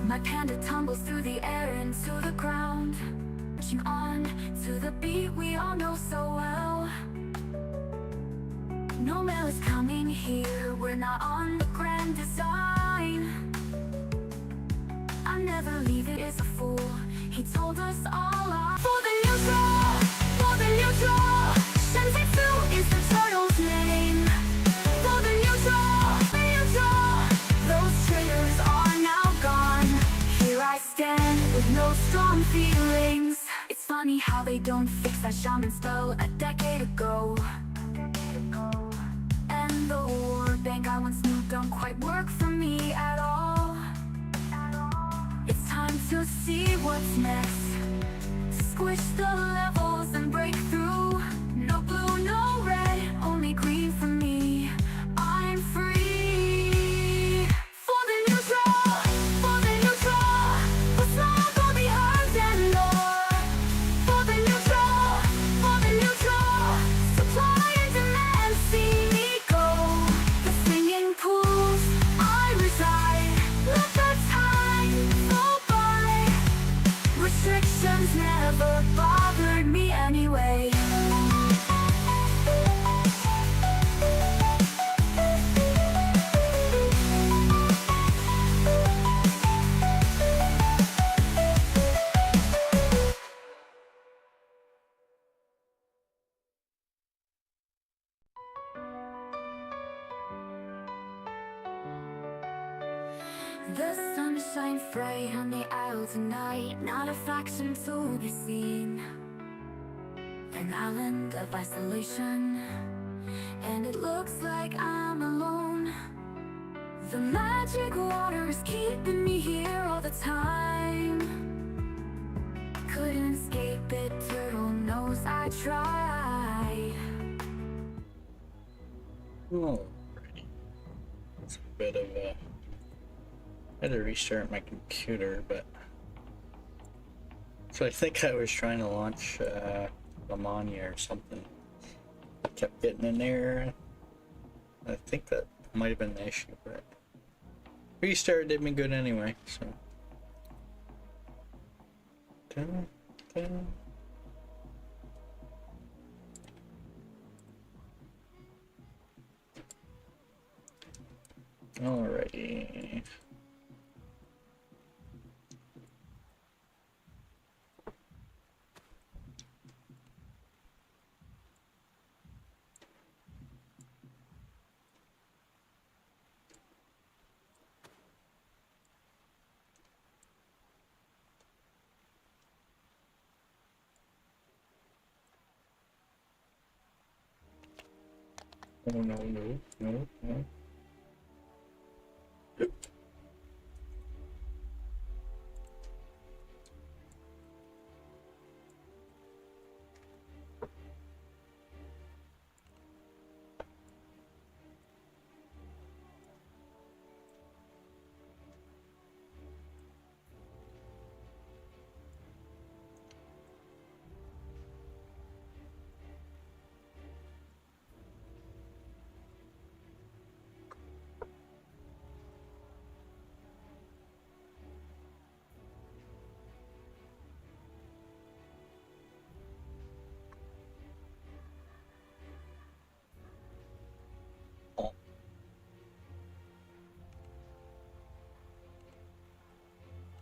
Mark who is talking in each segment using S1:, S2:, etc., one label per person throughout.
S1: My panda tumbles through the air into the ground, marching on to the beat we all know so well. No mail is coming here, we're not on the grand design. I never leave it, is a fool, he told us all off. For the neutral, Shensetsu is the turtle's name. For the neutral, those traitors are now gone. Here I stand with no strong feelings. It's funny how they don't fix that shaman spell a decade ago. And the war bank I once knew don't quite work for me at all. It's time to see what's next. Squish the levels and break through. No blue, no red, only green for me. I'm free. For the neutral, what's not gonna be hurt anymore. For the neutral, supply and demand, see me go. The singing pools I reside, let the time go by. Restrictions never bothered me anyway. The sun shines bright on the isle tonight, not a faction to be seen. An island of isolation, and it looks like I'm alone. The magic water is keeping me here all the time. Couldn't escape it, turtle knows I tried.
S2: Alrighty. It's a bit of a... I had to restart my computer, but... So I think I was trying to launch Lamania or something. I kept getting an error. I think that might have been the issue, but... Restart did me good anyway, so... Dun, dun. Alrighty. Oh no, no, no, no.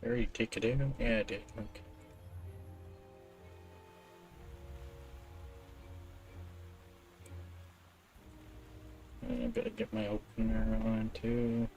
S2: I already take it in? Yeah, I did. Okay. I better get my opener on too.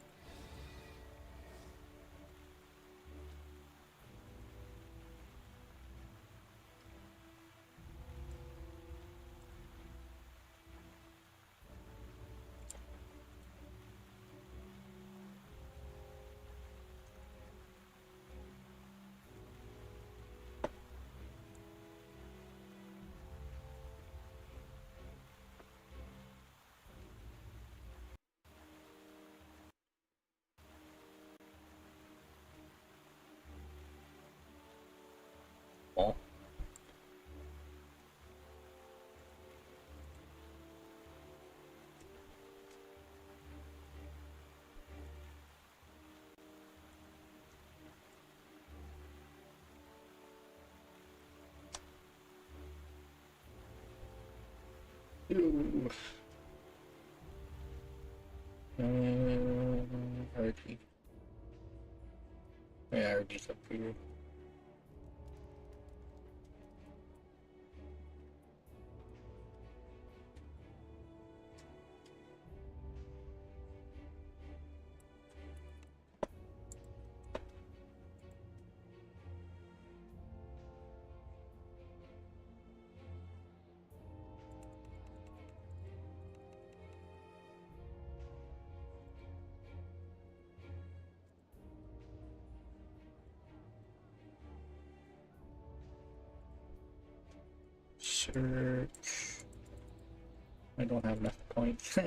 S2: Ooh. RD. Yeah, RD's up here. Search. I don't have enough points.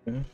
S2: Mhm.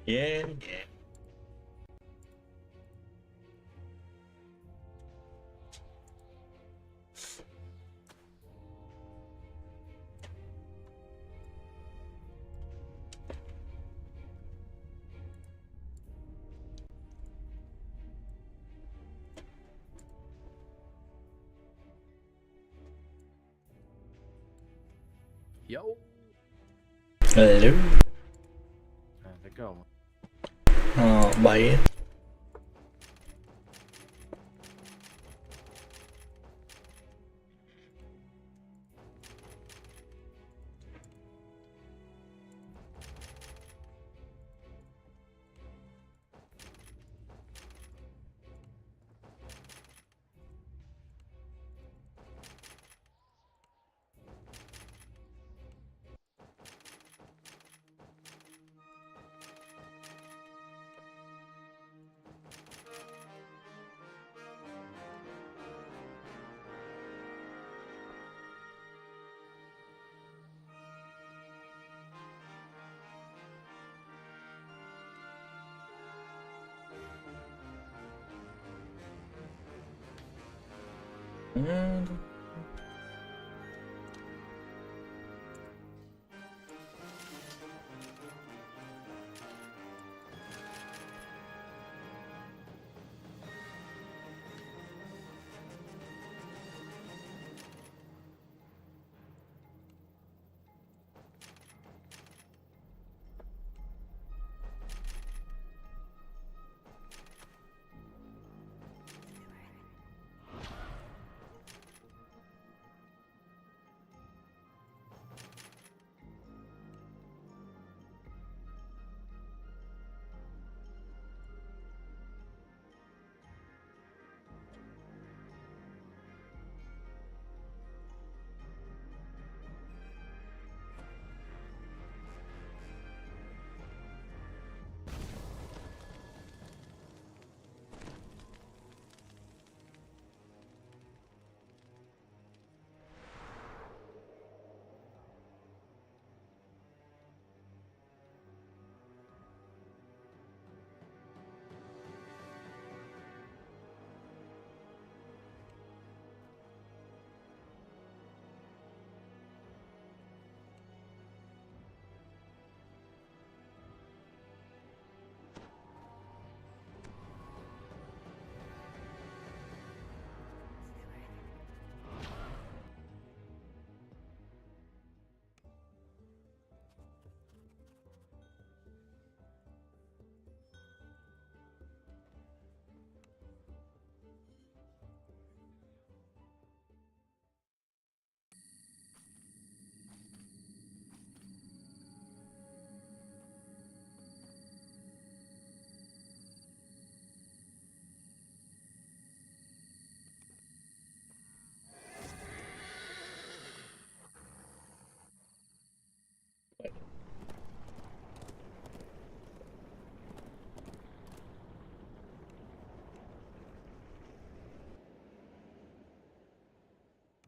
S2: Yeah, yeah.
S3: Yo,
S2: Hello.
S3: how's it going?
S2: Oh, bye. Mm.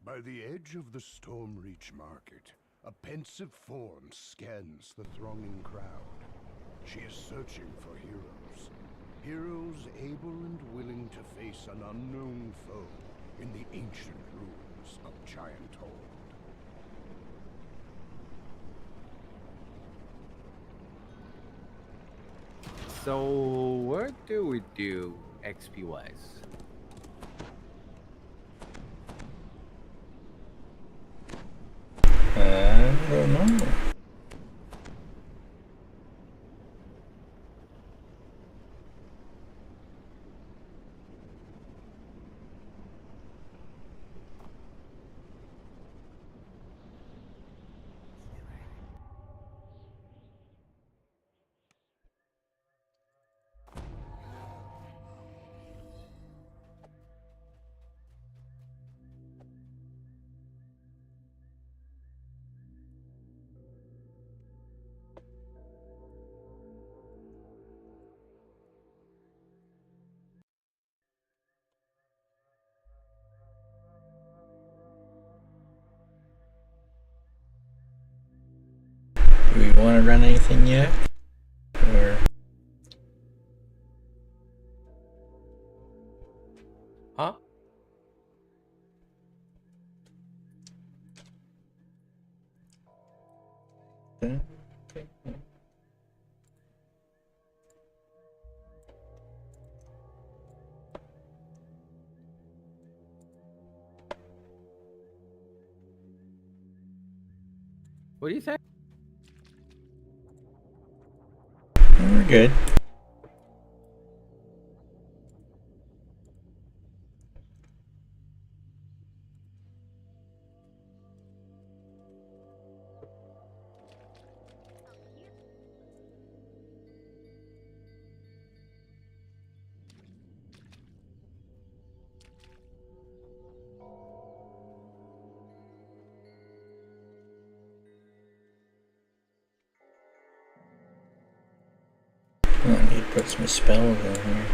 S4: By the edge of the Stormreach market, a pensive form scans the thronging crowd. She is searching for heroes. Heroes able and willing to face an unknown foe in the ancient ruins of Giant Hold.
S3: So, what do we do XP wise?
S2: I don't know. Do we want to run anything yet? Or
S3: What do you say?
S2: We're good. Oh, I need to put some spells in here.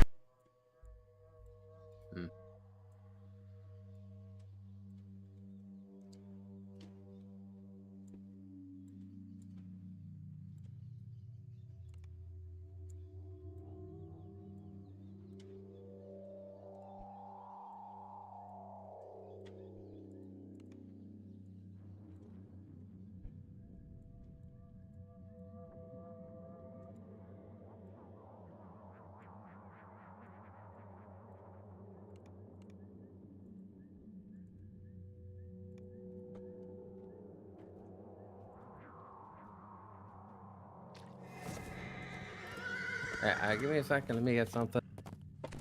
S3: Give me a second. Let me get something.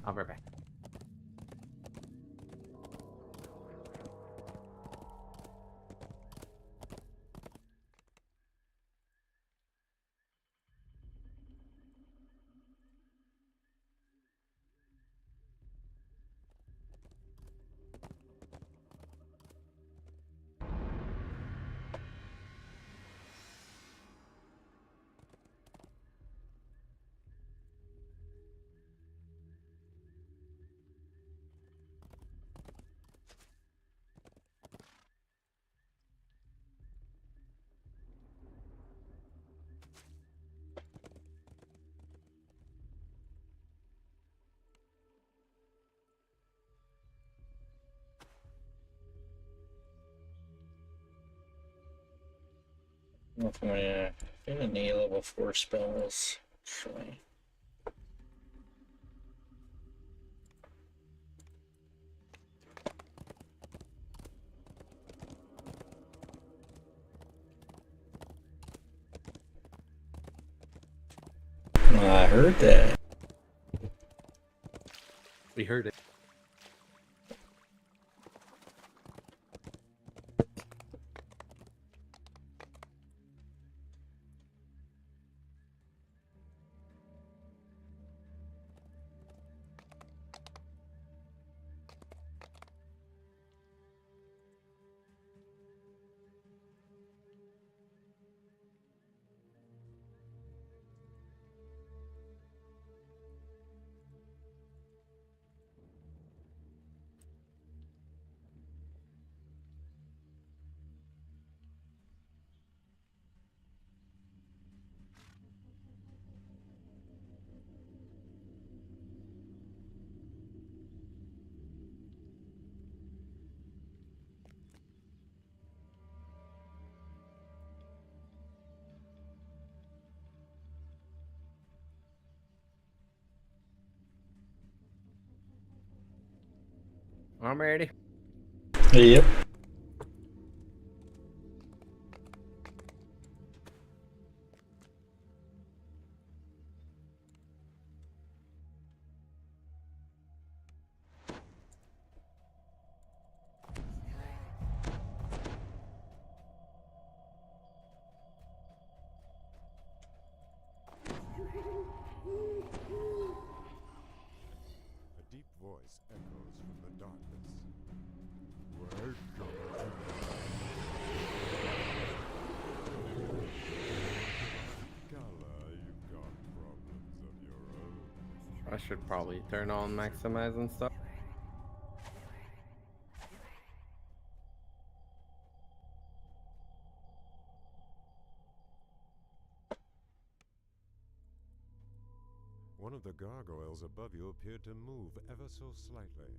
S3: I'll be right back. I don't know if I'm gonna need level 4 spells, actually. I heard that. We heard it. I'm ready.
S2: Yep.
S5: A deep voice echoes from the darkness. Welcome. Gala, you've got problems of your own.
S3: I should probably turn on maximize and stuff.
S5: One of the gargoyles above you appeared to move ever so slightly.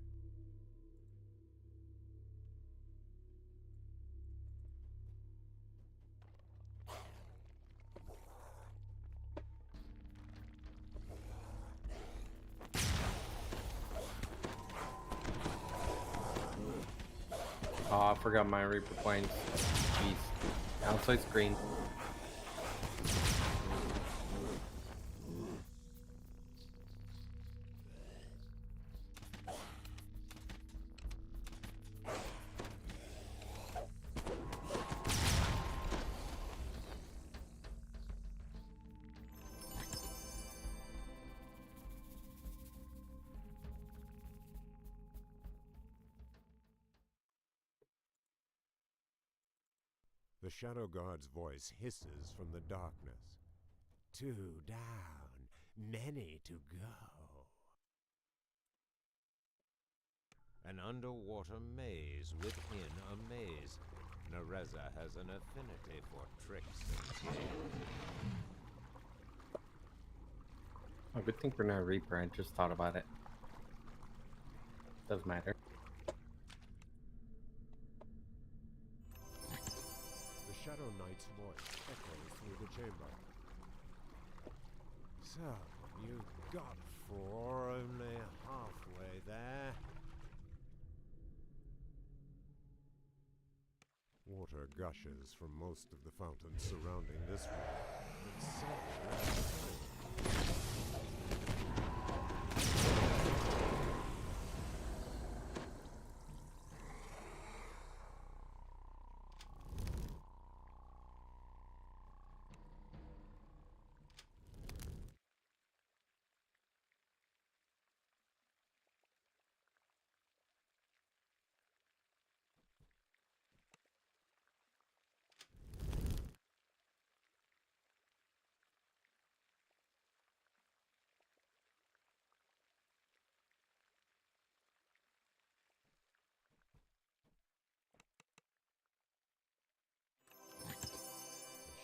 S3: Oh, I forgot my Reaper points. Jeez. Outside screen.
S5: The Shadow God's voice hisses from the darkness. 2 down, many to go. An underwater maze within a maze. Nereza has an affinity for tricks and games.
S3: Oh, good thing we're not Reaper. I just thought about it. Doesn't matter.
S5: The Shadow Knight's voice echoes through the chamber. So, you got 4, only halfway there. Water gushes from most of the fountains surrounding this room, but some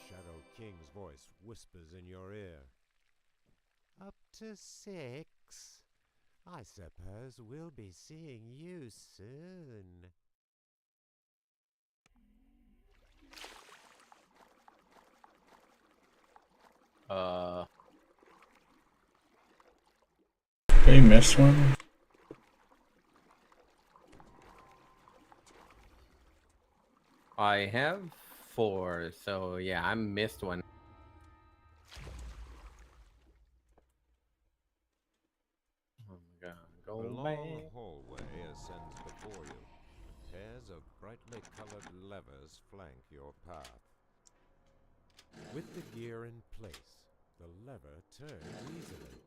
S5: Shadow King's voice whispers in your ear. Up to 6. I suppose we'll be seeing you soon.
S2: Did I miss one?
S3: I have 4, so yeah, I missed one. I'm gonna
S5: A
S3: go
S5: long
S3: back.
S5: hallway ascends before you. Pairs of brightly colored levers flank your path. With the gear in place, the lever turns easily.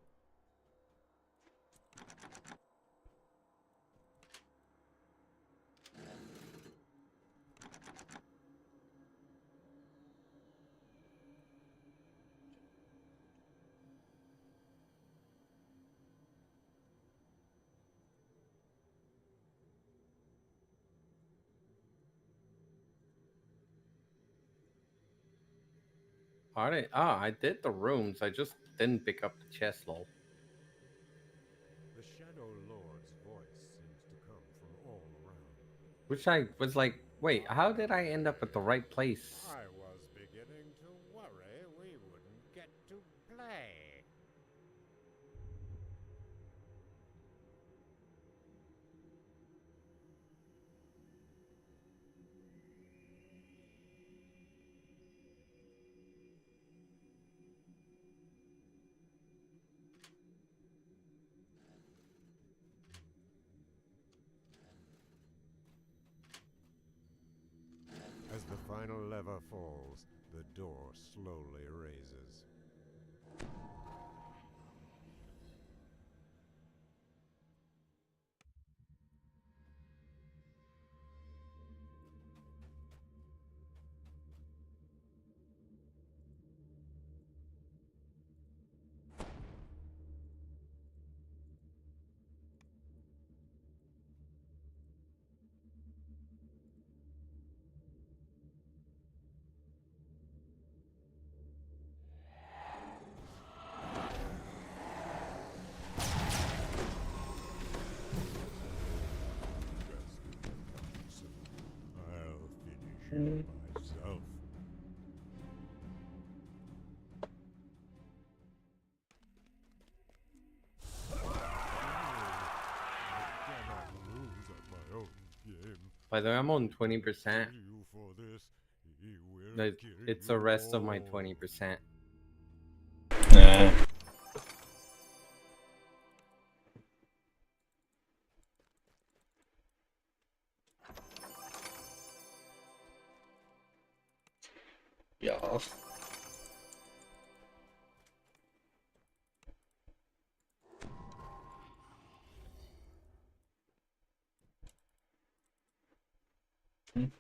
S3: Alright, I did the rooms. I just didn't pick up the chest, lol.
S5: The Shadow Lord's voice seems to come from all around.
S3: Which I was like, wait, how did I end up at the right place?
S5: I was beginning to worry we wouldn't get to play. As the final lever falls, the door slowly raises. I'll finish it myself. I cannot lose at my own game.
S3: By the way, I'm on 20%.
S5: You for this, he will
S3: It's the rest of my 20%.
S2: Nah. Yeah. Mm.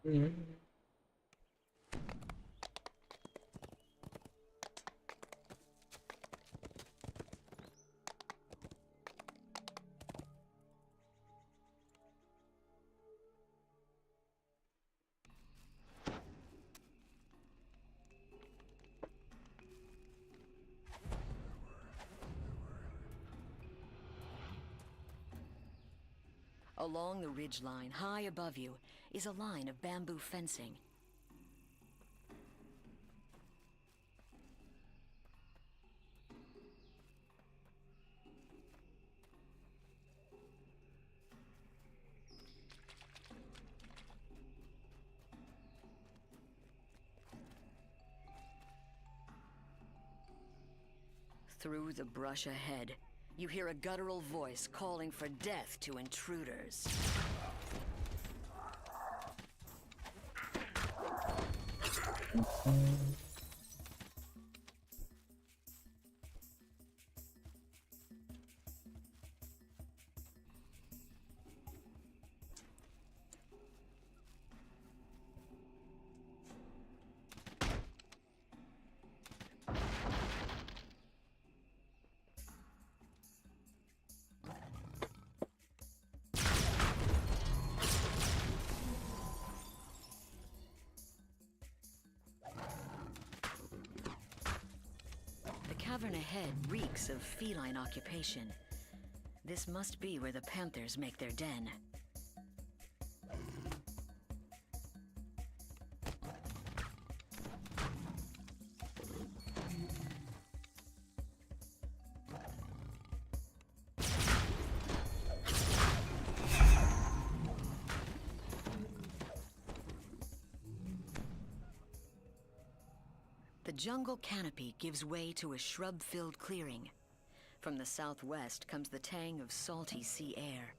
S2: Mm.
S6: Along the ridge line, high above you, is a line of bamboo fencing. Through the brush ahead, you hear a guttural voice calling for death to intruders. The cavern ahead reeks of feline occupation. This must be where the panthers make their den. The jungle canopy gives way to a shrub-filled clearing. From the southwest comes the tang of salty sea air.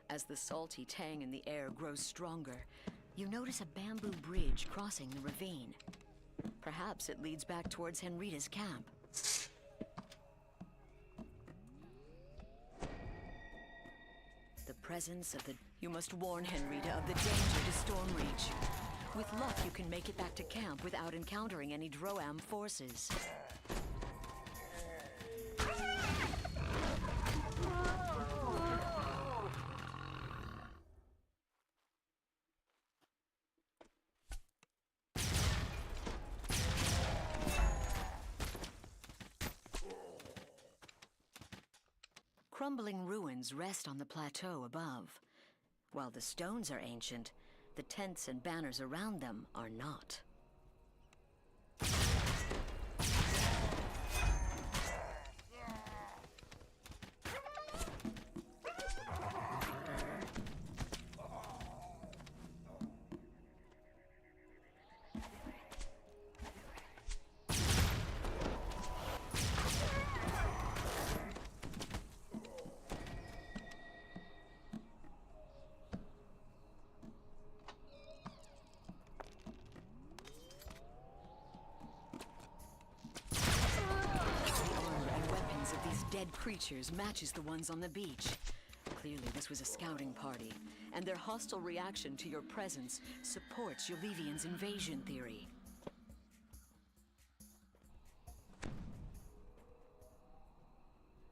S6: As the salty tang in the air grows stronger, you notice a bamboo bridge crossing the ravine. Perhaps it leads back towards Henrita's camp. The presence of the... You must warn Henrita of the danger to Stormreach. With luck, you can make it back to camp without encountering any Droam forces. Crumbling ruins rest on the plateau above. While the stones are ancient, the tents and banners around them are not. Dead creatures matches the ones on the beach. Clearly this was a scouting party, and their hostile reaction to your presence supports Yolivian's invasion theory.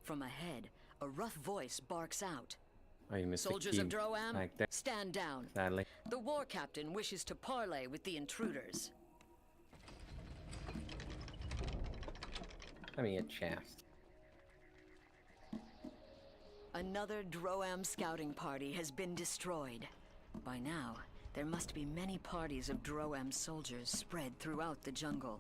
S6: From ahead, a rough voice barks out.
S3: Oh, you missed
S6: Soldiers
S3: the
S6: of
S3: key.
S6: Droam,
S3: Like that,
S6: stand down.
S3: sadly.
S6: The war captain wishes to parley with the intruders.
S3: I mean, a chest.
S6: Another Droam scouting party has been destroyed. By now, there must be many parties of Droam soldiers spread throughout the jungle.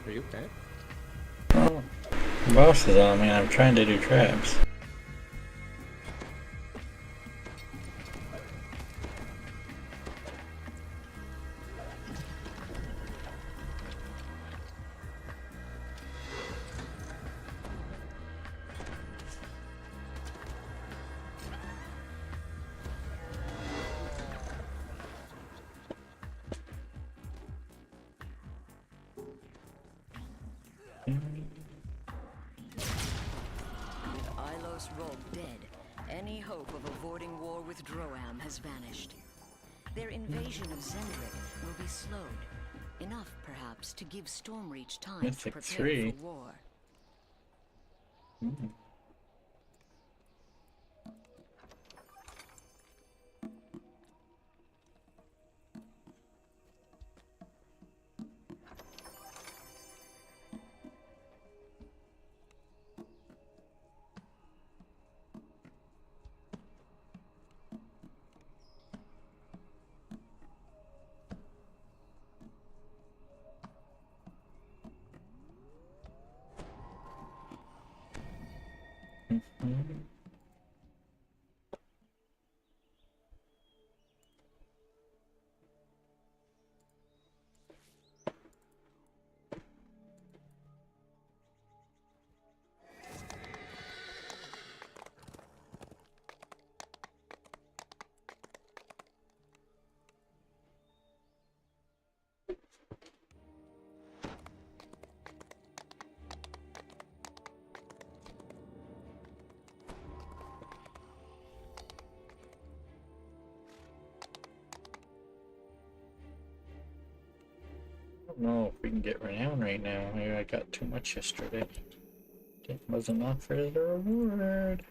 S3: Are you okay?
S2: Oh, the boss is on me and I'm trying to do traps.
S6: With Ilos Rogue dead, any hope of avoiding war with Droam has vanished. Their invasion of Zendrick will be slowed. Enough, perhaps, to give Stormreach time
S2: Mythic
S6: to
S2: 3.
S6: prepare for war.
S2: I don't know if we can get renown right now. Maybe I got too much yesterday. It wasn't enough for the reward.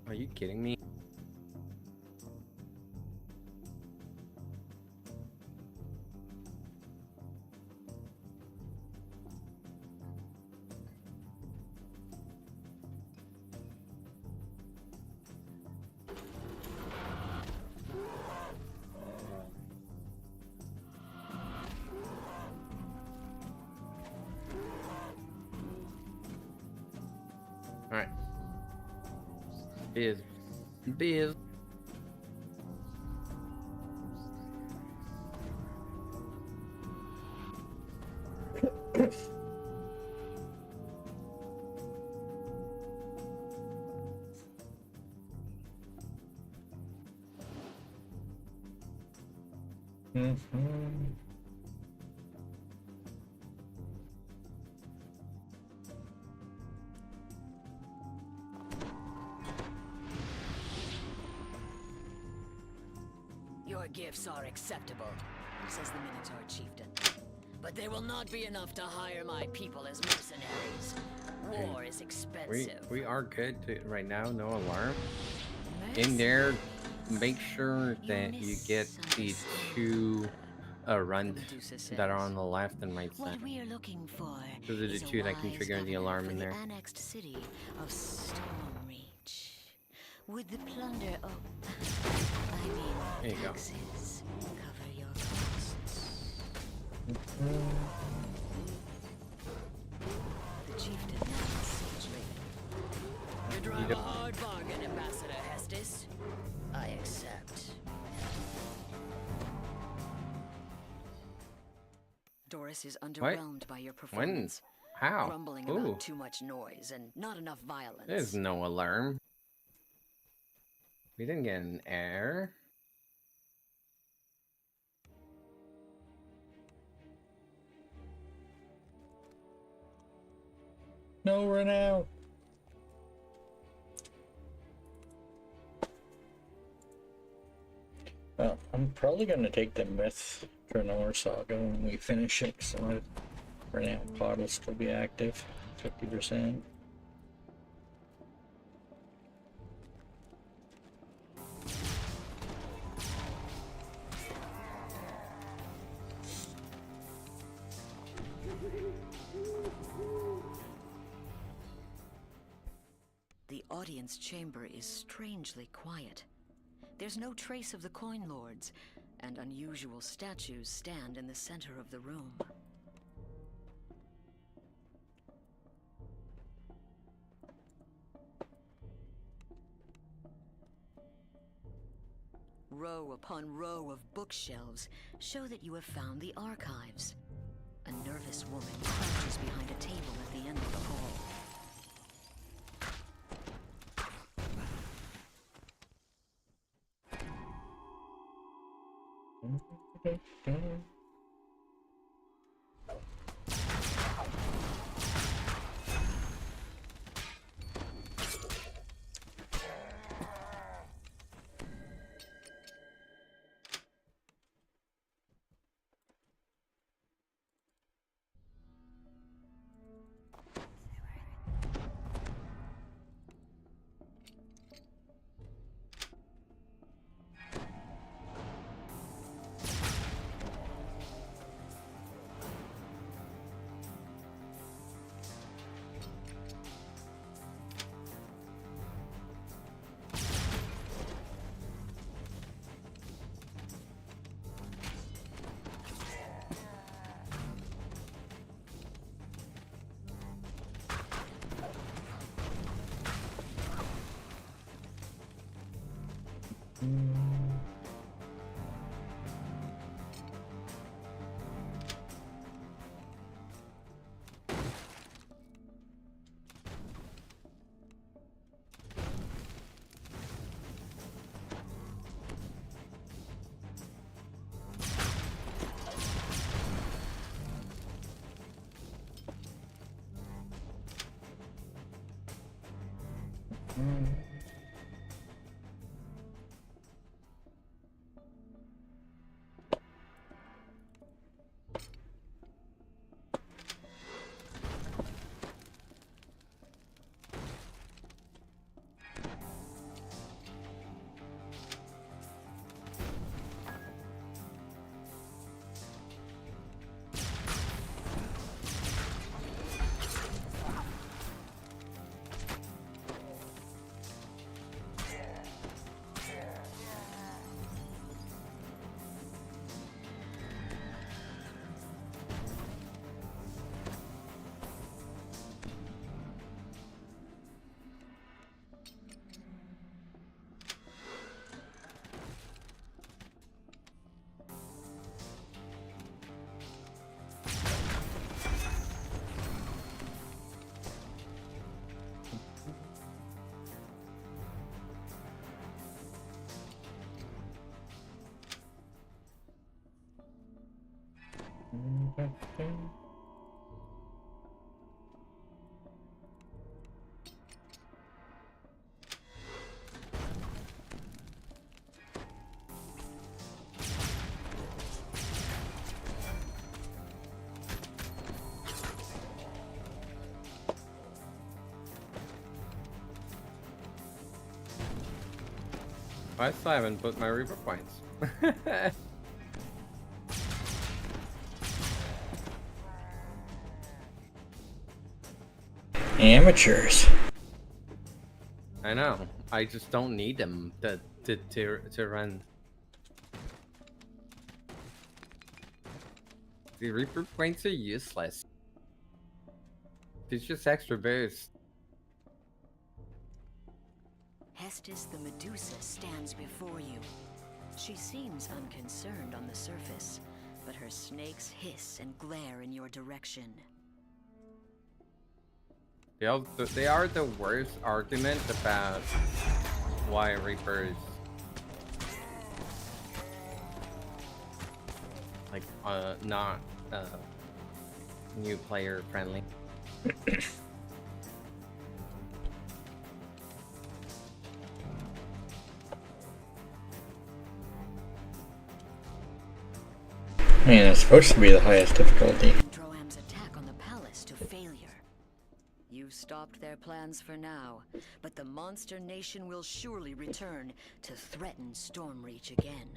S3: Are you kidding me? Alright. Biz.
S6: Your gifts are acceptable, says the Minotaur chieftain. But they will not be enough to hire my people as mercenaries. War is expensive.
S3: We are good to, right now, no alarm. In there, make sure that you get the two runs that are on the left and right side.
S6: What we are looking for
S3: Those are the
S6: is a
S3: two that can
S6: wise
S3: trigger the
S6: governor
S3: alarm
S6: for
S3: in
S6: the
S3: there.
S6: annexed city of Stormreach. Would the plunder of,
S3: There you go.
S6: taxes cover your costs? The chieftain nodded sagely. You drive a hard bargain, Ambassador Hestis. I accept. Doris is underwhelmed by your performance.
S3: How?
S6: Grumbling
S3: Ooh,
S6: about too much noise and not enough violence.
S3: there's no alarm. We didn't get an error.
S2: No renown. Well, I'm probably gonna take the myth Draenor Saga when we finish it, so my renown pod will still be active, 50%.
S6: The audience chamber is strangely quiet. There's no trace of the coin lords, and unusual statues stand in the center of the room. Row upon row of bookshelves show that you have found the archives. A nervous woman crouches behind a table at the end of the hall.
S3: I still haven't put my Reaper points.
S2: Amateurs.
S3: I know. I just don't need them to run. The Reaper points are useless. It's just extra boost.
S6: Hestis the Medusa stands before you. She seems unconcerned on the surface, but her snakes hiss and glare in your direction.
S3: They are the worst argument about why Reapers like not new player friendly.
S2: I mean, it's supposed to be the highest difficulty.
S6: Droam's attack on the palace to failure. You stopped their plans for now, but the monster nation will surely return to threaten Stormreach again.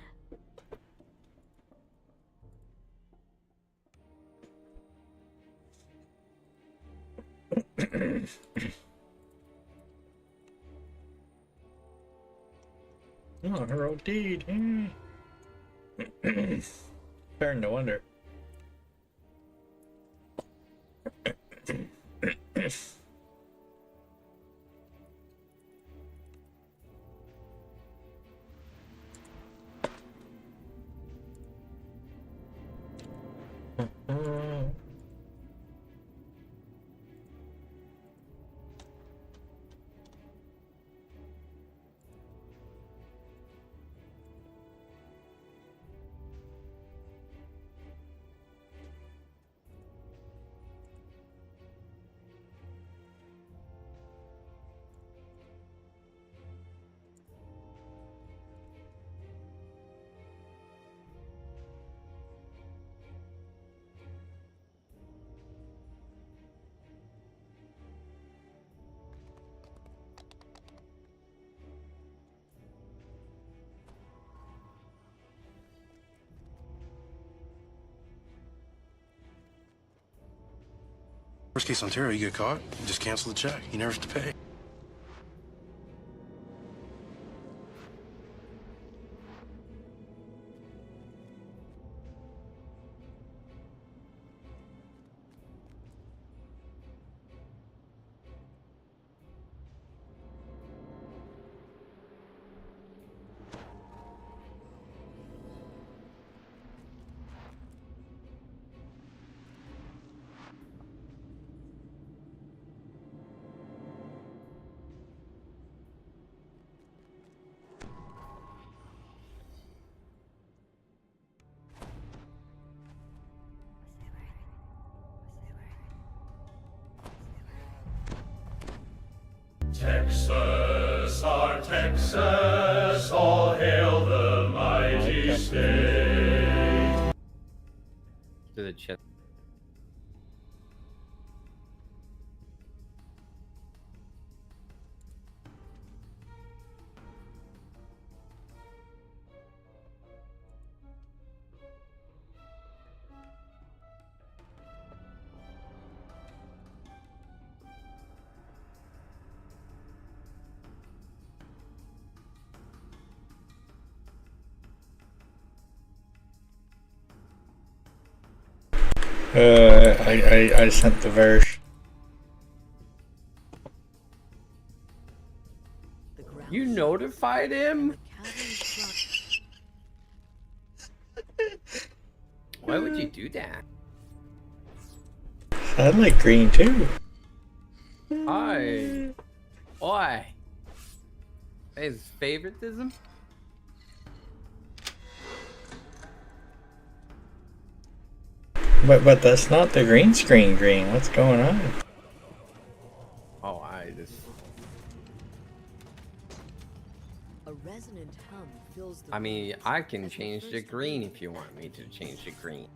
S2: Oh, her old deed. Starting to wonder.
S7: Worst case Ontario, you get caught, you just cancel the check. You never have to pay.
S8: Texas, our Texas, all hail the mighty state.
S3: To the chest.
S2: I sent the verse.
S3: You notified him? Why would you do that?
S2: I like green too.
S3: Why? Why? His favoritism?
S2: But that's not the green screen green. What's going on?
S3: Oh, I just...
S6: A resonant hum fills the
S3: I mean, I can change the green if you want me to change the green.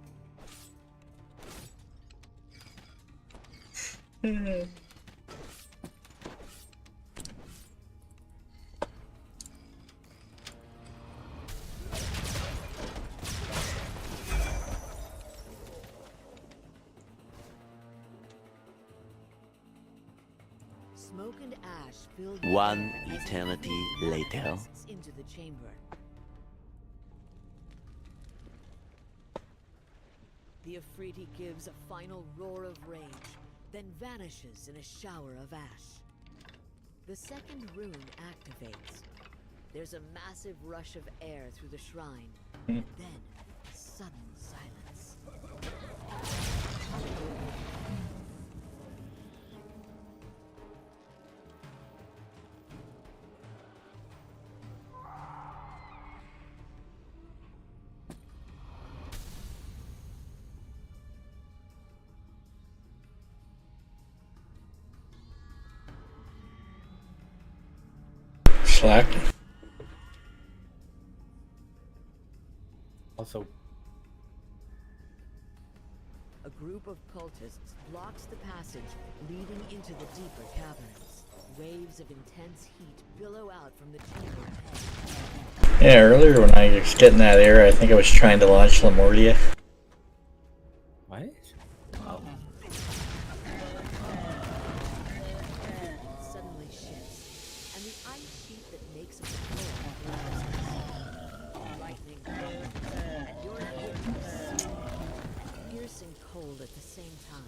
S6: smoke and ash fill
S9: One
S6: the air as
S9: eternity
S6: the
S9: later.
S6: blasts into the chamber. The Afridi gives a final roar of rage, then vanishes in a shower of ash. The second rune activates. There's a massive rush of air through the shrine, and then sudden silence.
S2: Slacking.
S3: Also,
S6: A group of cultists blocks the passage leading into the deeper caverns. Waves of intense heat billow out from the chamber ahead.
S2: Yeah, earlier when I was getting that error, I think I was trying to launch Lamortia.
S3: what?
S6: Suddenly shifts, and the ice sheet that makes up the floor collapses. Lightning burns, and
S9: fierce and cold at the same time.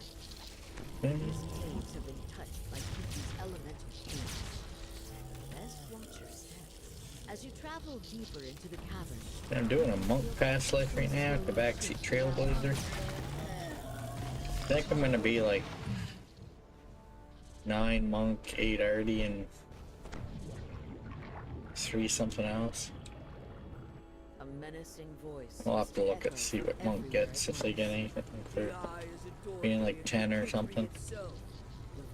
S2: Mm.
S9: These caves have been touched by these elemental beings. Best watch your steps. As you travel deeper into the cavern,
S2: I'm doing a monk pass life right now at the backseat trailblazer. I think I'm gonna be like 9 monk, 8 arty, and 3 something else.
S9: a menacing voice.
S2: I'll have to look at see what monk gets if they get anything for being like 10 or something.
S9: The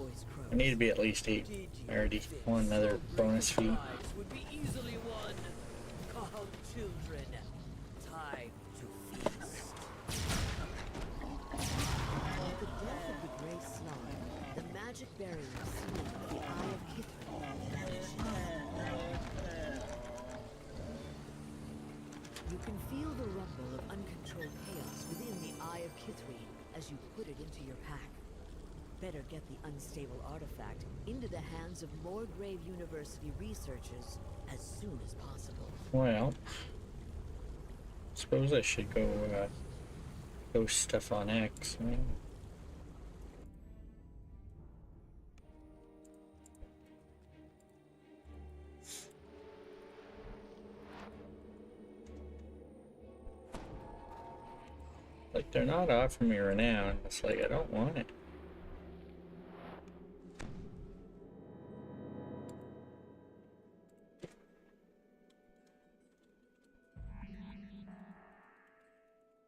S9: voice crows.
S2: I need to be at least 8 arty. One other bonus fee.
S9: Would be easily won. Call children. Time to feast. At the death of the Grey Slime, the magic barrier sealed by the Eye of Kithrin vanishes. You can feel the rumble of uncontrolled chaos within the Eye of Kithrin as you put it into your pack. Better get the unstable artifact into the hands of Moorgrave University researchers as soon as possible.
S2: Well, suppose I should go post stuff on X. Like, they're not offering me renown. It's like, I don't want it.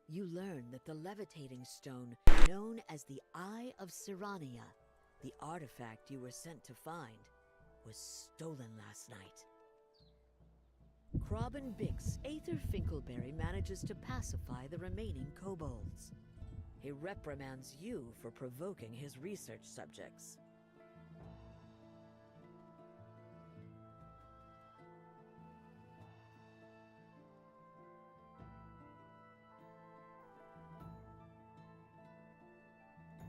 S9: You learn that the levitating stone, known as the Eye of Sirania, the artifact you were sent to find, was stolen last night. Crobin Bix, Aether Finkelberry manages to pacify the remaining kobolds. He reprimands you for provoking his research subjects.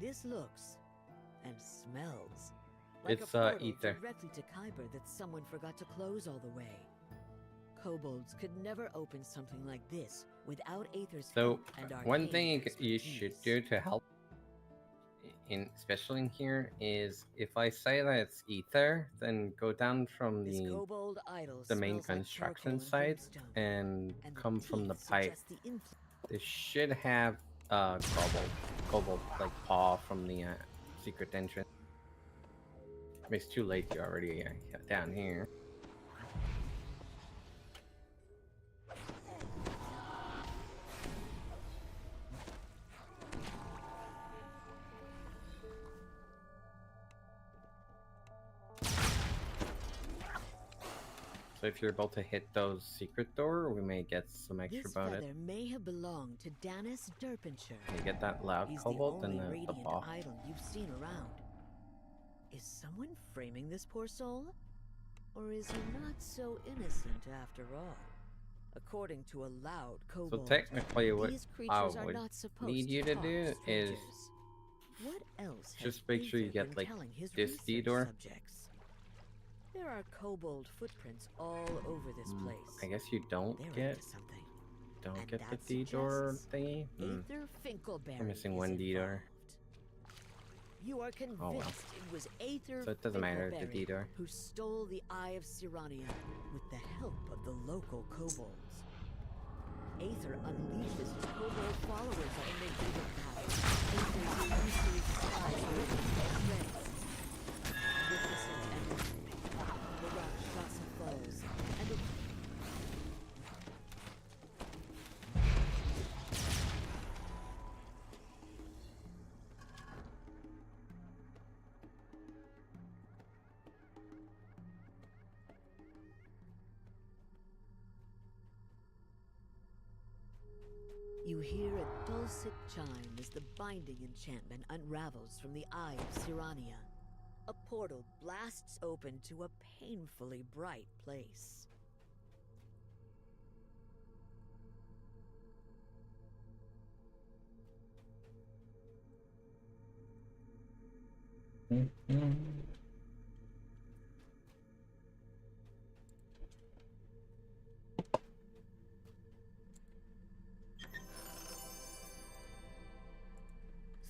S9: This looks and smells like
S3: It's,
S9: a portal
S3: ether.
S9: directly to Kyber that someone forgot to close all the way. Kobolds could never open something like this without Aether's
S3: So
S9: help and
S3: one
S9: arcane
S3: thing you
S9: expertise.
S3: should do to help, especially in here, is if I say that it's ether, then go down from
S9: This
S3: the
S9: kobold idol
S3: main
S9: smells like
S3: construction
S9: charcoal and
S3: site
S9: brimstone,
S3: and
S9: and the
S3: come from the
S9: teeth
S3: pipe.
S9: suggest the influence.
S3: This should have kobold like paw from the secret entrance. I mean, it's too late. You're already down here. So if you're able to hit those secret door, we may get some extra
S9: This
S3: bonus.
S9: feather may have belonged to Danis Derpincher.
S3: You get that loud
S9: He's
S3: kobold
S9: the
S3: and
S9: only
S3: the
S9: radiant
S3: paw.
S9: idol you've seen around. Is someone framing this poor soul? Or is he not so innocent after all? According to a loud
S3: So
S9: kobold,
S3: technically, what
S9: these
S3: I
S9: creatures are
S3: would
S9: not supposed
S3: need you to
S9: talk
S3: do is
S9: strangers. What else has
S3: just make sure you
S9: Aether
S3: get,
S9: been
S3: like,
S9: telling his
S3: this
S9: research
S3: D-door.
S9: subjects? There are kobold footprints all over this place.
S3: I guess you don't
S9: They're
S3: get
S9: into something.
S3: don't
S9: And
S3: get the
S9: that
S3: D-door
S9: suggests
S3: thingy.
S9: Aether Finkelberry
S3: I'm missing
S9: is
S3: one D-door.
S9: involved. You are convinced
S3: well.
S9: it was Aether
S3: So it doesn't matter, the
S9: Finkelberry
S3: D-door.
S9: who stole the Eye of Sirania with the help of the local kobolds. Aether unleashes his kobold followers on the Medieval Path. Aether's illusory skies ripped to shreds. Magnificent and the Rakshasa falls, and it you hear a dulcet chime as the binding enchantment unravels from the Eye of Sirania. A portal blasts open to a painfully bright place.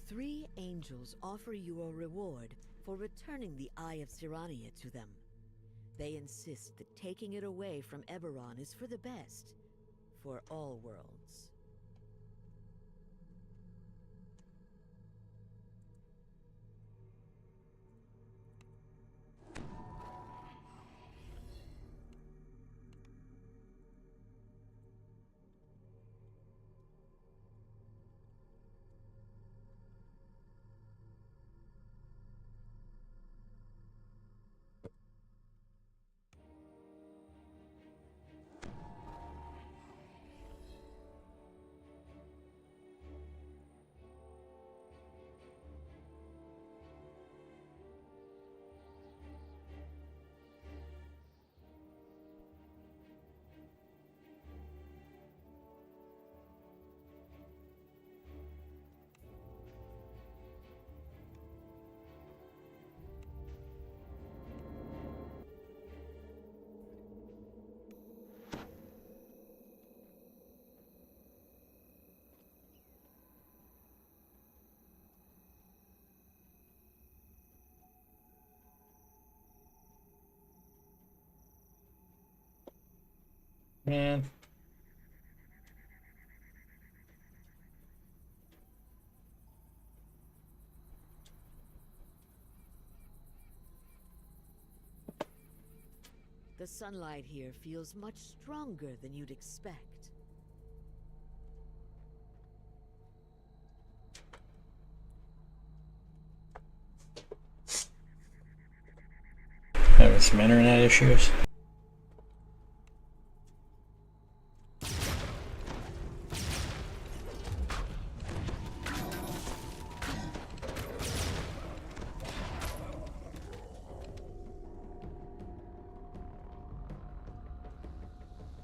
S9: 3 angels offer you a reward for returning the Eye of Sirania to them. They insist that taking it away from Eberron is for the best, for all worlds.
S2: Man.
S9: The sunlight here feels much stronger than you'd expect.
S2: Having some internet issues.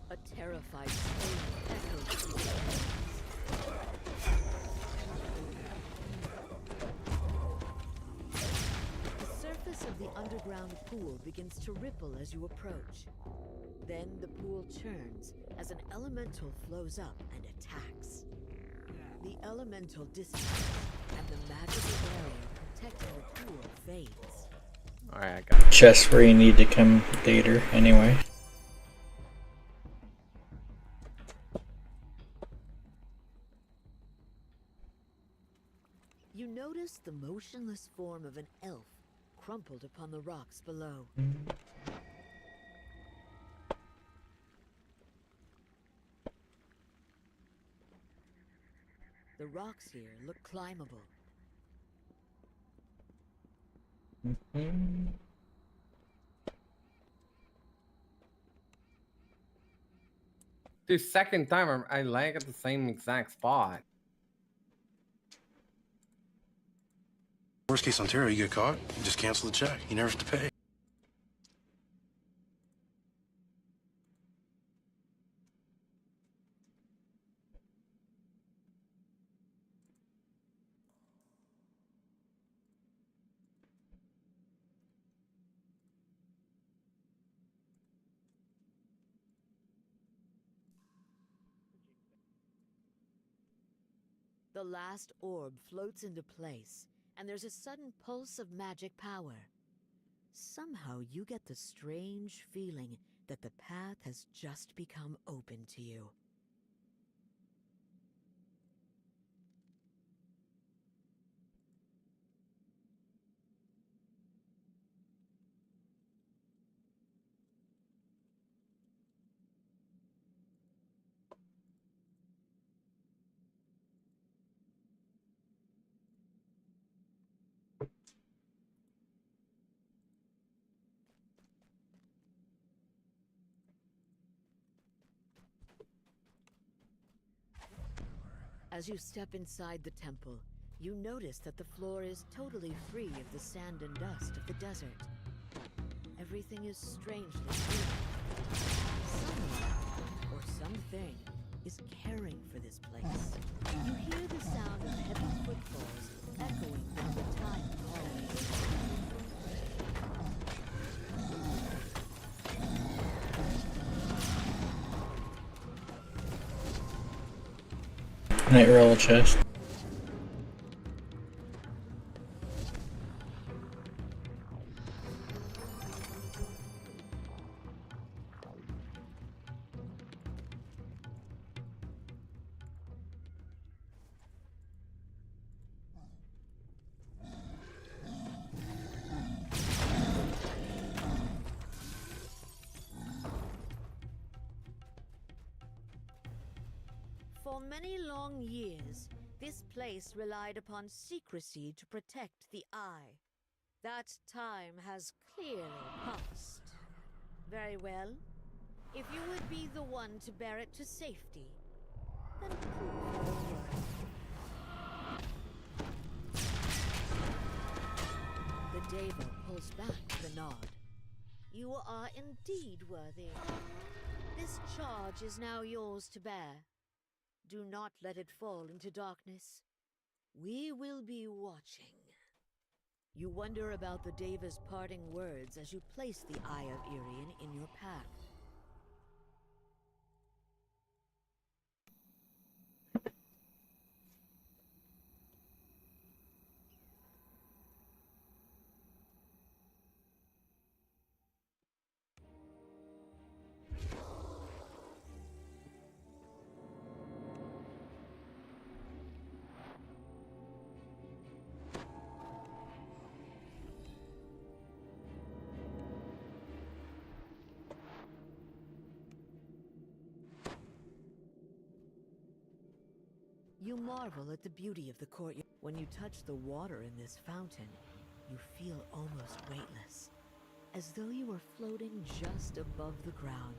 S9: A terrified scream echoes through the heavens. The surface of the underground pool begins to ripple as you approach. Then the pool churns as an elemental flows up and attacks. The elemental dissipates, and the magical barrier protecting the pool fades.
S3: Alright, I got it.
S2: Chest where you need to come later anyway.
S9: You notice the motionless form of an elf crumpled upon the rocks below. The rocks here look climbable.
S3: Dude, second time I lag at the same exact spot.
S7: Worst case Ontario, you get caught, you just cancel the check. You never have to pay.
S9: The last orb floats into place, and there's a sudden pulse of magic power. Somehow you get the strange feeling that the path has just become open to you. As you step inside the temple, you notice that the floor is totally free of the sand and dust of the desert. Everything is strangely beautiful. Someone, or something, is caring for this place. You hear the sound of heavy footfalls echoing down the tiled hallways.
S2: Night roll chest.
S9: For many long years, this place relied upon secrecy to protect the Eye. That time has clearly passed. Very well. If you would be the one to bear it to safety, then prove your worth. The Devo pulls back the nod. You are indeed worthy. This charge is now yours to bear. Do not let it fall into darkness. We will be watching. You wonder about the Deva's parting words as you place the Eye of Irian in your pack. You marvel at the beauty of the courtyard. When you touch the water in this fountain, you feel almost weightless, as though you were floating just above the ground.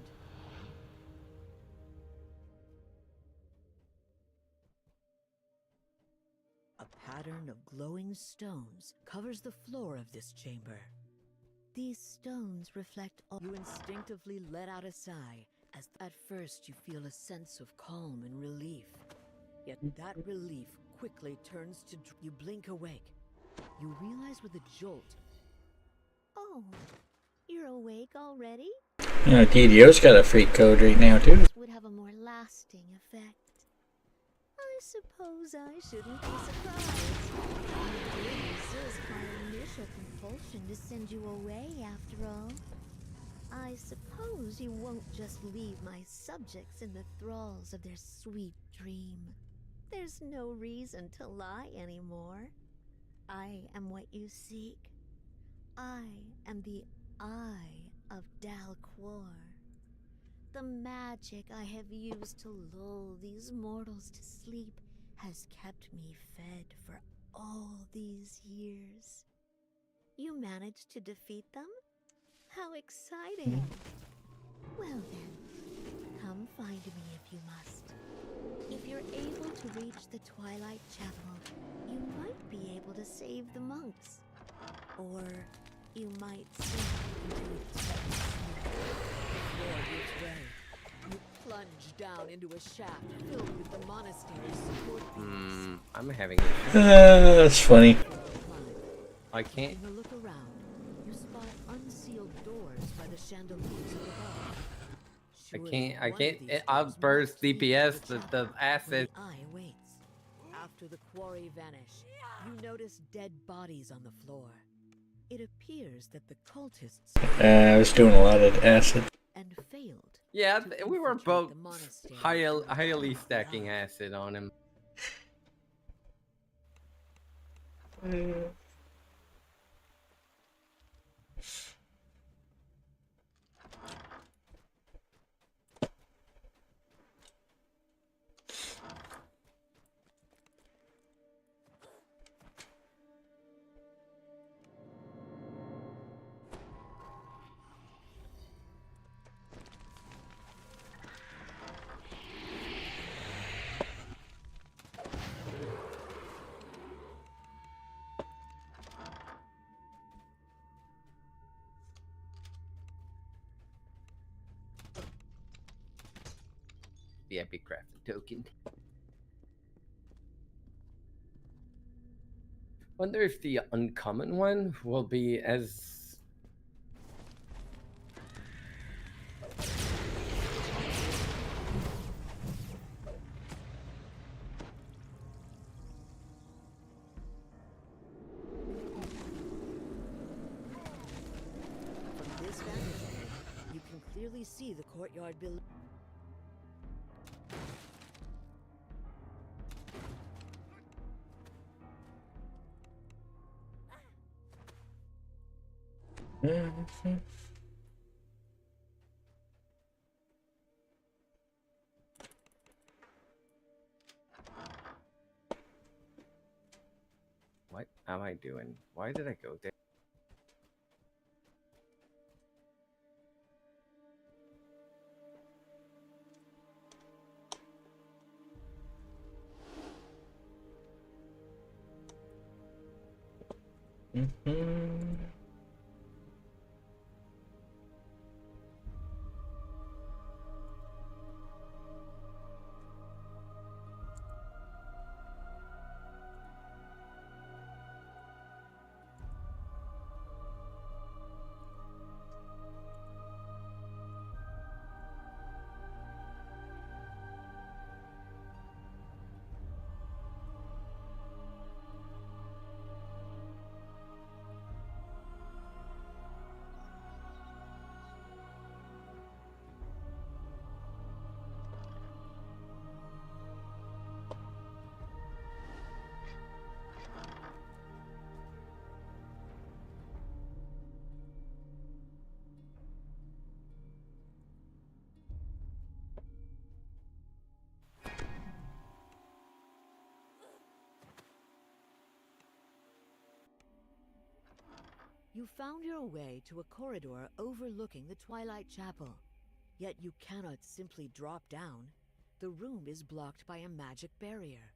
S9: A pattern of glowing stones covers the floor of this chamber. These stones reflect all. You instinctively let out a sigh, as at first you feel a sense of calm and relief. Yet that relief quickly turns to you blink awake. You realize with a jolt. Oh, you're awake already?
S2: Yeah, DDO's got a free code right now too.
S9: Would have a more lasting effect. I suppose I shouldn't be surprised. You did resist my initial compulsion to send you away after all. I suppose you won't just leave my subjects in the thralls of their sweet dream. There's no reason to lie anymore. I am what you seek. I am the Eye of Dalquor. The magic I have used to lull these mortals to sleep has kept me fed for all these years. You managed to defeat them? How exciting! Well then, come find me if you must. If you're able to reach the Twilight Chapel, you might be able to save the monks. Or you might sink into a deep sleep. Before gives way, you plunge down into a shaft filled with the monastery's support beams.
S3: I'm having
S2: That's funny.
S3: I can't.
S9: Taking a look around, you spot unsealed doors by the chandeliers above.
S3: I can't outburst DPS the acid.
S9: The Eye waits. After the quarry vanish, you notice dead bodies on the floor. It appears that the cultists
S2: I was doing a lot of acid.
S9: and failed.
S3: Yeah,
S9: to
S3: we were
S9: infiltrate
S3: both
S9: the monastery
S3: highly stacking acid on him. The epic crafting token. Wonder if the uncommon one will be as
S9: From this vantage point, you can clearly see the courtyard below.
S3: What am I doing? Why did I go there?
S2: Mm-hmm.
S9: You found your way to a corridor overlooking the Twilight Chapel. Yet you cannot simply drop down. The room is blocked by a magic barrier.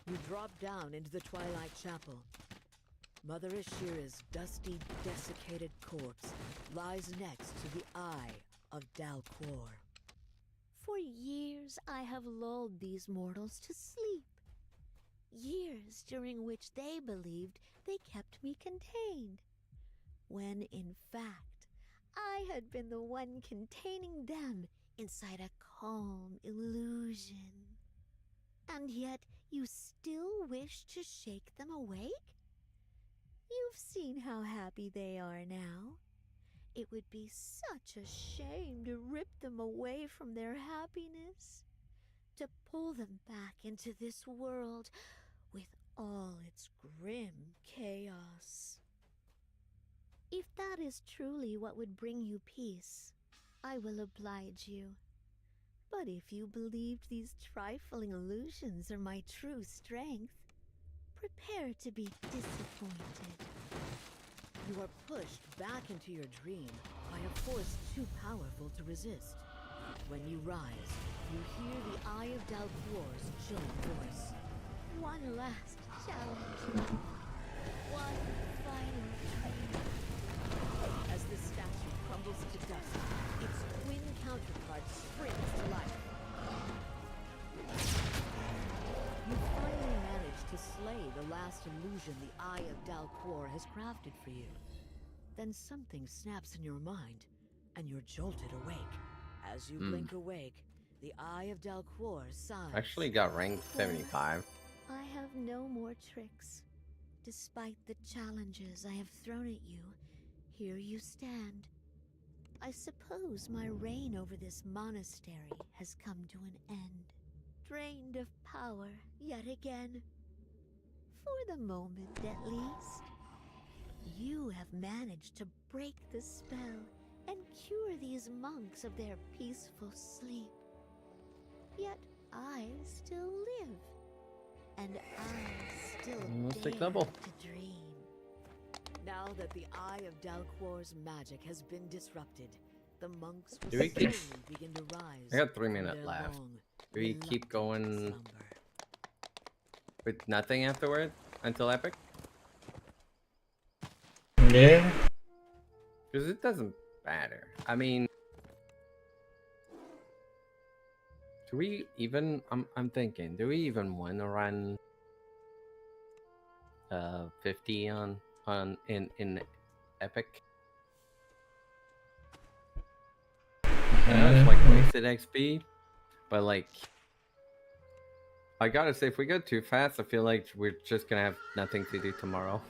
S9: You drop down into the Twilight Chapel. Mother Ashira's dusty, desiccated corpse lies next to the Eye of Dalquor.
S10: For years I have lulled these mortals to sleep. Years during which they believed they kept me contained, when in fact I had been the one containing them inside a calm illusion. And yet you still wish to shake them awake? You've seen how happy they are now. It would be such a shame to rip them away from their happiness, to pull them back into this world with all its grim chaos. If that is truly what would bring you peace, I will oblige you. But if you believed these trifling illusions are my true strength, prepare to be disappointed.
S9: You are pushed back into your dream by a force too powerful to resist. When you rise, you hear the Eye of Dalquor's chilling voice.
S10: One last challenge. One final dream.
S9: As the statue crumbles to dust, its twin counterpart springs to life. You finally manage to slay the last illusion the Eye of Dalquor has crafted for you. Then something snaps in your mind, and you're jolted awake. As you blink awake, the Eye of Dalquor sighs.
S3: Actually got ranked 75.
S10: I have no more tricks. Despite the challenges I have thrown at you, here you stand. I suppose my reign over this monastery has come to an end. Drained of power yet again. For the moment, at least. You have managed to break the spell and cure these monks of their peaceful sleep. Yet I still live. And I still
S3: Mystic
S10: dare
S3: double.
S10: to dream.
S9: Now that the Eye of Dalquor's magic has been disrupted, the monks will
S3: Do we keep-
S9: slowly begin to rise.
S3: I got 3
S9: from
S3: minutes
S9: their
S3: left.
S9: long,
S3: Do we keep
S9: reluctant
S3: going
S9: slumber.
S3: with nothing afterward until epic?
S2: Yeah.
S3: Because it doesn't matter. I mean, do we even? I'm thinking. Do we even want to run 50 on in Epic. I know it's like wasted XP, but like, I gotta say, if we go too fast, I feel like we're just gonna have nothing to do tomorrow.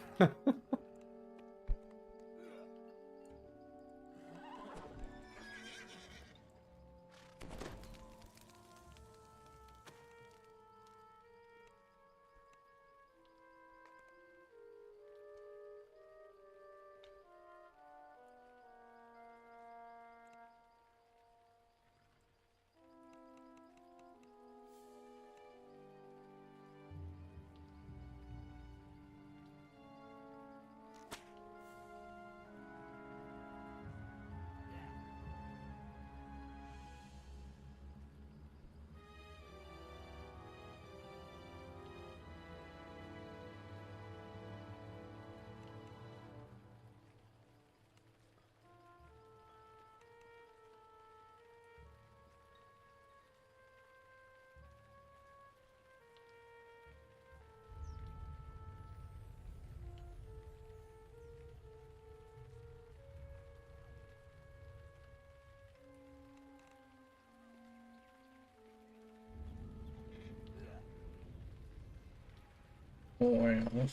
S2: Well,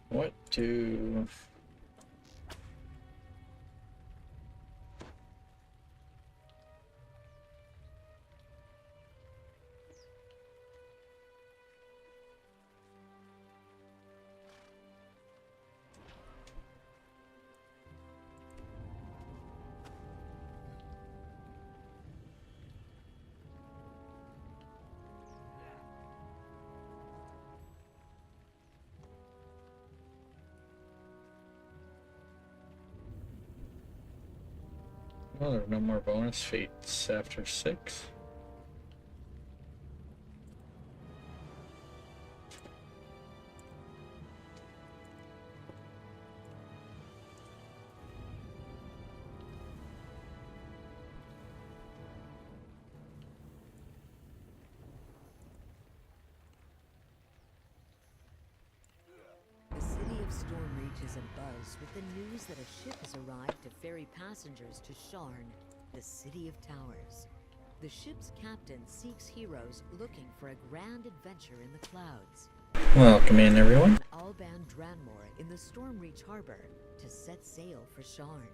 S2: what do... Well, there are no more bonus feats after 6.
S9: The city of Stormreach is abuzz with the news that a ship has arrived to ferry passengers to Sharn, the city of towers. The ship's captain seeks heroes looking for a grand adventure in the clouds.
S2: Welcome in, everyone.
S9: Alban Dranmore in the Stormreach harbor to set sail for Sharn.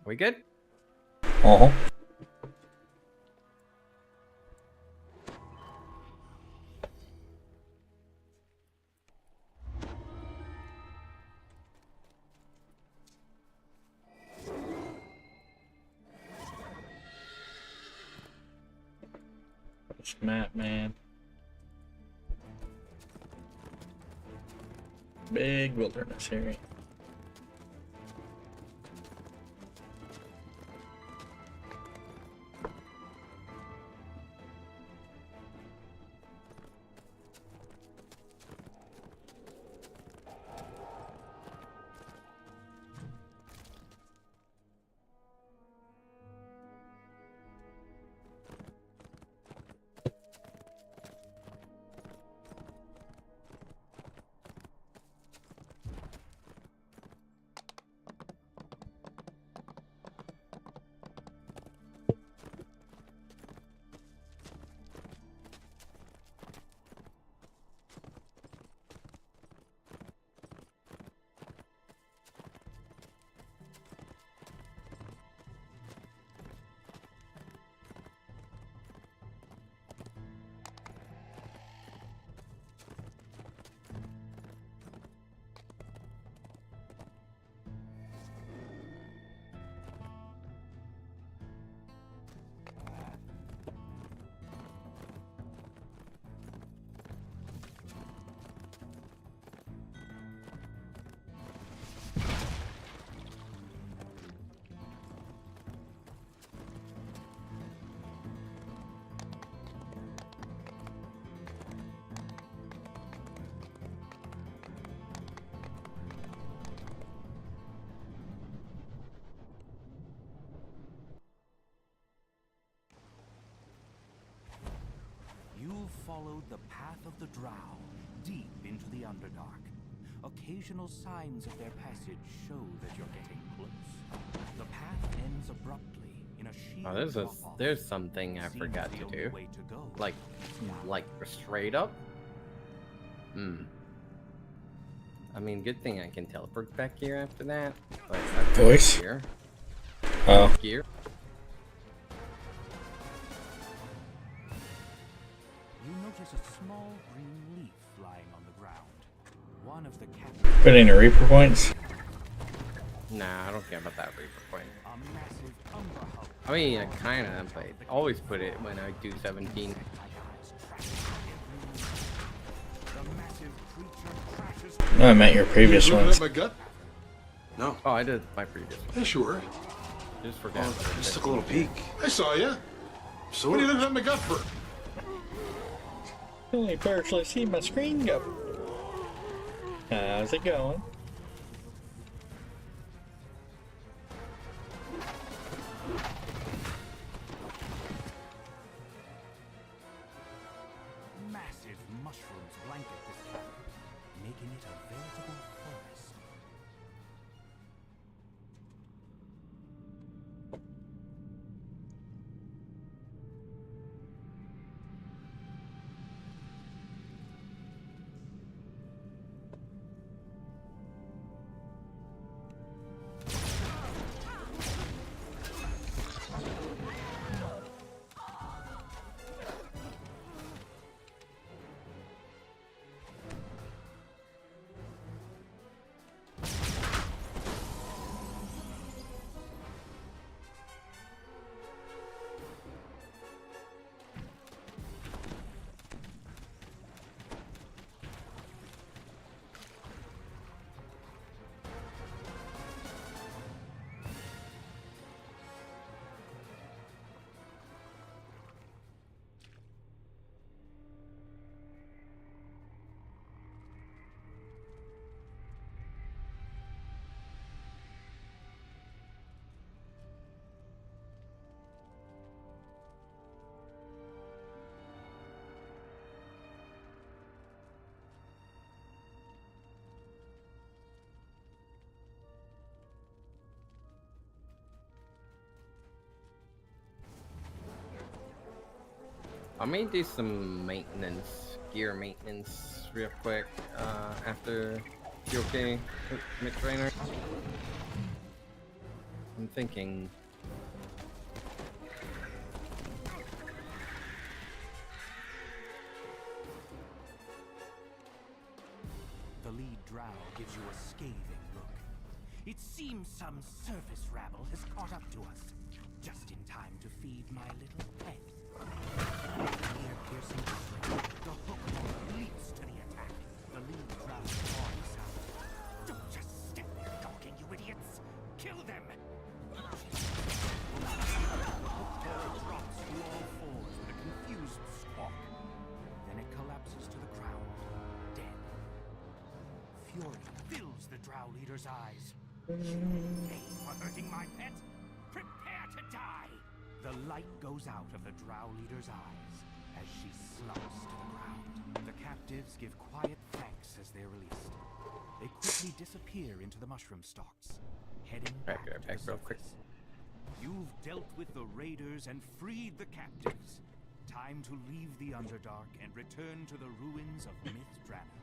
S3: We good?
S2: Uh-huh. This map, man. Big wilderness area.
S11: You've followed the path of the Drow, deep into the Underdark. Occasional signs of their passage show that you're getting close. The path ends abruptly in a sheer drop-off.
S3: There's something I forgot to do. Like straight up? I mean, good thing I can teleport back here after that. But
S2: Voice?
S3: Here.
S2: Oh.
S3: Here.
S11: You notice a small green leaf lying on the ground. One of the captains.
S2: Put any Reaper points?
S3: Nah, I don't care about that Reaper point.
S11: A massive umber hulk.
S3: I mean, I kinda, but always put it when I do 17.
S2: No, I meant your previous ones.
S7: My gut? No.
S3: Oh, I did my previous one.
S7: Yeah, sure.
S3: Just forgot.
S7: I just took a little peek. I saw you. So what are you looking at my gut for?
S2: You only partially see my screen go. How's it going?
S11: Massive mushrooms blanket this camp, making it a veritable forest.
S3: I may do some maintenance, gear maintenance real quick, after You okay, Miss Trainer? I'm thinking.
S11: The lead drow gives you a scathing look. It seems some surface rabble has caught up to us, just in time to feed my little pet. Ear-piercing strike, the hook leaps to the attack. The lead drow calls out. Don't just stand there talking, you idiots! Kill them! The hook drops to all fours with a confused squawk. Then it collapses to the ground, dead. Fury fills the drow leader's eyes. You pay for hurting my pet? Prepare to die! The light goes out of the drow leader's eyes as she slumps to the ground. The captives give quiet thanks as they're released. They quickly disappear into the mushroom stalks, heading back to the surface. You've dealt with the raiders and freed the captives. Time to leave the Underdark and return to the ruins of Mythdrana.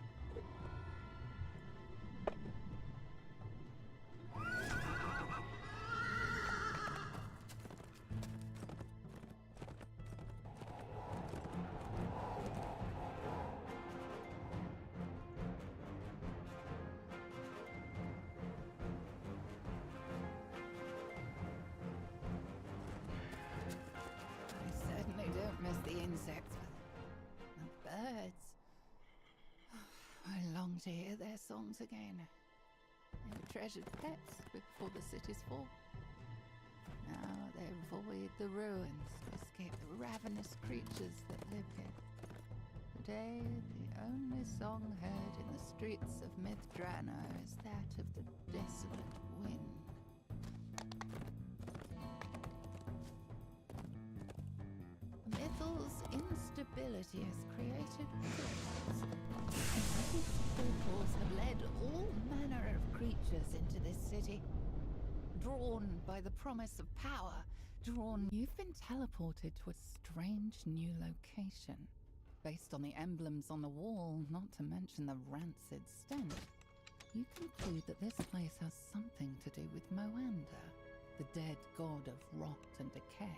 S12: I certainly don't miss the insects, but the birds. I long to hear their songs again. They were treasured pets before the city's fall. Now they void the ruins to escape the ravenous creatures that live here. Today, the only song heard in the streets of Mythdrana is that of the desolate wind. Mythal's instability has created portals. These portals have led all manner of creatures into this city. Drawn by the promise of power, you've been teleported to a strange new location. Based on the emblems on the wall, not to mention the rancid stench, you conclude that this place has something to do with Moanda, the dead god of rot and decay.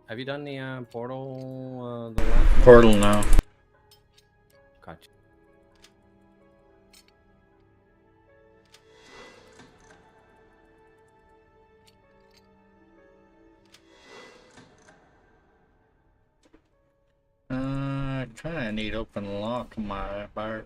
S3: Have you done the portal? The last one?
S2: Portal now.
S3: Gotcha.
S2: I kind of need open lock on my bar.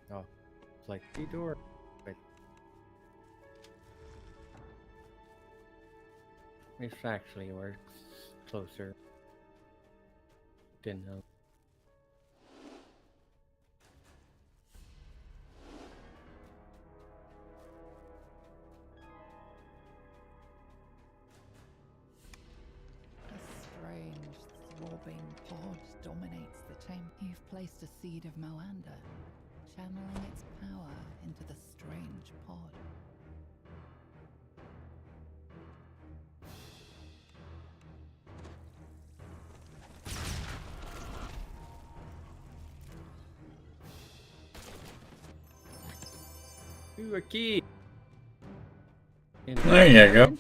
S3: Oh, it's like the door. Wait. This actually works closer. Didn't help.
S12: A strange, throbbing pod dominates the chamber. You've placed a seed of Moanda, channeling its power into the strange pod.
S3: Ooh, a key!
S2: There you go.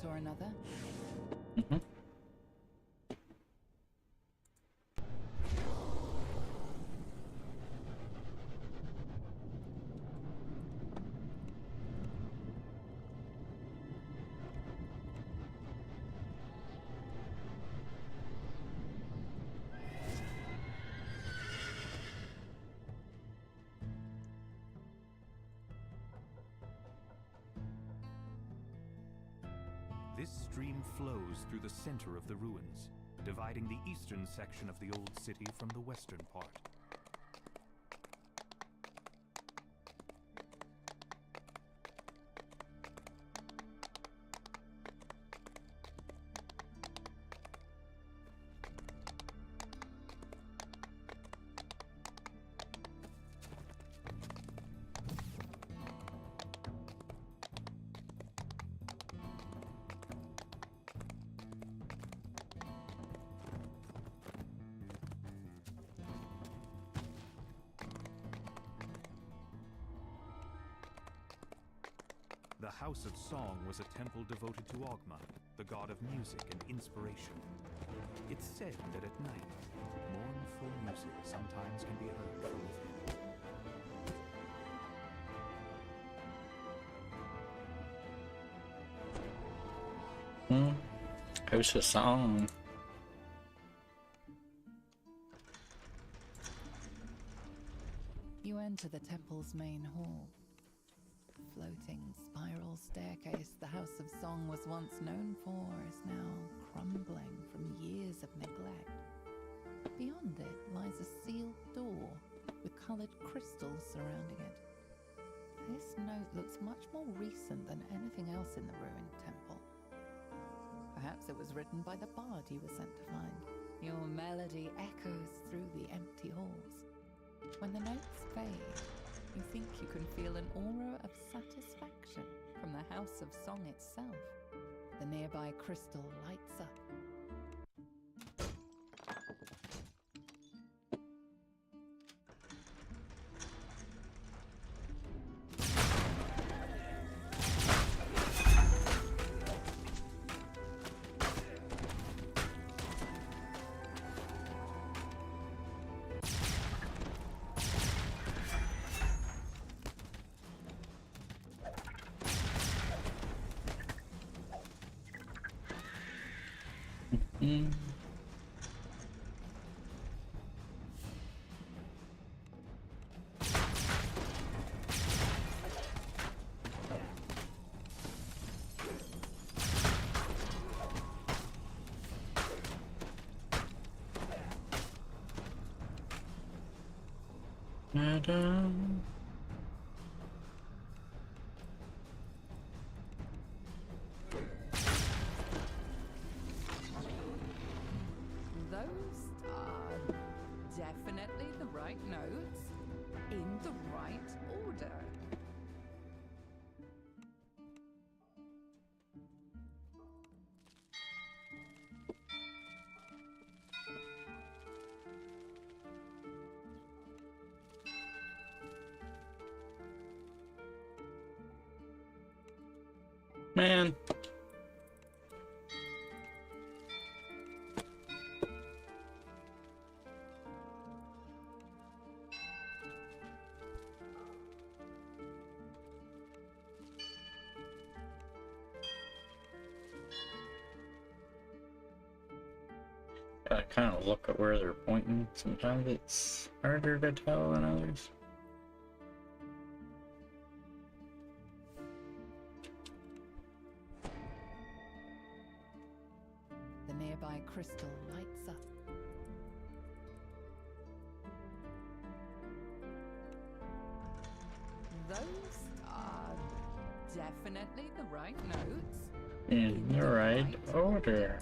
S12: Or another.
S11: This stream flows through the center of the ruins, dividing the eastern section of the old city from the western part. The House of Song was a temple devoted to Ogma, the god of music and inspiration. Its It's said that at night, mournful music sometimes can be heard from within.
S2: Who's the song?
S12: You enter the temple's main hall. Floating spiral staircase the House of Song was once known for is now crumbling from years of neglect. Beyond it lies a sealed door with coloured crystals surrounding it. This note looks much more recent than anything else in the ruined temple. Perhaps it was written by the bard you were sent to find. Your melody echoes through the empty halls. When the notes fade, you think you can feel an aura of satisfaction from the House of Song itself. The nearby crystal lights up. Those are definitely the right notes in the right order.
S2: Man. I kind of look at where they're pointing. Sometimes it's harder to tell than others.
S12: The nearby crystal lights up. Those are definitely the right notes
S2: In the right order.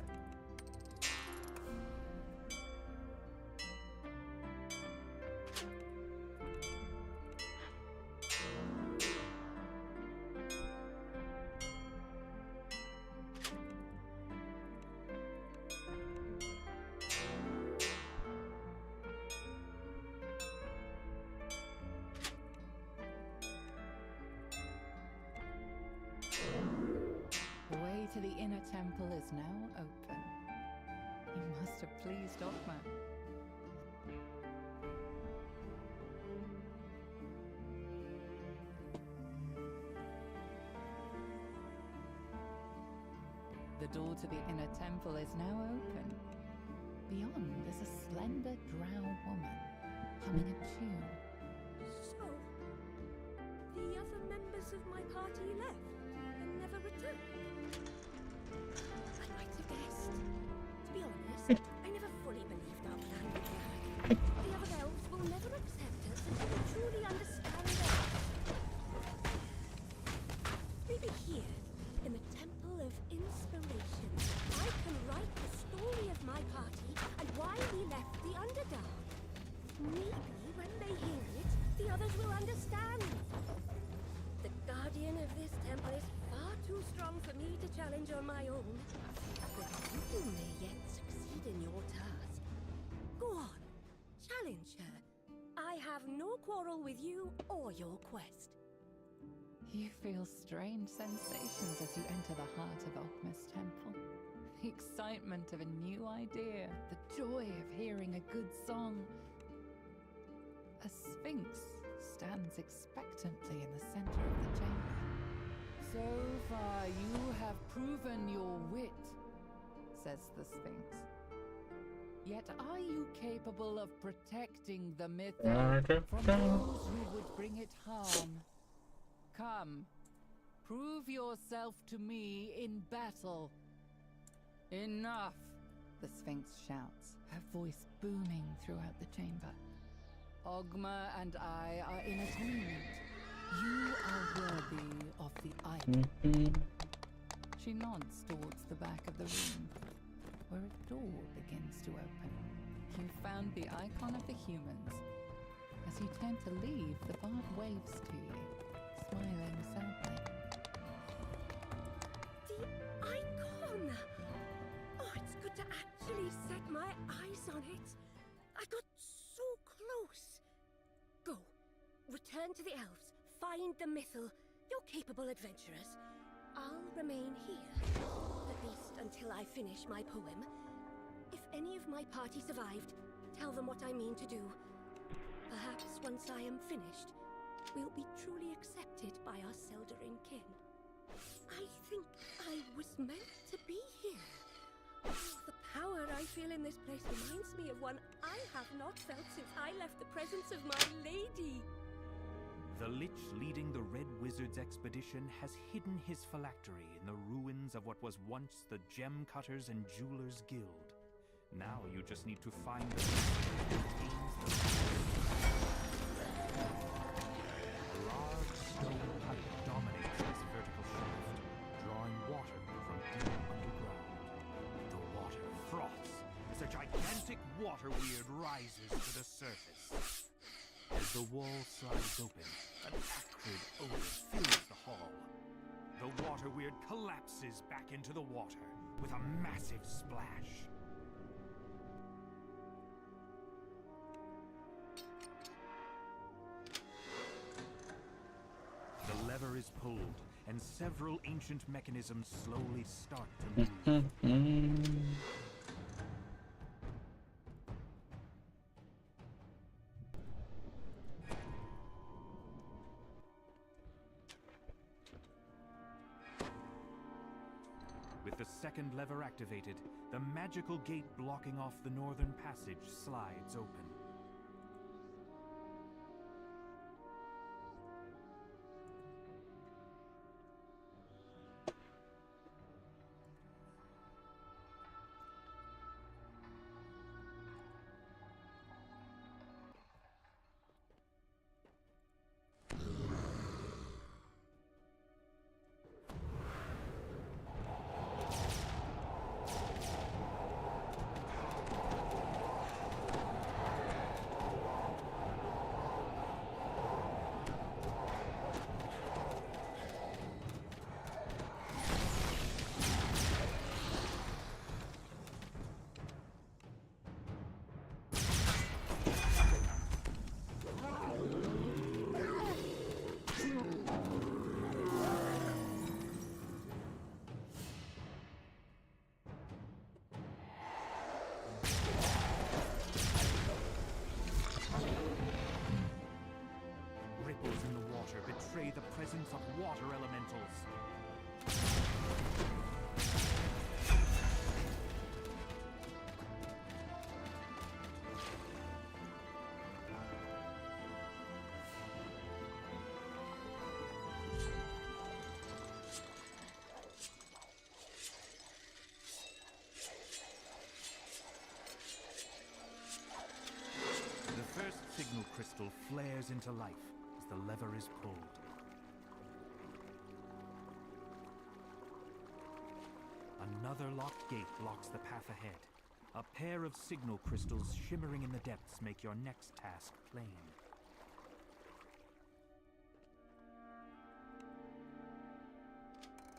S12: The way to the inner temple is now open. You must have pleased Ogma. The door to the inner temple is now open. Beyond is a slender drow woman humming a tune.
S13: So, the other members of my party left and never returned. I might have guessed. To be honest, I never fully believed our plan would work. The other elves will never accept us until they truly understand us. Maybe here, in the Temple of Inspiration, I can write the story of my party and why we left the Underdark. Maybe when they hear it, the others will understand. The guardian of this temple is far too strong for me to challenge on my own. But you may yet succeed in your task. Go on, challenge her. I have no quarrel with you or your quest.
S12: You feel strange sensations as you enter the heart of Ogma's temple. The excitement of a new idea, the joy of hearing a good song. A sphinx stands expectantly in the center of the chamber. So far you have proven your wit, says the sphinx. Yet are you capable of protecting the mytho from those who would bring it harm? Come, prove yourself to me in battle. Enough, the sphinx shouts, her voice booming throughout the chamber. Ogma and I are in agreement. You are worthy of the idol. She nods towards the back of the room, where a door begins to open. You found the icon of the humans. As you turn to leave, the bard waves to you, smiling sadly.
S13: The icon! Oh, it's good to actually set my eyes on it. I got so close. Go. Return to the elves. Find the Mythal. You're capable adventurers. I'll remain here, at least until I finish my poem. If any of my party survived, tell them what I mean to do. Perhaps once I am finished, we'll be truly accepted by our Seldering kin. I think I was meant to be here. Oh, the power I feel in this place reminds me of one I have not felt since I left the presence of my lady.
S11: The Lich leading the Red Wizard's expedition has hidden his phylactery in the ruins of what was once the Gem Cutters and Jewelers Guild. Now you just need to find the that contains the... A large stone pipe dominates this vertical shaft, drawing water from deep underground. The water froths as a gigantic water weird rises to the surface. As the wall slides open, an acrid odor fills the hall. The water weird collapses back into the water with a massive splash. The lever is pulled, and several ancient mechanisms slowly start to move. With the second lever activated, the magical gate blocking off the northern passage slides open. Betray the presence of water elementals. The first signal crystal flares into life as the lever is pulled. Another locked gate blocks the path ahead. A pair of signal crystals shimmering in the depths make your next task plain.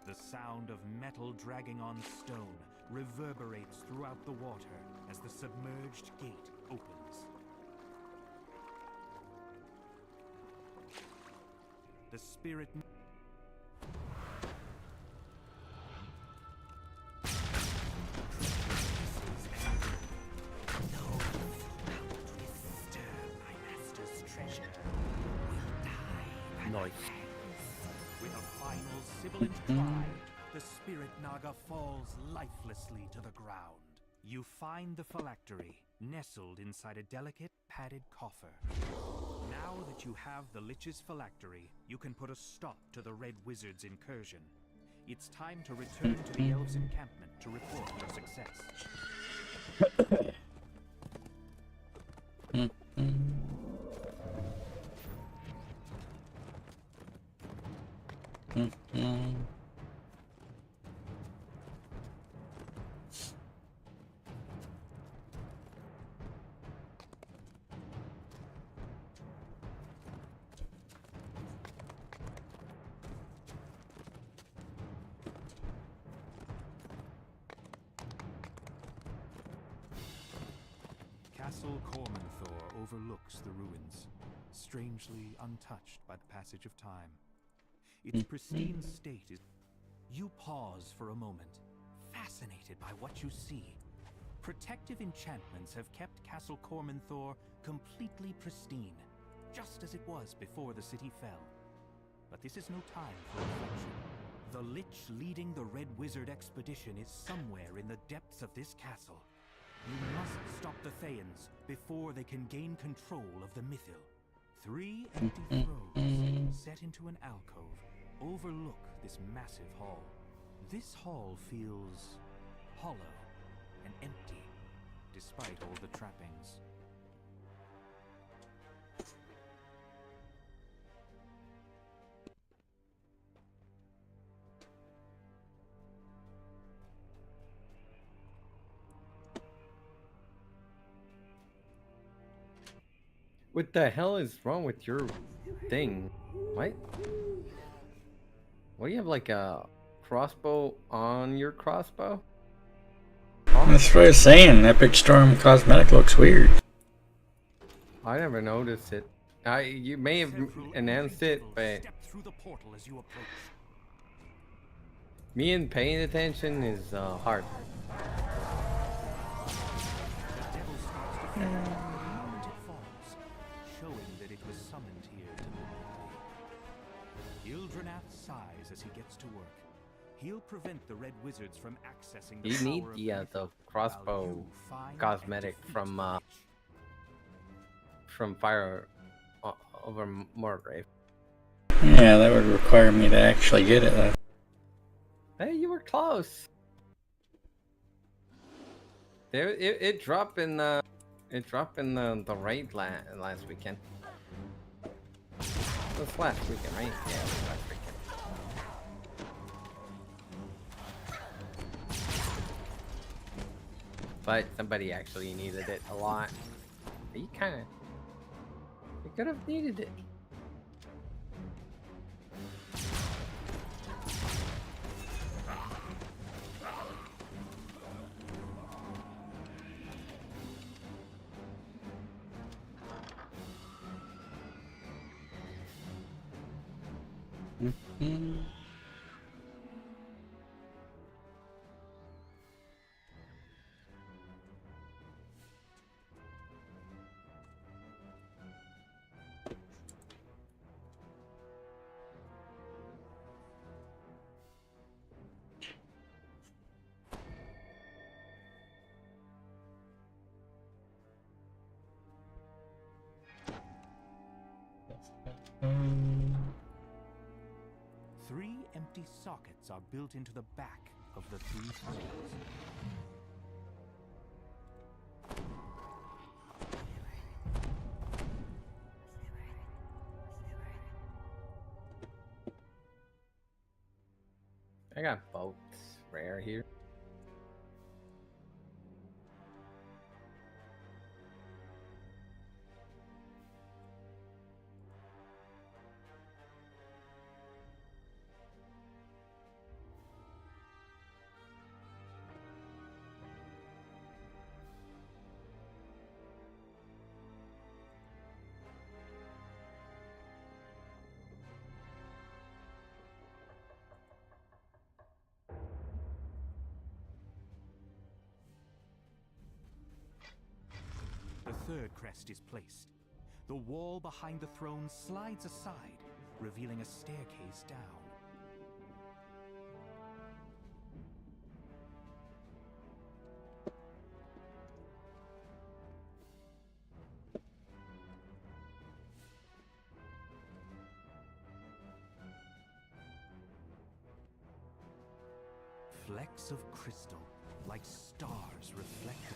S11: The sound of metal dragging on stone reverberates throughout the water as the submerged gate opens. The spirit... Nice. With a final sibilant cry, the spirit Naga falls lifelessly to the ground. You find the phylactery, nestled inside a delicate, padded coffer. Now that you have the Lich's phylactery, you can put a stop to the Red Wizard's incursion. It's time to return to the Elves' encampment to report your success. Castle Cormanthor overlooks the ruins, strangely untouched by the passage of time. Its pristine state is... You pause for a moment, fascinated by what you see. Protective enchantments have kept Castle Cormanthor completely pristine, just as it was before the city fell. But this is no time for reflection. The Lich leading the Red Wizard expedition is somewhere in the depths of this castle. You must stop the Thayians before they can gain control of the Mythil. 3 empty thrones, set into an alcove, overlook this massive hall. This hall feels hollow and empty, despite all the trappings.
S3: What the hell is wrong with your thing? What? What do you have, like a crossbow on your crossbow?
S2: That's what I was saying. Epic Storm cosmetic looks weird.
S3: I never noticed it. You may have announced it, but me and paying attention is hard.
S11: Sighs as he gets to work. He'll prevent the Red Wizards from accessing the
S3: You need
S11: power
S3: the crossbow cosmetic from Fire over Morgrave.
S2: Yeah, that would require me to actually get it though.
S3: Hey, you were close. There, it dropped in the raid last weekend. It was last weekend, right? Yeah, it was last weekend. But somebody actually needed it a lot. You could have needed it.
S11: Three empty sockets are built into the back of the 3 thrones.
S3: I got boats rare here.
S11: The third crest is placed. The wall behind the throne slides aside, revealing a staircase down. Flecks of crystal, like stars reflected.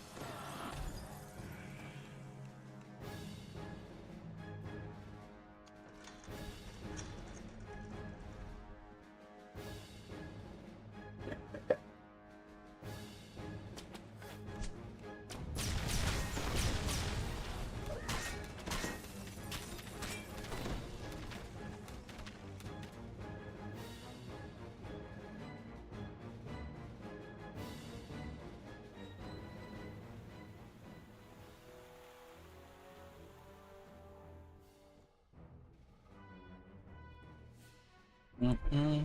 S2: Mm-hmm.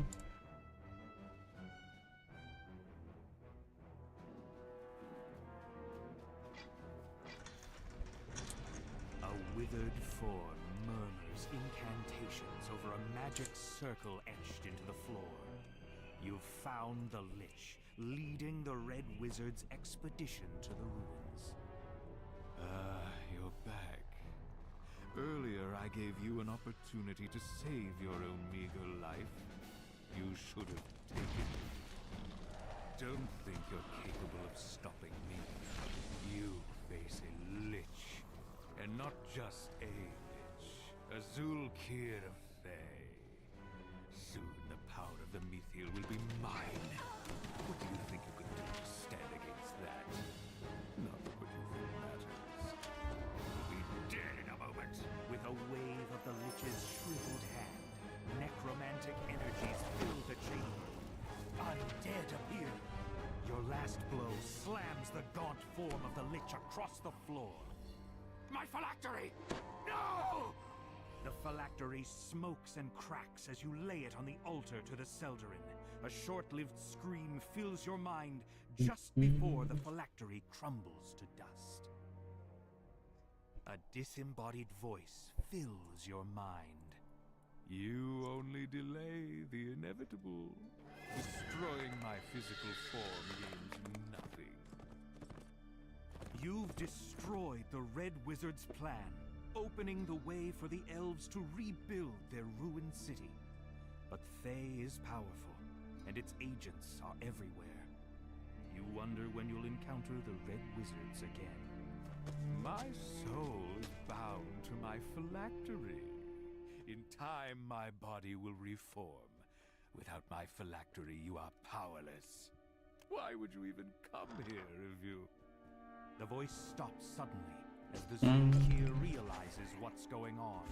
S11: A withered form murmurs incantations over a magic circle etched into the floor. You've found the Lich, leading the Red Wizard's expedition to the ruins.
S14: You're back. Earlier, I gave you an opportunity to save your own meager life. You should have taken it. Don't think you're capable of stopping me. You face a Lich, and not just a Lich, a Zulkir of Thay. Soon the power of the Mithril will be mine. What do you think you could do to stand against that? Not what you think matters. You'll be dead in a moment.
S11: With a wave of the Lich's shriveled hand, necromantic energies fill the chamber. Undead appear. Your last blow slams the gaunt form of the Lich across the floor. My phylactery! No! The phylactery smokes and cracks as you lay it on the altar to the Seldarin. A short-lived scream fills your mind just before the phylactery crumbles to dust. A disembodied voice fills your mind.
S14: You only delay the inevitable. Destroying my physical form means nothing.
S11: You've destroyed the Red Wizard's plan, opening the way for the elves to rebuild their ruined city. But Thay is powerful, and its agents are everywhere. You wonder when you'll encounter the Red Wizards again.
S14: My soul is bound to my phylactery. In time, my body will reform. Without my phylactery, you are powerless. Why would you even come here if you...
S11: The voice stops suddenly as the Zulkir realizes what's going on.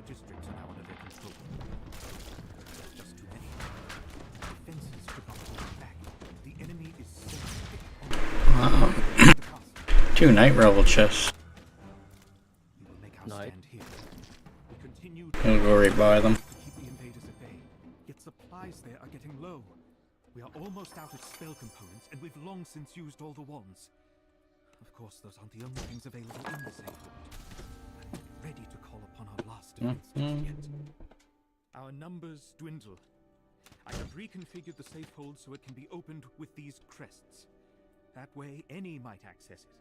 S11: districts are now under their control. Just too many. Defenses could not hold back. The enemy is safe.
S2: 2 night revel chests.
S11: We will make our stand here. We continue
S2: We'll go right by them.
S11: to keep the invaders at bay. Yet supplies there are getting low. We are almost out of spell components, and we've long since used all the wands. Of course, those aren't the only things available in the safe hold. I'm not ready to call upon our last defense yet. Our numbers dwindle. I have reconfigured the safe hold so it can be opened with these crests. That way, any might access it.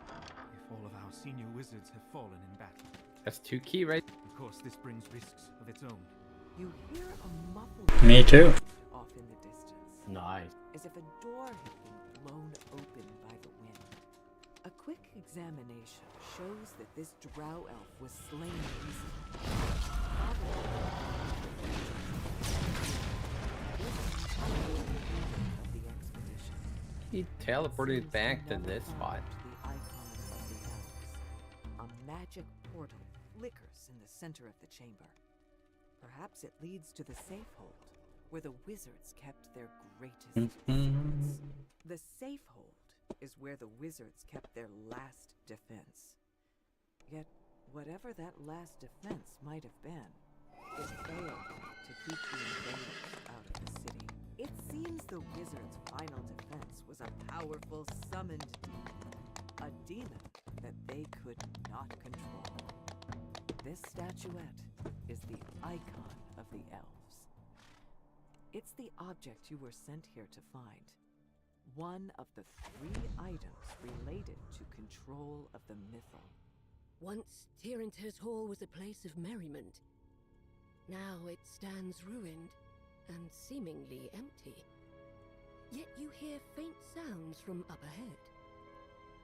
S11: If all of our senior wizards have fallen in battle.
S3: That's 2 key, right?
S11: Of course, this brings risks of its own.
S9: You hear a muffled
S2: Me too.
S9: off in the distance.
S3: Nice.
S9: As if a door had been blown open by the wind. A quick examination shows that this drow elf was slain recently.
S3: He teleported back to this spot.
S9: The icon of the elves. A magic portal flickers in the center of the chamber. Perhaps it leads to the safe hold, where the wizards kept their greatest secrets. The safe hold is where the wizards kept their last defense. Yet, whatever that last defense might have been, it failed to keep the invaders out of the city. It seems the wizards' final defense was a powerful summoned demon. A demon that they could not control. This statuette is the icon of the elves. It's the object you were sent here to find. One of the 3 items related to control of the mythal.
S15: Once Tyrant's Hall was a place of merriment. Now it stands ruined and seemingly empty. Yet you hear faint sounds from up ahead.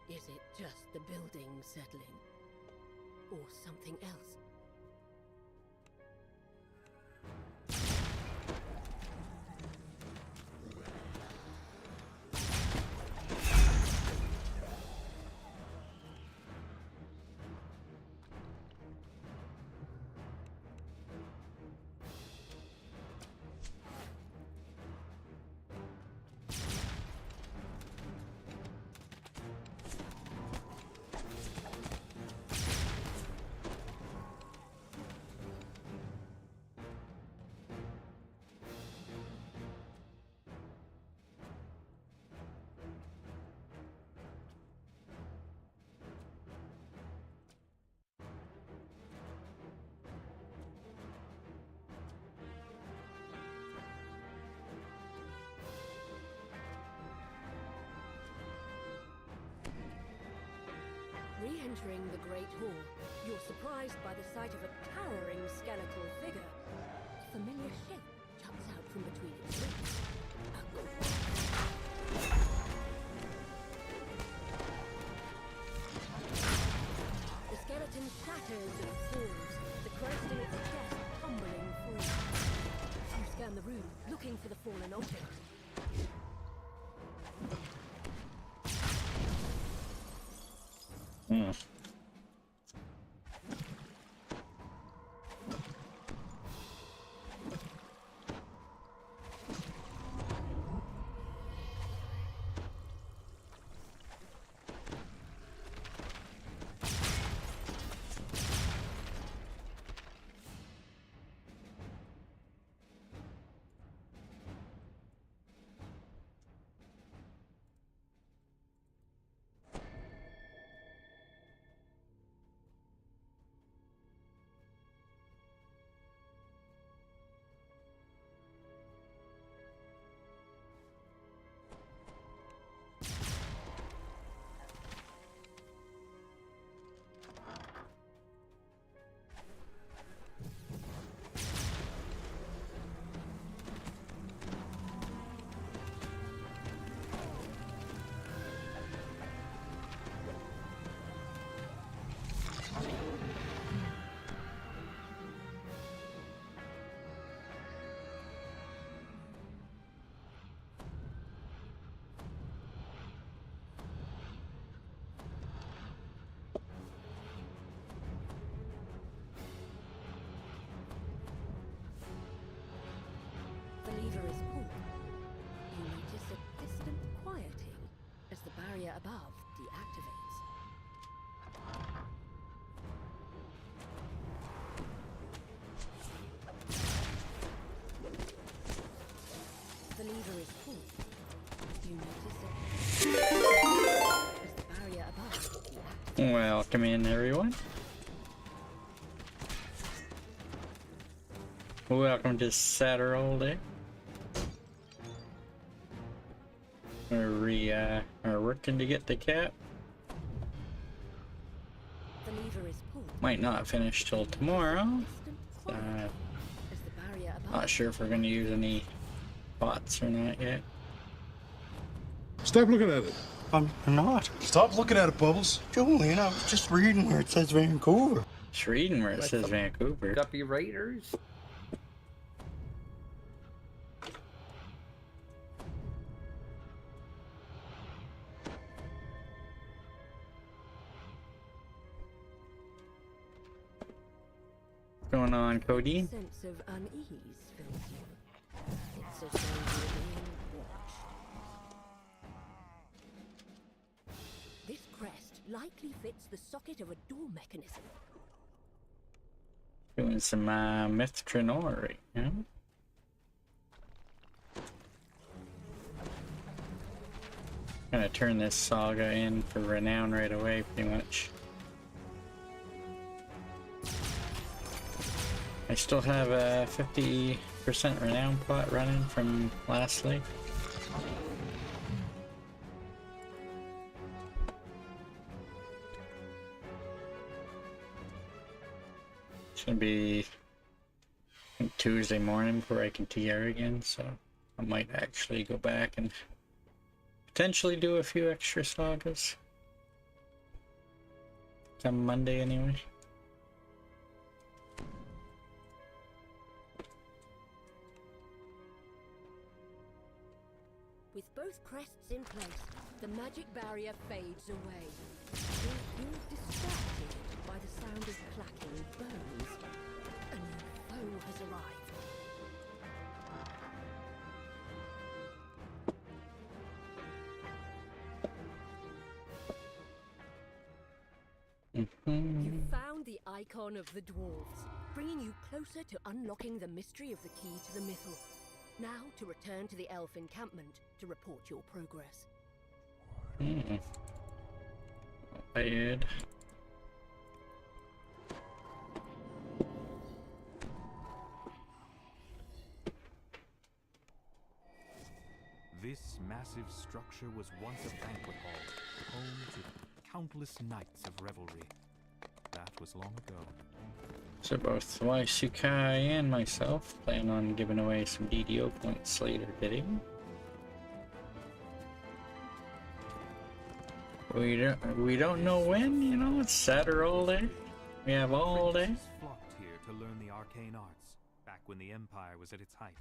S15: Is it just the building settling? Or something else? Re-entering the Great Hall, you're surprised by the sight of a towering skeletal figure. A familiar shape juts out from between its ribs. The skeleton shatters and falls, the crest in its chest tumbling free. You scan the room, looking for the fallen object. above deactivates. The lever is pulled. You notice it as the barrier above deactivates.
S2: Welcome in, everyone. Welcome to SaturALLday. We are working to get the cap.
S15: The lever is pulled.
S2: Might not finish till tomorrow.
S15: As the barrier above.
S2: Not sure if we're going to use any bots or not yet.
S7: Stop looking at it.
S2: I'm not.
S7: Stop looking at it, Bubbles.
S16: Julian, I was just reading where it says Vancouver.
S2: Just reading where it
S3: Like
S2: says
S3: the
S2: Vancouver.
S3: Guppy Raiders.
S2: What's going on, Cody?
S15: Sense of unease fills you. It's as though you're being watched. This crest likely fits the socket of a door mechanism.
S2: Doing some myth Trinor right now. Gonna turn this saga in for renown right away, pretty much. I still have a 50% renown plot running from last league. It's gonna be Tuesday morning before I can TR again, so I might actually go back and potentially do a few extra sagas. Come Monday anyway.
S15: With both crests in place, the magic barrier fades away. You're distracted by the sound of clacking bones. A new foe has arrived. You found the icon of the dwarves, bringing you closer to unlocking the mystery of the key to the mythal. Now to return to the elf encampment to report your progress.
S2: Not bad.
S11: This massive structure was once a banquet hall, home to countless nights of revelry. That was long ago.
S2: So both Waisukai and myself plan on giving away some DDO points later today. We don't know when, you know, it's SaturALLday. We have all day.
S11: Princes flocked here to learn the arcane arts, back when the Empire was at its height.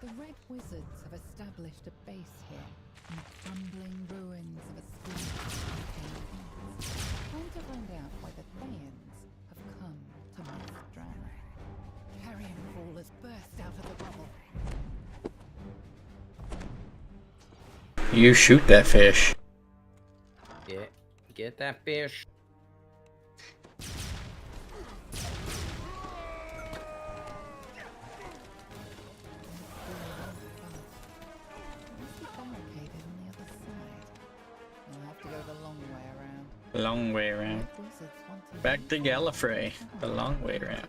S12: The Red Wizards have established a base here, in the crumbling ruins of a school of arcane arts. Trying to find out why the Thayans have come to Mistran. Carrion crawlers burst out of the rubble.
S2: You shoot that fish.
S3: Yeah, get that fish.
S2: Long way around. Back to Gallifrey. The long way around.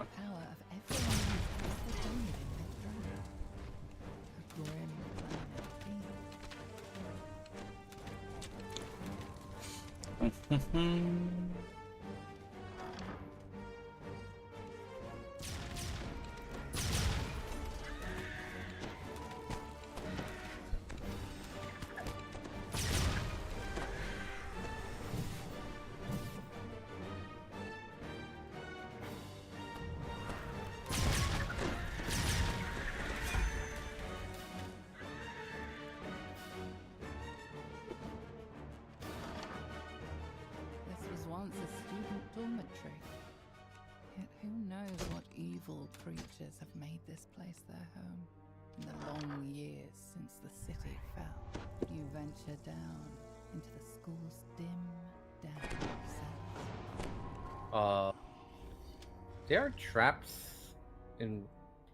S12: Dormitory. Yet who knows what evil creatures have made this place their home. In the long years since the city fell, you venture down, into the school's dim, damp cells.
S3: There are traps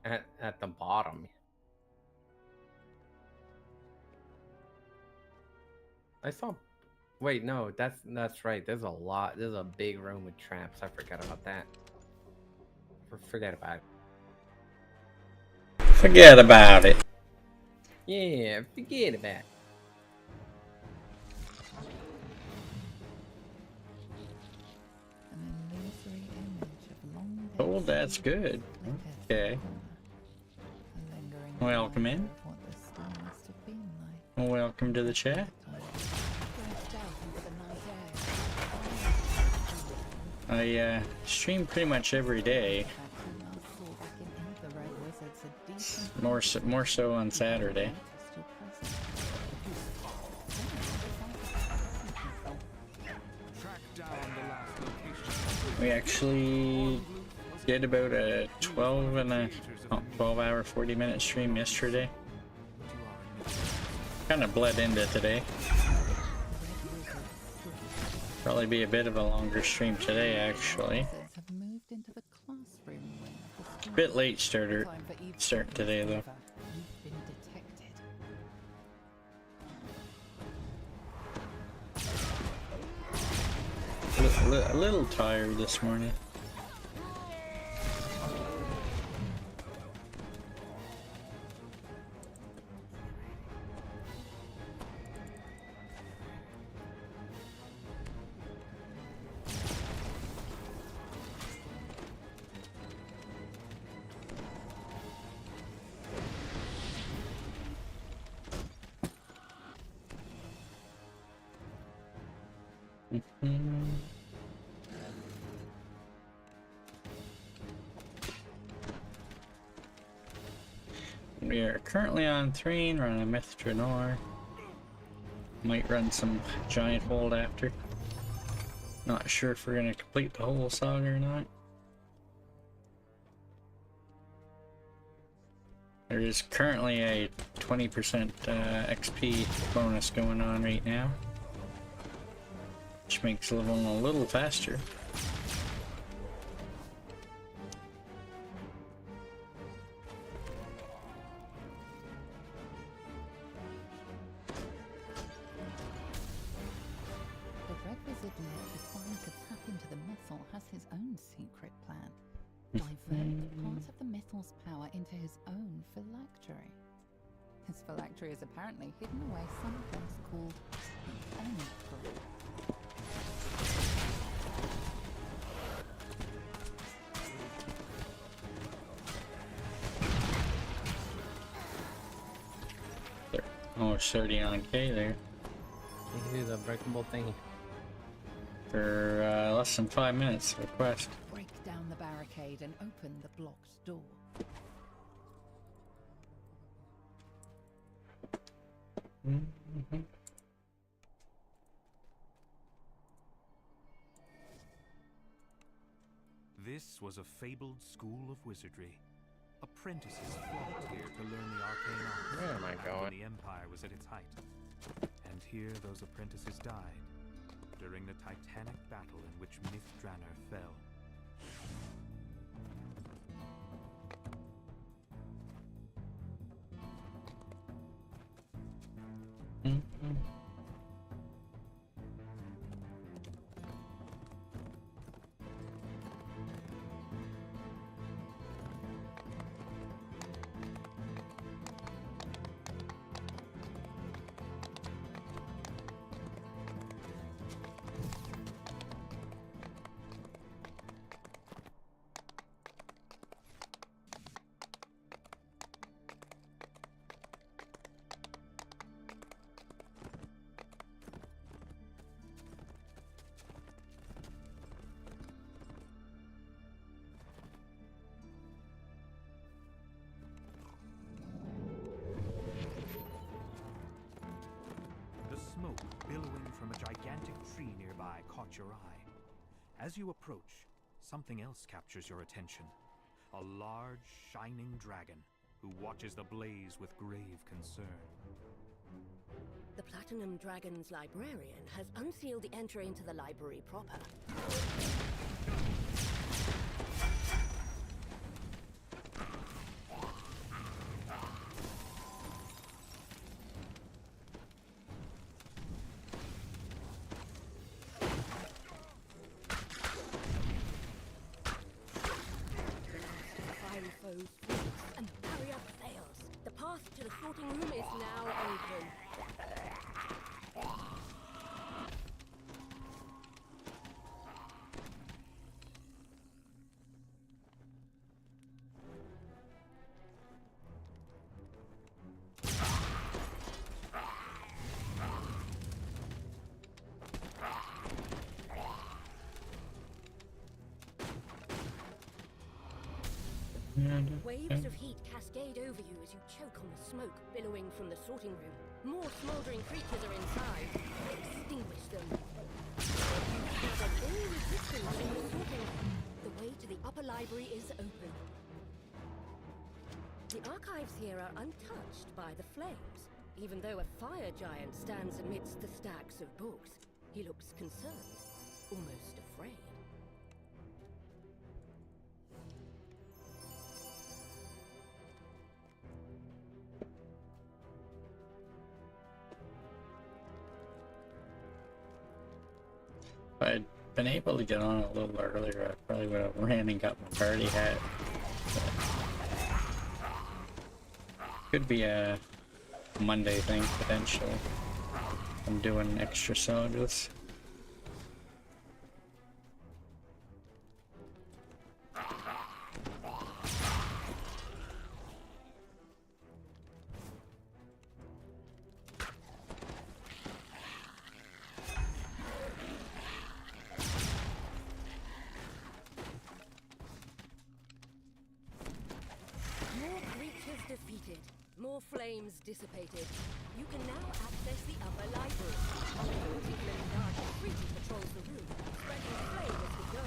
S3: at the bottom. I saw. Wait, no, that's right. There's a lot. There's a big room with traps. I forgot about that. Forget about it.
S2: Forget about it.
S3: Yeah, forget about it.
S12: An illusory image of long
S2: Oh, that's good. Okay. Welcome in.
S12: what the school must have been like.
S2: Welcome to the chat.
S12: Stretched out into the night air.
S2: I stream pretty much every day. More so on Saturday. We actually did about a 12-hour 40-minute stream yesterday. Kind of bled into today. Probably be a bit of a longer stream today, actually. Bit late start today, though. A little tired this morning. We are currently on Threen, running Mithranor. Might run some Giant Hold after. Not sure if we're gonna complete the whole saga or not. There is currently a 20% XP bonus going on right now, which makes leveling a little faster.
S12: Into his own phylactery. His phylactery is apparently hidden away someplace called the Enigma.
S2: Almost 30 on K there.
S3: You do the breakable thing.
S2: For less than 5 minutes of quest.
S12: Break down the barricade and open the blocked door.
S11: This was a fabled school of wizardry. Apprentices flocked here to learn the arcane arts.
S3: Where am I going?
S11: When the Empire was at its height. And here those apprentices died during the titanic battle in which Mithranor fell. Billowing from a gigantic tree nearby caught your eye. As you approach, something else captures your attention. A large, shining dragon who watches the blaze with grave concern.
S15: The Platinum Dragon's librarian has unsealed the entry into the library proper. And the barrier fails. The path to the sorting room is now open. Waves of heat cascade over you as you choke on the smoke billowing from the sorting room. More smoldering creatures are inside. Extinguish them. You gathered all resistance in the sorting room. The way to the upper library is open. The archives here are untouched by the flames. Even though a fire giant stands amidst the stacks of books, he looks concerned, almost afraid.
S2: If I'd been able to get on a little earlier, I probably would have ran and got my party hat. Could be a Monday thing, potentially. I'm doing extra sagas.
S15: Defeated. More flames dissipated. You can now access the upper library. A particularly large creature patrols the room, spreading flame as we go.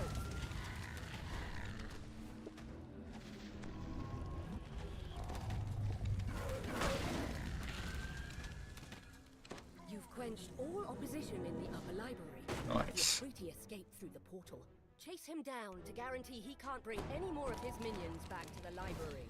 S15: You've quenched all opposition in the upper library.
S2: Nice.
S15: Your Fruity escaped through the portal. Chase him down to guarantee he can't bring any more of his minions back to the library.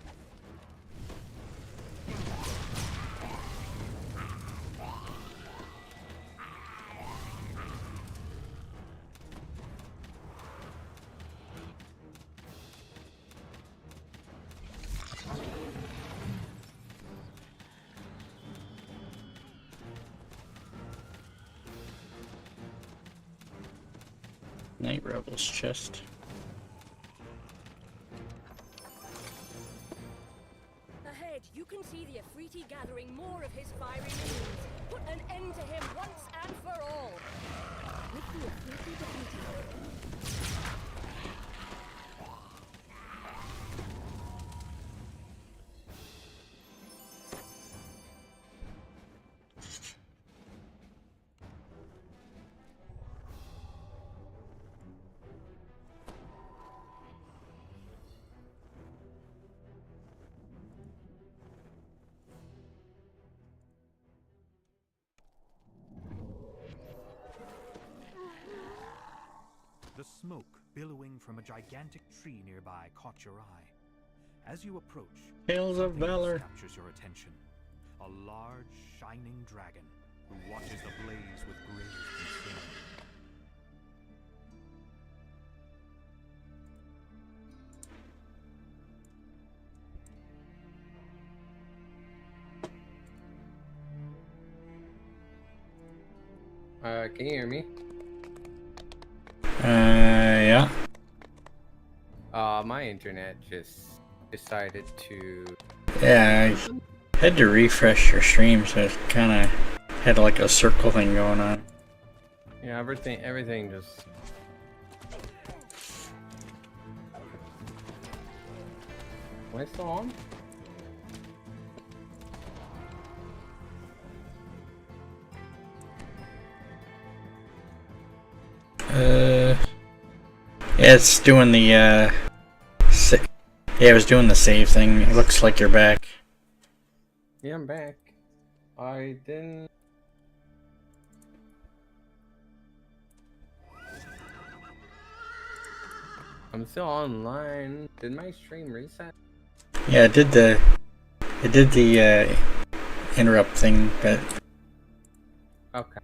S2: Night Rebel's chest.
S15: Ahead, you can see the Afriti gathering more of his fiery minions. Put an end to him once and for all. With the Afriti defeated.
S11: The smoke billowing from a gigantic tree nearby caught your eye. As you approach,
S2: Tales of
S11: something else
S2: Valor
S11: captures your attention. A large, shining dragon who watches the blaze with grave concern.
S3: Can you hear me?
S2: Yeah.
S3: My internet just decided to...
S2: Yeah, I had to refresh your stream, so it kind of had like a circle thing going on.
S3: Yeah, everything just... Am I still on?
S2: Yeah, it's doing the, yeah, it was doing the save thing. It looks like you're back.
S3: Yeah, I'm back. I didn't... I'm still online. Did my stream reset?
S2: Yeah, it did the interrupt thing, but
S3: Okay.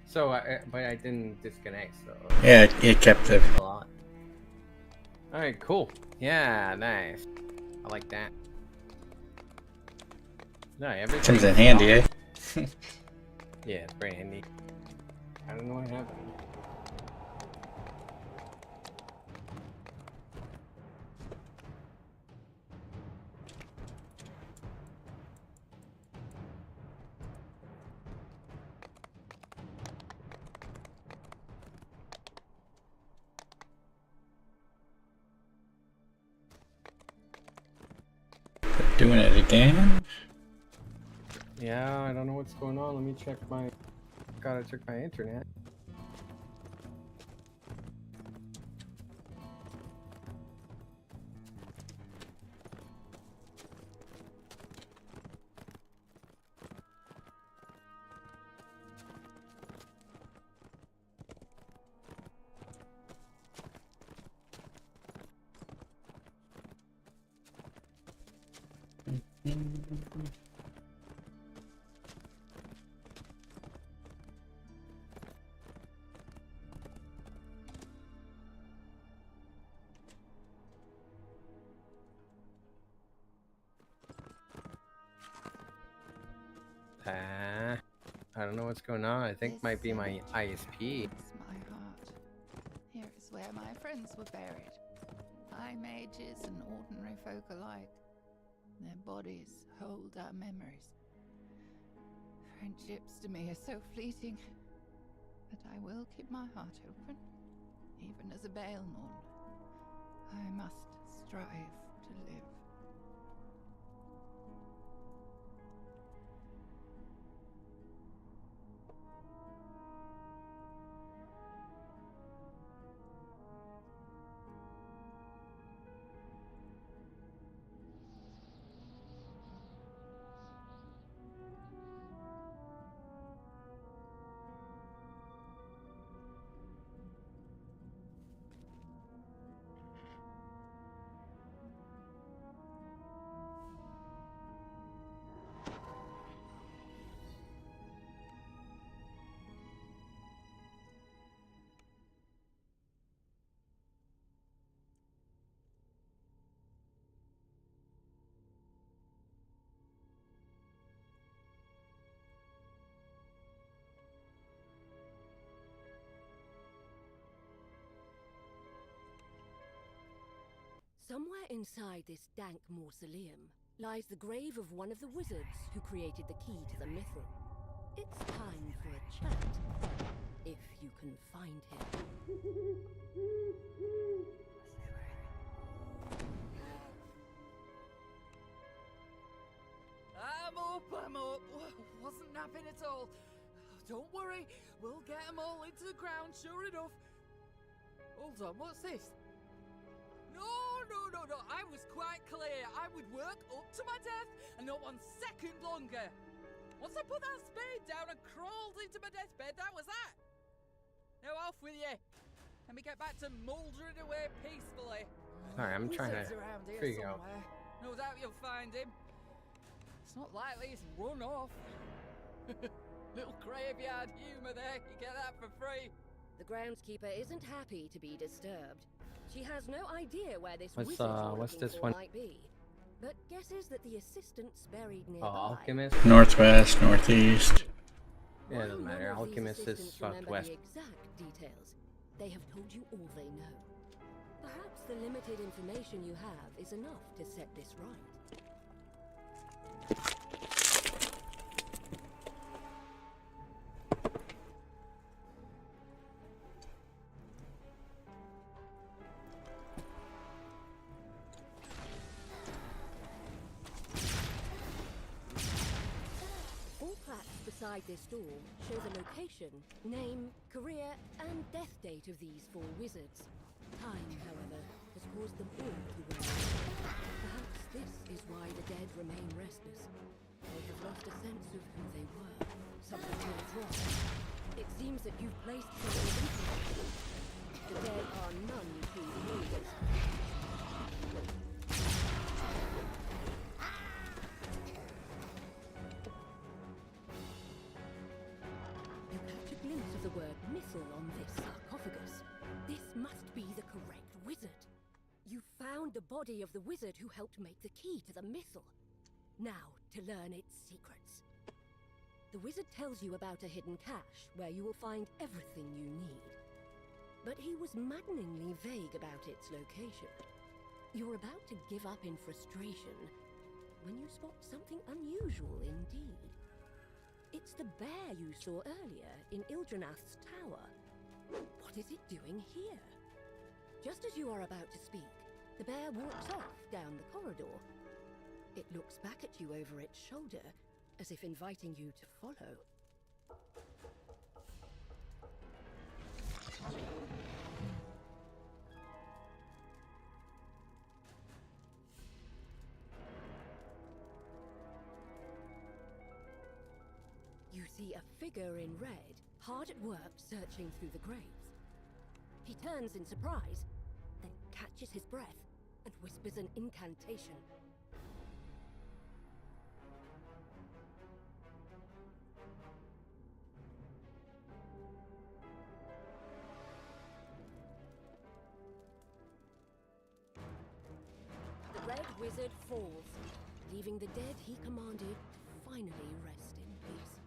S3: So, but I didn't disconnect, so...
S2: yeah, it kept it.
S3: A lot. Alright, cool. Yeah, nice. I like that. No, everything
S2: Comes in handy, eh?
S3: Yeah, it's very handy. I don't know what happened.
S2: Doing it again?
S3: Yeah, I don't know what's going on. Let me check my... Gotta check my internet. I don't know what's going on. I think it might be my ISP.
S12: It's my heart. Here is where my friends were buried. High mages and ordinary folk alike. Their bodies hold our memories. Friendships to me are so fleeting, but I will keep my heart open, even as a Baelnorn. I must strive to live.
S15: Somewhere inside this dank mausoleum lies the grave of one of the wizards who created the key to the Mythal. It's time for a chat, if you can find him.
S17: I'm up. Wasn't napping at all. Don't worry, we'll get them all into the ground, sure enough. Hold on, what's this? No. I was quite clear. I would work up to my death and not 1 second longer. Once I put that spade down and crawled into my deathbed, that was that. Now off with you. Let me get back to mouldering away peacefully.
S3: Sorry, I'm trying to
S17: Wizard's around here
S3: figure out.
S17: somewhere. No doubt you'll find him. It's not likely he's run off. Little graveyard humour there. You get that for free.
S15: The groundskeeper isn't happy to be disturbed. She has no idea where this
S3: What's,
S15: wizard you're
S3: what's
S15: looking
S3: this
S15: for
S3: one?
S15: might be, but guesses that the assistant's buried nearby.
S3: Alchemist?
S2: Northwest, northeast.
S3: Yeah, it doesn't matter.
S15: None of these
S3: Alchemist is
S15: assistants remember
S3: southwest.
S15: the exact details. They have told you all they know. Perhaps the limited information you have is enough to set this right. All plaques beside this door show the location, name, career, and death date of these 4 wizards. Time, however, has caused them all to wander. Perhaps this is why the dead remain restless. They have lost a sense of who they were. Something feels wrong. It seems that you've placed something into them. the dead are none too pleased. You catch a glimpse of the word missile on this sarcophagus. This must be the correct wizard. You found the body of the wizard who helped make the key to the missile. Now, to learn its secrets. The wizard tells you about a hidden cache where you will find everything you need. But he was maddeningly vague about its location. You're about to give up in frustration when you spot something unusual indeed. It's the bear you saw earlier in Ildranath's tower. What is it doing here? Just as you are about to speak, the bear walks off down the corridor. It looks back at you over its shoulder, as if inviting you to follow. You see a figure in red, hard at work searching through the graves. He turns in surprise, then catches his breath and whispers an incantation. The Red Wizard falls, leaving the dead he commanded to finally rest in peace.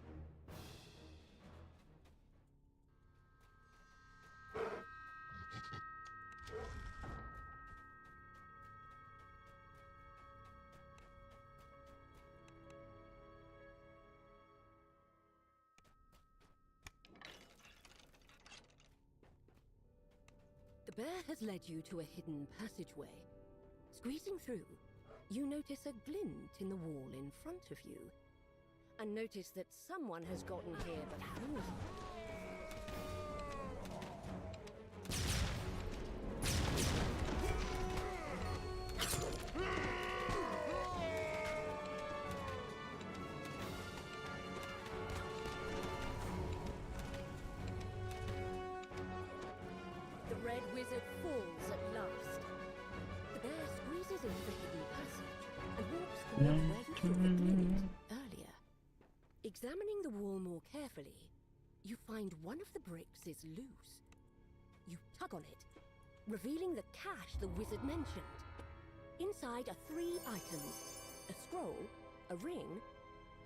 S15: The bear has led you to a hidden passageway. Squeezing through, you notice a glint in the wall in front of you, and notice that someone has gotten here before you. The Red Wizard falls at last. The bear squeezes into the hidden passage and walks towards where you saw the glint earlier. Examining the wall more carefully, you find one of the bricks is loose. You tug on it, revealing the cache the wizard mentioned. Inside are 3 items: a scroll, a ring,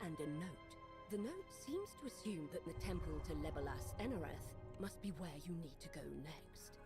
S15: and a note. The note seems to assume that the temple to Legolas Enareth must be where you need to go next.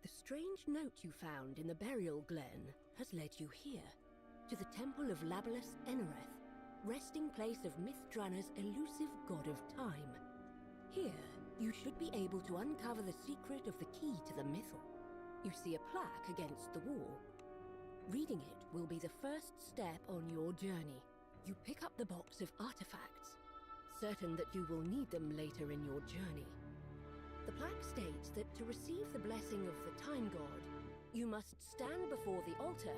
S15: The strange note you found in the burial glen has led you here, to the temple of Legolas Enareth, resting place of Mithranna's elusive god of time. Here, you should be able to uncover the secret of the key to the missile. You see a plaque against the wall. Reading it will be the first step on your journey. You pick up the box of artifacts, certain that you will need them later in your journey. The plaque states that to receive the blessing of the Time God, you must stand before the altar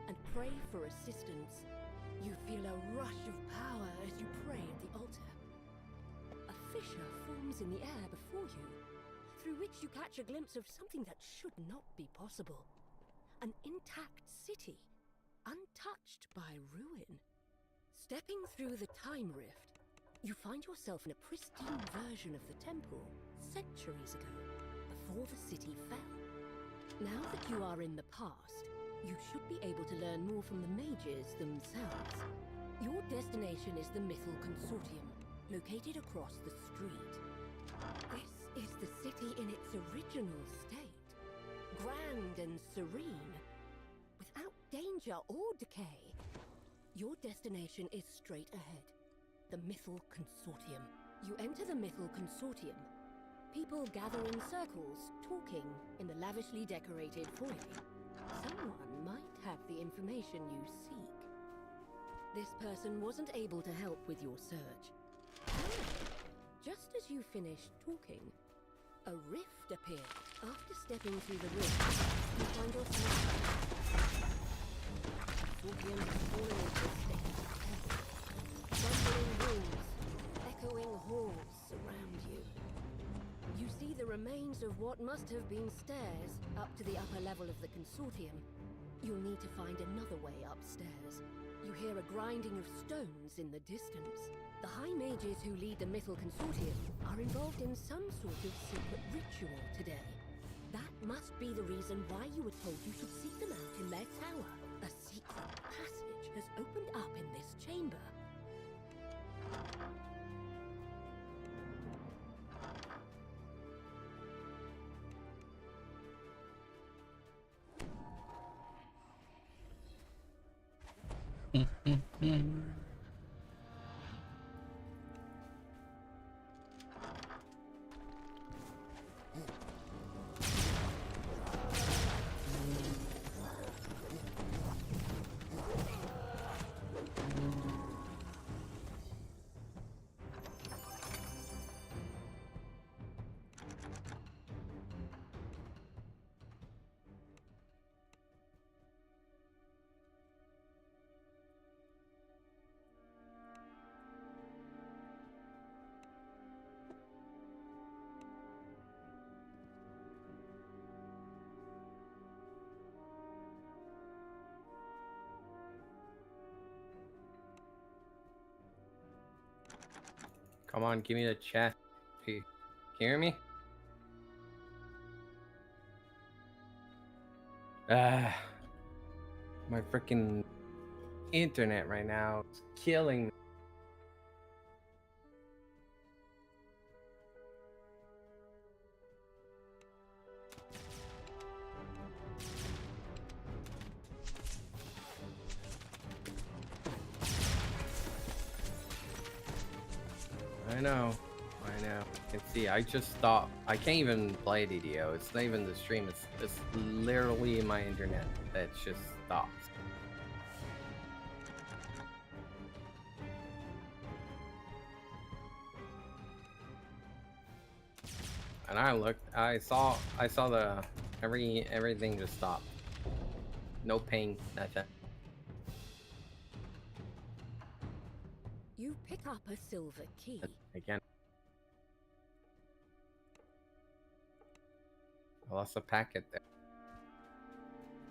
S15: and pray for assistance. You feel a rush of power as you pray at the altar. A fissure forms in the air before you, through which you catch a glimpse of something that should not be possible. An intact city, untouched by ruin. Stepping through the Time Rift, you find yourself in a pristine version of the temple, centuries ago, before the city fell. Now that you are in the past, you should be able to learn more from the mages themselves. Your destination is the Mythal Consortium, located across the street. This is the city in its original state, grand and serene, without danger or decay. Your destination is straight ahead, the Mythal Consortium. You enter the Mythal Consortium. People gather in circles, talking in the lavishly decorated foyer. Someone might have the information you seek. This person wasn't able to help with your search. Just as you finished talking, a rift appeared. After stepping through the rift, you find yourself Consortium has fallen into a state of terror. Crumbling walls, echoing halls surround you. You see the remains of what must have been stairs up to the upper level of the Consortium. You'll need to find another way upstairs. You hear a grinding of stones in the distance. The High Mages who lead the Mythal Consortium are involved in some sort of secret ritual today. That must be the reason why you were told you should seek them out in their tower. A secret passage has opened up in this chamber.
S3: Come on, give me the chat. Can you hear me? My freaking internet right now is killing me. I know. You can see, I just stopped. I can't even play DDO. It's not even the stream. It's literally my internet that just stops. And I looked. I saw the everything just stopped. No ping, nothing.
S15: You pick up a silver key.
S3: Again. I lost a packet there.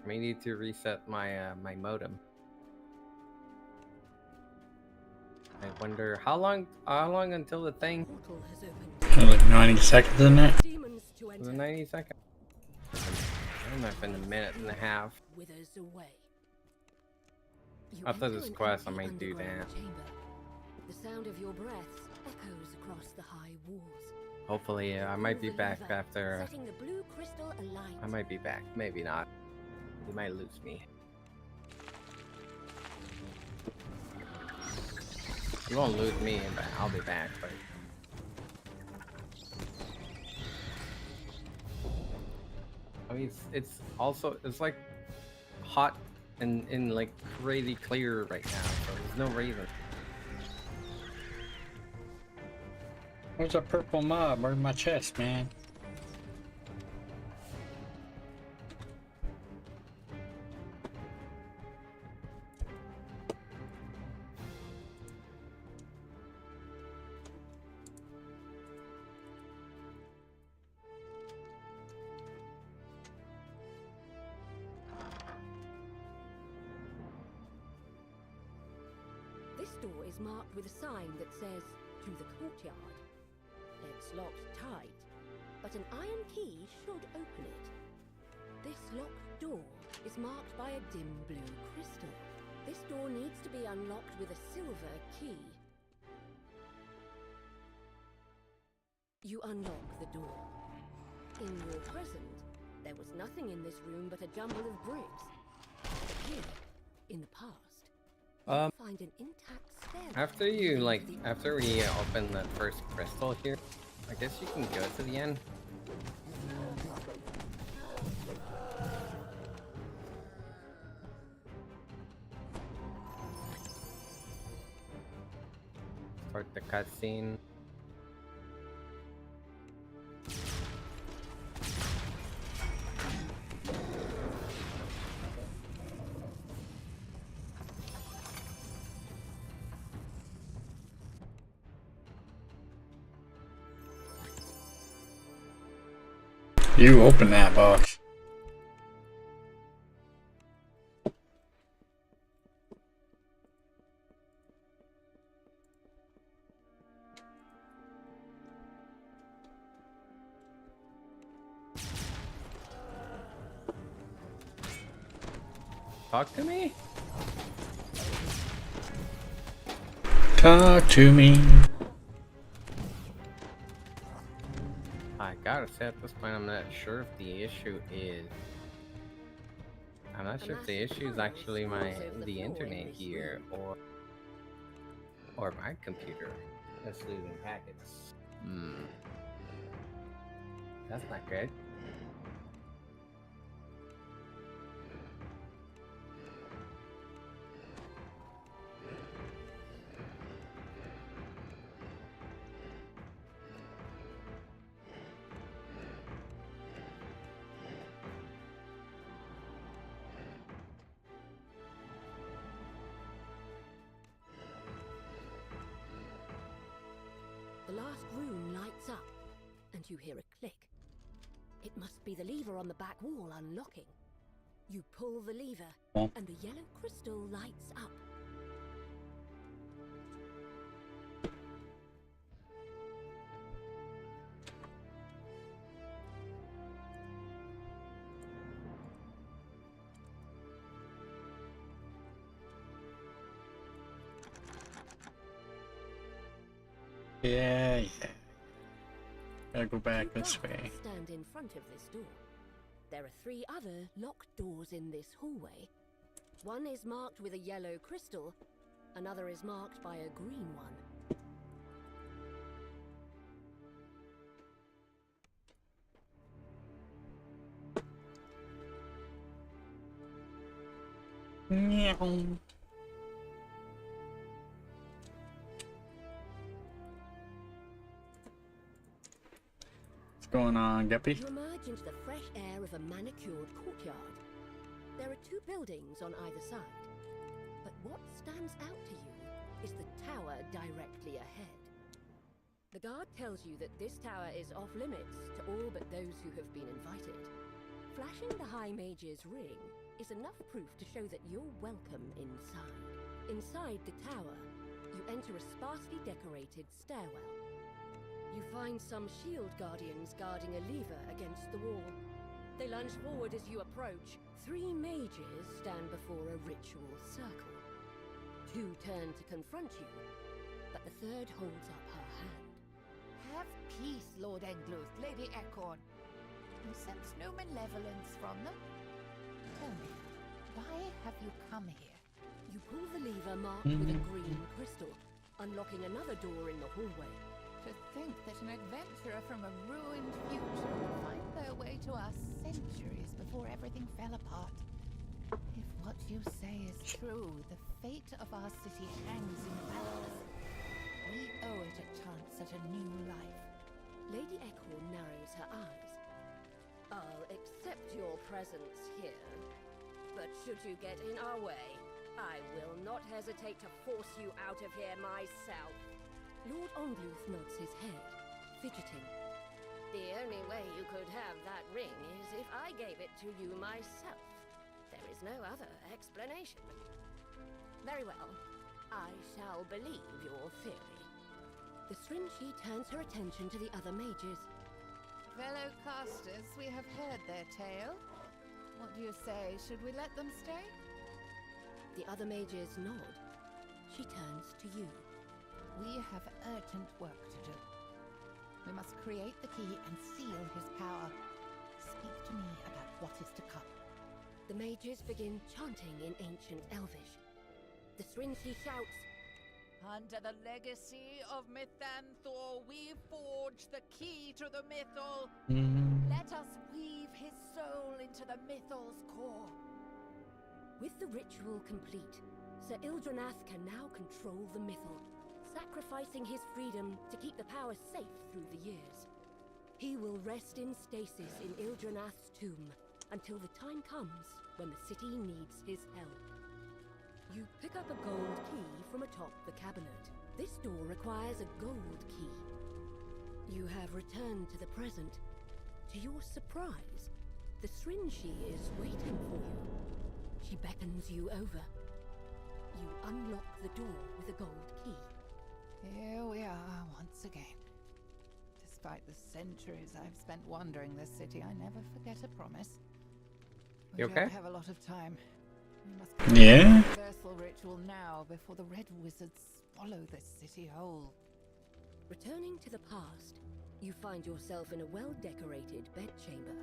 S3: I may need to reset my my modem. I wonder how long until the thing.
S2: Like 90 seconds in there.
S3: Was it 90 seconds? It might have been a minute and a half. After this quest, I might do that.
S15: The sound of your breaths echoes across the high walls.
S3: Hopefully, I might be back after.
S15: Setting the blue crystal alight.
S3: I might be back. Maybe not. You might lose me. You won't lose me, but I'll be back. But I mean, it's also like hot and like crazy clear right now, so there's no reason.
S2: Where's a purple mob? Where's my chest, man?
S15: This door is marked with a sign that says, "To the courtyard." It's locked tight, but an iron key should open it. This locked door is marked by a dim blue crystal. This door needs to be unlocked with a silver key. You unlock the door. In your present, there was nothing in this room but a jumble of bricks. But here, in the past, you find an intact stairwell.
S3: After we open the first crystal here, I guess you can go to the end. Start the cutscene.
S2: You open that box.
S3: Talk to me?
S2: Talk to me.
S3: I gotta say, at this point, I'm not sure if the issue is. I'm not sure if the issue is actually the internet here or my computer that's losing packets. That's not good.
S15: The last room lights up, and you hear a click. It must be the lever on the back wall unlocking. You pull the lever, and the yellow crystal lights up.
S2: Yeah. Gotta go back this way.
S15: Stand in front of this door. There are 3 other locked doors in this hallway. One is marked with a yellow crystal, another is marked by a green one.
S2: Meow. Going on, Guppy?
S15: You emerge into the fresh air of a manicured courtyard. There are 2 buildings on either side, but what stands out to you is the tower directly ahead. The guard tells you that this tower is off limits to all but those who have been invited. Flashing the High Mage's ring is enough proof to show that you're welcome inside. Inside the tower, you enter a sparsely decorated stairwell. You find some shield guardians guarding a lever against the wall. They lunge forward as you approach. 3 mages stand before a ritual circle. 2 turn to confront you, but the 3rd holds up her hand.
S12: Have peace, Lord Engluth, Lady Ekorn. You sense no malevolence from them? Tell me, why have you come here?
S15: You pull the lever marked with a green crystal, unlocking another door in the hallway.
S12: To think that an adventurer from a ruined future would find their way to us centuries before everything fell apart. If what you say is true, the fate of our city hangs in the balance. We owe it a chance at a new life.
S15: Lady Ekorn narrows her eyes. I'll accept your presence here, but should you get in our way, I will not hesitate to force you out of here myself. Lord Engluth nods his head, fidgeting. The only way you could have that ring is if I gave it to you myself. There is no other explanation. Very well. I shall believe your theory. The Stringy turns her attention to the other mages.
S12: Fellow casters, we have heard their tale. What do you say? Should we let them stay?
S15: The other mages nod. She turns to you.
S12: We have urgent work to do. We must create the key and seal his power. Speak to me about what is to come.
S15: The mages begin chanting in ancient Elvish. The Srinchi shouts,
S12: Under the legacy of Mythanthor, we forge the key to the Mythal. Let us weave his soul into the Mythal's core.
S15: With the ritual complete, Sir Ildranath can now control the Mythal, sacrificing his freedom to keep the power safe through the years. He will rest in stasis in Ildranath's tomb until the time comes when the city needs his help. You pick up a gold key from atop the cabinet. This door requires a gold key. You have returned to the present. To your surprise, the Srinchi is waiting for you. She beckons you over. You unlock the door with a gold key.
S12: Here we are once again. Despite the centuries I've spent wandering this city, I never forget a promise. We
S3: You okay?
S12: don't have a lot of time. We must
S2: Yeah?
S12: complete the universal ritual now before the Red Wizards swallow this city whole.
S15: Returning to the past, you find yourself in a well-decorated bedchamber.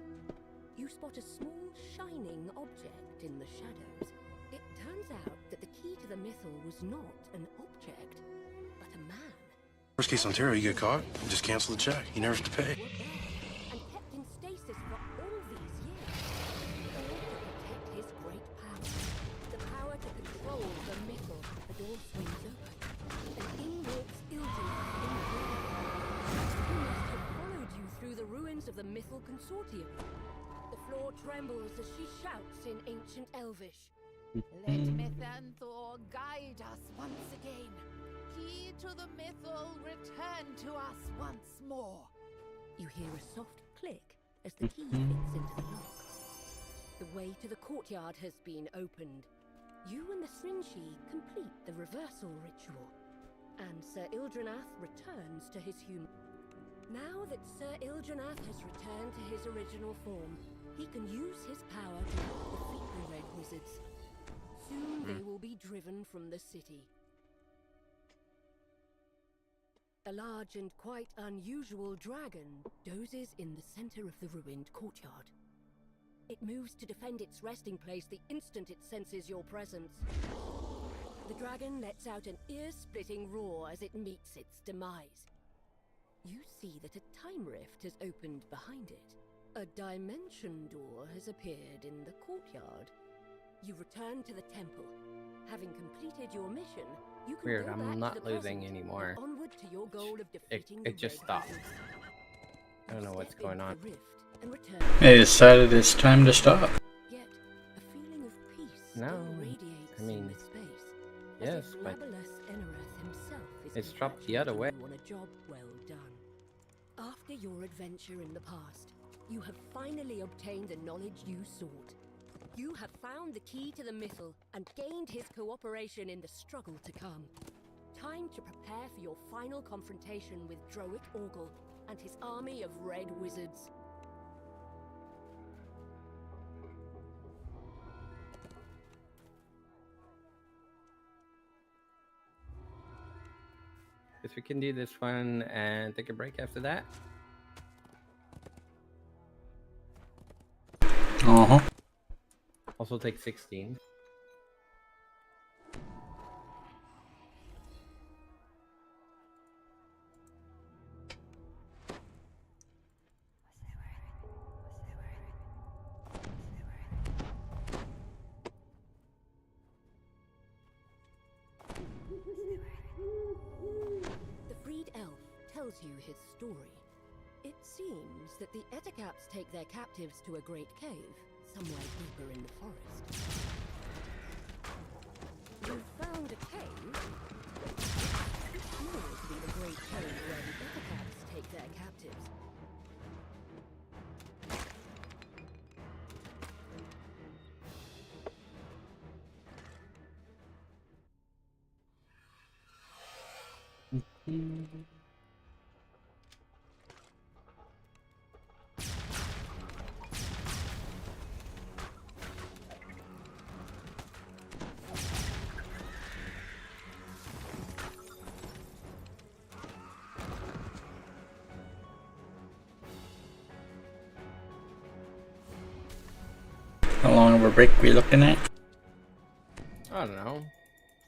S15: You spot a small, shining object in the shadows. It turns out that the key to the Mythal was not an object, but a man.
S7: Worst case Ontario, you get caught, just cancel the check. You never have to pay.
S15: And kept in stasis for all these years. All to protect his great power. The power to control the Mythal. The door swings open. And in walks Ildranath in the room. He must have followed you through the ruins of the Mythal Consortium. The floor trembles as she shouts in ancient Elvish.
S12: Let Mythanthor guide us once again. Key to the Mythal, return to us once more.
S15: You hear a soft click as the key fits into the lock. The way to the courtyard has been opened. You and the Srinchi complete the reversal ritual. And Sir Ildranath returns to his human. Now that Sir Ildranath has returned to his original form, he can use his power to defeat the Red Wizards. Soon they will be driven from the city. A large and quite unusual dragon dozes in the center of the ruined courtyard. It moves to defend its resting place the instant it senses your presence. The dragon lets out an ear-splitting roar as it meets its demise. You see that a time rift has opened behind it. A dimension door has appeared in the courtyard. You return to the temple. Having completed your mission, you can
S3: Weird,
S15: go back
S3: I'm
S15: to
S3: not
S15: the
S3: losing
S15: present
S3: anymore.
S15: and onward to your goal of defeating the
S3: It just
S15: Red
S3: stopped.
S15: Wizards.
S3: I don't know what's
S15: Step
S3: going
S15: into
S3: on.
S15: the rift and return.
S2: It decided it's time to stop.
S15: Yet a feeling of peace
S3: No,
S15: still radiates
S3: I mean,
S15: in the space.
S3: yes,
S15: as if
S3: but
S15: Labalus Enerath himself is
S3: it's dropped the other way.
S15: congratulating you on a job well done. After your adventure in the past, you have finally obtained the knowledge you sought. You have found the key to the Mythal and gained his cooperation in the struggle to come. Time to prepare for your final confrontation with Droic Orgel and his army of Red Wizards.
S3: Guess we can do this one and take a break after that.
S2: Uh-huh.
S3: Also take 16.
S15: The freed elf tells you his story. It seems that the Ettercaps take their captives to a great cave, somewhere deeper in the forest. You found a cave? It's sure to be the great cave where the Ettercaps take their captives.
S2: How long of a break we looking at?
S3: I don't know.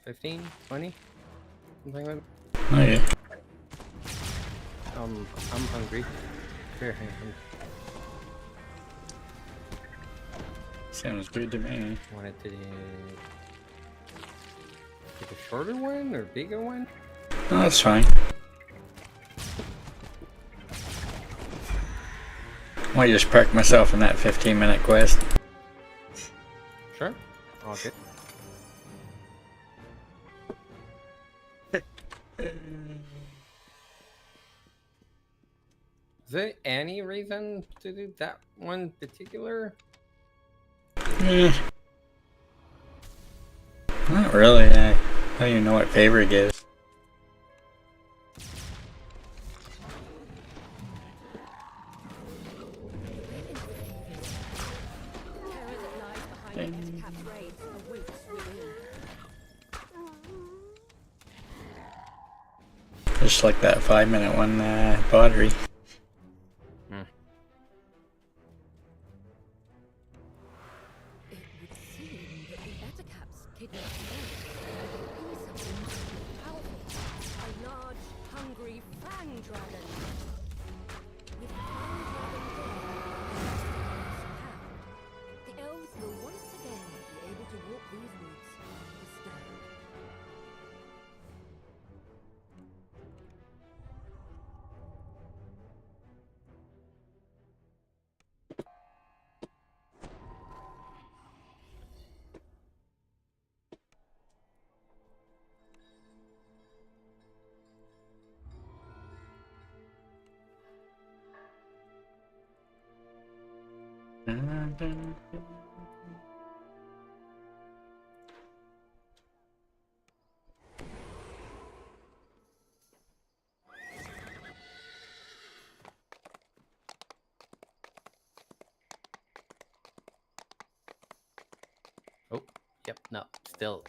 S3: 15, 20? Something like that.
S2: Oh yeah.
S3: I'm hungry. Very hungry.
S2: Sounds good to me.
S3: Wanted to take a shorter one or bigger one?
S2: No, that's fine. Might just park myself in that 15-minute quest.
S3: Sure. All good. Is there any reason to do that one particular?
S2: Not really. I don't even know what favor it gives. Just like that 5-minute one, pottery.
S3: Oh, yep, no, still.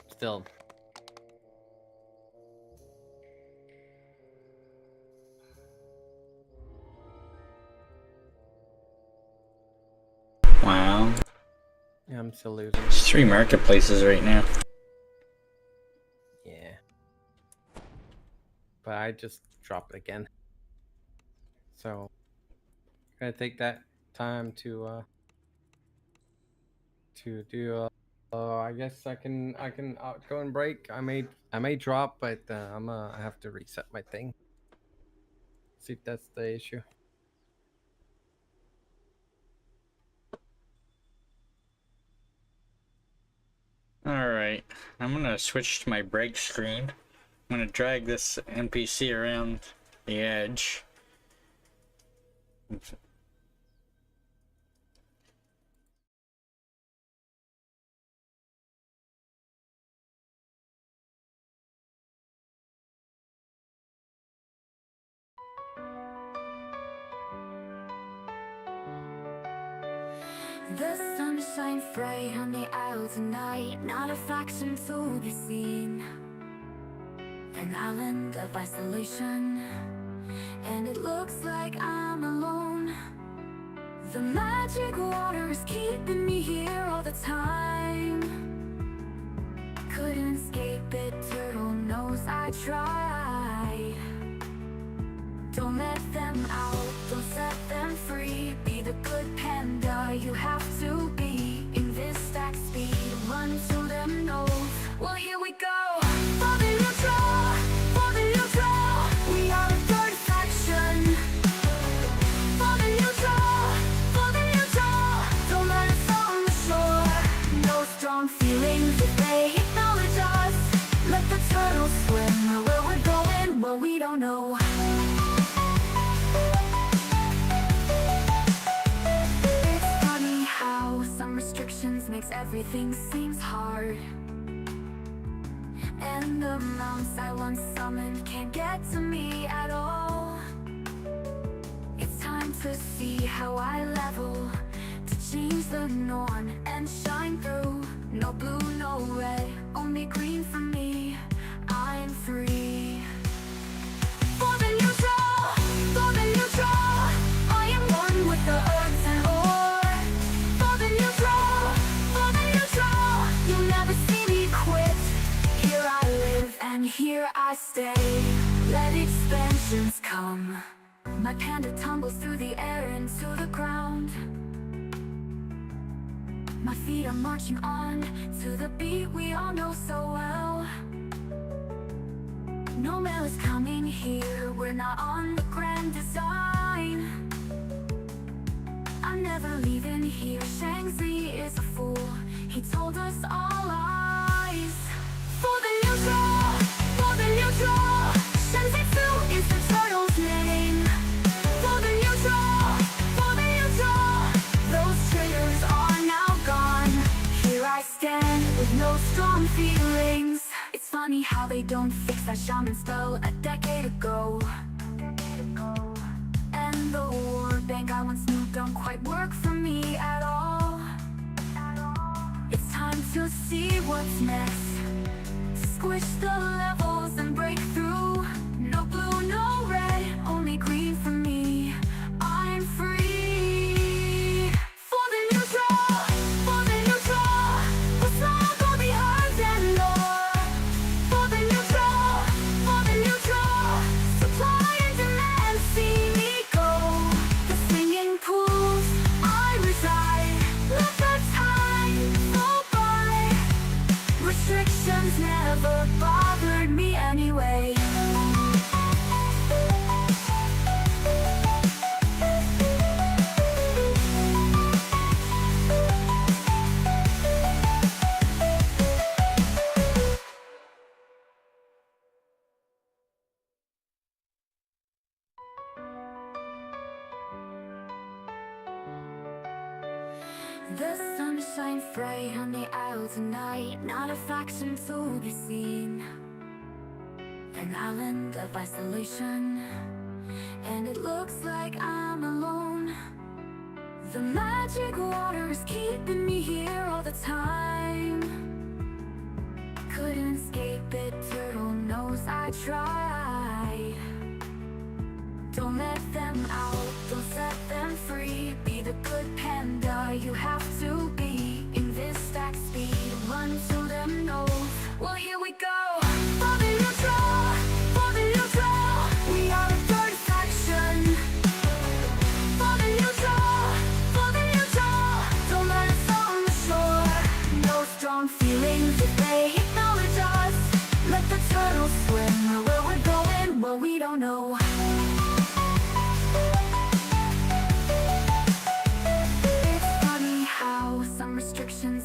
S2: Wow.
S3: Yeah, I'm still losing.
S2: There's 3 marketplaces right now.
S3: Yeah. But I just dropped it again. So, gonna take that time to do. I guess I can go and break. I may drop, but I have to reset my thing. See if that's the issue.
S2: Alright, I'm gonna switch to my break screen. I'm gonna drag this NPC around the edge.
S1: The sun shines bright on the isle tonight, not a faction to be seen. An island of isolation, and it looks like I'm alone. The magic water is keeping me here all the time. Couldn't escape it, turtle knows I tried. Don't let them out, don't set them free. Be the good panda you have to be. In this stack speed, run to them nose. Well, here we go. For the neutral, for the neutral. We are a third faction. For the neutral, for the neutral. Don't let us on the shore. No strong feelings if they acknowledge us. Let the turtles swim where we're going. Well, we don't know. Makes everything seems hard, and the mounts I once summoned can't get to me at all. It's time to see how I level, to change the norm and shine through. No blue, no red, only green for me. I'm free. For the neutral, for the neutral. I am one with the earth and ore. For the neutral, and here I stay. Let expansions come. My panda tumbles through the air into the ground. My feet are marching on to the beat we all know so well. No mail is coming here, we're not on the grand design. I'm never leaving here, Shangzi is a fool. He told us all lies. For the neutral, Shangzi Fu is the turtle's name. For the neutral, those traitors are now gone. Here I stand with no strong feelings. It's funny how they don't fix that shaman spell a decade ago. And the war bank I once knew don't quite work for me at all. It's time to see what's next. Squish the levels and break through. No blue, no red, only green for me. I'm free. For the neutral, what's not gonna be hard and low. For the neutral, supply and demand, see me go. The singing pools I reside, let the time go by. Restrictions never bothered me anyway. The sun shines bright on the isle tonight, not a faction to be seen. An island of isolation, and it looks like I'm alone. The magic water is keeping me here all the time. Couldn't escape it, turtle knows I tried. Don't let them out, don't set them free. Be the good panda you have to be. In this stack speed, run till them know. Well, here we go. For the neutral, we are a third faction. For the neutral, don't let us on the shore. No strong feelings if they acknowledge us. Let the turtles swim where we're going, well, we don't know.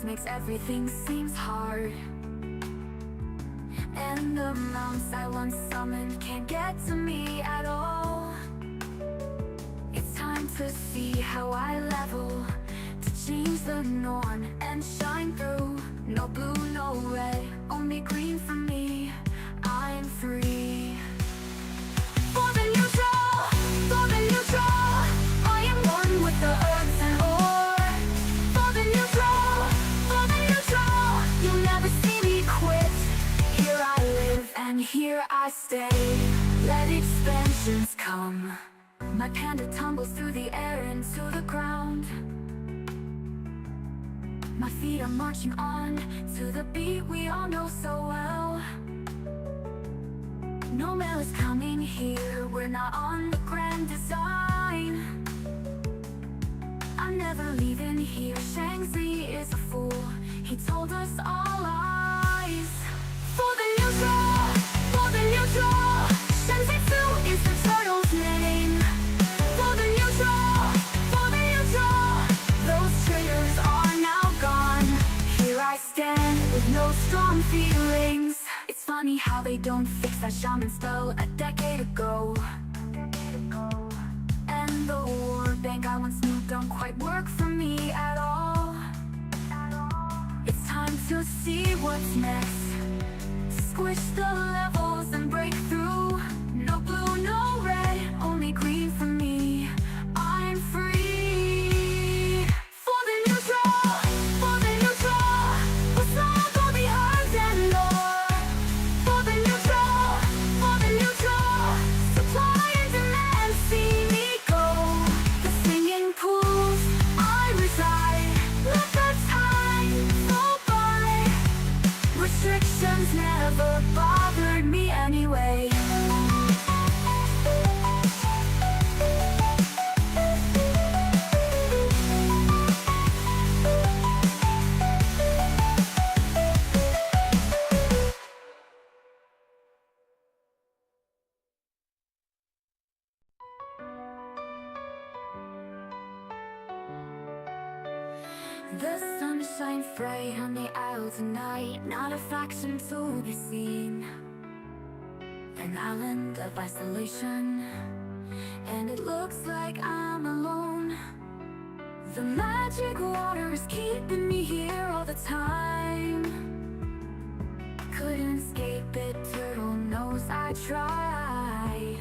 S1: Makes everything seems hard. And the mounts I once summoned can't get to me at all. It's time to see how I level, to change the norm and shine through. No blue, no red, only green for me. I'm free. For the neutral, I am one with the herbs and ore. For the neutral, you'll never see me quit. Here I live and here I stay. Let expansions come. My panda tumbles through the air into the ground. My feet are marching on to the beat we all know so well. No mail is coming here, we're not on the grand design. I'm never leaving here, Shangzi is a fool. He told us all lies. For the neutral, Shangzi Fu is the turtle's name. For the neutral, those traitors are now gone. Here I stand with no strong feelings. It's funny how they don't fix that shaman spell a decade ago. And the war bank I once knew don't quite work for me at all. It's time to see what's next. Squish the levels and break through. No blue, no red, only green for me. I'm free. For the neutral, what's not gonna be hard and low. For the neutral, supply and demand, see me go. The singing pools I reside, let the time go by. Restrictions never bothered me anyway. The sun shines bright on the isle tonight, not a faction to be seen. An island of isolation, and it looks like I'm alone. The magic water is keeping me here all the time. Couldn't escape it, turtle knows I tried.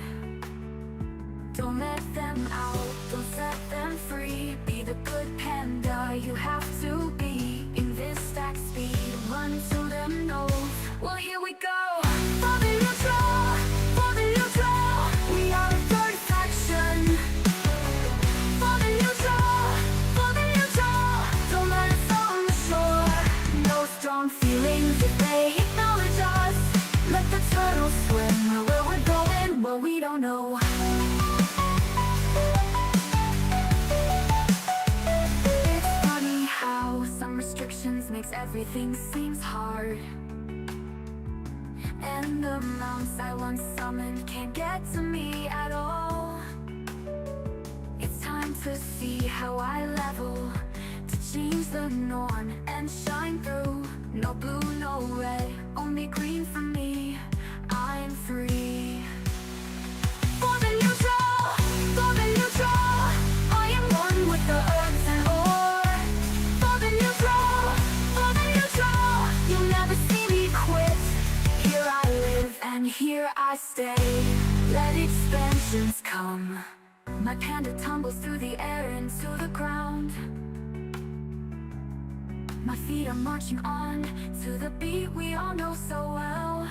S1: Don't let them out, don't set them free. Be the good panda you have to be. In this stack speed, run to them nose. Well, here we go. For the neutral, for the neutral. We are a third faction. For the neutral, for the neutral. Don't let us on the shore. No strong feelings if they acknowledge us. Let the turtles swim where we're going, well, we don't know. Makes everything seems hard, and the mounts I once summoned can't get to me at all. It's time to see how I level, to change the norm and shine through. No blue, no red, only green for me. I'm free. For the neutral, for the neutral. I am one with the herbs and ore. For the neutral, you'll never see me quit. Here I live and here I stay. Let expansions come. My panda tumbles through the air into the ground. My feet are marching on to the beat we all know so well.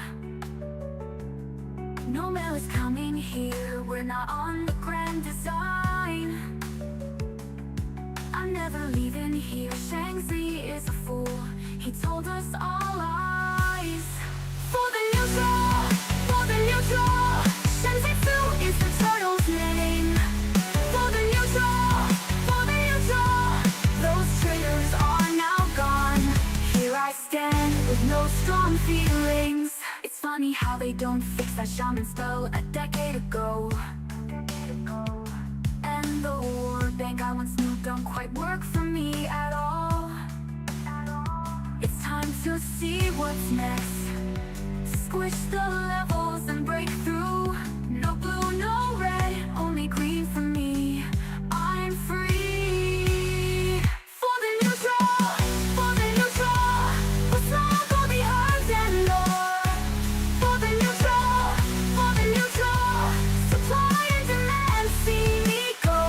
S1: No mail is coming here, we're not on the grand design. I'm never leaving here, Shang-Chi is a fool. He told us all lies. For the neutral, for the neutral. Shenzhen is the turtle's name. For the neutral, for the neutral. Those traitors are now gone. Here I stand with no strong feelings. It's funny how they don't fix that shaman spell a decade ago. And the war bank I once knew don't quite work for me at all. It's time to see what's next. Squish the levels and break through. No blue, no red, only green for me. I'm free. For the neutral, for the neutral. Let's not go the odds and lore. For the neutral, for the neutral. Supply and demand, see me go.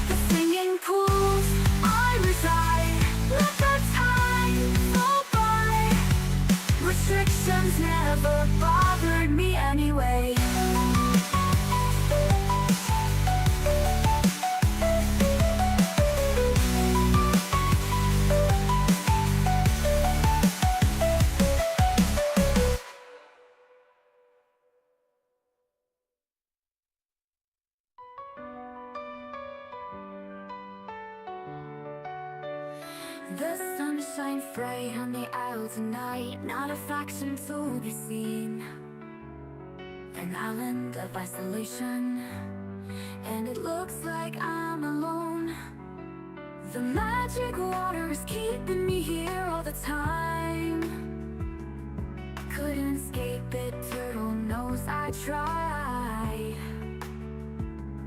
S1: The singing pools I reside. Let the time go by. Restrictions never bothered me anyway. The sun shines bright on the isle tonight, not a faction to be seen. An island of isolation, and it looks like I'm alone. The magic water is keeping me here all the time. Couldn't escape it, turtle knows I tried.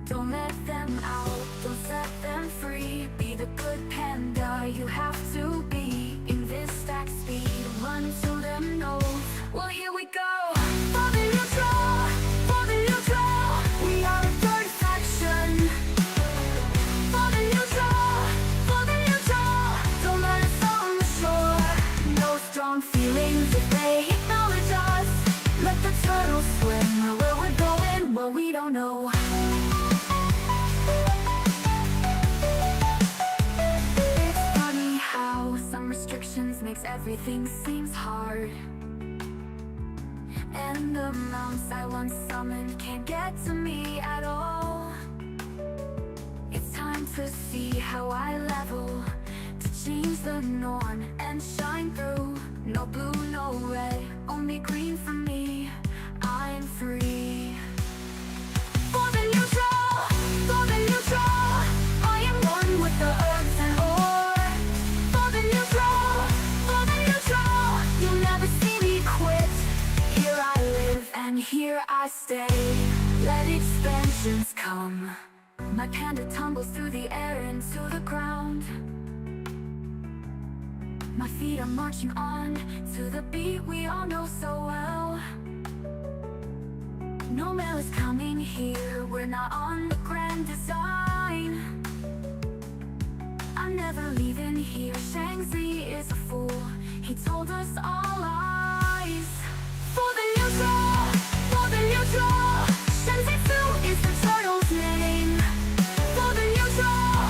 S1: Don't let them out, don't set them free. Be the good panda you have to be. In this stack speed, run to them nose. Well, here we go. For the neutral, for the neutral. We are a third faction. For the neutral, for the neutral. Don't let us on the shore. No strong feelings if they acknowledge us. Let the turtles swim where we're going, well, we don't know. Makes everything seems hard. And the mounts I once summoned can't get to me at all. It's time to see how I level, to change the norm and shine through. No blue, no red, only green for me. I'm free. For the neutral, for the neutral, I am one with the earth and ore. For the neutral, you'll never see me quit. Here I live and here I stay. Let expansions come. My panda tumbles through the air into the ground. My feet are marching on to the beat we all know so well. No mail is coming here, we're not on the grand design. I'm never leaving here, Shang-Chi is a fool, he told us all lies. For the neutral, Shang-Chi is the turtle's name. For the neutral,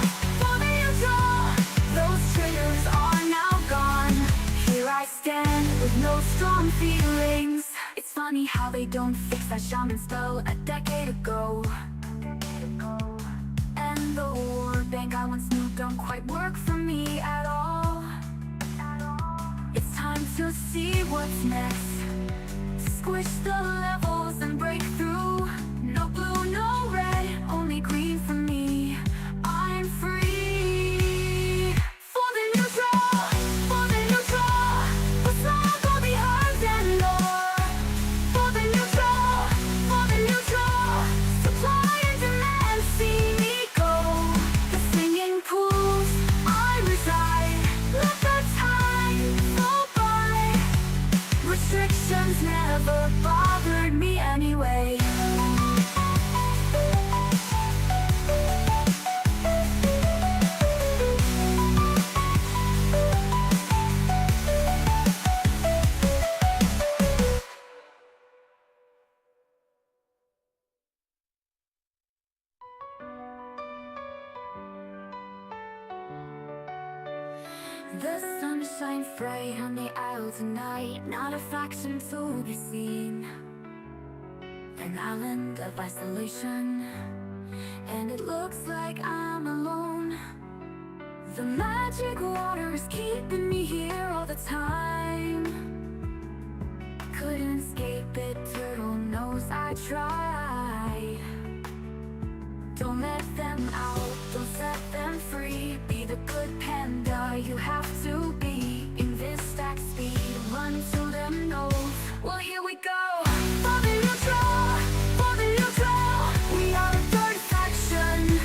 S1: those traitors are now gone. Here I stand with no strong feelings. It's funny how they don't fix that shaman spell a decade ago. And the war bank I once knew don't quite work for me at all. It's time to see what's next. Squish the levels and break through. No blue, no red, only green for me. I'm free. For the neutral, what's not gonna be hard and more. For the neutral, supply and demand, see me go. The singing pools I reside, let the time go by. Restrictions never bothered me anyway. The sun shines bright on the isle tonight, not a faction to be seen. An island of isolation, and it looks like I'm alone. The magic water is keeping me here all the time. Couldn't escape it, turtle knows I tried. Don't let them out, don't set them free. Be the good panda you have to be. In this stack speed, run to them nose. Well, here we go. For the neutral, we are a third faction.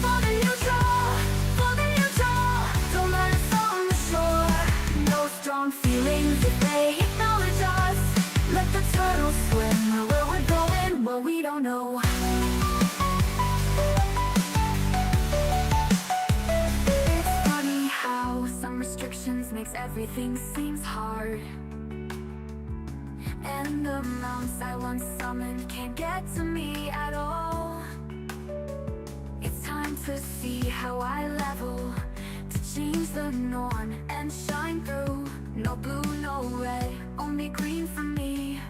S1: For the neutral, don't let us on the shore. No strong feelings if they acknowledge us. Let the turtles swim where we're going, well, we don't know. Makes everything seems hard. And the mounts I once summoned can't get to me at all. It's time to see how I level, to change the norm and shine through. No blue, no red, only green for me.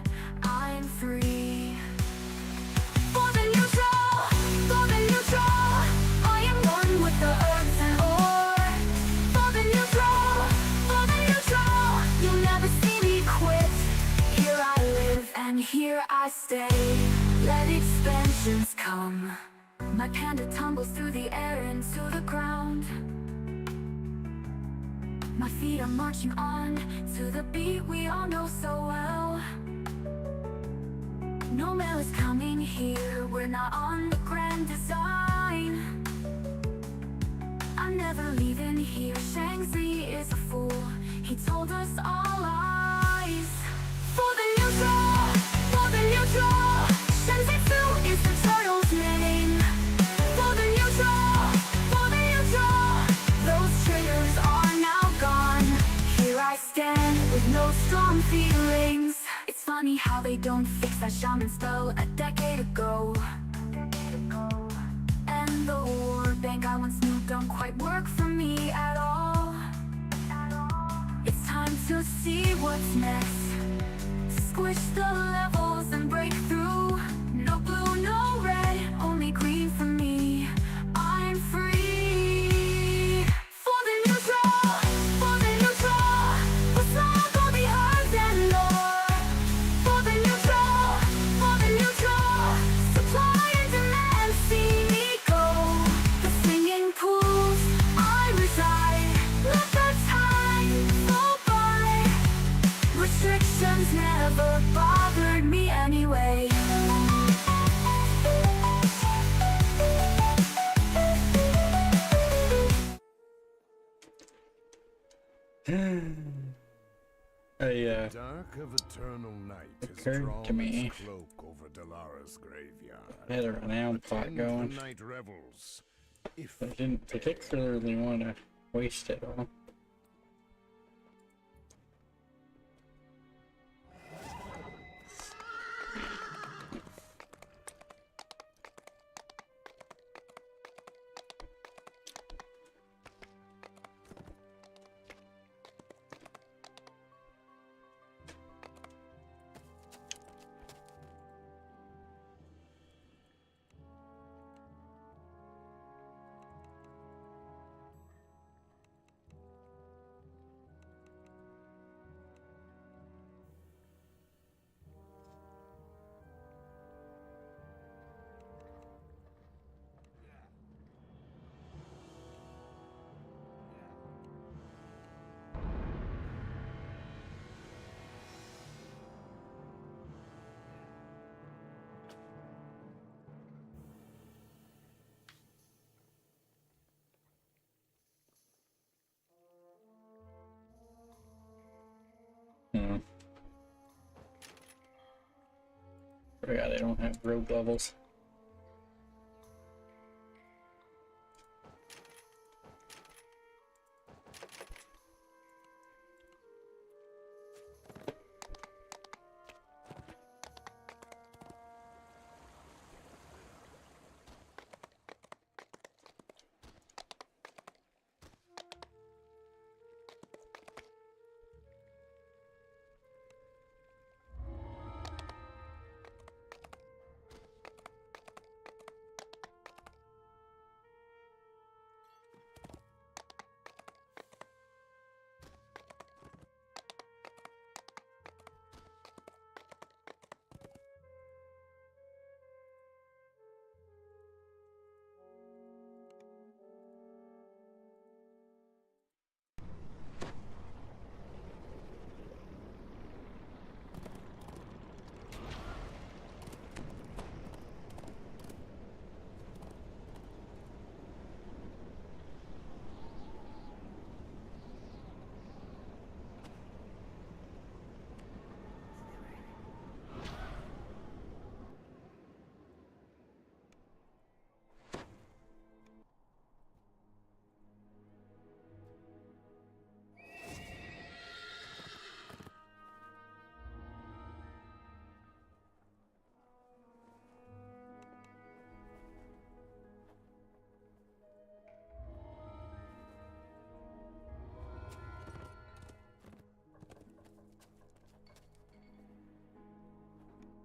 S1: I'm free. For the neutral, I am one with the earth and ore. For the neutral, you'll never see me quit. Here I live and here I stay. Let expansions come. My panda tumbles through the air into the ground. My feet are marching on to the beat we all know so well. No mail is coming here, we're not on the grand design. I'm never leaving here, Shang-Chi is a fool, he told us all lies. For the neutral, Shang-Chi is the turtle's name. For the neutral, those traitors are now gone. Here I stand with no strong feelings. It's funny how they don't fix that shaman spell a decade ago. And the war bank I once knew don't quite work for me at all. It's time to see what's next. Squish the levels and break through. No blue, no red, only green for me. I'm free. For the neutral, for the neutral. For slug all the earth and lore. For the neutral, for the neutral. Supply and demand, see me go. The singing pools, I reside. Let the time go by. Restrictions never bothered me anyway.
S4: Dark of eternal night has
S2: occurred
S4: drawn
S2: to me.
S4: its cloak over Dalara's graveyard.
S2: I had a renown plot
S4: Attend the
S2: going.
S4: night revels. If
S2: I didn't particularly want to waste it all. Forgot I don't have rogue levels.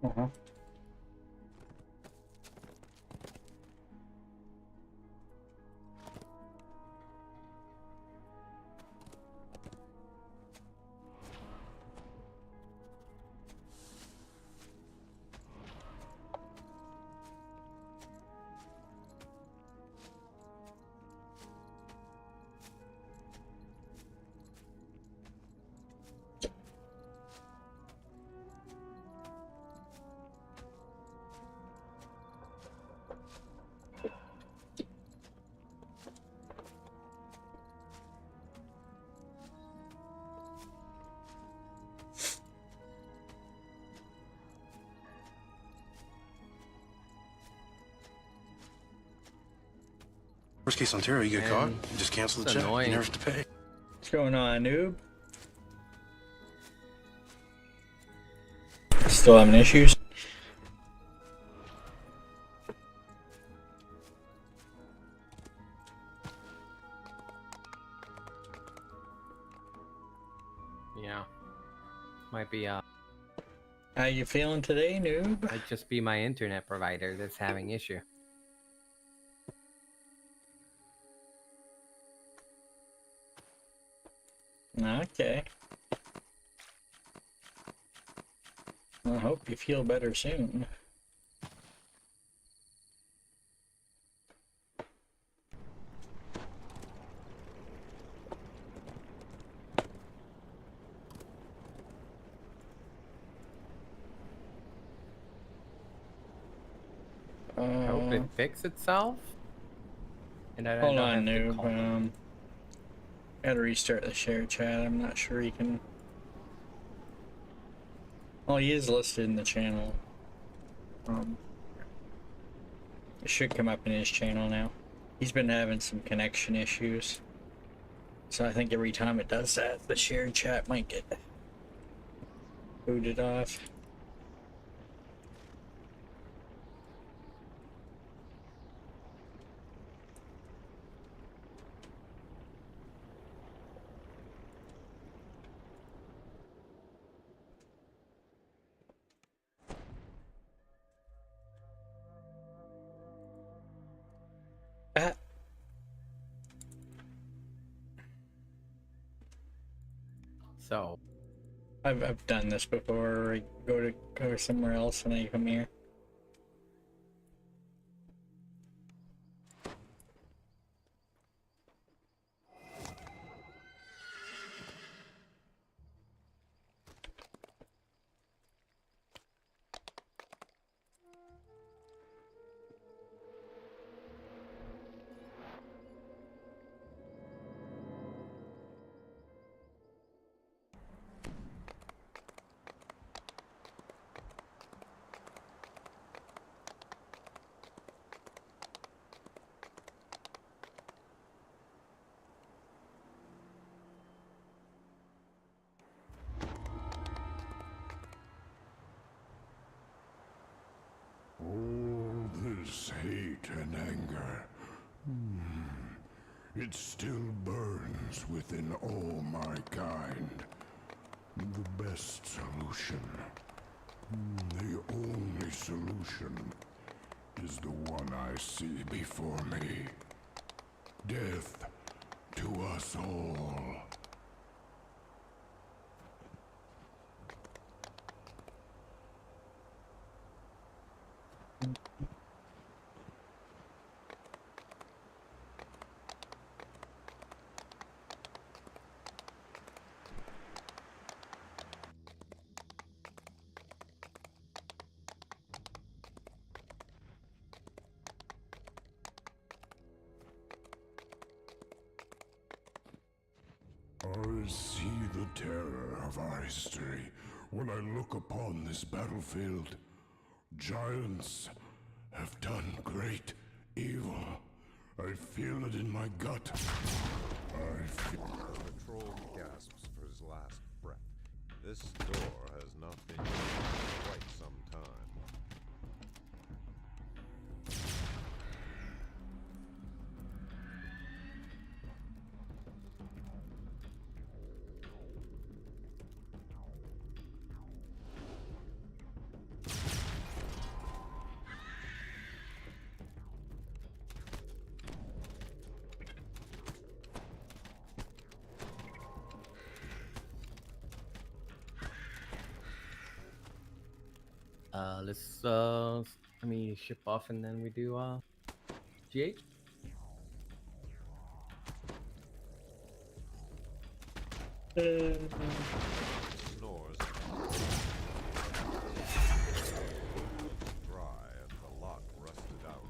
S2: Uh-huh.
S7: Worst case Ontario, you get
S3: Man,
S7: caught, you just cancel the
S3: it's
S7: check.
S3: annoying.
S7: You never have to pay.
S2: What's going on, noob? Still having issues?
S3: Yeah. Might be
S2: How you feeling today, noob?
S3: Might just be my internet provider that's having issue.
S2: Okay. I hope you feel better soon.
S3: I hope it fixes itself. And I
S2: Hold
S3: don't
S2: on,
S3: have to
S2: noob.
S3: call.
S2: Gotta restart the share chat. I'm not sure you can. Oh, he is listed in the channel. It should come up in his channel now. He's been having some connection issues. So I think every time it does that, the shared chat might get booted off.
S3: So
S2: I've done this before. I go somewhere else and I come here.
S4: All this hate and anger, it still burns within all my kind. The best solution, the only solution, is the one I see before me. Death to us all. I see the terror of our history when I look upon this battlefield. Giants have done great evil. I feel it in my gut. I feel...
S5: The troll gasps for his last breath. This door has not been used in quite some time.
S3: Let's let me ship off and then we do G8.
S5: Snores. Dry and the lock rusted out.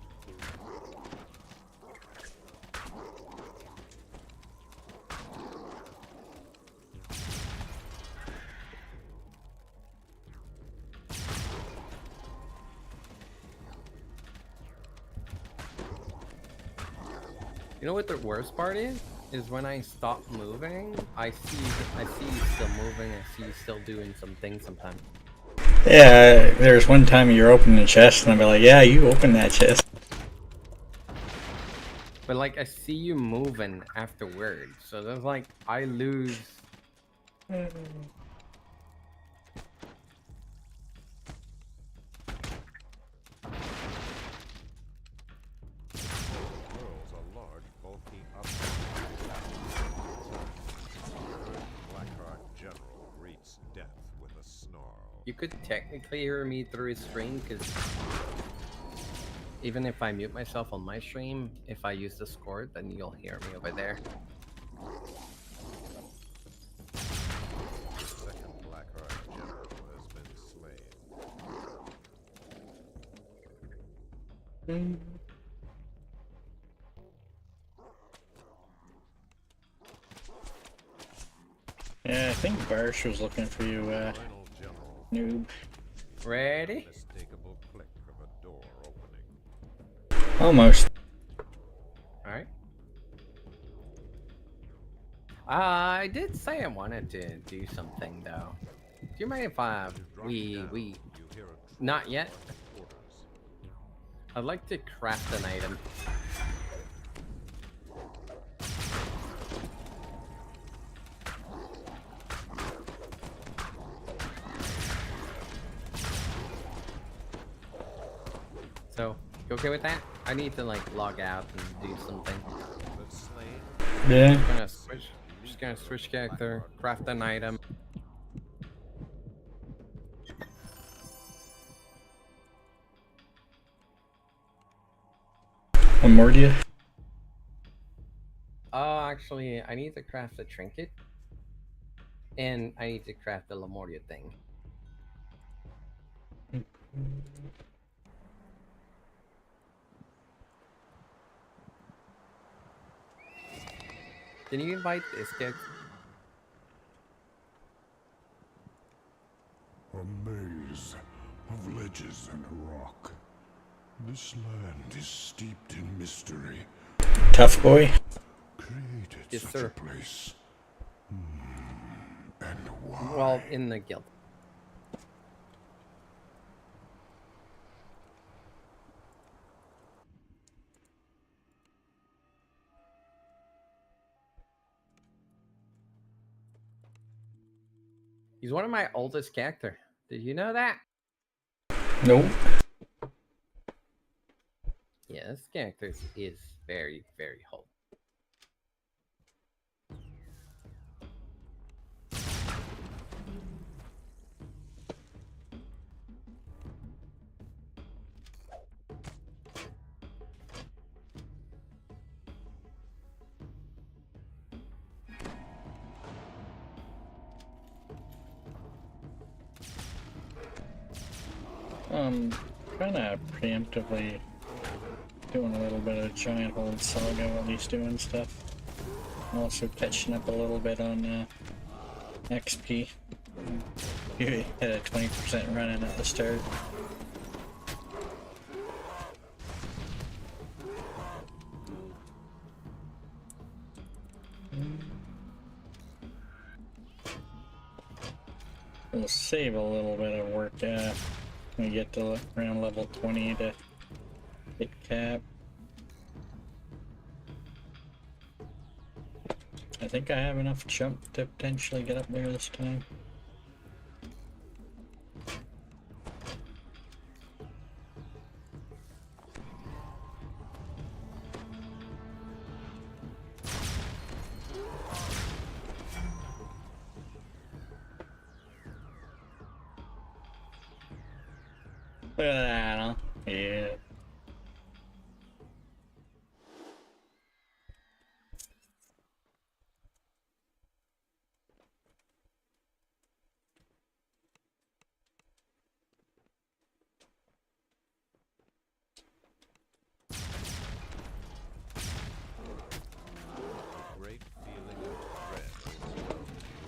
S3: You know what the worst part is? Is when I stop moving, I see you still moving, I see you still doing some things sometimes.
S2: Yeah, there's one time you're opening a chest and I'll be like, yeah, you opened that chest.
S3: But like, I see you moving afterwards, so there's like, I lose... You could technically hear me through his stream, because even if I mute myself on my stream, if I use Discord, then you'll hear me over there.
S5: The second Blackheart general has been slain.
S2: Yeah, I think Barsh was looking for you, noob.
S3: Ready?
S5: Unmistakable click of a door opening.
S2: Almost.
S3: Alright. I did say I wanted to do something, though. Do you mind if we not yet? I'd like to craft an item. So, you okay with that? I need to like log out and do something.
S2: Yeah.
S3: Just gonna switch character, craft an item.
S2: One more to you?
S3: Oh, actually, I need to craft a trinket. And I need to craft the Lemuria thing. Can you invite this kid?
S4: A maze of ledges and rock. This land is steeped in mystery.
S2: Tough boy.
S4: Created
S3: Yes,
S4: such
S3: sir.
S4: a place. And why?
S3: Well, in the guild. He's one of my oldest character. Did you know that?
S2: Nope.
S3: Yeah, this character is very, very old.
S2: Kind of preemptively doing a little bit of Giant Hold Saga while he's doing stuff. I'm also catching up a little bit on XP. You had a 20% run in at the start. We'll save a little bit of work when we get to around level 20 to hit cap. I think I have enough jump to potentially get up there this time. Look at that, huh? Yeah.
S5: Great feeling of dread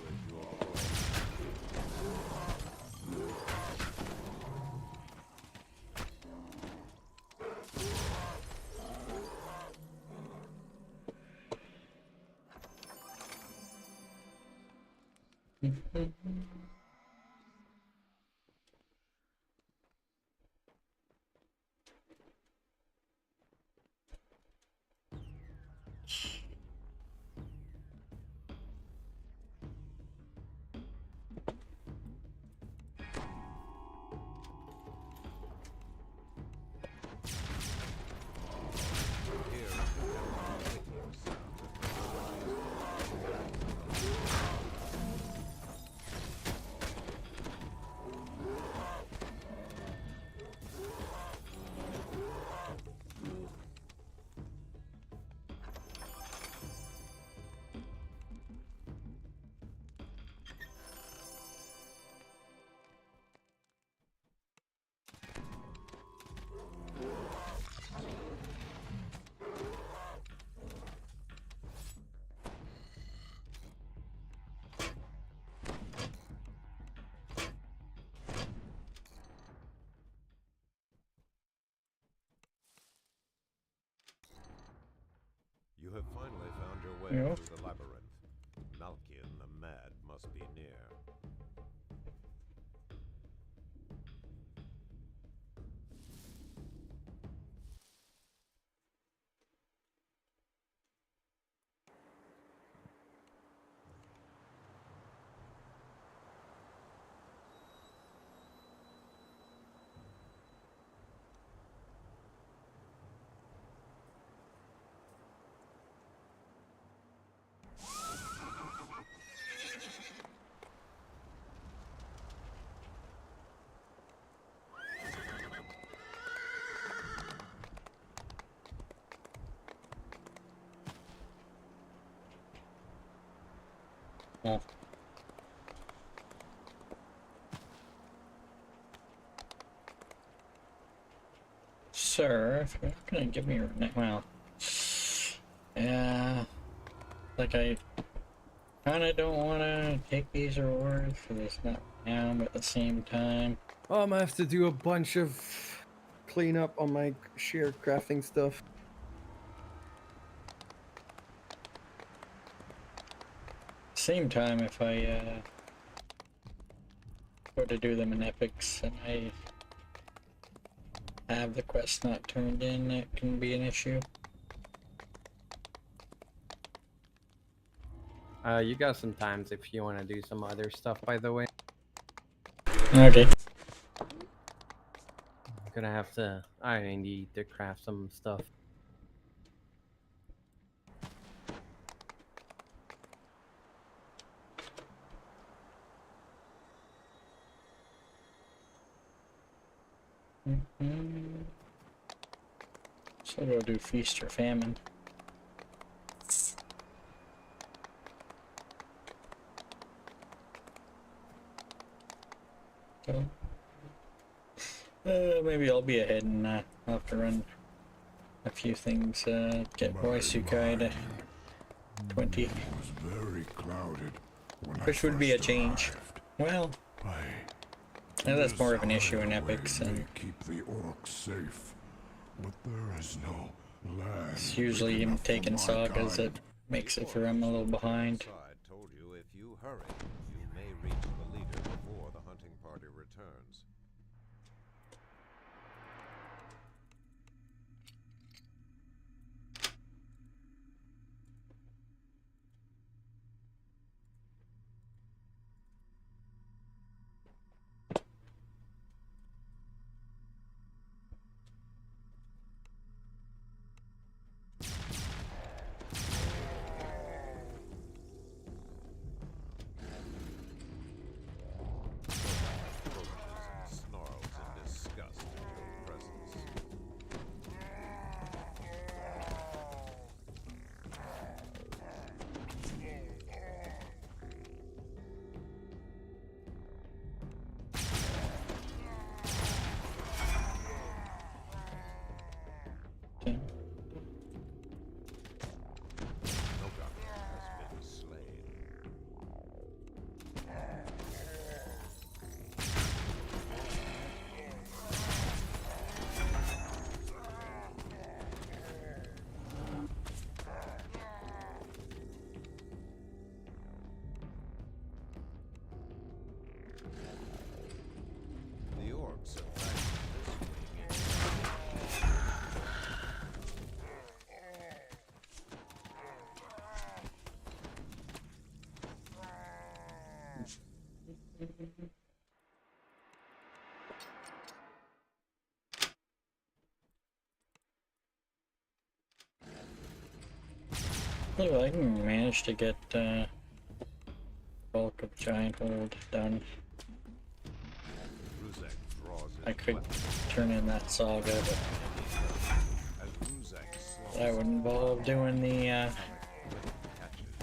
S5: with your all. way
S2: Yeah.
S5: through the labyrinth. Malkian the Mad must be near.
S2: Oh. Sir, if you're not gonna give me your name, well, yeah, like I kinda don't wanna take these rewards for this not now, but at the same time,
S3: I'm gonna have to do a bunch of cleanup on my shared crafting stuff.
S2: same time, if I go to do them in epics and I have the quest not turned in, it can be an issue.
S3: You got some times if you want to do some other stuff, by the way.
S2: Okay.
S3: I'm gonna have to. I need to craft some stuff.
S2: So we'll do feast or famine. So, maybe I'll be ahead and I'll have to run a few things. Get Waisukai to 20.
S4: It was very clouded when
S2: Which
S4: I
S2: would be a
S4: first
S2: change.
S4: arrived.
S2: Well, that's more of an issue in epics, and
S4: keep the orcs safe, but there is no land.
S2: it's usually
S4: big
S2: him
S4: enough for
S2: taking
S4: my
S2: sagas
S4: kind.
S2: that makes it for him a little behind.
S5: Side told you if you hurry, you may reach the leader before the hunting party returns. Snarls in disgust at your presence. Nogak has been slain. The orcs are back this
S2: Well, I can manage to get bulk of giant hold done.
S5: Ruzek draws
S2: I
S5: his
S2: could
S5: weapon.
S2: turn in that saga, but
S5: As Ruzek
S2: that would involve doing the
S5: catches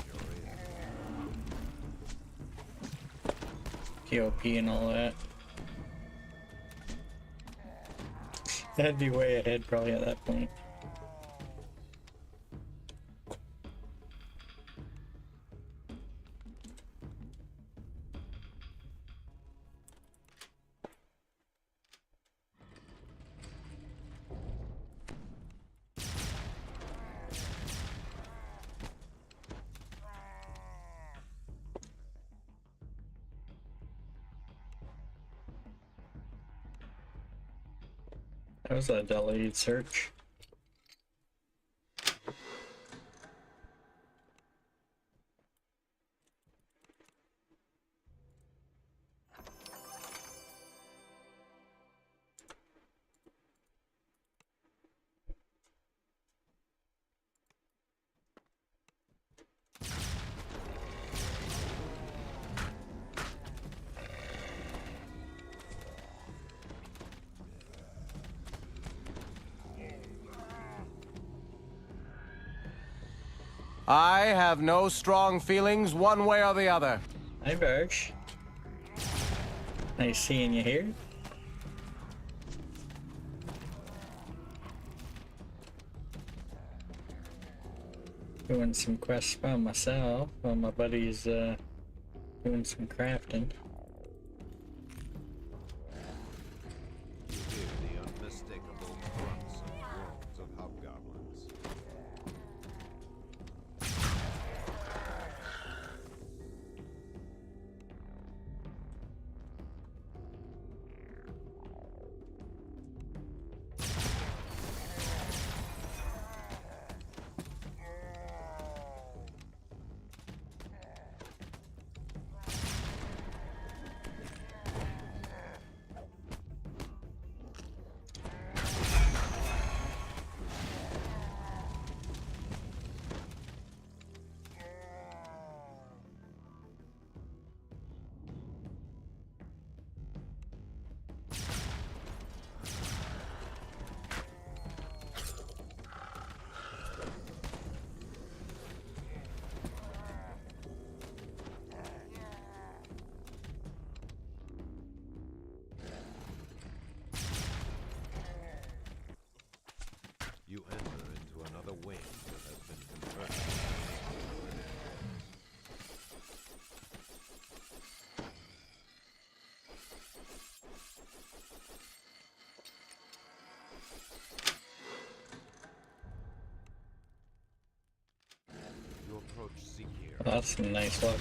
S5: your ear.
S2: POP and all that. That'd be way ahead probably at that point. That was a deleted search.
S18: I have no strong feelings one way or the other.
S2: Hi, Barge. Nice seeing you here. Doing some quests by myself while my buddy's doing some crafting.
S5: You hear the unmistakable grunts and groans of hobgoblins. You enter into another wing that has been converted. You approach Seeker.
S2: Oh, that's some nice luck.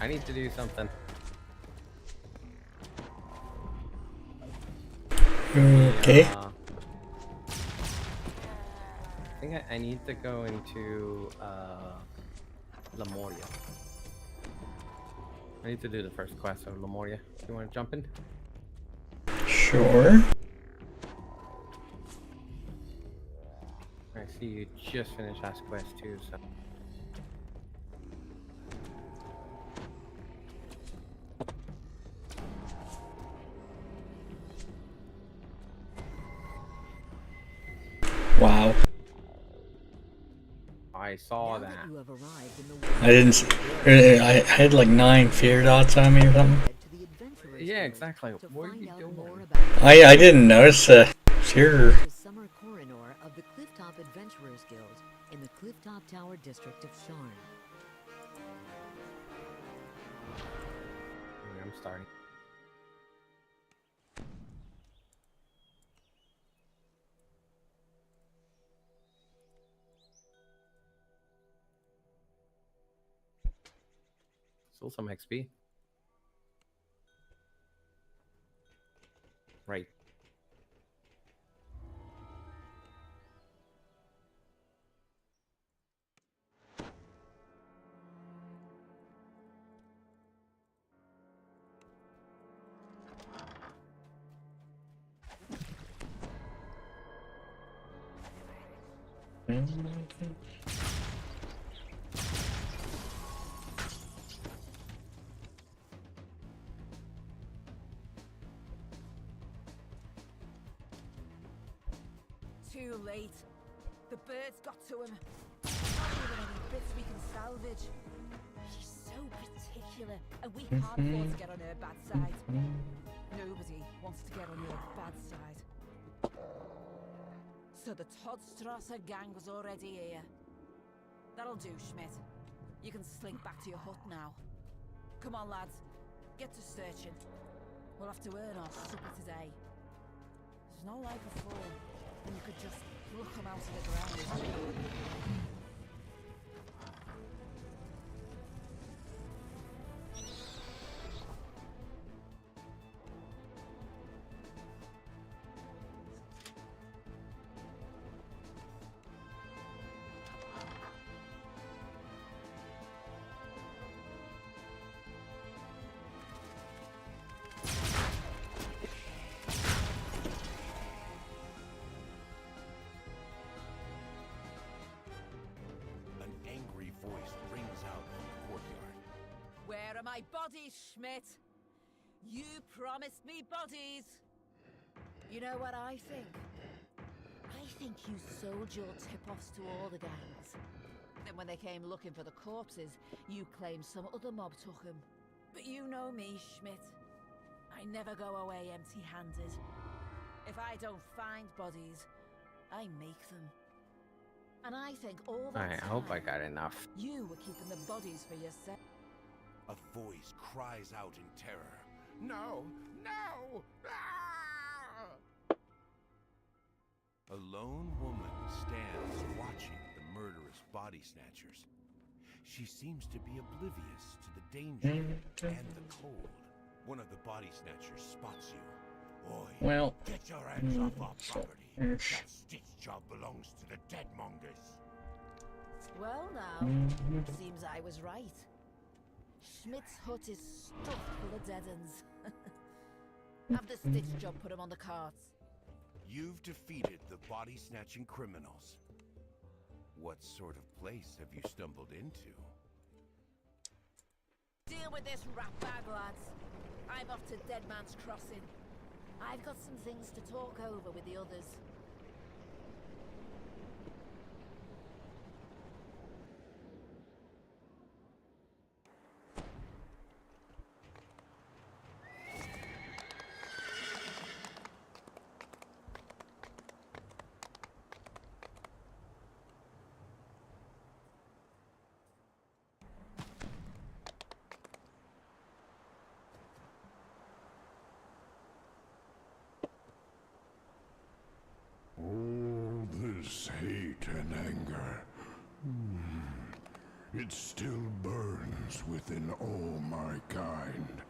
S3: I need to do something.
S2: Okay.
S3: I think I need to go into Lemuria. I need to do the first quest of Lemuria. You want to jump in?
S2: Sure.
S3: I see you just finished last quest too, so.
S2: Wow.
S3: I saw that.
S2: I didn't. I had like 9 fear dots on me or something.
S3: Yeah, exactly. What are you doing?
S2: I didn't notice. Sure.
S9: Summer Coroner of the Clifftop Adventurers Guild in the Clifftop Tower district of Sharn.
S3: I'm starting. Still some XP. Right.
S19: Too late. The birds got to him. Not even any bits we can salvage. She's so particular, and we can't afford to get on her bad side. Nobody wants to get on your bad side. So the Toddstrasser gang was already here. That'll do, Schmidt. You can slink back to your hut now. Come on, lads. Get to searching. We'll have to earn our supper today. There's no life before, and you could just pluck them out of the ground. Where are my bodies, Schmidt? You promised me bodies. You know what I think? I think you sold your tip-offs to all the gangs. Then when they came looking for the corpses, you claimed some other mob took them. But you know me, Schmidt. I never go away empty-handed. If I don't find bodies, I make them. And I think all that
S3: I hope I got enough.
S19: you were keeping the bodies for yourself.
S20: A voice cries out in terror. No! No! Ah! A lone woman stands watching the murderous body snatchers. She seems to be oblivious to the danger and the cold. One of the body snatchers spots you. Oi,
S2: Well,
S20: get your hands off our property. That stitch job belongs to the deadmongers.
S19: Well now, seems I was right. Schmidt's hut is stuffed full of dead-ends. Have the stitch job put him on the carts.
S20: You've defeated the body-snatching criminals. What sort of place have you stumbled into?
S19: Deal with this rat bag, lads. I'm off to Dead Man's Crossing. I've got some things to talk over with the others.
S4: All this hate and anger. It still burns within all my kind.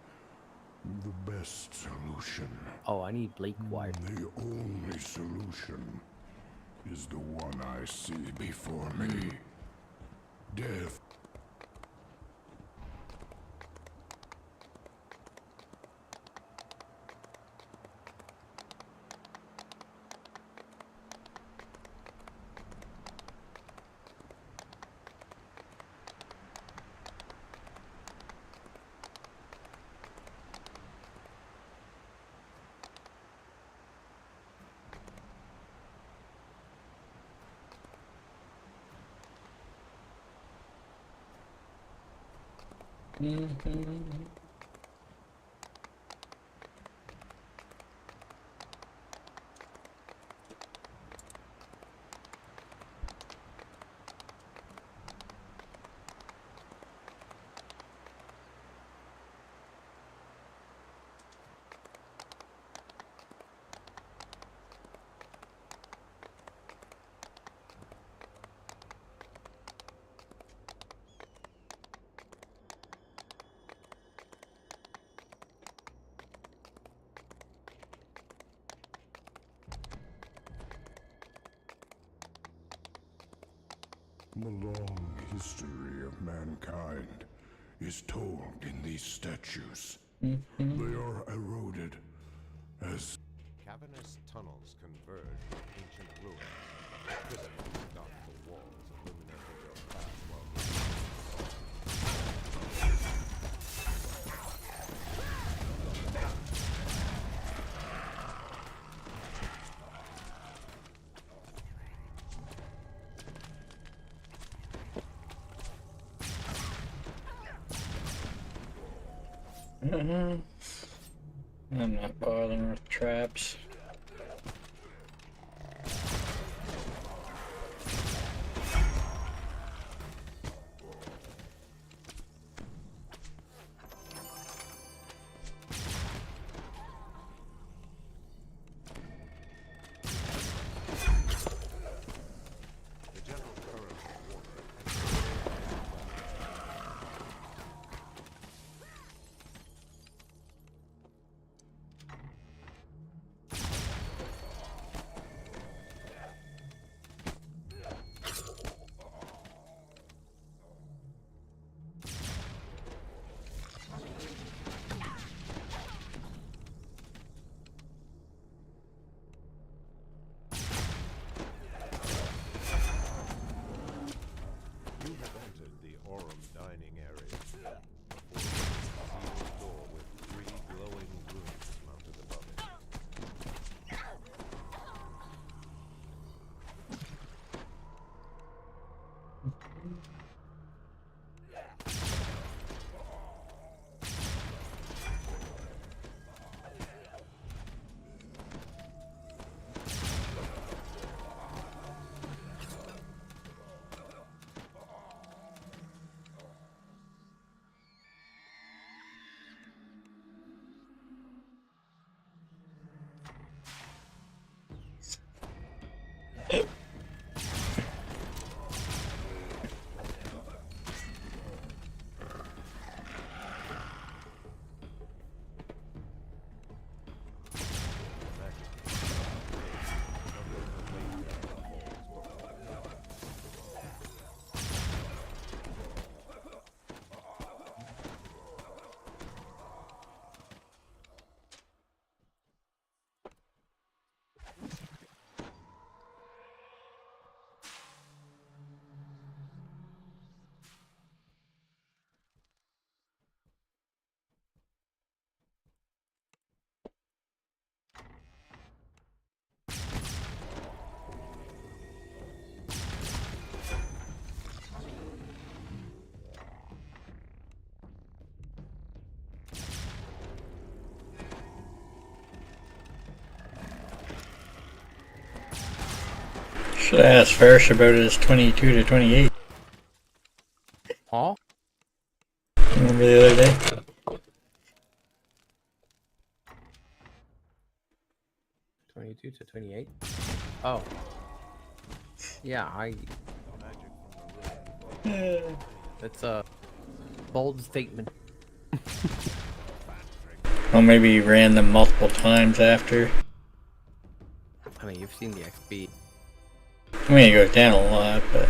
S4: The best solution.
S3: Oh, I need Blake White.
S4: The only solution is the one I see before me. Death. The long history of mankind is told in these statues. They are eroded as
S5: Cavernous tunnels converge with ancient ruins. Electricity stops the walls, illuminating your path while
S2: I'm not bothering with traps. Should I ask first about his 22 to 28?
S3: Huh?
S2: Remember the other day?
S3: 22 to 28? Oh. Yeah, that's a bold statement.
S2: Well, maybe he ran them multiple times after.
S3: I mean, you've seen the XP.
S2: I mean, it goes down a lot, but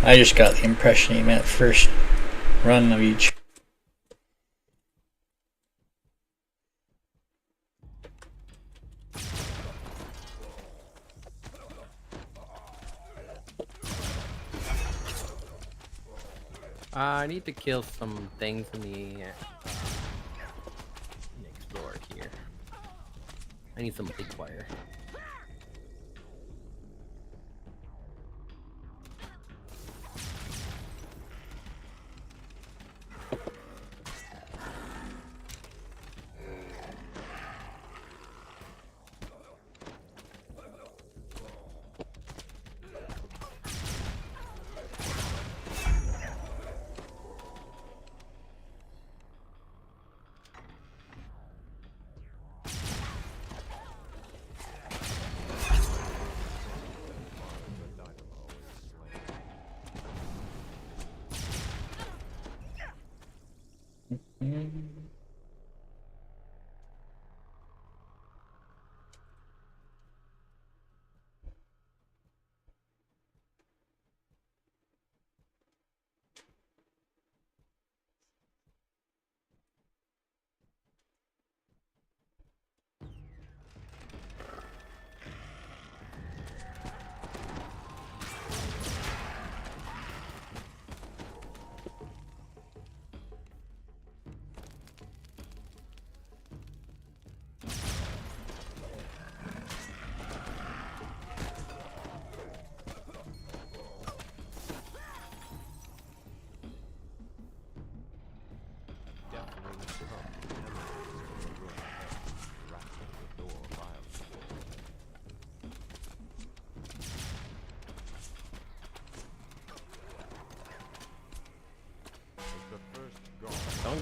S2: I just got the impression he meant first run of each.
S3: I need to kill some things in the next door here. I need some big wire.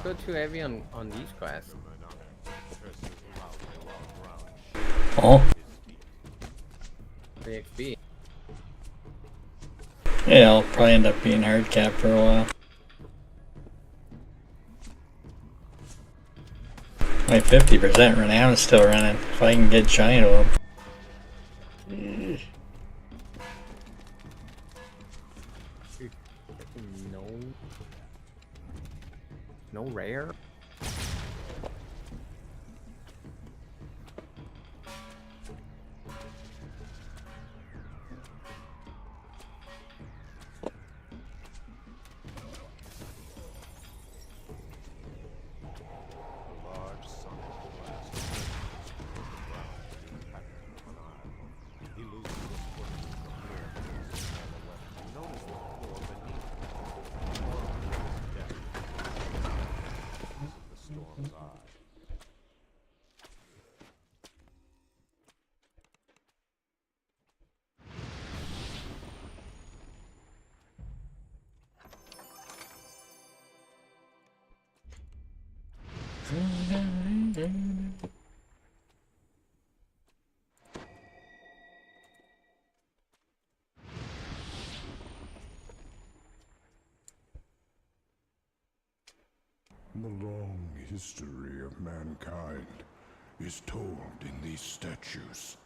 S3: Don't go too heavy on these quests.
S2: Oh.
S3: The XP.
S2: Yeah, I'll probably end up being hard cap for a while. My 50% renown is still running. If I can get giant orb.
S3: No rare.
S4: The long history of mankind is told in these statues.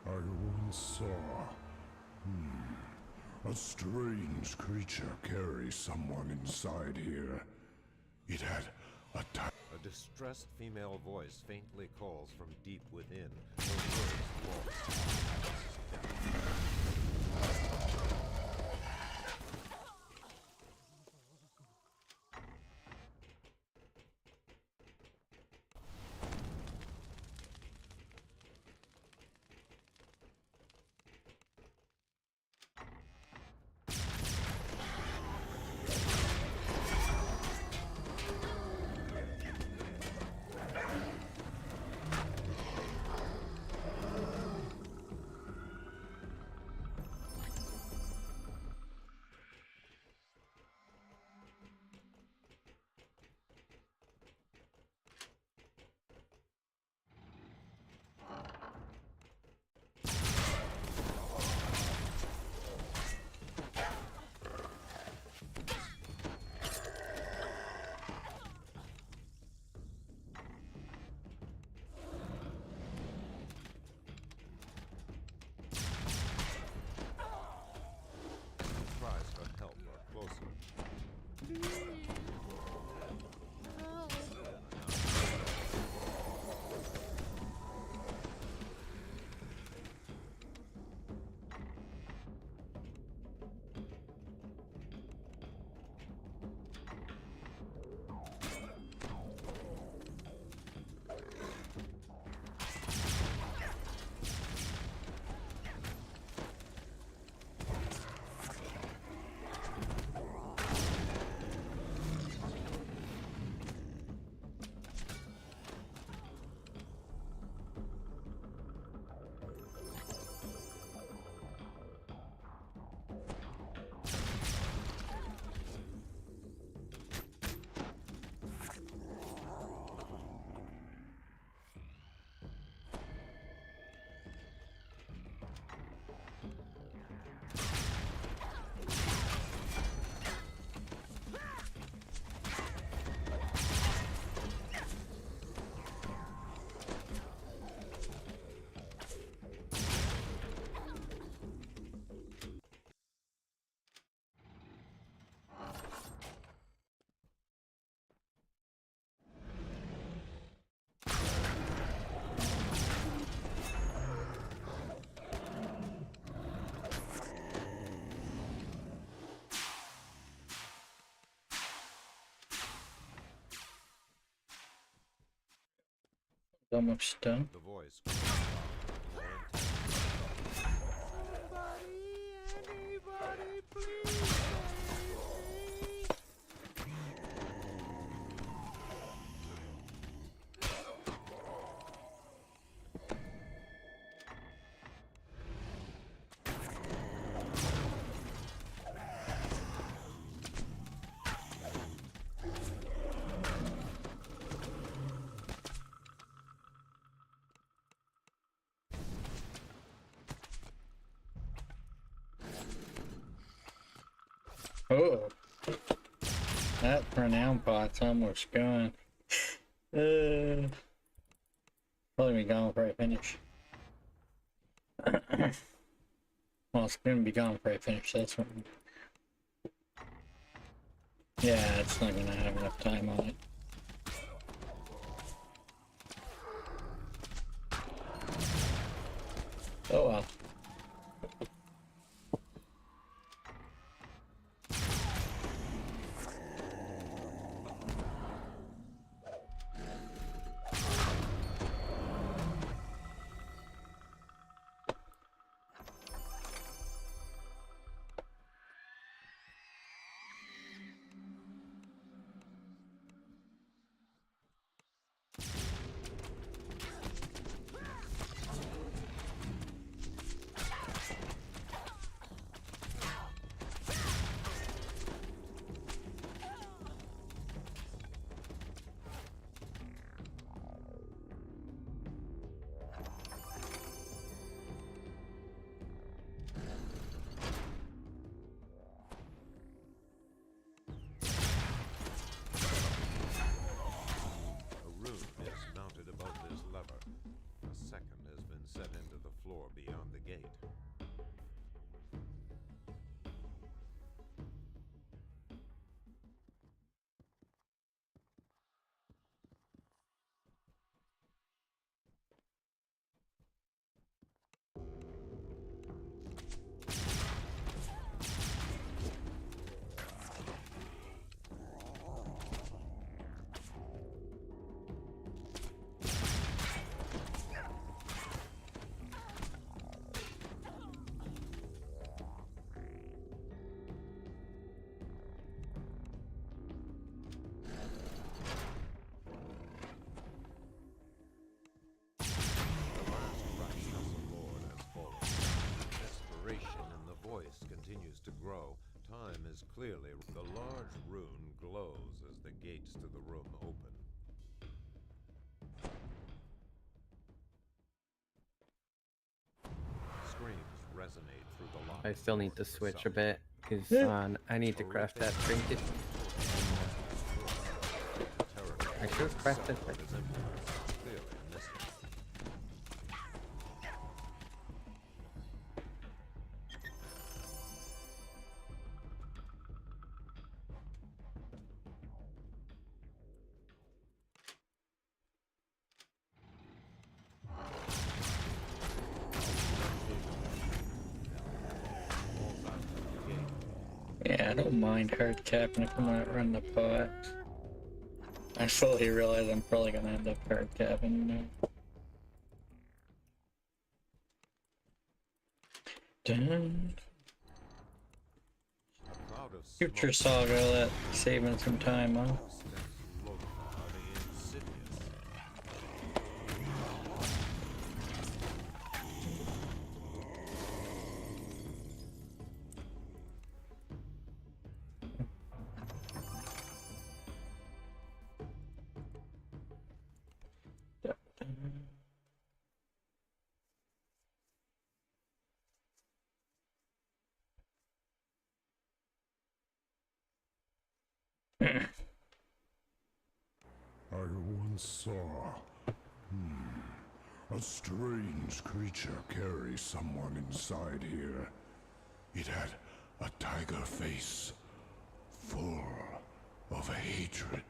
S4: I once saw a strange creature carry someone inside here. It had a
S5: A distressed female voice faintly calls from deep within. Her words lost.
S2: almost done.
S5: The voice.
S17: Anybody, please save me.
S2: Oh, that renown pot's almost gone. Probably be gone before I finish. Well, it's gonna be gone before I finish this one. Yeah, it's not gonna have enough time on it. Oh well.
S5: Floor beyond the gate. Continues to grow. Time is clearly. The large rune glows as the gates to the room open. Screams resonate through the lock.
S3: I still need to switch a bit because I need to craft that trinket. I should have crafted it.
S2: Yeah, I don't mind hard capping if I'm not running the pot. I fully realize I'm probably gonna end up hard capping now. Dun. Future Saga, that saving some time, huh?
S4: I once saw a strange creature carry someone inside here. It had a tiger face, full of hatred.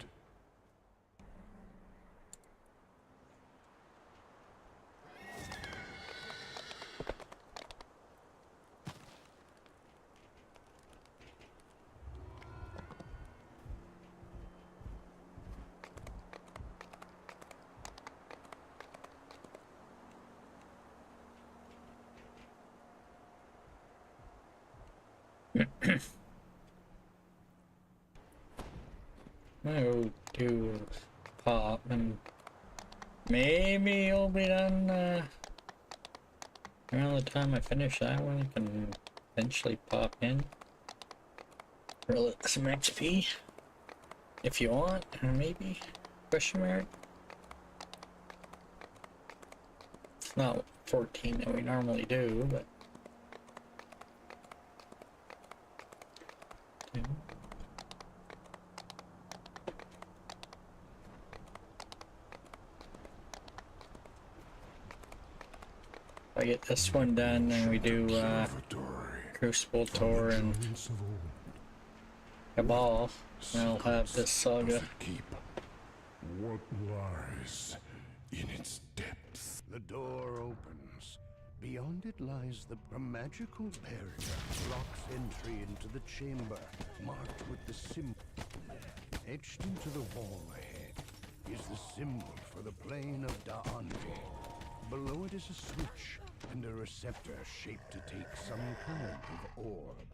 S2: I'll do pop and maybe it'll be done around the time I finish that one. I can eventually pop in for some XP if you want, or maybe question mark. It's not 14 that we normally do, but yeah. If I get this one done, then we do Crucible Tour and Cabal, and I'll have this saga.
S4: What lies in its depths? The door opens. Beyond it lies a magical barrier blocks entry into the chamber, marked with the symbol. Etched into the wall ahead is the symbol for the plane of Da'anvi. Below it is a switch and a receptor shaped to take some kind of orb.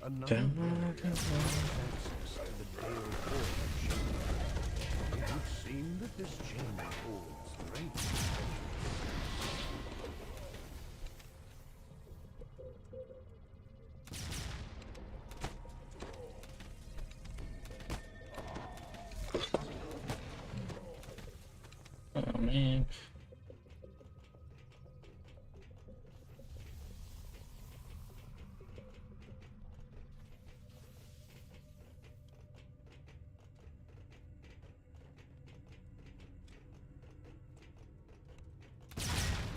S4: Another barrier grants access to the Dale Forge chamber. It would seem that this chamber holds great potential.
S2: Oh man.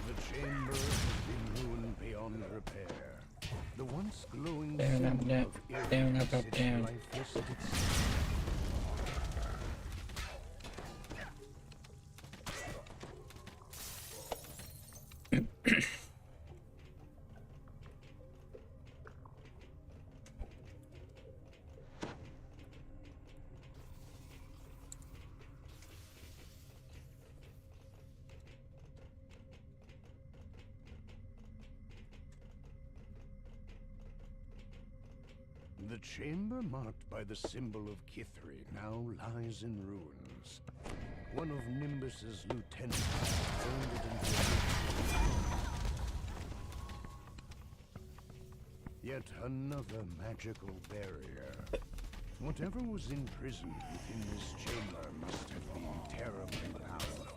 S4: The chamber has been ruined beyond repair. The once glowing
S2: Down, up,
S4: symbol
S2: down,
S4: of
S2: down, up,
S4: sits
S2: down.
S4: lifeless at its The chamber marked by the symbol of Kithri now lies in ruins. One of Nimbus's lieutenants turned it into a yet another magical barrier. Whatever was imprisoned within this chamber must have been terribly powerful.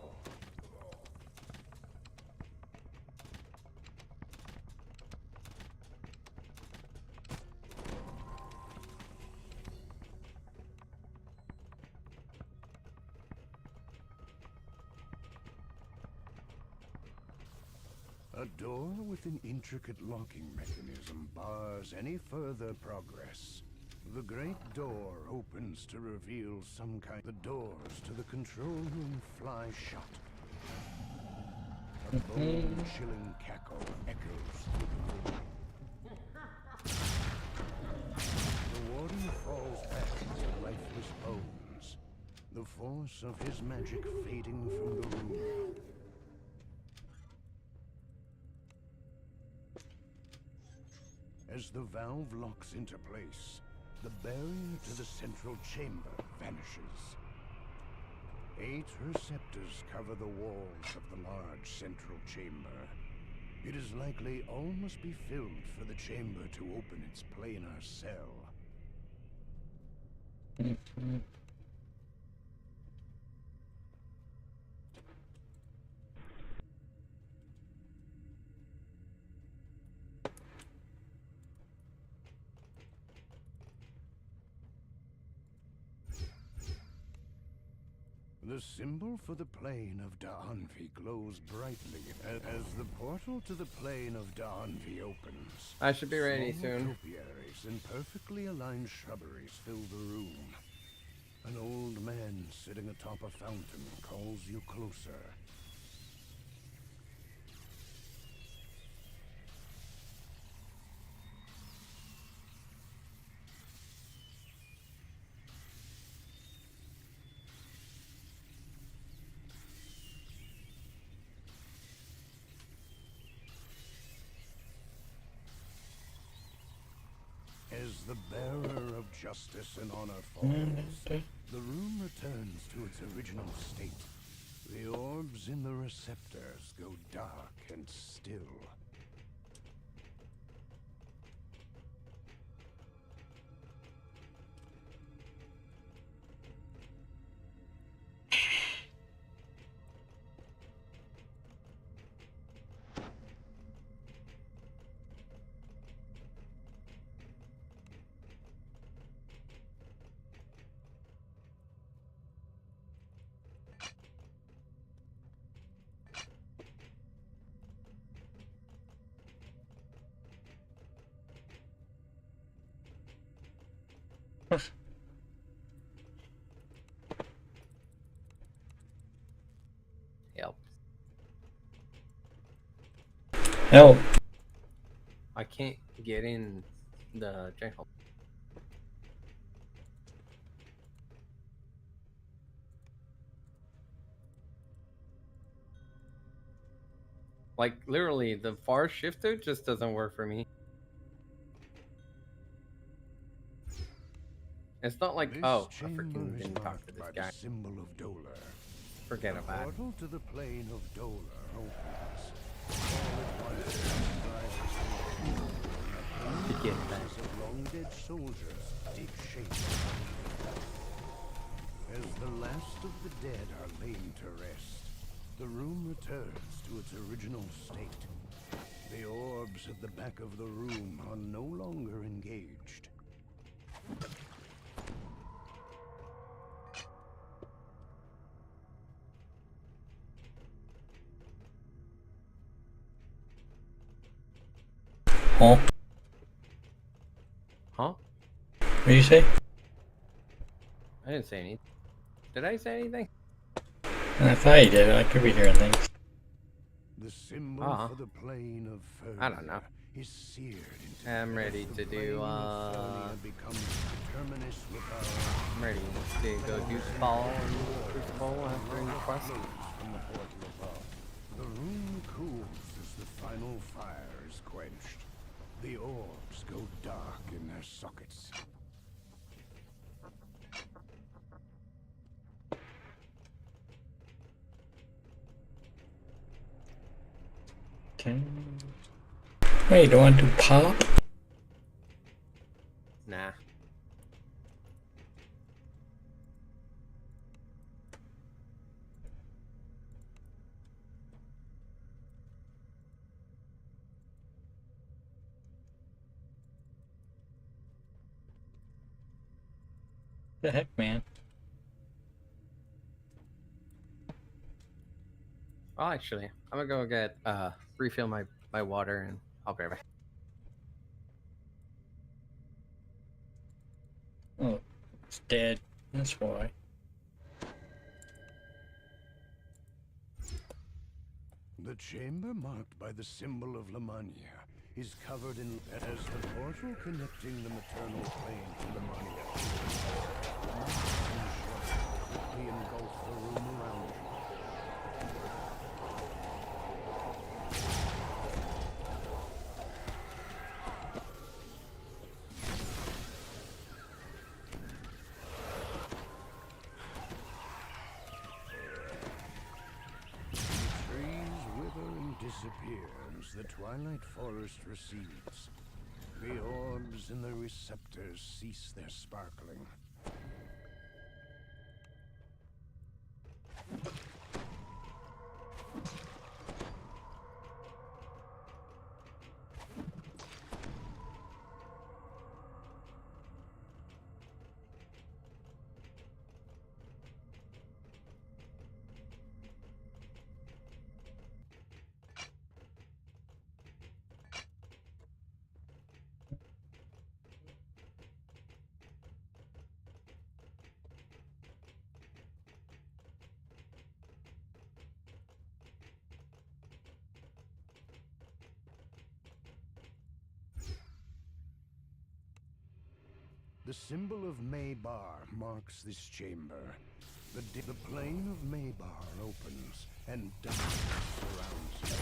S4: A door with an intricate locking mechanism bars any further progress. The great door opens to reveal some kind. The doors to the control room fly shut. A bone-chilling cackle echoes through the room. The warden falls back into lifeless bones, the force of his magic fading from the room. As the valve locks into place, the barrier to the central chamber vanishes. 8 receptors cover the walls of the large central chamber. It is likely all must be filled for the chamber to open its planar cell. The symbol for the plane of Da'anvi glows brightly as the portal to the plane of Da'anvi opens.
S3: I should be ready
S4: Small
S3: soon.
S4: topiaries and perfectly aligned shrubberies fill the room. An old man sitting atop a fountain calls you closer. the bearer of justice and honor falls, the room returns to its original state. The orbs in the receptors go dark and still.
S3: Help.
S2: Help.
S3: I can't get in the jungle. Like, literally, the far shifter just doesn't work for me. It's not like, oh, I freaking didn't talk to this guy.
S4: Symbol of Dolar.
S3: Forget
S4: The
S3: about it.
S4: portal to the plane of Dolar opens. All at once, rises
S3: Begin that.
S4: of long-dead soldiers take shape. As the last of the dead are laid to rest, the room returns to its original state. The orbs at the back of the room are no longer engaged.
S2: Huh?
S3: Huh?
S2: What do you say?
S3: I didn't say anything. Did I say anything?
S2: I thought you did. I could be hearing things.
S4: The symbol for the plane of Fernia
S3: I don't know.
S4: is seared into
S3: I'm ready to do, I'm ready to go do Ball and Crucible after the quest.
S4: From the portal above. The room cools as the final fire is quenched. The orbs go dark in their sockets.
S2: Hey, you don't want to do pop?
S3: Nah.
S2: The heck, man?
S3: Well, actually, I'm gonna go get refill my water and I'll be right back.
S2: Oh, it's dead. That's why.
S4: The chamber marked by the symbol of Lamania is covered in as the portal connecting the maternal plane to Lamania. Quickly engulf the room around it. Disappears, the twilight forest recedes. The orbs in the receptors cease their sparkling. The symbol of Maybar marks this chamber. The plane of Maybar opens, and darkness surrounds you.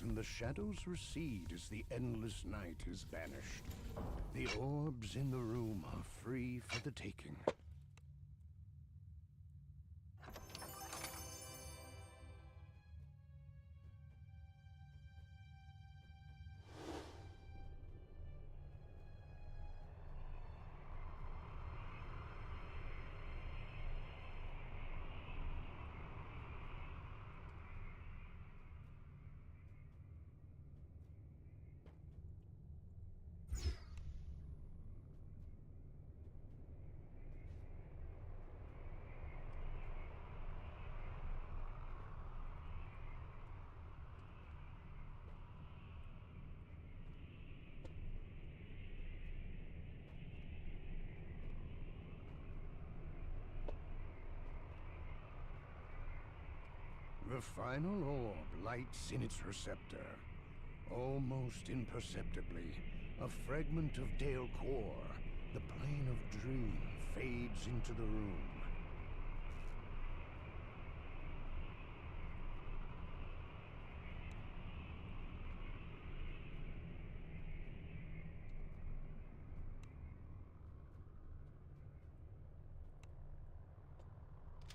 S4: and the shadows recede as the endless night is banished. The orbs in the room are free for the taking. The final orb lights in its receptor. Almost imperceptibly, a fragment of Dale core, the plane of dream, fades into the room.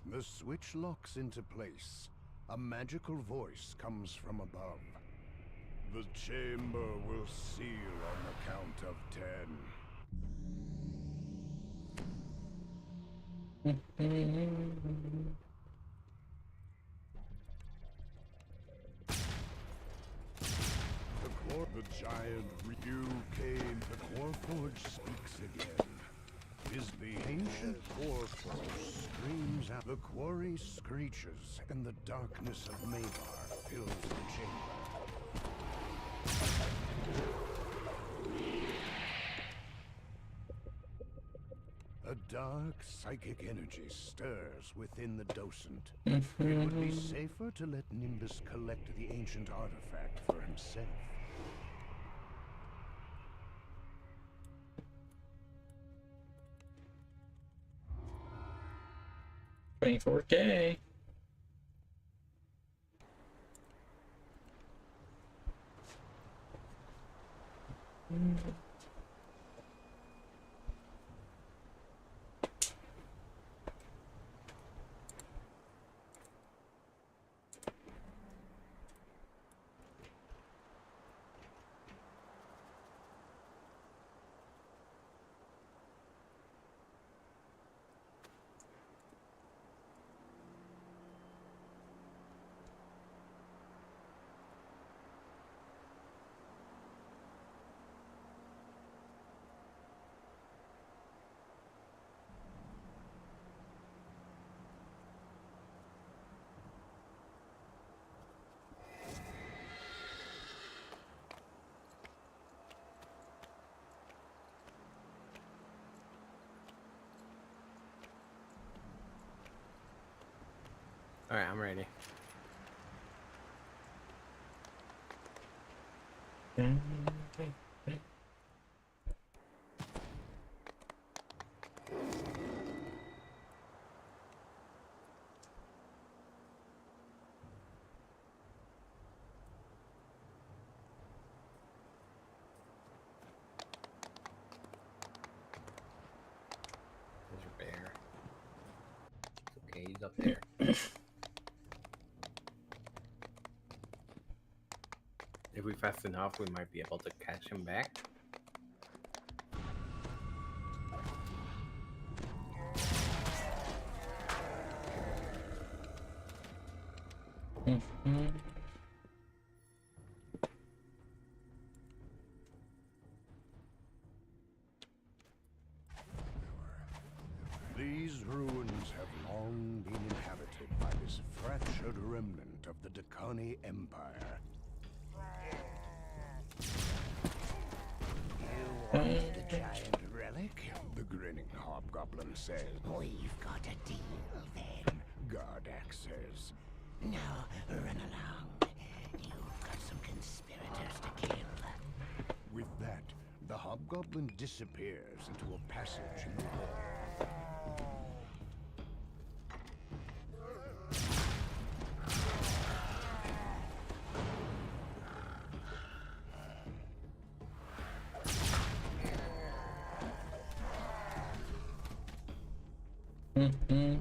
S4: The switch locks into place. A magical voice comes from above. The chamber will seal on the count of 10. The giant Ryu came. The Quarforge speaks again. Is the ancient Quarforge screams out. The quarry screeches, and the darkness of Mabar fills the chamber. A dark psychic energy stirs within the docent. It would be safer to let Nimbus collect the ancient artifact for himself.
S2: 24K.
S3: Alright, I'm ready. There's your bear. It's okay, he's up there. If we fast enough, we might be able to catch him back.
S4: These ruins have long been inhabited by this fractured remnant of the Dakani Empire. You wanted a giant relic? The grinning hobgoblin says. We've got a deal then, Gardak says. Now, run along. You've got some conspirators to kill. With that, the hobgoblin disappears into a passage in the wall.
S2: Mm-hmm.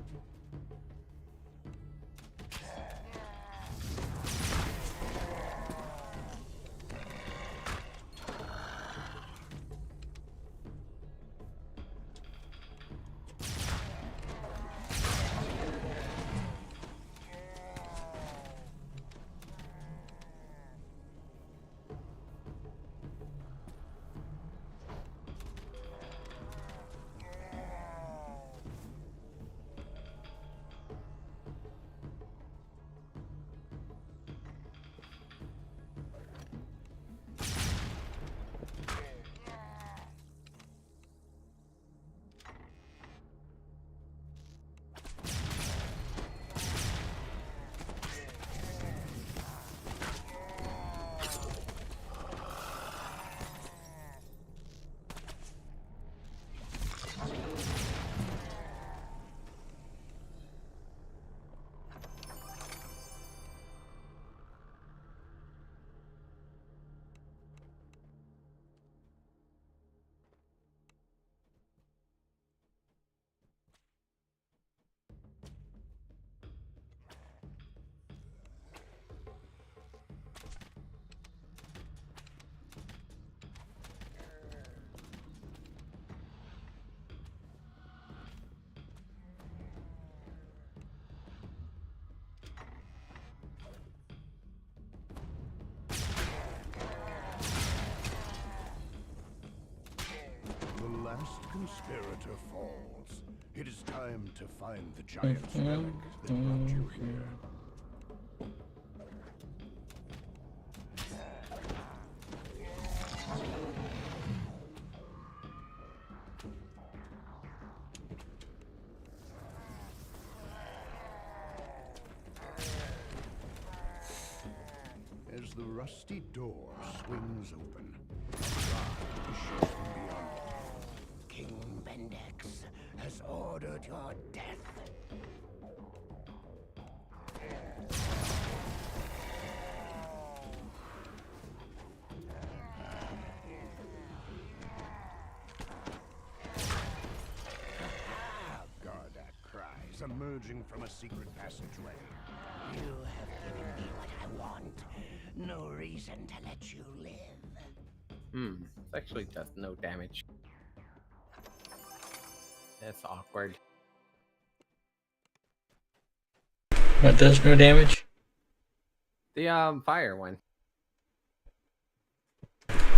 S4: The last conspirator falls. It is time to find the giant's relic that brought you here. As the rusty door swings open, issues from beyond. King Bendex has ordered your death. Gardak cries, emerging from a secret passageway. You have given me what I want. No reason to let you live.
S3: This actually does no damage. That's awkward.
S2: What does no damage?
S3: The fire one.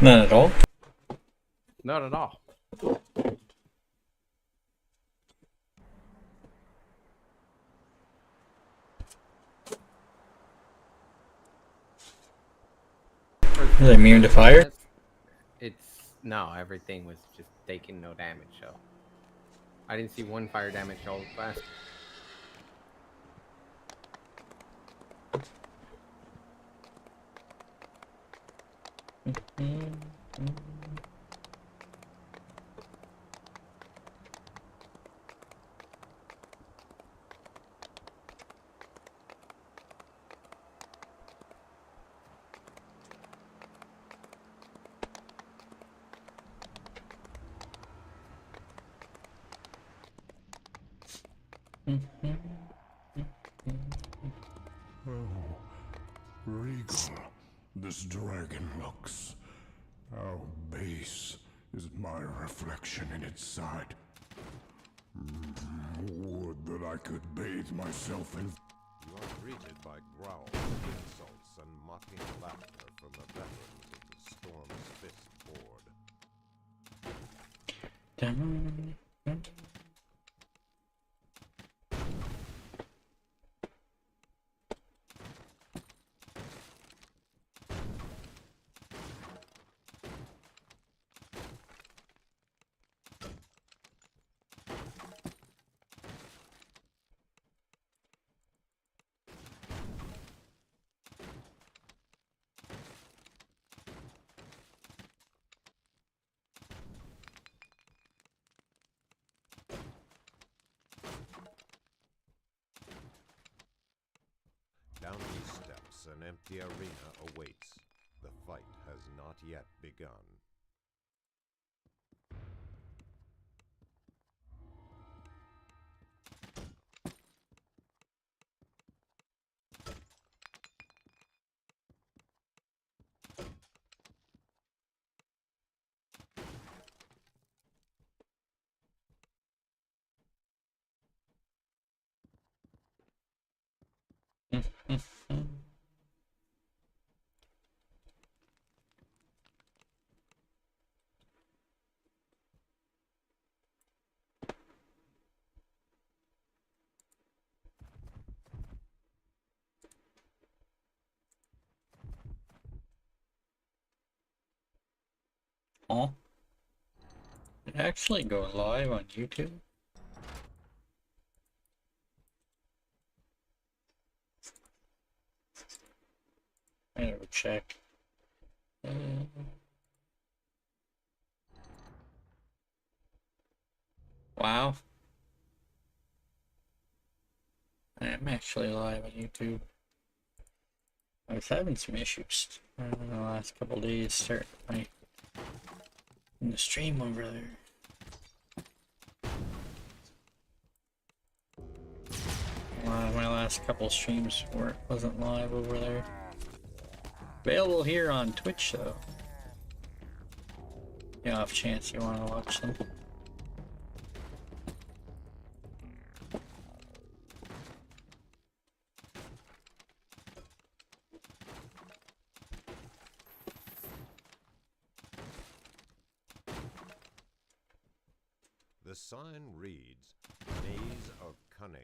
S2: None at all?
S3: Not at all.
S2: Is it immune to fire?
S3: No, everything was just taking no damage, so I didn't see one fire damage all class.
S4: Oh, regal this dragon looks. How base is my reflection in its side. Would that I could bathe myself in...
S5: You are greeted by growls, insults, and mocking laughter from the veterans of the Storm's Fist board. Down these steps, an empty arena awaits. The fight has not yet begun.
S2: Oh, it actually go live on YouTube? I gotta check. Wow. I am actually live on YouTube. I was having some issues in the last couple days starting in the stream over there. My last couple streams wasn't live over there. Available here on Twitch though. Yeah, off chance you want to watch them.
S5: The sign reads, Maze of Cunning.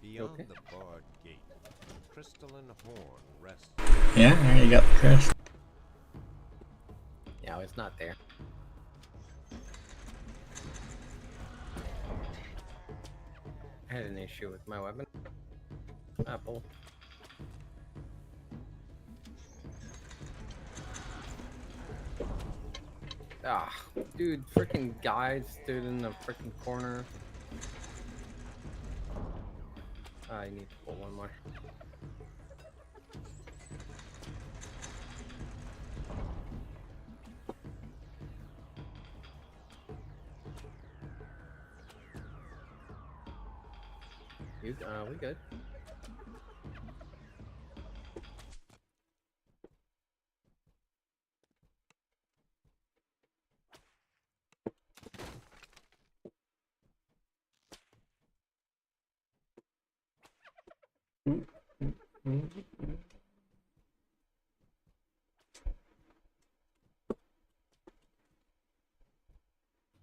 S5: Beyond the barred gate, a crystalline horn rests.
S2: Yeah, I already got the crest.
S3: No, it's not there. I had an issue with my weapon. Apple. Ah, dude, freaking guy stood in the freaking corner. I need to pull one more. We good.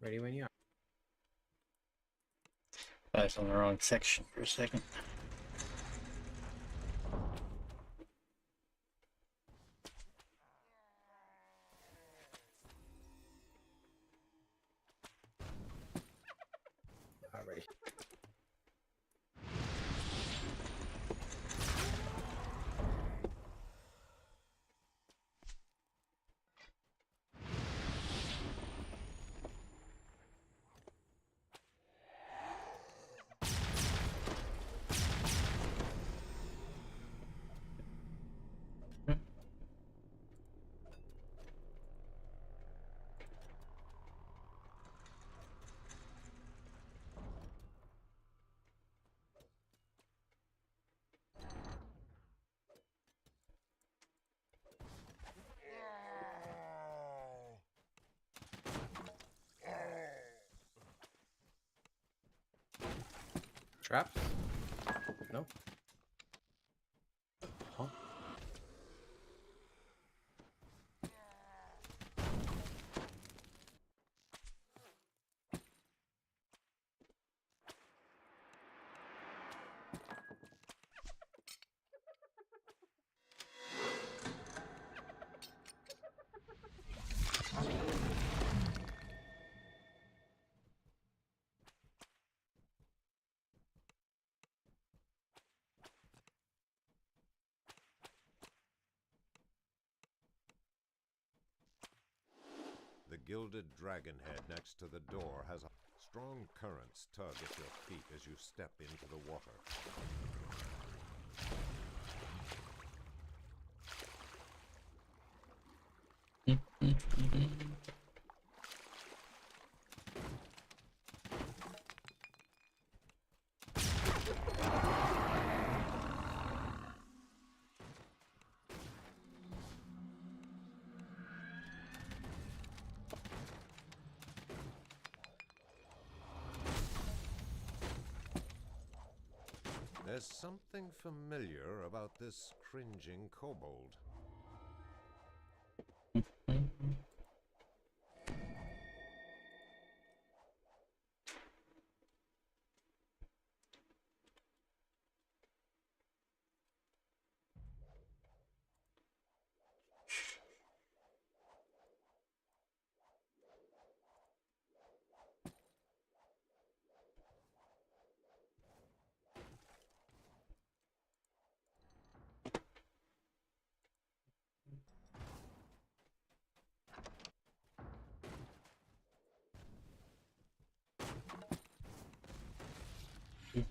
S3: Ready when you are.
S2: I was on the wrong section for a second.
S3: Alright. Traps? No. Huh?
S5: gilded dragon head next to the door has a strong currents tug at your feet as you step into the water. There's something familiar about this cringing kobold. The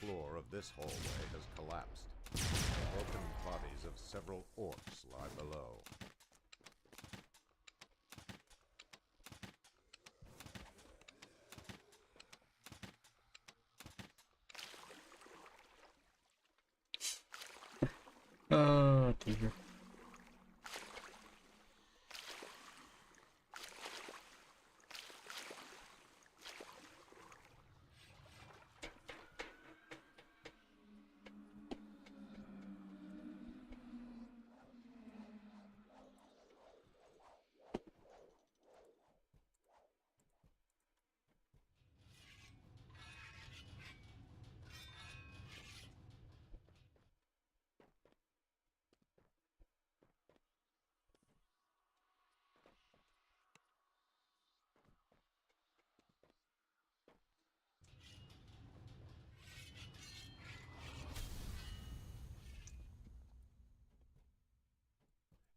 S5: floor of this hallway has collapsed. The broken bodies of several orcs lie below.
S2: Oh dear.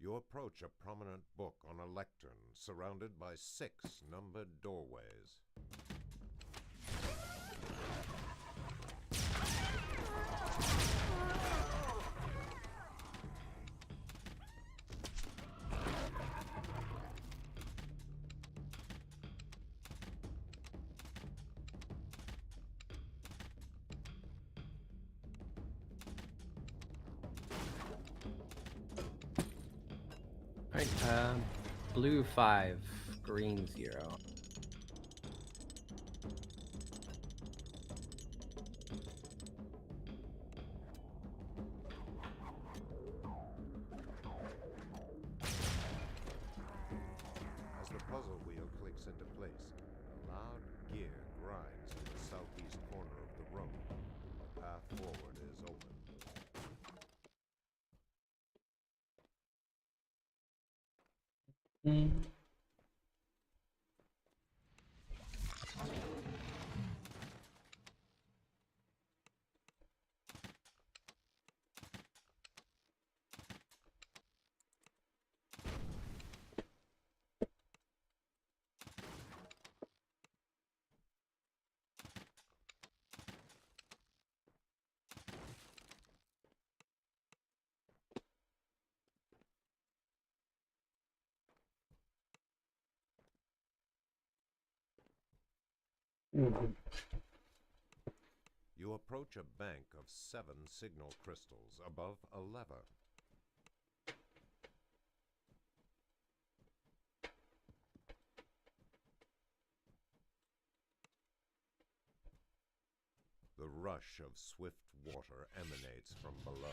S5: You approach a prominent book on a lectern surrounded by 6 numbered doorways.
S3: Alright, blue 5, green 0.
S5: As the puzzle wheel clicks into place, a loud gear grinds in the southeast corner of the room. The path forward is open. You approach a bank of 7 signal crystals above a lever. The rush of swift water emanates from below.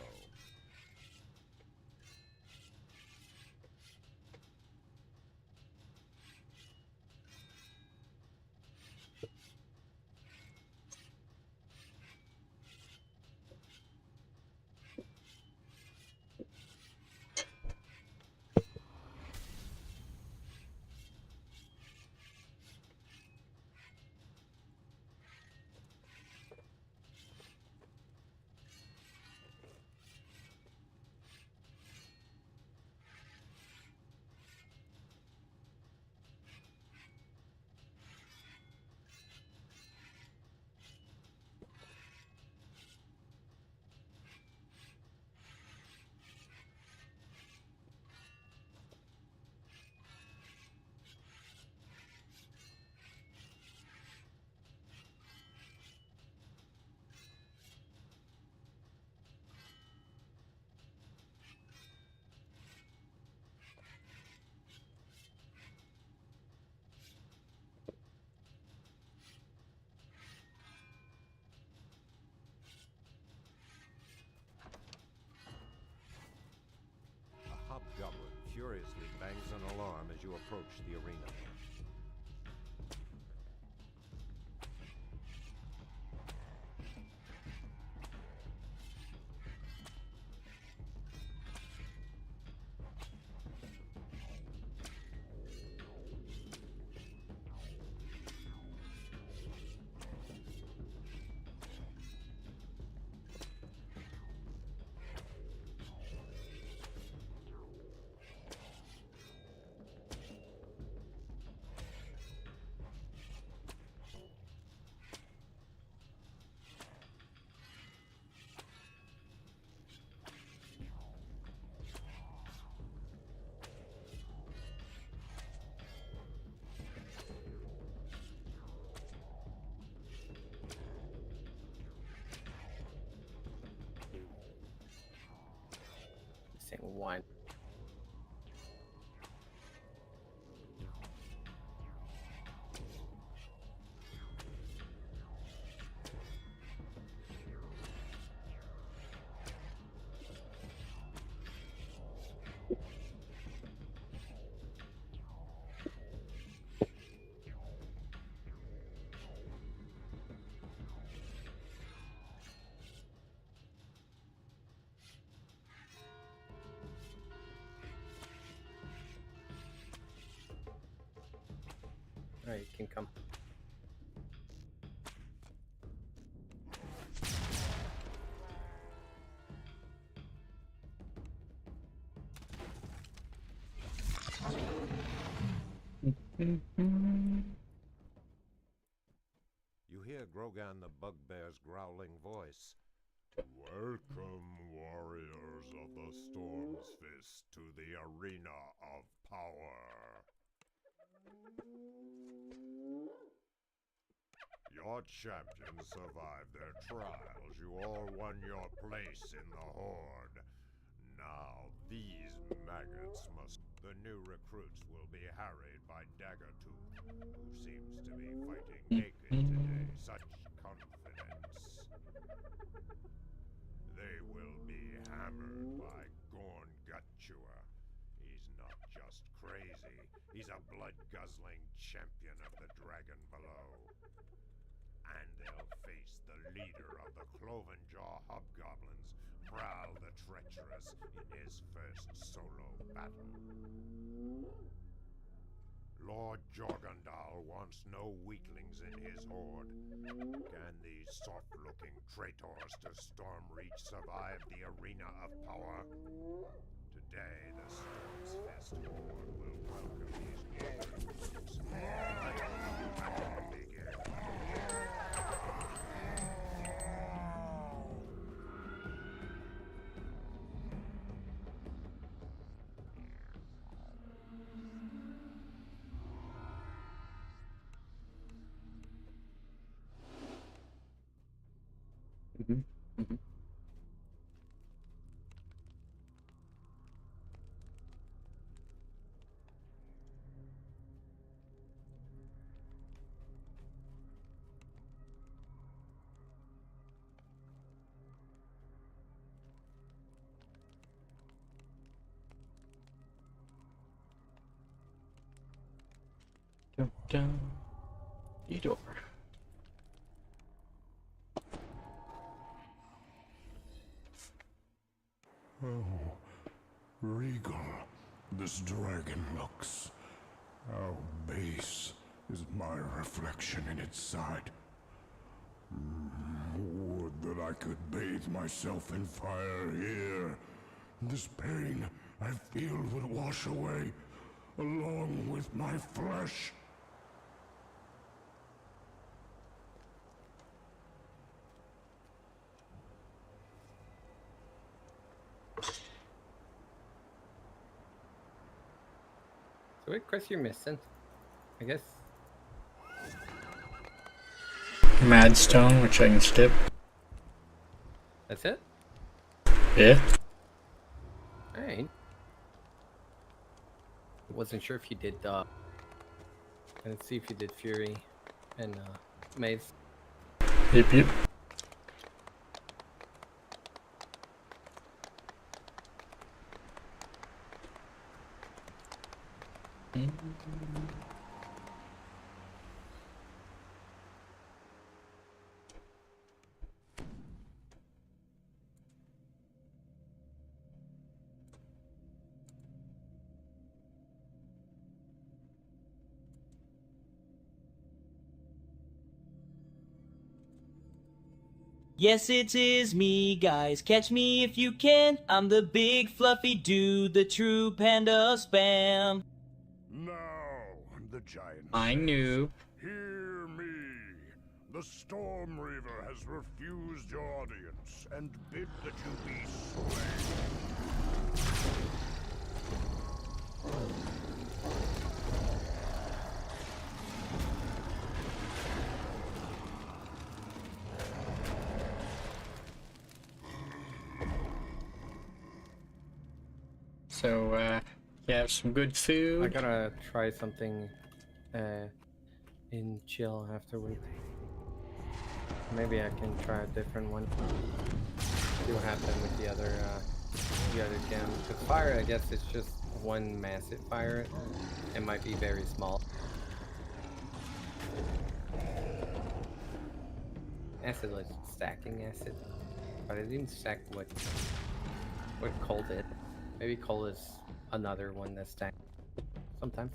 S5: furiously bangs an alarm as you approach the arena.
S3: Saying one. Alright, you can come.
S5: You hear Grogan the Bugbear's growling voice. Welcome, warriors of the Storm's Fist, to the Arena of Power. Your champions survived their trials. You all won your place in the Horde. Now, these maggots must... The new recruits will be harried by Daggertooth, who seems to be fighting naked today. Such confidence. They will be hammered by Gorn Gutchewer. He's not just crazy. He's a blood-guzzling champion of the Dragon Below. And they'll face the leader of the Clovenjaw Hobgoblins, Prowl the Treacherous, in his first solo battle. Lord Jorgandal wants no weaklings in his horde. Can these soft-looking traitors to Stormreach survive the Arena of Power? Today, the Storm's Fist horde will welcome these warriors. Let the battle begin.
S2: Dun, dun. DDO.
S4: Oh, regal this dragon looks. How base is my reflection in its side. Would that I could bathe myself in fire here. This pain I feel would wash away, along with my flesh.
S3: So what quest you're missing? I guess.
S2: Madstone, which I can skip.
S3: That's it?
S2: Yeah.
S3: Alright. Wasn't sure if you did let's see if you did Fury and Maze.
S2: Yep, yep.
S21: Yes, it is me, guys. Catch me if you can. I'm the big fluffy dude, the true panda of spam.
S4: Now, the giant
S2: I
S4: says,
S2: knew.
S4: Hear me. The Storm Reaver has refused your audience and bid that you be slain.
S2: So, you have some good food.
S3: I gotta try something in chill afterwards. Maybe I can try a different one. See what happened with the other gem. Because fire, I guess it's just one massive fire. It might be very small. Acid, like stacking acid. But it didn't stack what coal did. Maybe coal is another one that's stacked sometimes.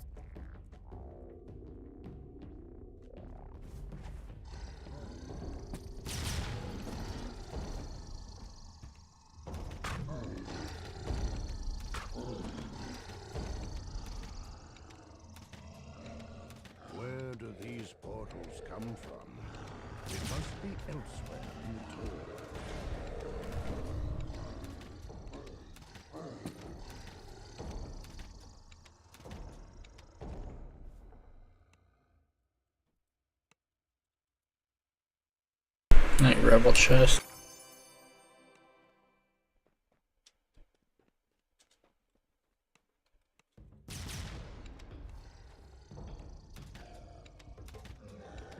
S4: Where do these portals come from? It must be elsewhere in Tor.
S2: Night rebel chest.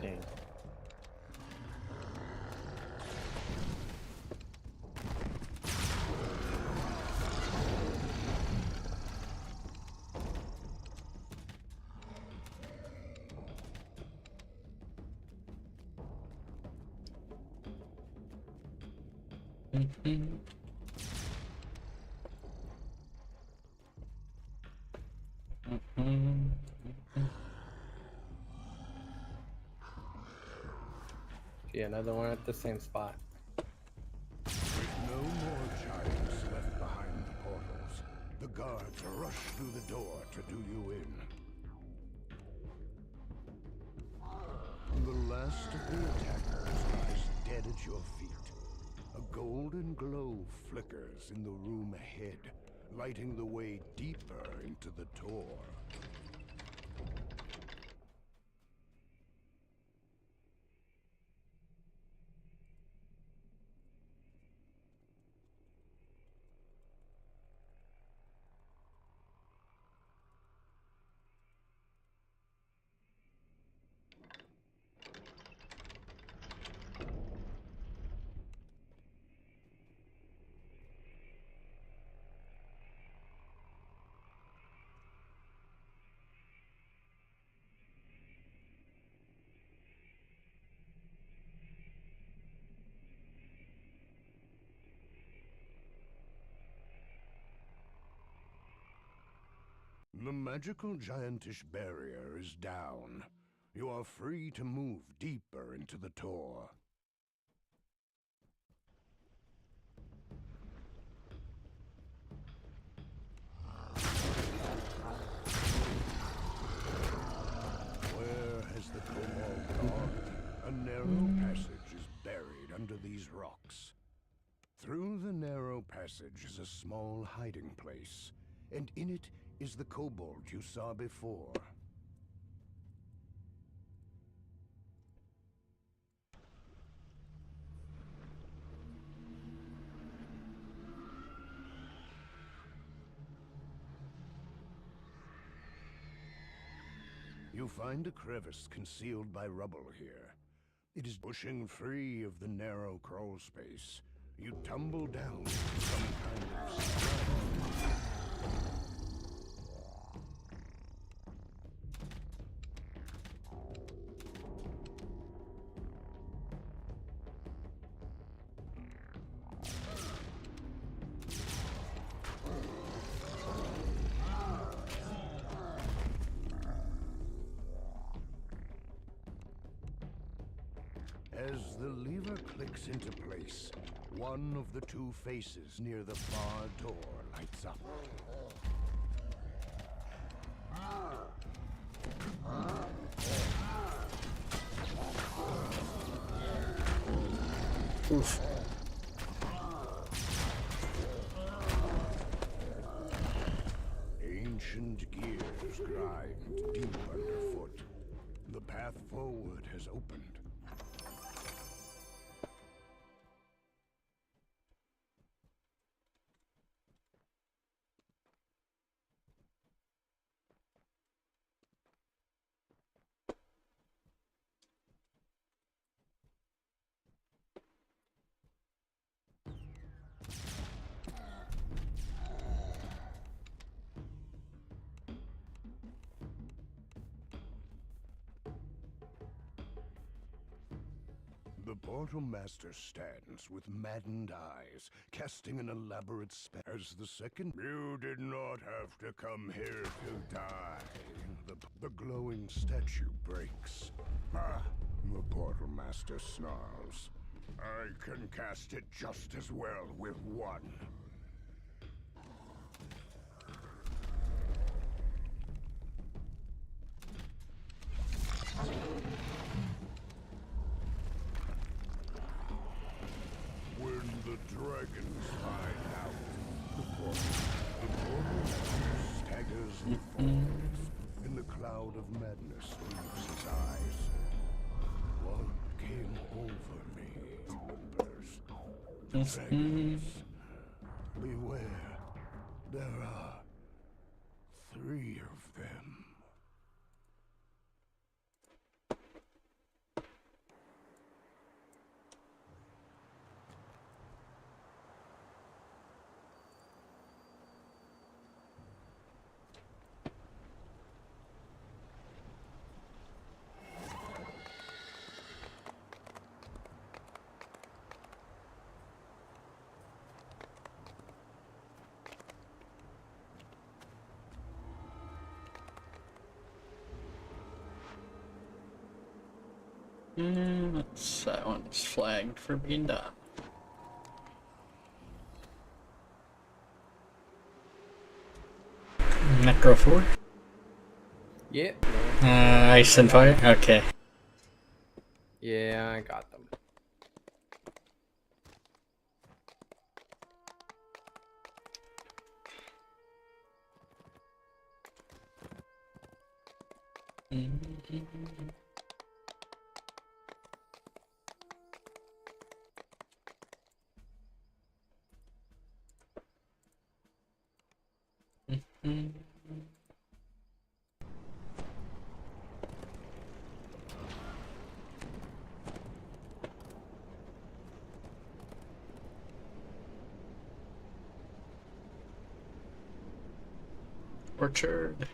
S3: Dang. Yeah, another one at the same spot.
S4: With no more giants left behind the portals, the guards rush through the door to do you in. The last of the attackers lies dead at your feet. A golden glow flickers in the room ahead, lighting the way deeper into the Tor. The magical giantish barrier is down. You are free to move deeper into the Tor. Where has the Cobalt gone? A narrow passage is buried under these rocks. Through the narrow passage is a small hiding place, and in it is the kobold you saw before. You find a crevice concealed by rubble here. It is pushing free of the narrow crawl space. You tumble down into some kind of slime. As the lever clicks into place, one of the two faces near the far door lights up.
S2: Oof.
S4: Ancient gears grind deep underfoot. The path forward has opened. The Portal Master stands with maddened eyes, casting an elaborate spell. As the second, you did not have to come here to die. The glowing statue breaks. Ah, the Portal Master snarls. I can cast it just as well with one. When the dragons find out, the portal staggers and falls. In the cloud of madness leaves his eyes. What came over me whimpers. Dragons, beware. There are 3 of them.
S2: That one's flagged for being done. Necro 4?
S3: Yep.
S2: Ice and fire? Okay.
S3: Yeah, I got them.
S2: Orchard.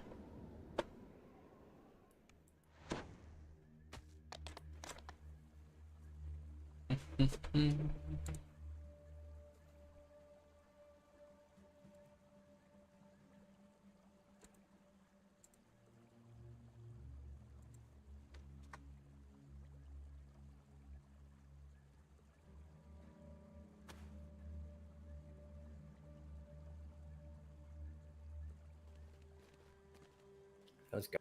S3: Let's go.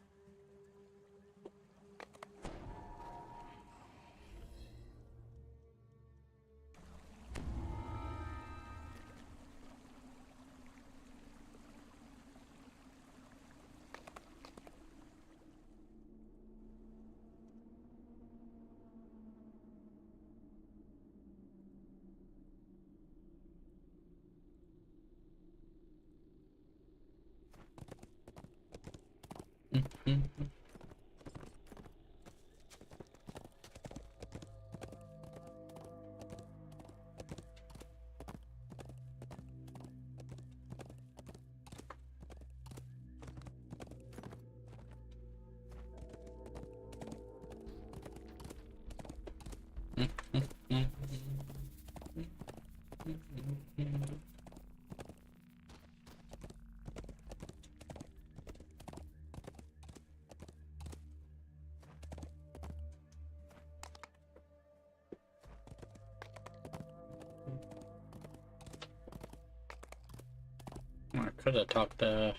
S2: Could have talked to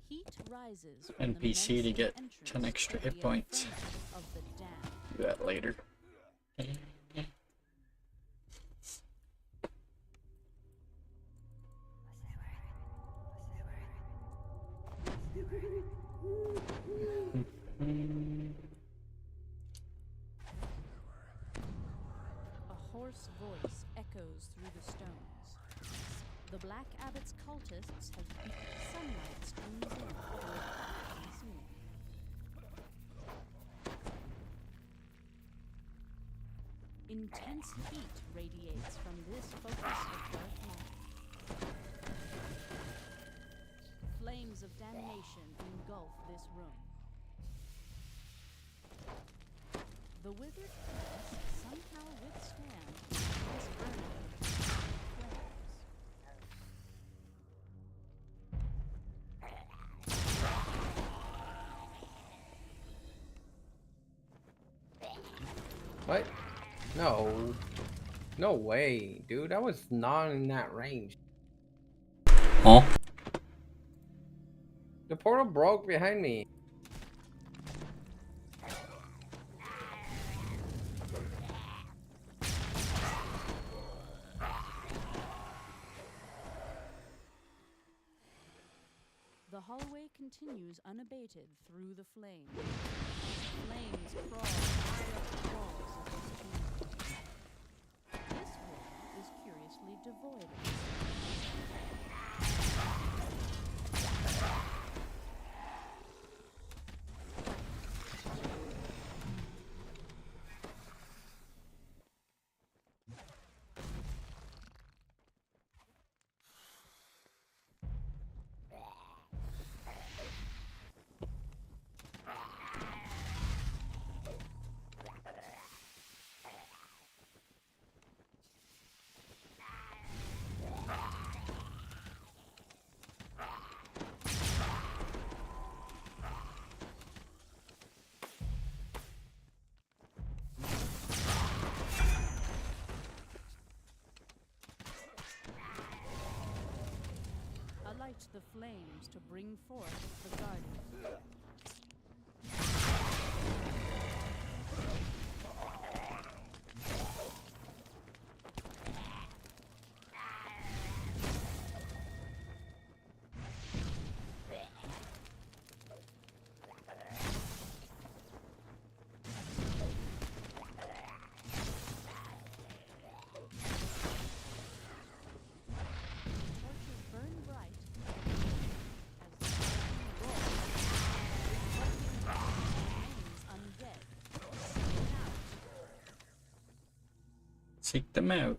S8: Heat rises from the
S2: NPC to get
S8: menacing
S2: 10 extra
S8: entrance
S2: hit points.
S8: of the dam.
S2: Do that later.
S8: A hoarse voice echoes through the stones. The Black Abbot's cultists have peaked. Sunlight streams in through a crack in the ceiling. Intense heat radiates from this focus of dark light. Flames of damnation engulf this room. The withered plants somehow withstand this burning flames.
S3: What? No. No way, dude. I was not in that range.
S2: Huh?
S3: The portal broke behind me.
S8: The hallway continues unabated through the flames. Flames crawl high up the walls of this chamber. This wall is curiously devoid of alight the flames to bring forth the garden.
S2: Seek them out.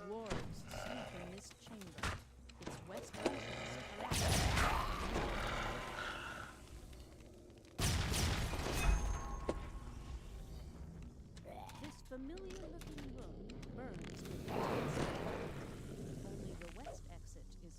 S8: Wards sleep in this chamber. Its west This familiar-looking room burns with intensity. Only the west exit is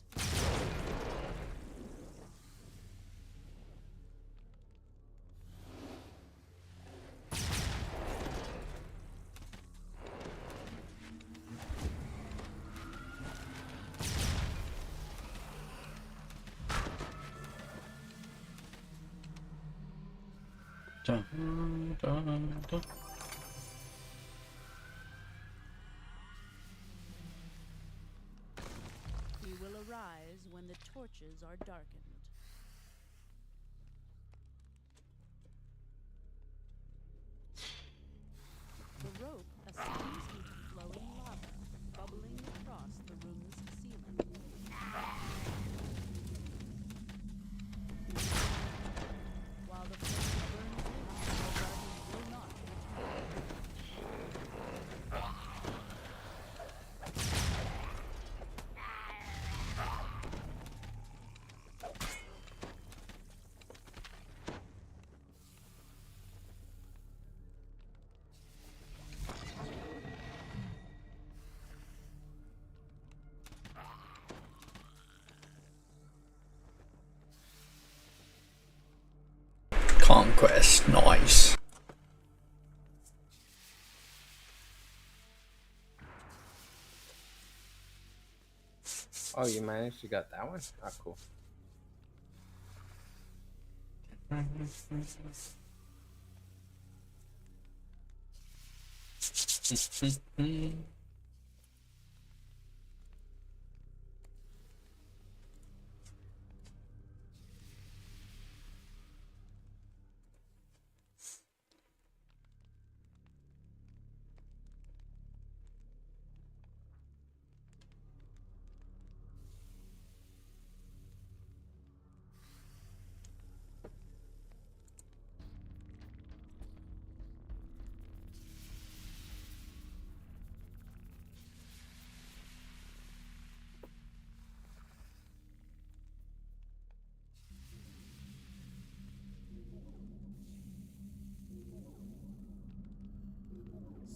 S2: Dun, dun, dun.
S8: He will arise when the torches are darkened. The rope ascends into flowing lava, bubbling across the room's ceiling. While the flame burns in, the garden will not return.
S2: Conquest, nice.
S3: Oh, you managed to get that one? Ah, cool.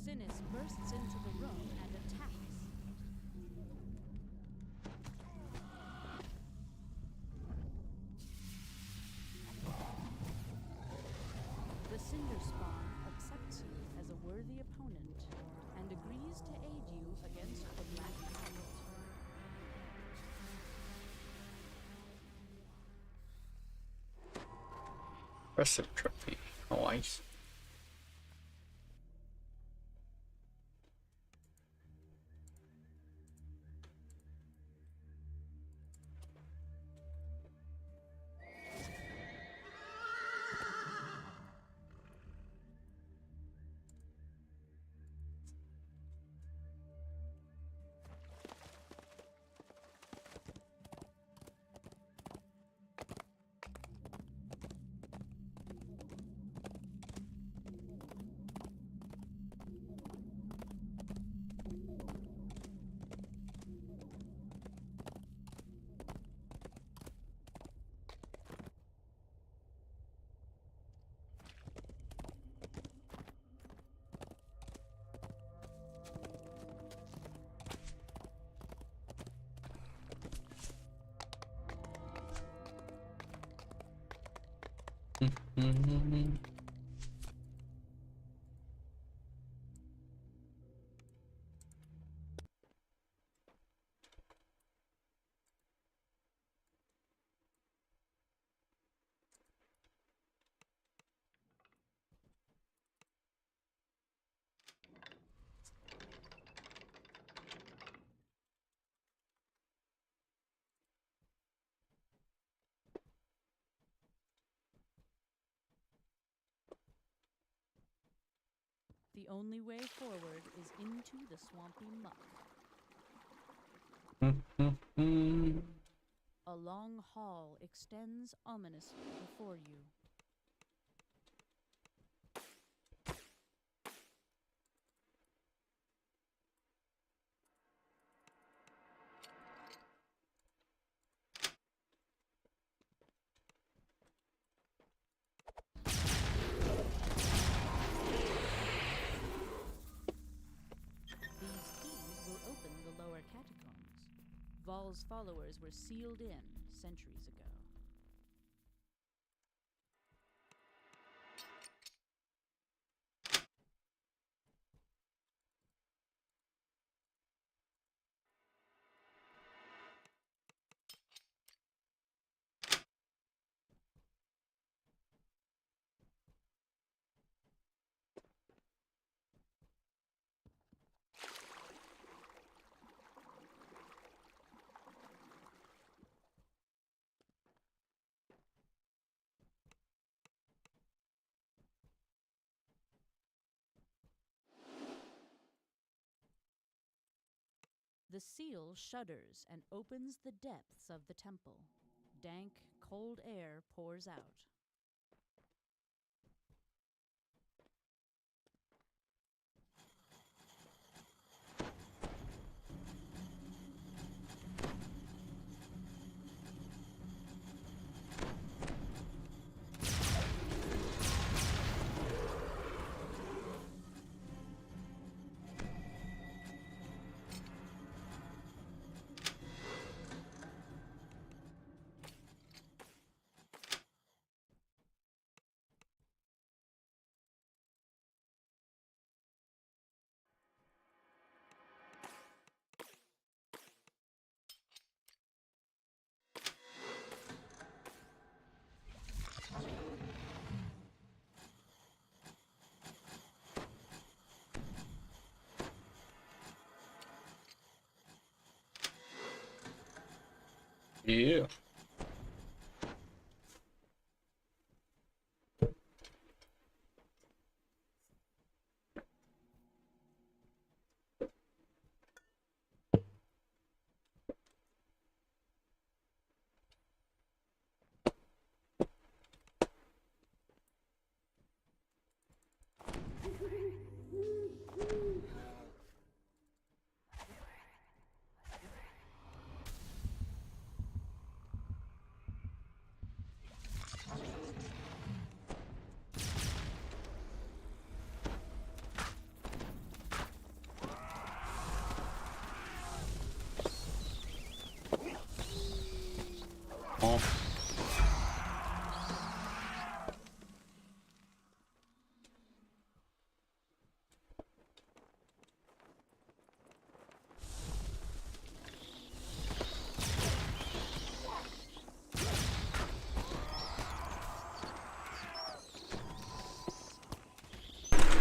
S8: Sinis bursts into the room and attacks. The Cinder Spawn accepts you as a worthy opponent and agrees to aid you against the Black Pact.
S2: Impressive trophy. Nice.
S8: The only way forward is into the swampy muck. A long hall extends ominously before you. These keys will open the lower catacombs. Vol's followers were sealed in centuries ago. The seal shudders and opens the depths of the temple. Dank, cold air pours out.
S2: Yeah. Oh.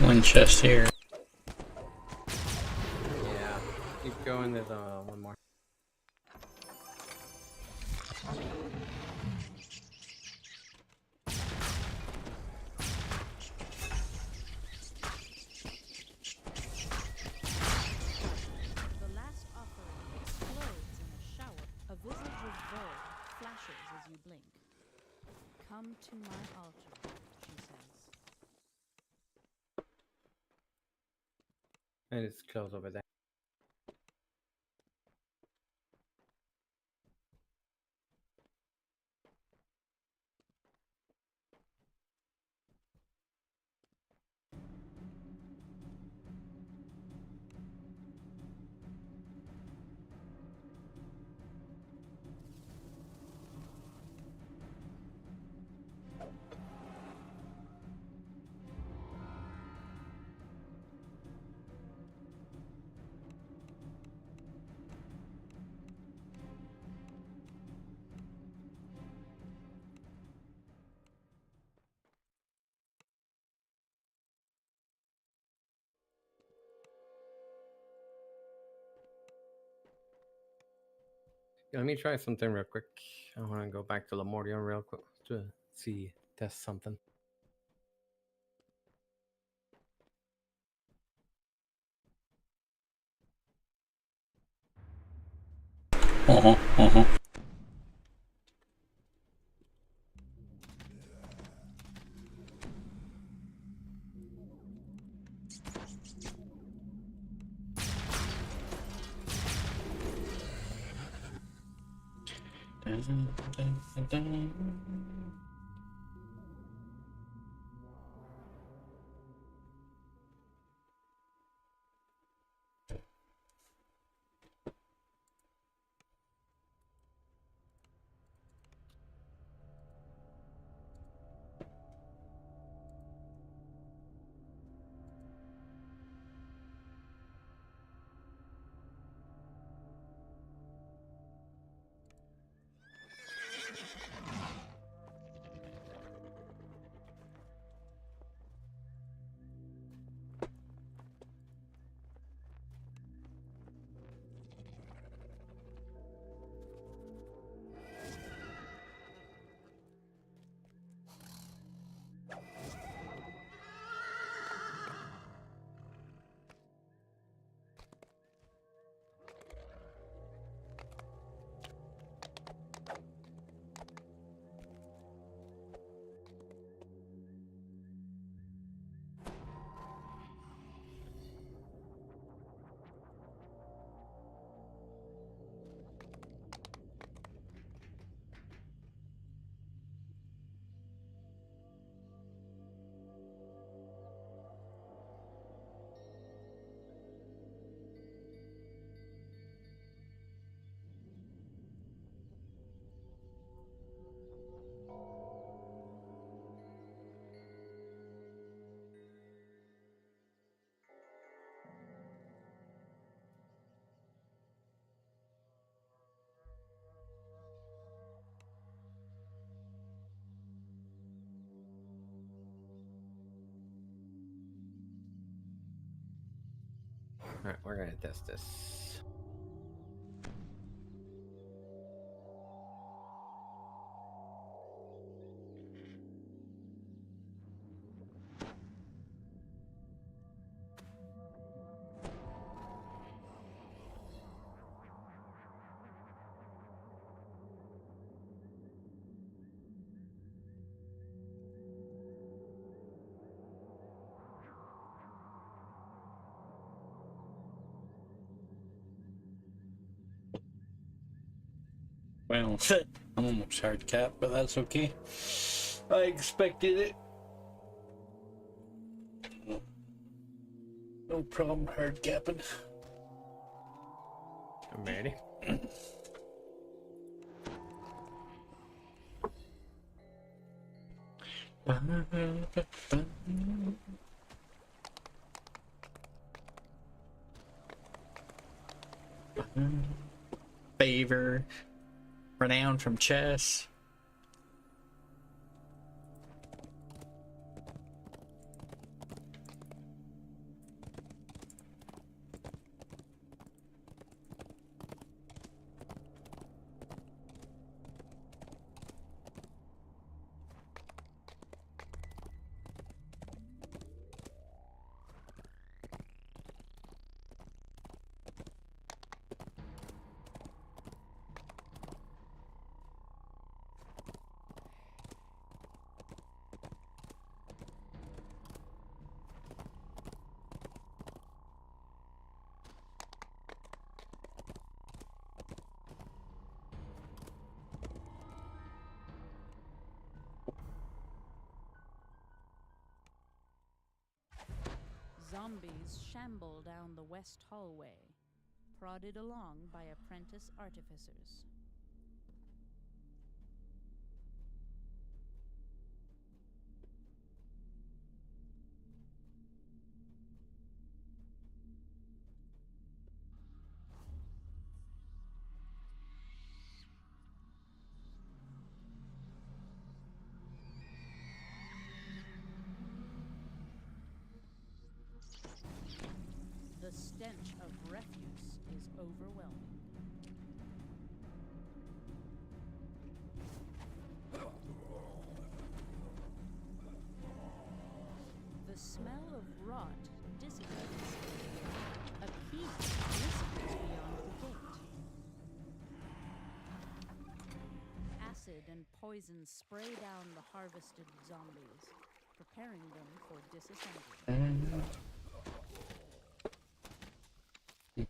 S2: One chest here.
S3: Yeah, keep going. There's one more.
S8: The last offering explodes in a shower. A visage of gold flashes as you blink. Come to my altar, she says.
S3: And it's close over there. Let me try something real quick. I want to go back to Lemordion real quick to see, test something.
S2: Uh-huh. Dun, dun, dun.
S3: Alright, we're gonna test this.
S2: Well, I'm almost hard cap, but that's okay. I expected it. No problem hard capping.
S3: I'm ready.
S2: Favor. Renowned from chess.
S8: Zombies shamble down the west hallway, prodded along by apprentice artificers. The stench of refuse is overwhelming. The smell of rot dissipates. A key glistens beyond the gate. Acid and poison spray down the harvested zombies, preparing them for disassembly. A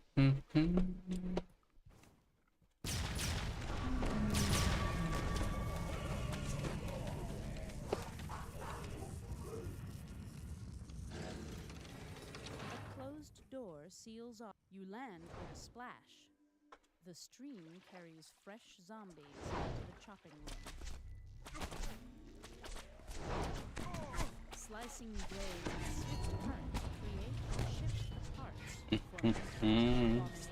S8: closed door seals off. You land with a splash. The stream carries fresh zombies into the chopping room. Slicing blades and swift turns create and shift the parts for an abomination.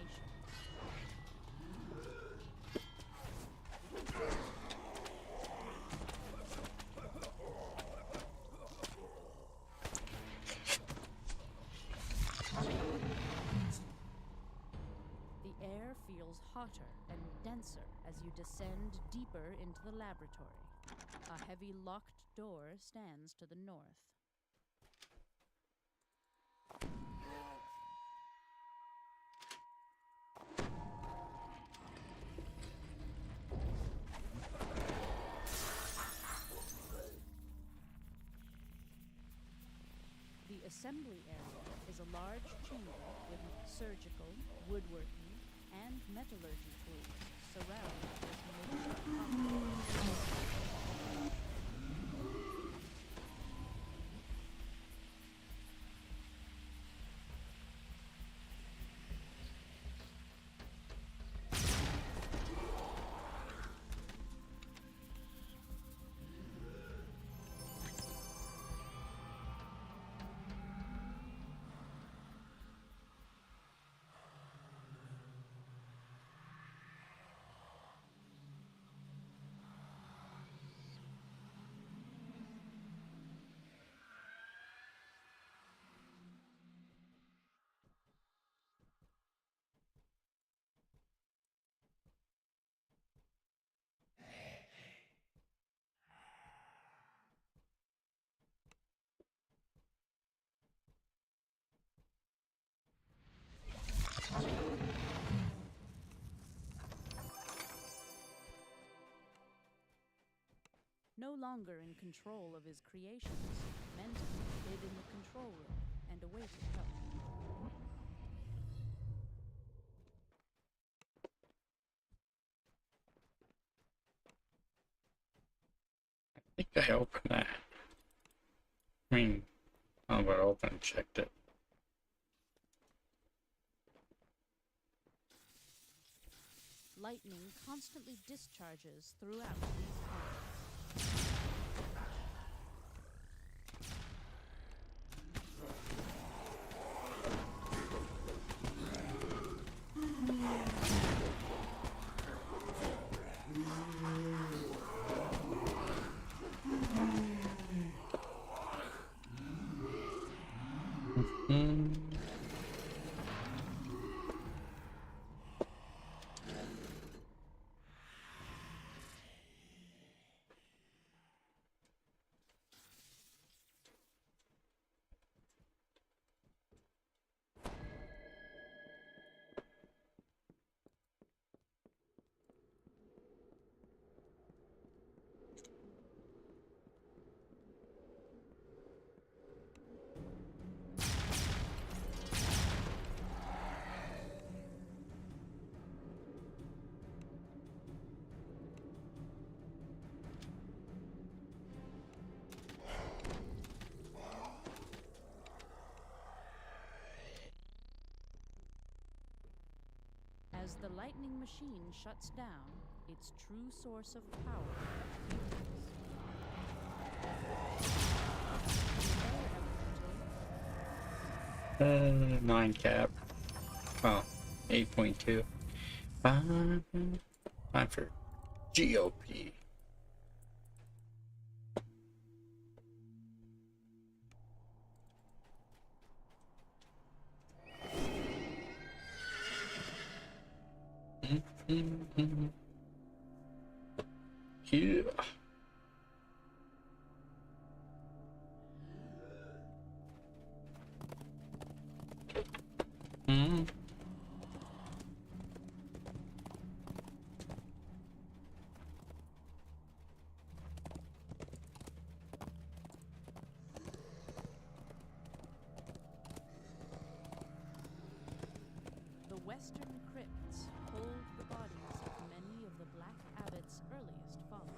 S8: The air feels hotter and denser as you descend deeper into the laboratory. A heavy locked door stands to the north. The assembly area is a large chamber with surgical, woodworking, and metallurgy tools surrounded this makeshift complex. No longer in control of his creations, Menton hid in the control room and awaited help.
S2: I open that. I mean, I'm about open and checked it.
S8: Lightning constantly discharges throughout these tunnels. As the lightning machine shuts down, its true source of power appears.
S2: 9 cap. Oh, 8.2. Time for GOP. Yeah.
S8: The western crypts hold the bodies of many of the Black Abbot's earliest followers.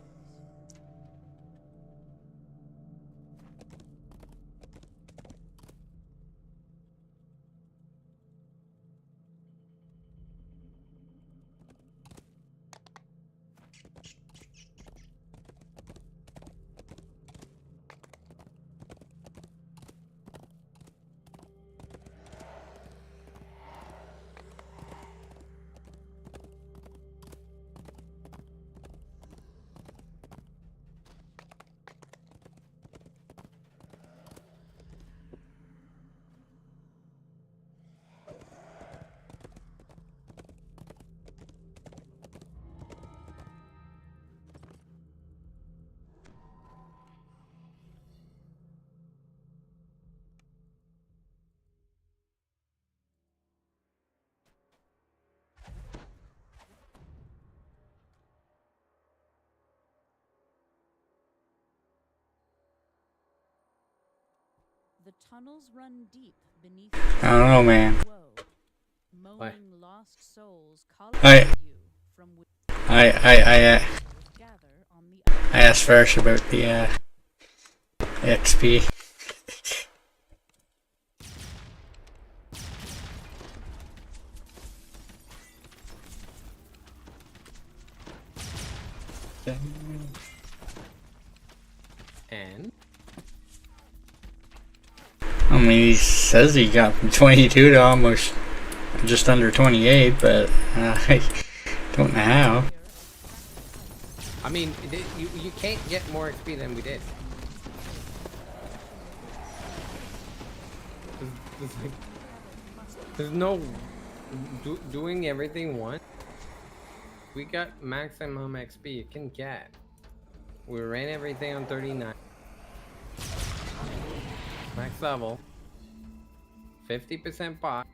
S8: The tunnels run deep beneath.
S2: I don't know, man.
S8: Moaning lost souls
S2: I
S8: you from
S2: I asked first about the XP.
S3: And
S2: I mean, he says he got from 22 to almost just under 28, but I don't know how.
S3: I mean, you can't get more XP than we did. There's no doing everything once. We got maximum XP you can get. We ran everything on 39. Max level. 50% pop.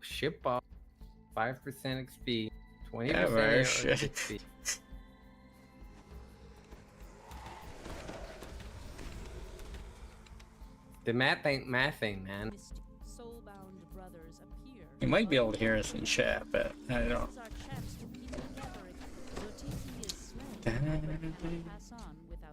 S3: Ship up. 5% XP. 20%
S2: Yeah, shit.
S3: XP. The math ain't mathing, man.
S8: Soulbound brothers appear.
S2: You might be able to hear us in chat, but I don't.
S8: Zotisi is slain, but cannot pass on without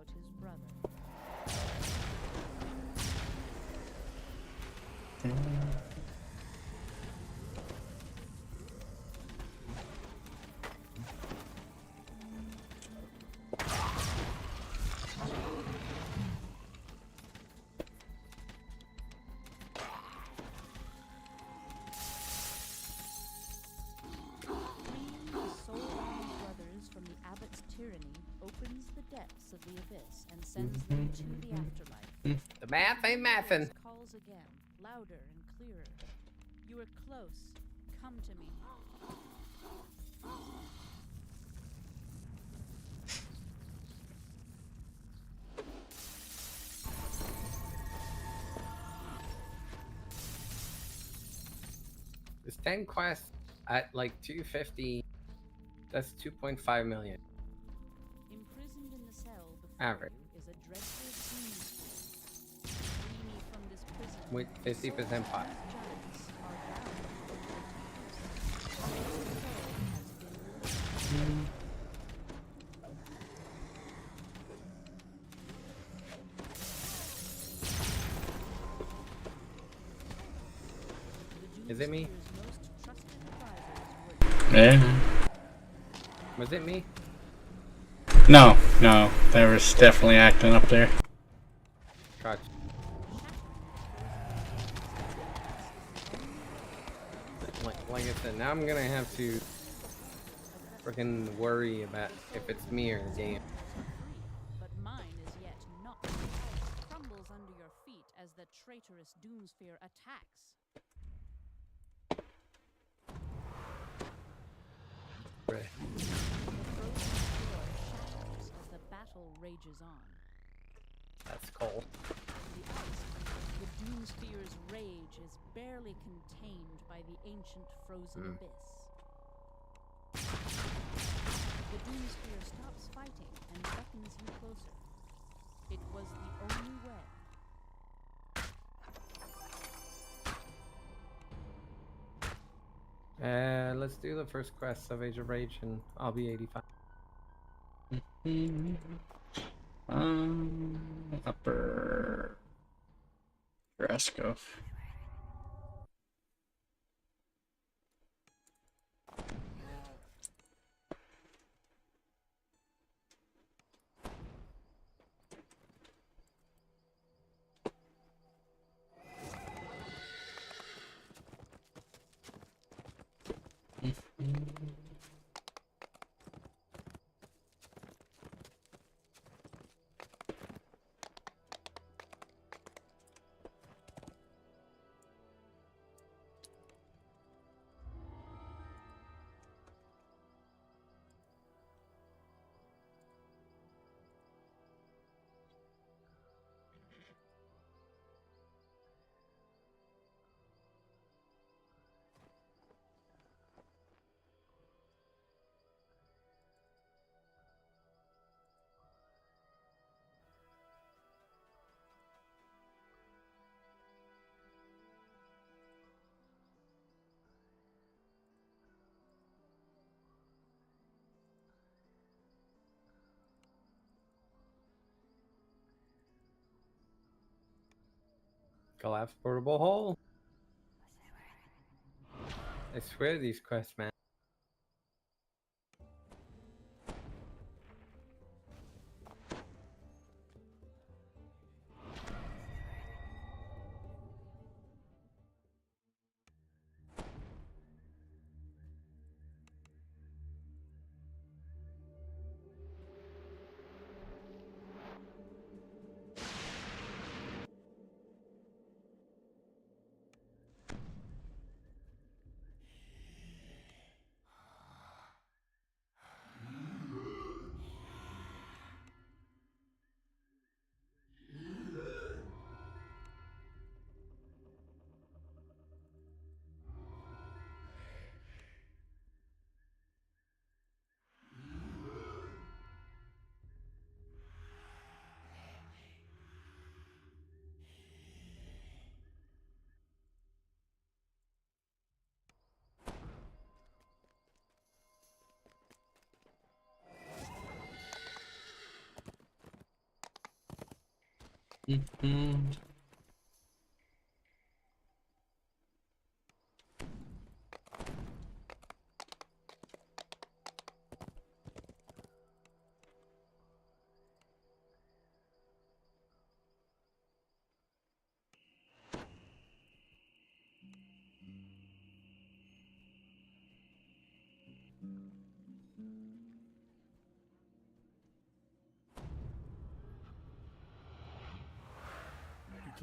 S8: Tyranny opens the depths of the abyss and sends them to the afterlife.
S3: The math ain't mathin'.
S8: Calls again, louder and clearer. You are close. Come to me.
S3: This 10 quest at like 250. That's 2.5 million.
S8: Imprisoned in the cell before
S3: Average.
S8: you is a dreadful doom. Free me from this prison.
S3: With 50% pot.
S8: Giants are bound over your tears. Your soul has been
S3: Is it me?
S2: Yeah.
S3: Was it me?
S2: No, no, they were definitely acting up there.
S3: Gotcha. Like I said, now I'm gonna have to freaking worry about if it's me or the game.
S8: but mine is yet not. Crumbles under your feet as the traitorous Doomsphere attacks.
S3: Right.
S8: The frozen floor shatters as the battle rages on.
S3: That's cold.
S8: The Doomsphere's rage is barely contained by the ancient frozen abyss. The Doomsphere stops fighting and beckons you closer. It was the only way.
S3: Let's do the first quest of Age of Rage and I'll be 85.
S2: Upper Fresco.
S3: Collapse portable hole. I swear these quests, man.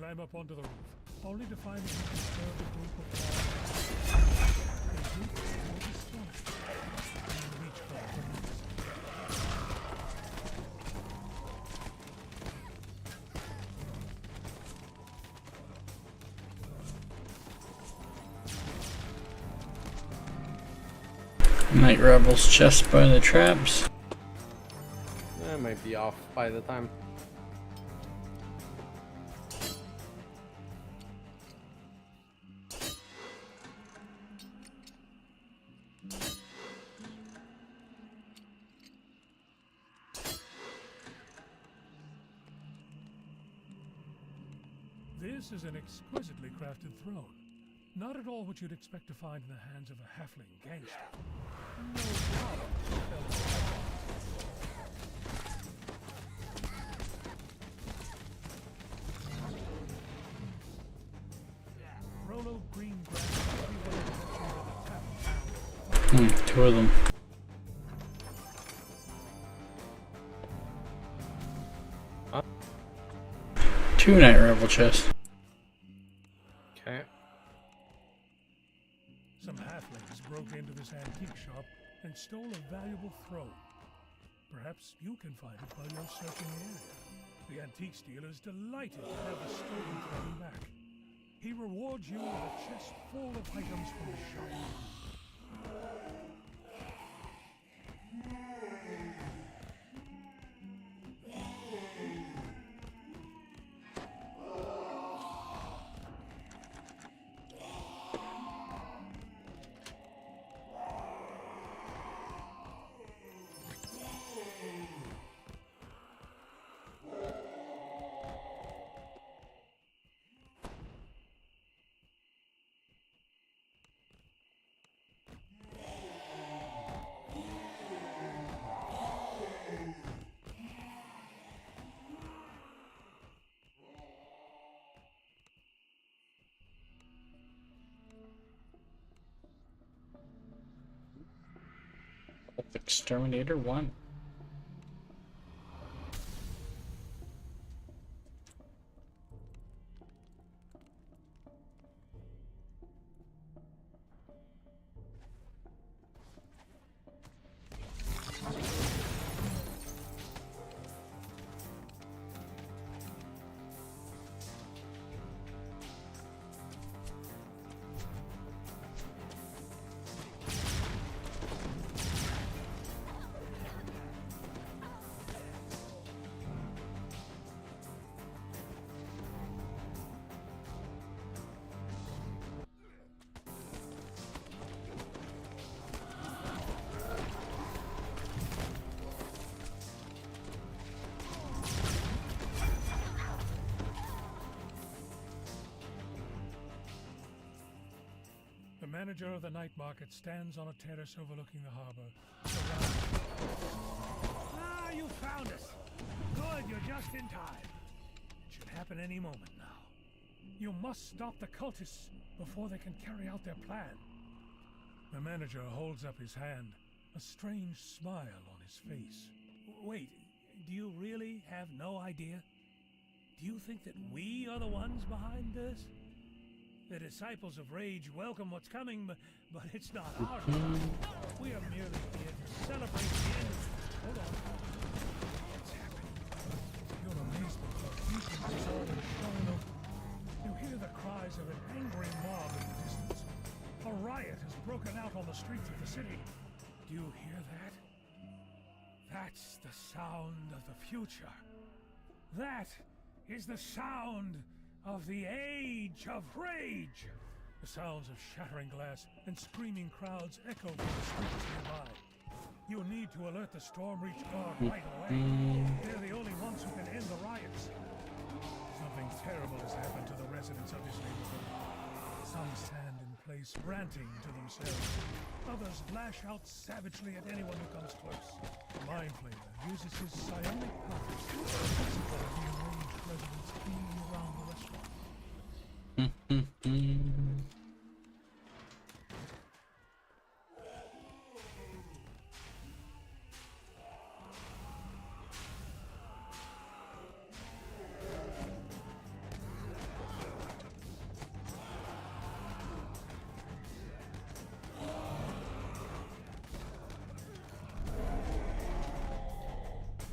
S6: climb up onto the roof, only to find that you disturb a group of followers. They group will destroy and reach for the roof.
S2: Night Rebels chest by the traps.
S3: That might be off by the time.
S6: This is an exquisitely crafted throne. Not at all what you'd expect to find in the hands of a halfling gangster. No problem. Rolo green grass.
S2: Two of them.
S3: Huh?
S2: 2 Night Rebel chests.
S3: Okay.
S6: Some halflings broke into this antique shop and stole a valuable throne. Perhaps you can find it while you're searching the area. The antique dealer is delighted to have the stolen throne back. He rewards you with a chest full of items from the shop.
S2: Exterminator 1.
S6: The manager of the night market stands on a terrace overlooking the harbor. Ah, you found us! Good, you're just in time. It should happen any moment now. You must stop the cultists before they can carry out their plan. The manager holds up his hand, a strange smile on his face. Wait, do you really have no idea? Do you think that we are the ones behind this? The disciples of rage welcome what's coming, but it's not our time. We are merely here to celebrate the end. Hold on. What's happening? Your amazement of people is already showing up. You hear the cries of an angry mob in the distance. A riot has broken out on the streets of the city. Do you hear that? That's the sound of the future. That is the sound of the Age of Rage! The sounds of shattering glass and screaming crowds echo from the streets nearby. You need to alert the Stormreach Guard right away. They're the only ones who can end the riots. Something terrible has happened to the residents of this neighborhood. Some stand in place, ranting to themselves. Others lash out savagely at anyone who comes close. The Mind Flayer uses his psionic powers to pacify the enraged residents cleaning around the restaurant.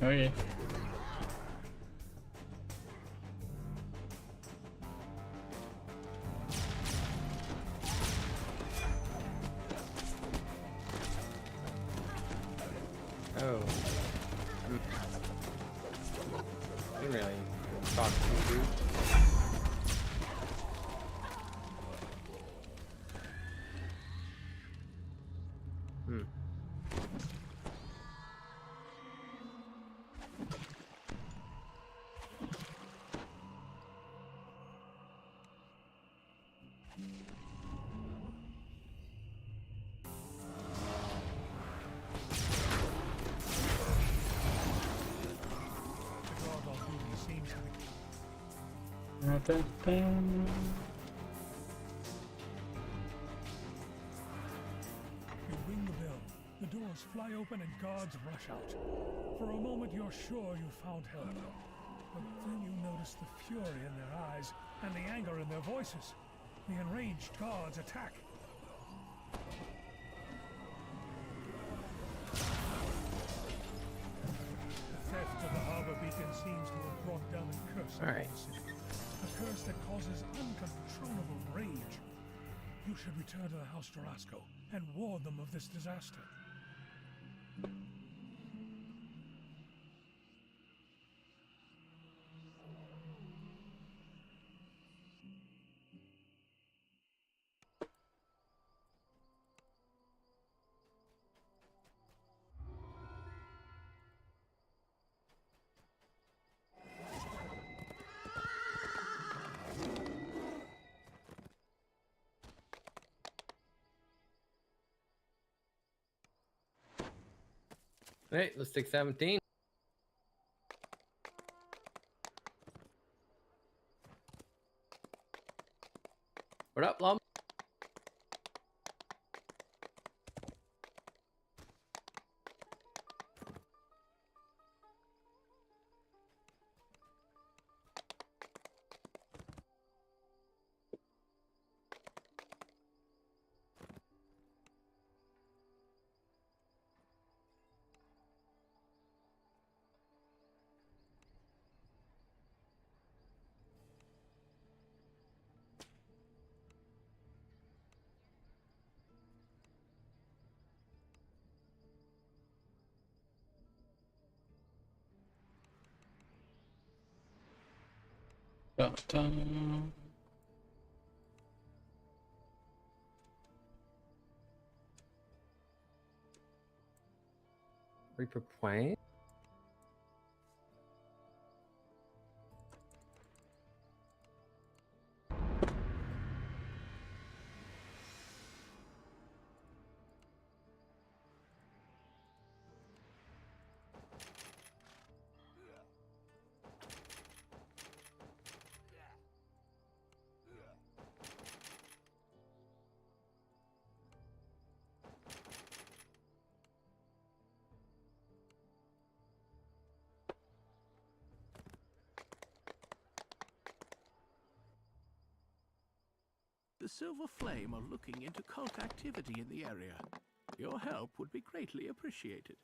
S2: Okay.
S3: Oh. Didn't really talk to you. Hmm.
S6: The guard on duty seems to be... You ring the bell. The doors fly open and guards rush out. For a moment you're sure you've found help. But then you notice the fury in their eyes and the anger in their voices. The enraged guards attack. The theft of the harbor beacon seems to have brought down a curse upon
S3: Alright.
S6: the city. A curse that causes uncontrollable rage. You should return to the House Tarasco and warn them of this disaster.
S3: Alright, let's take 17. What up, Lum?
S2: Dun-dun.
S3: Reaper Point.
S10: The Silver Flame are looking into cult activity in the area. Your help would be greatly appreciated.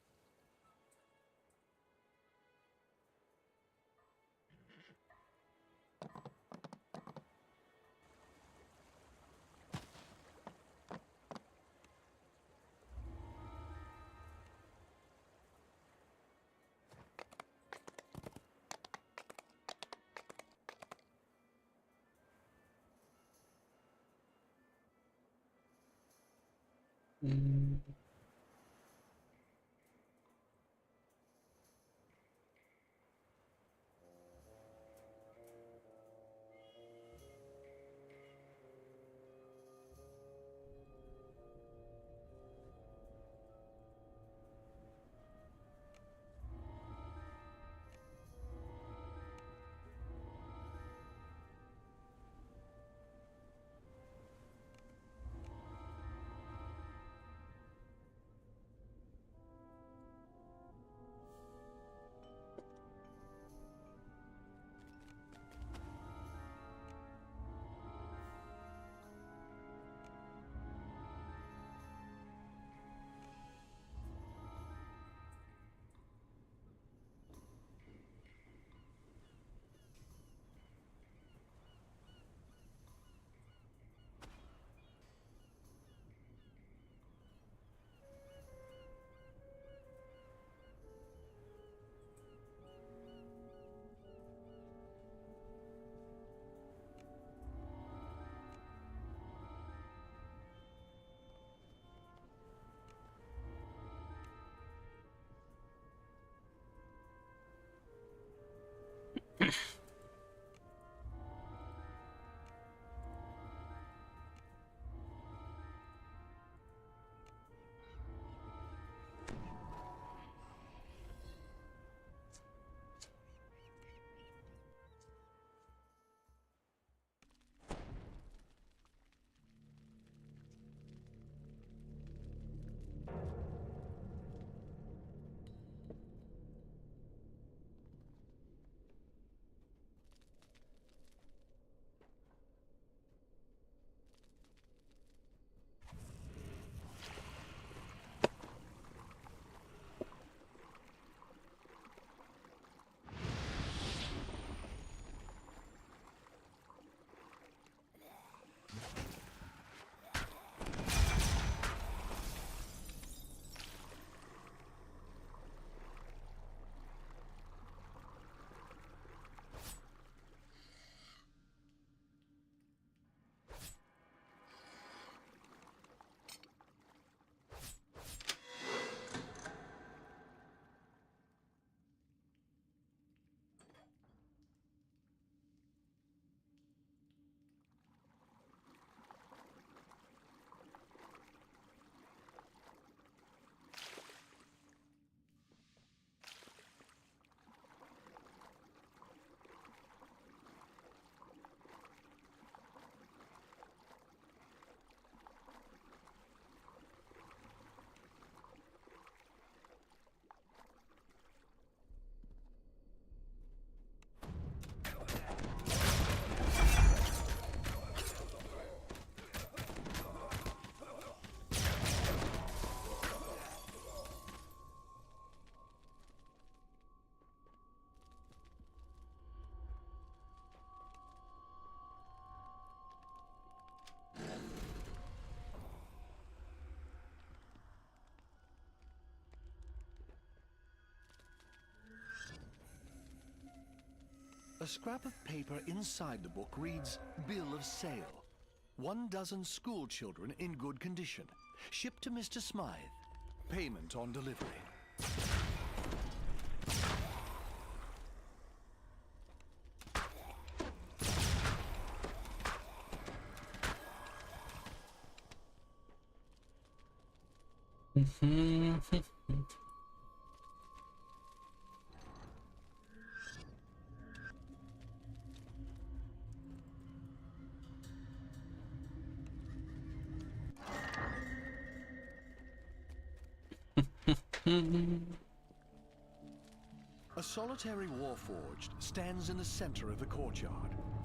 S13: A scrap of paper inside the book reads, Bill of Sale. 12 school children in good condition. Shipped to Mr. Smythe. Payment on delivery. A solitary warforged stands in the center of the courtyard.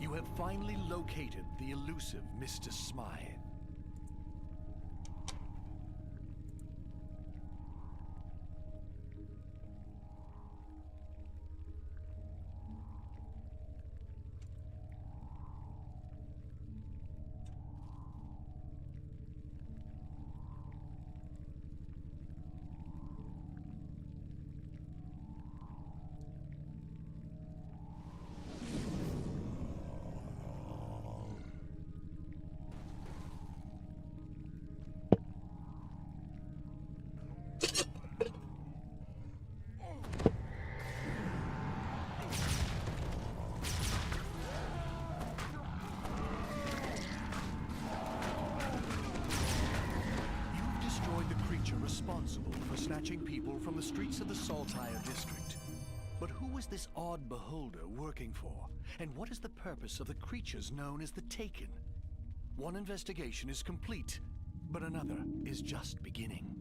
S13: You have finally located the elusive Mr. Smythe. Responsible for snatching people from the streets of the Saltire district. But who is this odd beholder working for? And what is the purpose of the creatures known as the Taken? One investigation is complete, but another is just beginning.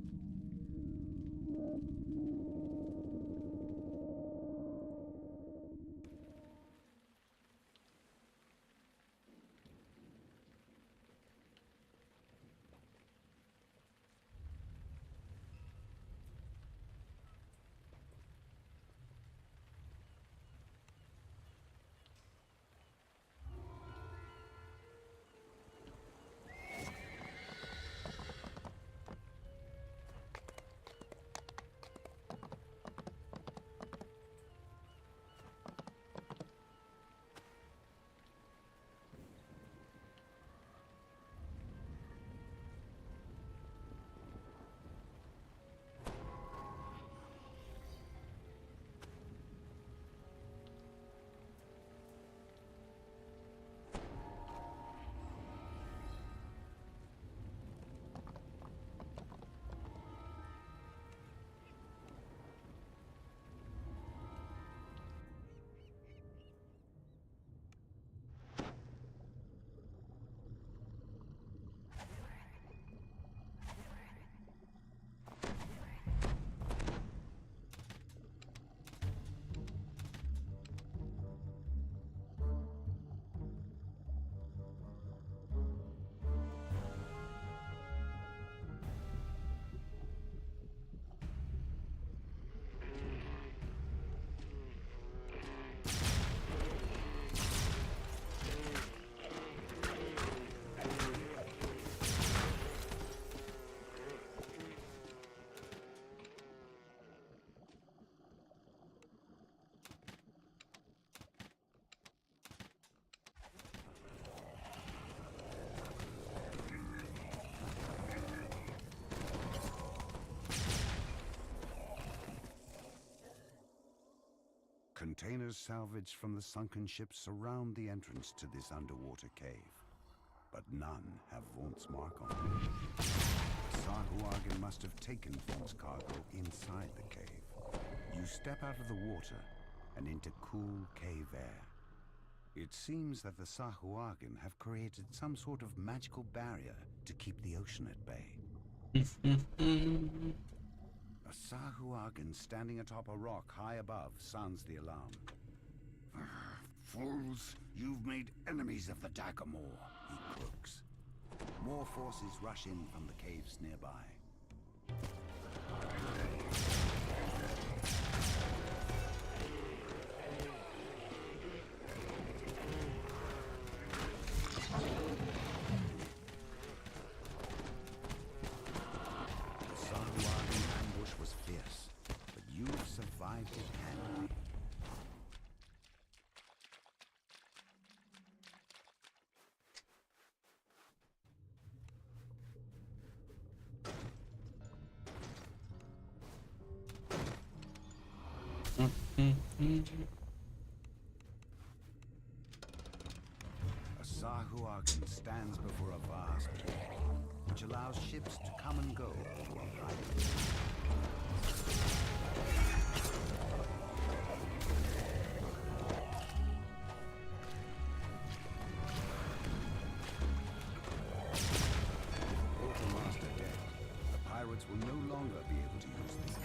S4: Containers salvaged from the sunken ships surround the entrance to this underwater cave, but none have Vaunt's mark on them. SaturALLday must have taken Vaunt's cargo inside the cave. You step out of the water and into cool cave air. It seems that the SaturALLday have created some sort of magical barrier to keep the ocean at bay. A SaturALLday standing atop a rock high above sounds the alarm. Fools! You've made enemies of the Daggermore, he croaks. More forces rush in from the caves nearby. Survived it handily.
S14: A Sahuagin stands before a vast wall, which allows ships to come and go. Quartermaster dead, the pirates will no longer be able to use this gate.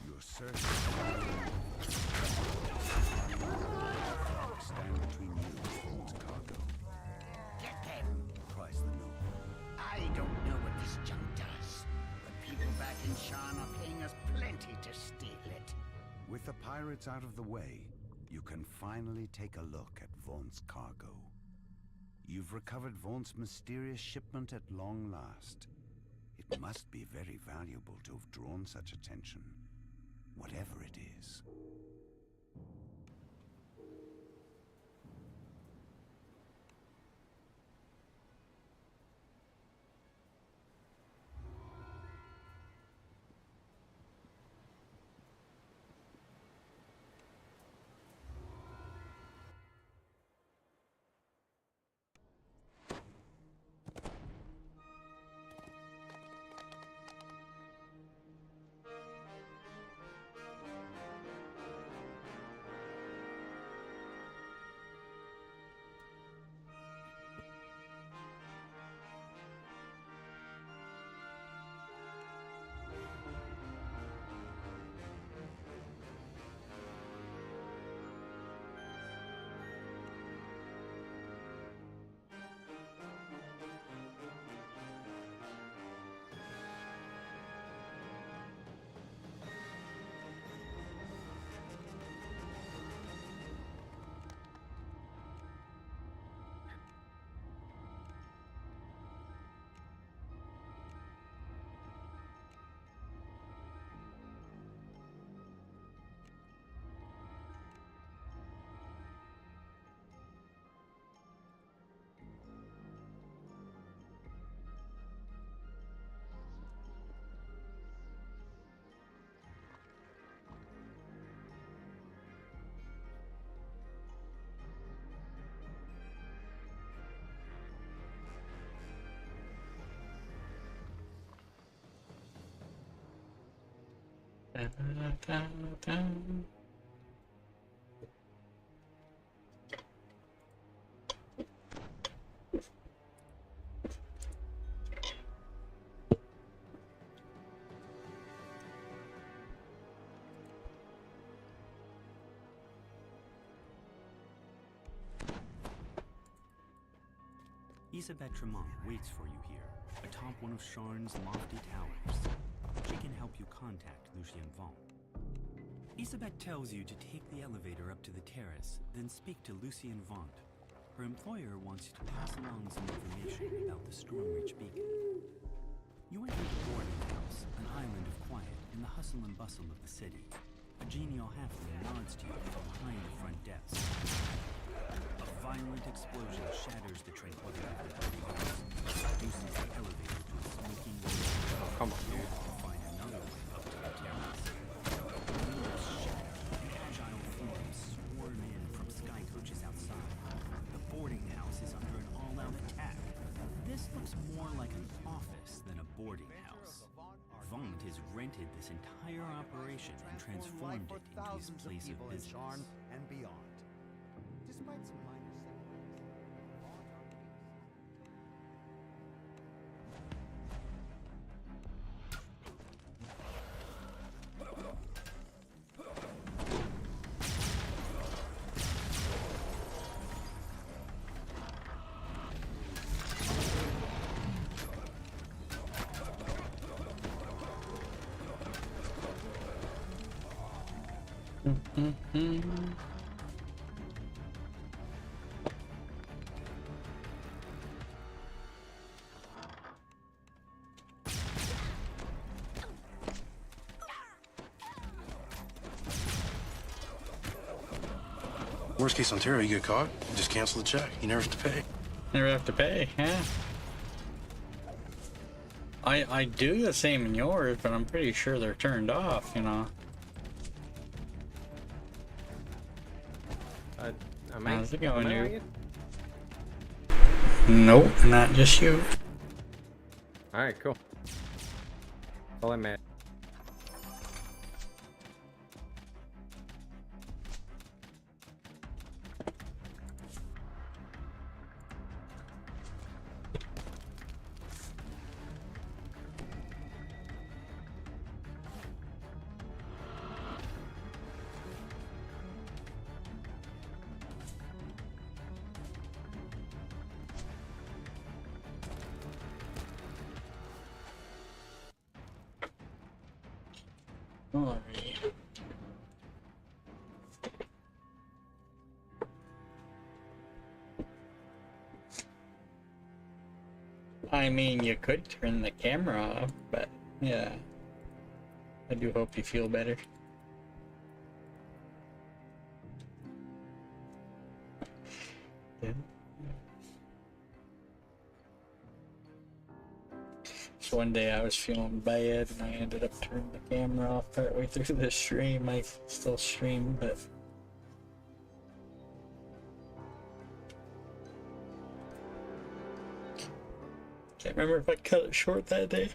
S14: Your search stand between you and Vault's cargo.
S22: Get them!
S14: Price the noble.
S22: I don't know what this junk does, but people back in Shan are paying us plenty to steal it.
S14: With the pirates out of the way, you can finally take a look at Vaughn's cargo. You've recovered Vaughn's mysterious shipment at long last. It must be very valuable to have drawn such attention, whatever it is.
S11: Isabelle Tremont waits for you here, atop one of Sharn's lofty towers. She can help you contact Lucien Vaughn. Isabelle tells you to take the elevator up to the terrace, then speak to Lucien Vaughn. Her employer wants you to pass along some information about the Stormreach beacon. You enter the boarding house, an island of quiet in the hustle and bustle of the city. A genial halfling nods to you from behind the front desk. A violent explosion shatters the tranquility of the building house, reduces the elevator to a smoking room.
S3: Oh, come on, dude.
S11: To find another way up to the terrace. Windows shatter, and agile forms swarm in from sky coaches outside. The boarding house is under an all-out attack. This looks more like an office than a boarding house. Vaughn has rented this entire operation and transformed it into his place of business.
S14: And beyond. Despite some minor
S7: Worst case Ontario, you get caught, you just cancel the check. You never have to pay.
S2: Never have to pay, yeah. I do the same in yours, but I'm pretty sure they're turned off, you know. How's it going, dude? Nope, not just you.
S3: Alright, cool. That's all I'm at.
S2: Alright. I mean, you could turn the camera off, but yeah. I do hope you feel better. Yeah. So one day I was feeling bad and I ended up turning the camera off partway through the stream. I still stream, but can't remember if I cut it short that day.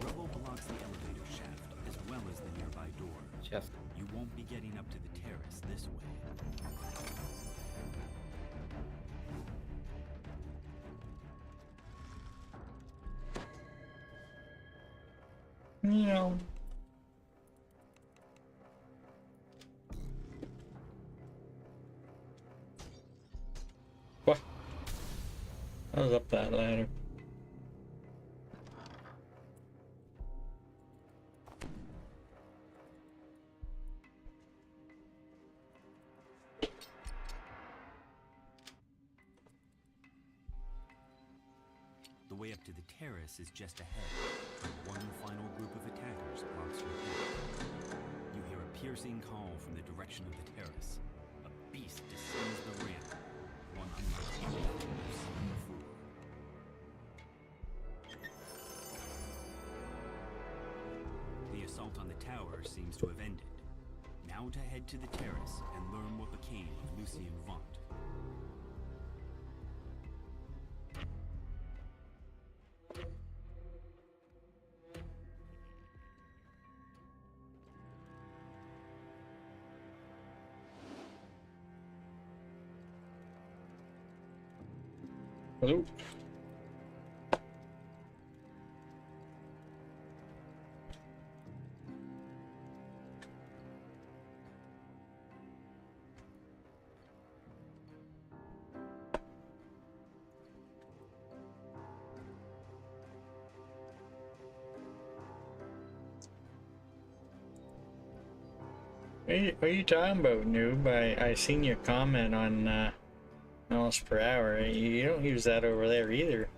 S11: Rubble blocks the elevator shaft as well as the nearby door. You won't be getting up to the terrace this way.
S2: No. What? I was up that ladder.
S11: The way up to the terrace is just ahead. One final group of attackers blocks your path. You hear a piercing call from the direction of the terrace. A beast descends the ramp. One unlike anything you've seen before. The assault on the tower seems to have ended. Now to head to the terrace and learn what became of Lucien Vaunt.
S2: Hello? What are you talking about, noob? I seen your comment on miles per hour. You don't use that over there either.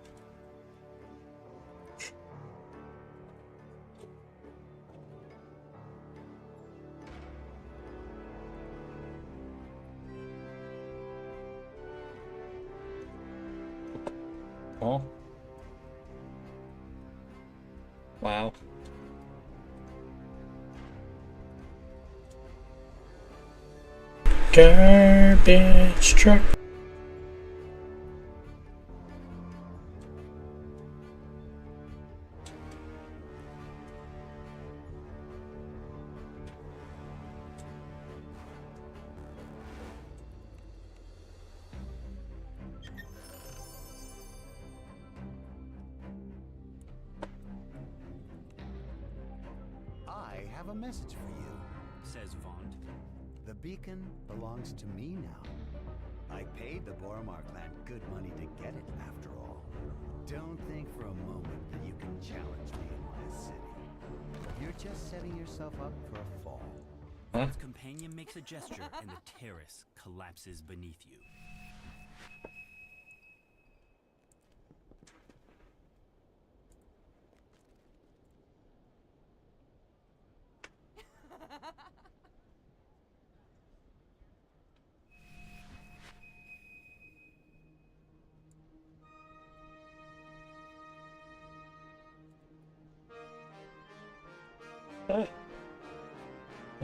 S2: Oh. Wow. Garbage truck.
S14: I have a message for you.
S11: says Vaughn.
S14: The beacon belongs to me now. I paid the Boromar clan good money to get it, after all. Don't think for a moment that you can challenge me in my city. You're just setting yourself up for a fall.
S11: His companion makes a gesture and the terrace collapses beneath you.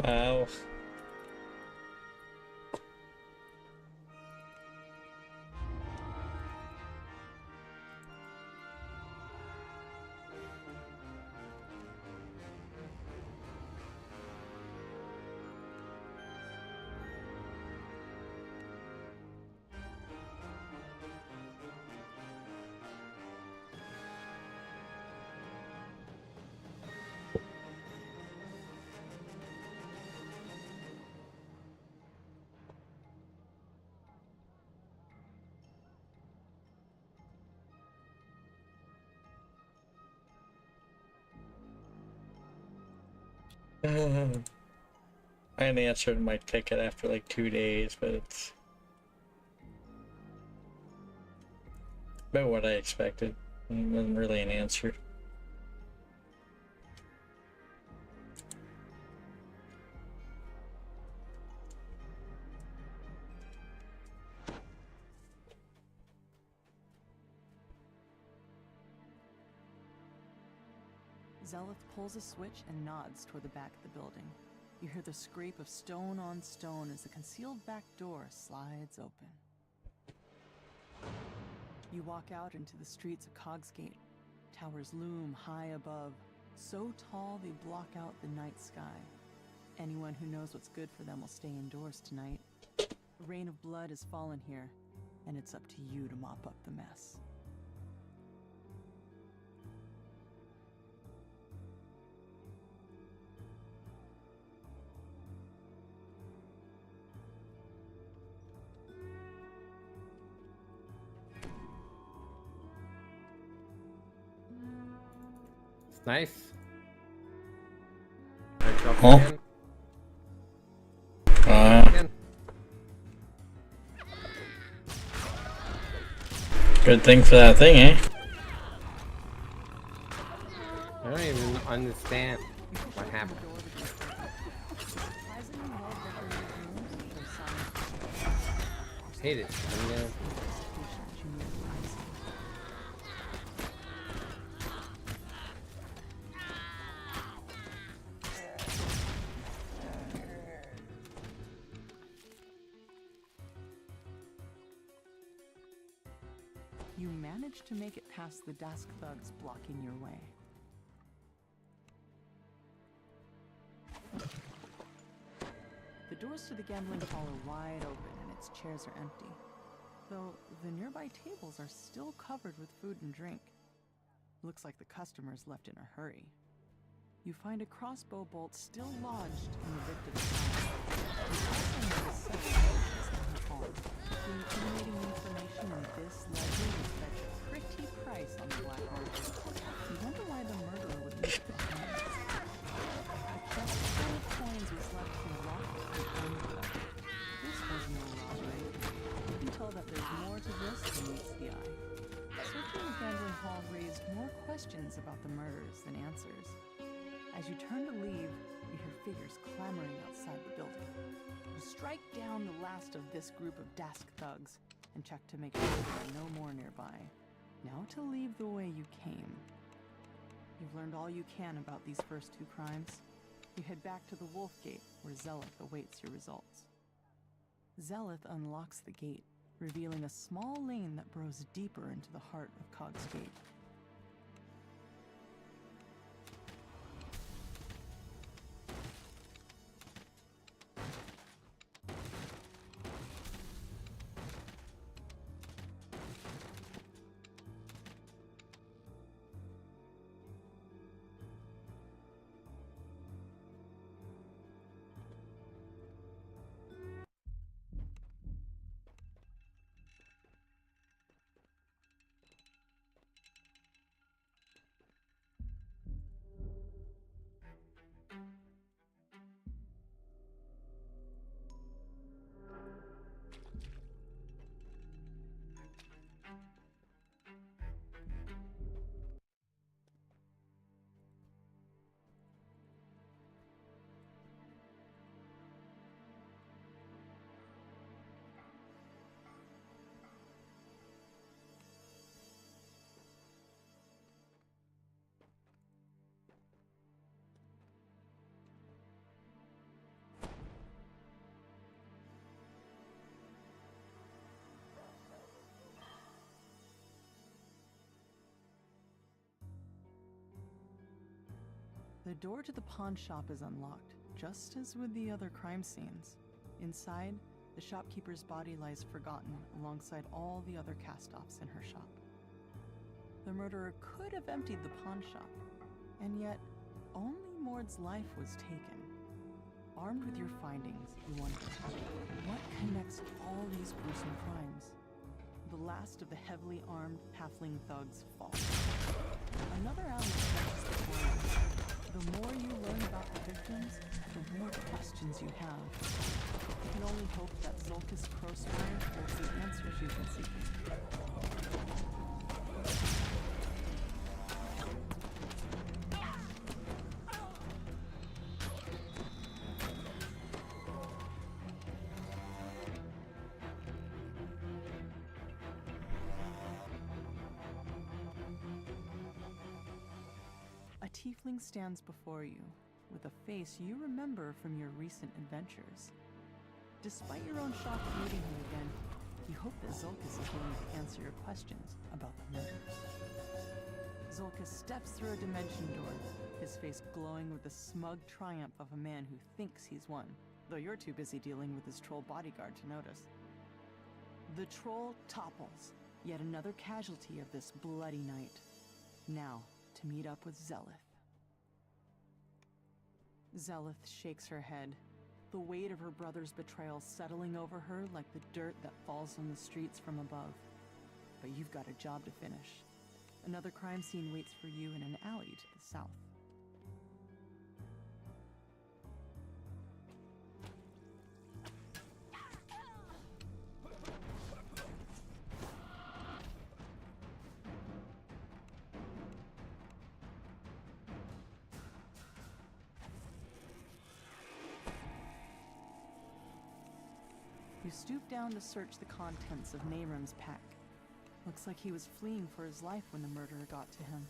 S2: Wow. I answered my ticket after like 2 days, but it's about what I expected. It wasn't really an answer.
S12: Zelith pulls a switch and nods toward the back of the building. You hear the scrape of stone on stone as the concealed back door slides open. You walk out into the streets of Cogsgate. Towers loom high above, so tall they block out the night sky. Anyone who knows what's good for them will stay indoors tonight. A rain of blood has fallen here, and it's up to you to mop up the mess.
S3: It's nice.
S2: Huh? Good thing for that thing, eh?
S3: I don't even understand what happened. Hate it.
S12: You manage to make it past the Dask thugs blocking your way. The doors to the gambling hall are wide open and its chairs are empty, though the nearby tables are still covered with food and drink. Looks like the customers left in a hurry. You find a crossbow bolt still lodged in the victim's side. You also notice several ledgers in the hall. The incriminating information in this ledger was fetched a pretty price on the black market. You wonder why the murderer would leave it behind. A chest full of coins was left here locked and unlocked. This was no robbery. You can tell that there's more to this than meets the eye. Searching the gambling hall raised more questions about the murders than answers. As you turn to leave, you hear figures clamoring outside the building. You strike down the last of this group of Dask thugs and check to make sure there are no more nearby. Now to leave the way you came. You've learned all you can about these first two crimes. You head back to the Wolf Gate, where Zelith awaits your results. Zelith unlocks the gate, revealing a small lane that burrows deeper into the heart of Cog's Gate. The door to the pawn shop is unlocked, just as with the other crime scenes. Inside, the shopkeeper's body lies forgotten alongside all the other cast-offs in her shop. The murderer could have emptied the pawn shop, and yet only Mord's life was taken. Armed with your findings, you wonder, what connects all these gruesome crimes? The last of the heavily armed halfling thugs falls. Another alley stretches before you. The more you learn about the victims, the more questions you have. You can only hope that Zulkus Crowspire holds the answers you've been seeking. A tiefling stands before you, with a face you remember from your recent adventures. Despite your own shock of meeting him again, you hope that Zulkus is willing to answer your questions about the murders. Zulkus steps through a dimension door, his face glowing with the smug triumph of a man who thinks he's won, though you're too busy dealing with his troll bodyguard to notice. The troll topples, yet another casualty of this bloody night. Now, to meet up with Zelith. Zelith shakes her head, the weight of her brother's betrayal settling over her like the dirt that falls on the streets from above. But you've got a job to finish. Another crime scene waits for you in an alley to the south. You stoop down to search the contents of Nahram's pack. Looks like he was fleeing for his life when the murderer got to him.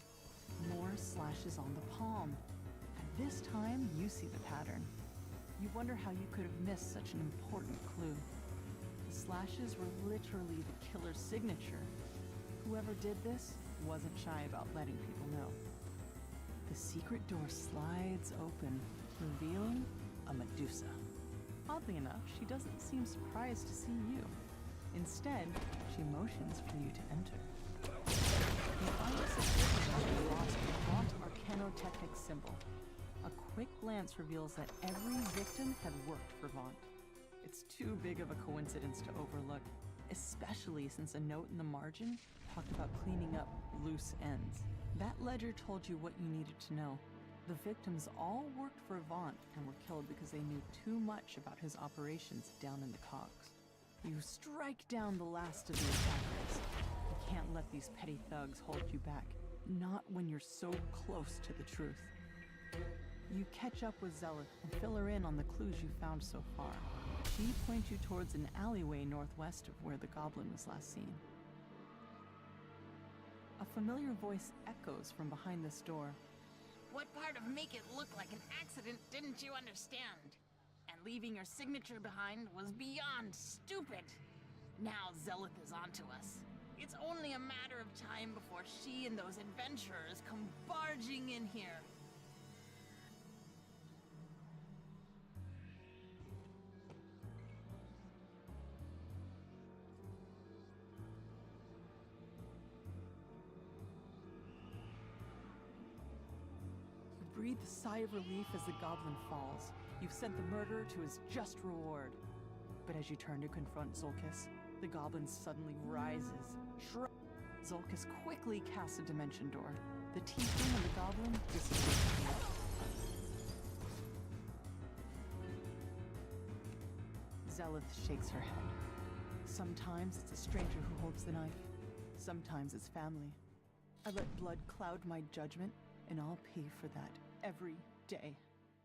S12: More slashes on the palm. And this time, you see the pattern. You wonder how you could have missed such an important clue. The slashes were literally the killer's signature. Whoever did this wasn't shy about letting people know. The secret door slides open, revealing a Medusa. Oddly enough, she doesn't seem surprised to see you. Instead, she motions for you to enter. You find a suspicious on the lost Vaunt Arcanotechnic symbol. A quick glance reveals that every victim had worked for Vaunt. It's too big of a coincidence to overlook, especially since a note in the margin talked about cleaning up loose ends. That ledger told you what you needed to know. The victims all worked for Vaunt and were killed because they knew too much about his operations down in the cogs. You strike down the last of the attackers. You can't let these petty thugs hold you back, not when you're so close to the truth. You catch up with Zelith and fill her in on the clues you found so far. She points you towards an alleyway northwest of where the goblin was last seen. A familiar voice echoes from behind this door.
S15: What part of make it look like an accident didn't you understand? And leaving your signature behind was beyond stupid. Now Zelith is onto us. It's only a matter of time before she and those adventurers come barging in here.
S12: Breathe a sigh of relief as the goblin falls. You've sent the murderer to his just reward. But as you turn to confront Zulkus, the goblin suddenly rises. Zulkus quickly casts a dimension door. The tiefling and the goblin disappear. Zelith shakes her head. Sometimes it's a stranger who holds the knife. Sometimes it's family. I let blood cloud my judgment, and I'll pay for that every day.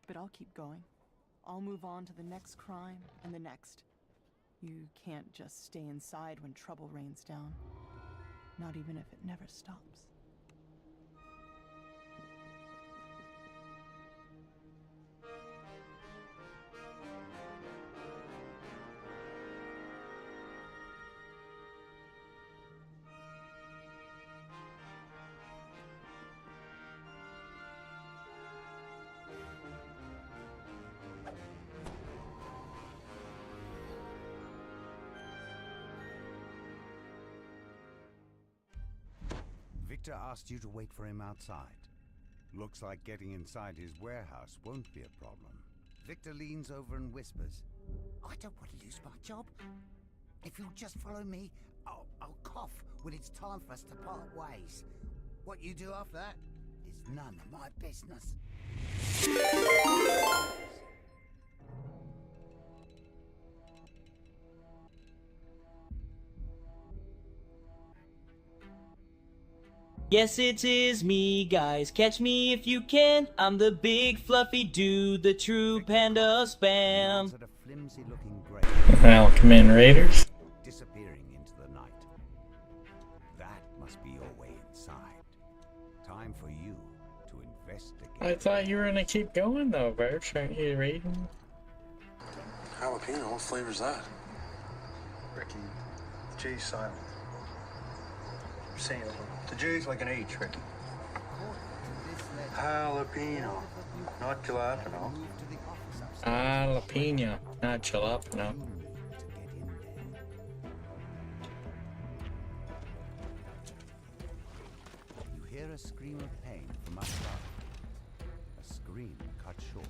S12: But I'll keep going. I'll move on to the next crime and the next. You can't just stay inside when trouble rains down. Not even if it never stops.
S14: Victor asked you to wait for him outside. Looks like getting inside his warehouse won't be a problem. Victor leans over and whispers,
S22: I don't want to lose my job. If you'll just follow me, I'll cough when it's time for us to part ways. What you do after that is none of my business.
S21: Yes, it is me, guys. Catch me if you can. I'm the big fluffy dude, the true panda spam.
S14: at a flimsy-looking grave,
S2: Well, come in, Raiders.
S14: disappearing into the night. That must be your way inside. Time for you to investigate.
S2: I thought you were gonna keep going though, Birch. Aren't you raiding?
S7: Jalapeno, what flavor's that?
S1: Ricky, the J's silent. I'm saying the J's like an H, Ricky. Jalapeno, not jalapeno.
S2: Jalapeno, not jalapeno.
S14: You hear a scream of pain from up above. A scream cut short.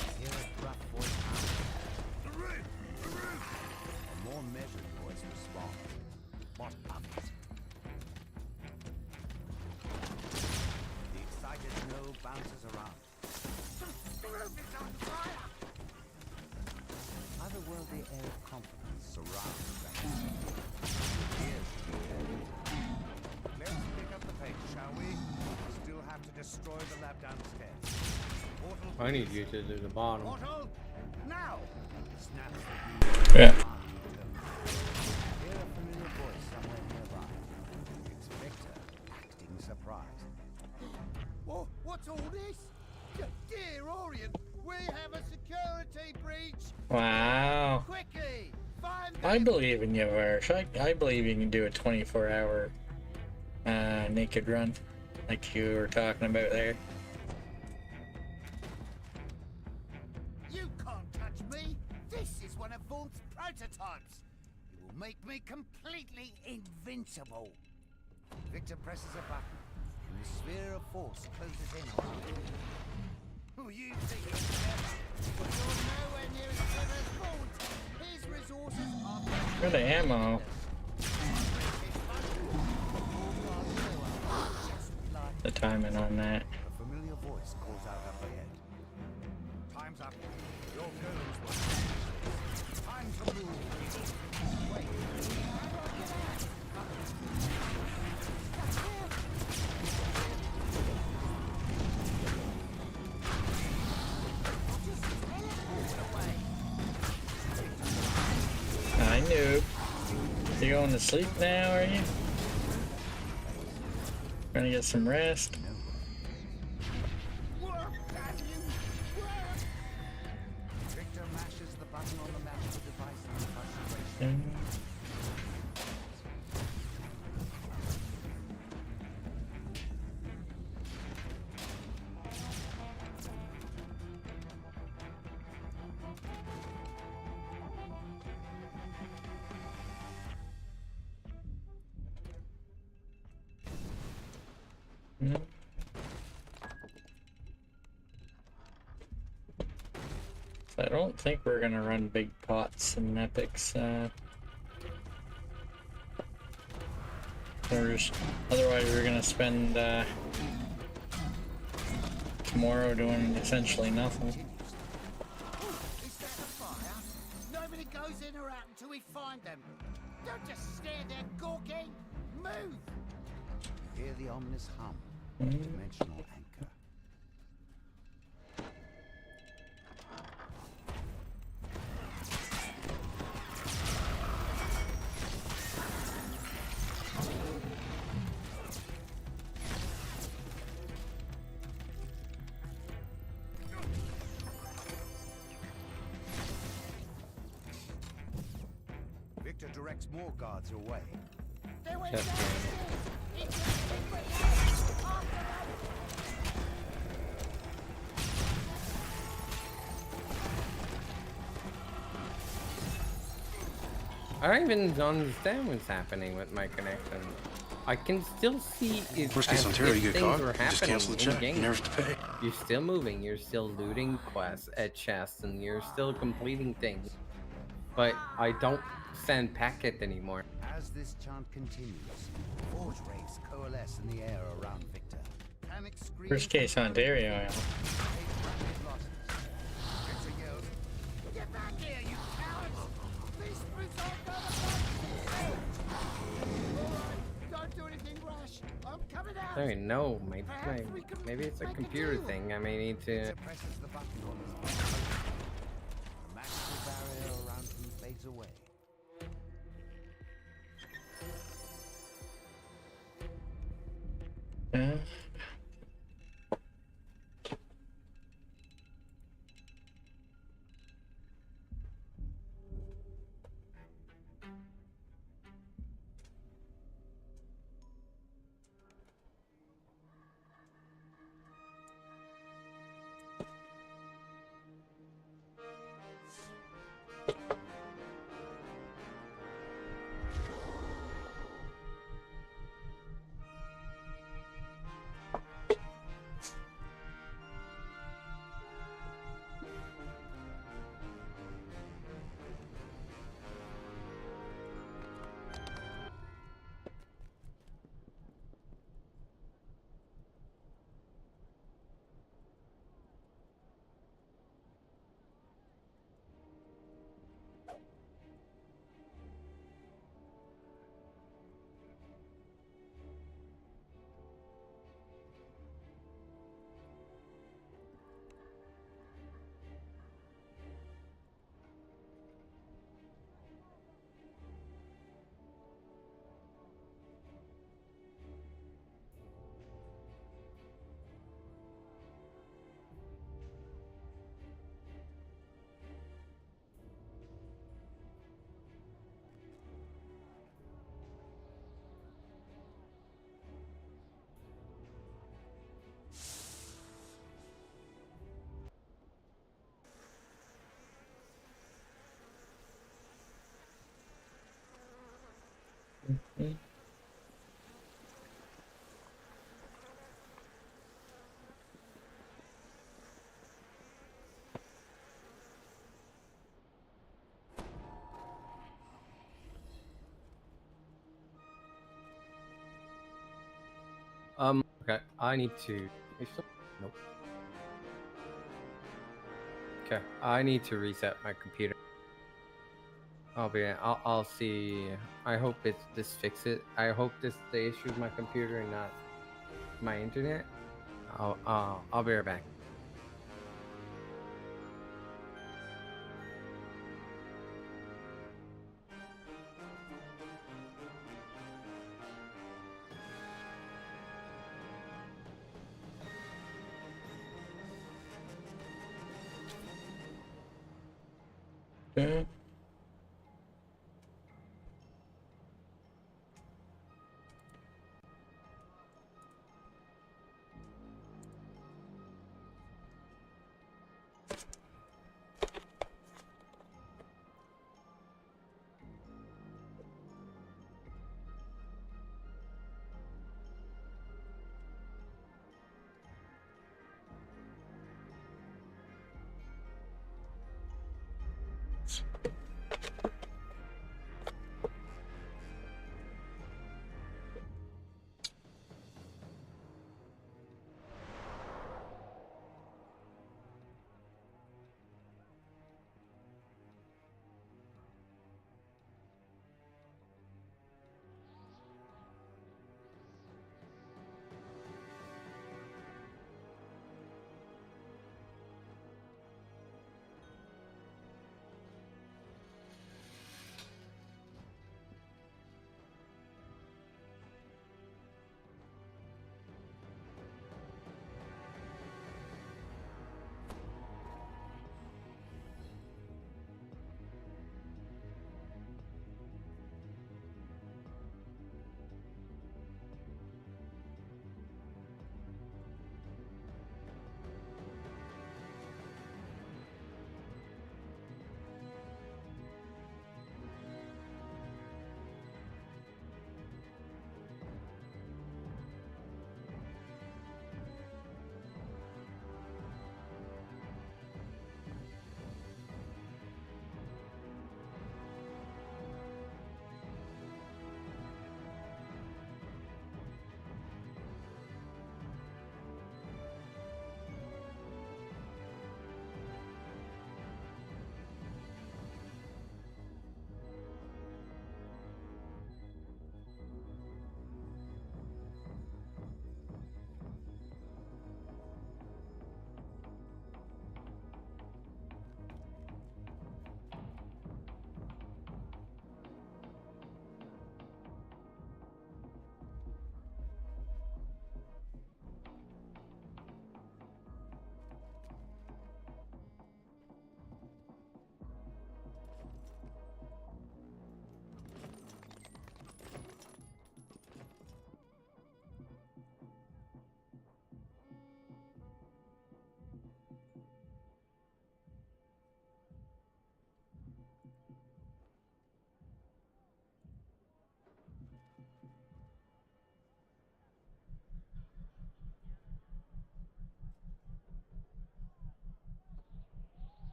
S14: You hear a gruff voice answer. A more measured voice responds. What of it? The excited snow bounces around. Otherworldly air of confidence surrounds the hand. Let's pick up the pace, shall we? Still have to destroy the lab downstairs. Portal,
S3: I need you to do the bottom.
S14: Portal, now! Snap.
S2: Yeah.
S14: Hear a familiar voice somewhere nearby. It's Victor, acting surprised.
S22: Oh, what's all this? Dear Orient, we have a security breach.
S2: Wow.
S22: Quickly, find
S2: I believe in you, Virch. I believe you can do a 24-hour naked run, like you were talking about there.
S22: You can't touch me. This is one of Vaughn's prototypes. It will make me completely invincible.
S14: Victor presses a button, and the sphere of force closes in on him.
S22: Oh, you think you're clever, but you're nowhere near as clever as Vaughn. His resources are...
S2: Where the ammo? The timing on that.
S14: A familiar voice calls out up ahead. Time's up. Your goals were... Time to move. Wait.
S2: I knew. You going to sleep now, are you? Gonna get some rest.
S14: Victor mashes the button on the map of the device and concentration.
S2: I don't think we're gonna run big pots and epics. Otherwise we're gonna spend tomorrow doing essentially nothing.
S22: Is that a fire? Nobody goes in or out until we find them. Don't just stand there gawking. Move!
S14: You hear the ominous hum of a dimensional anchor. Victor directs more guards your way.
S22: They went
S3: Yes.
S22: downstairs. It's a secret lab. After
S3: I don't even understand what's happening with my connection. I can still see it
S7: Worst case
S3: as
S7: Ontario,
S3: if
S7: you get
S3: things
S7: caught,
S3: were
S7: you just
S3: happening
S7: cancel the
S3: in
S7: check. You
S3: game.
S7: never have to pay.
S3: You're still moving, you're still looting quests at chests, and you're still completing things. But I don't send packet anymore.
S14: As this chant continues, forge wraiths coalesce in the air around Victor. Panic screams.
S2: Worst case Ontario.
S22: Get back here, you cowards! These sprints aren't gonna Alright, don't do anything rash. I'm coming out.
S3: I don't know, maybe it's a computer thing. I may need to.
S14: Presses the button on his body. The magical barrier around him fades away.
S3: Okay, I need to. Nope. Okay, I need to reset my computer. I'll see. I hope this fix it. I hope this the issue with my computer and not my internet. I'll be right back.
S2: Okay.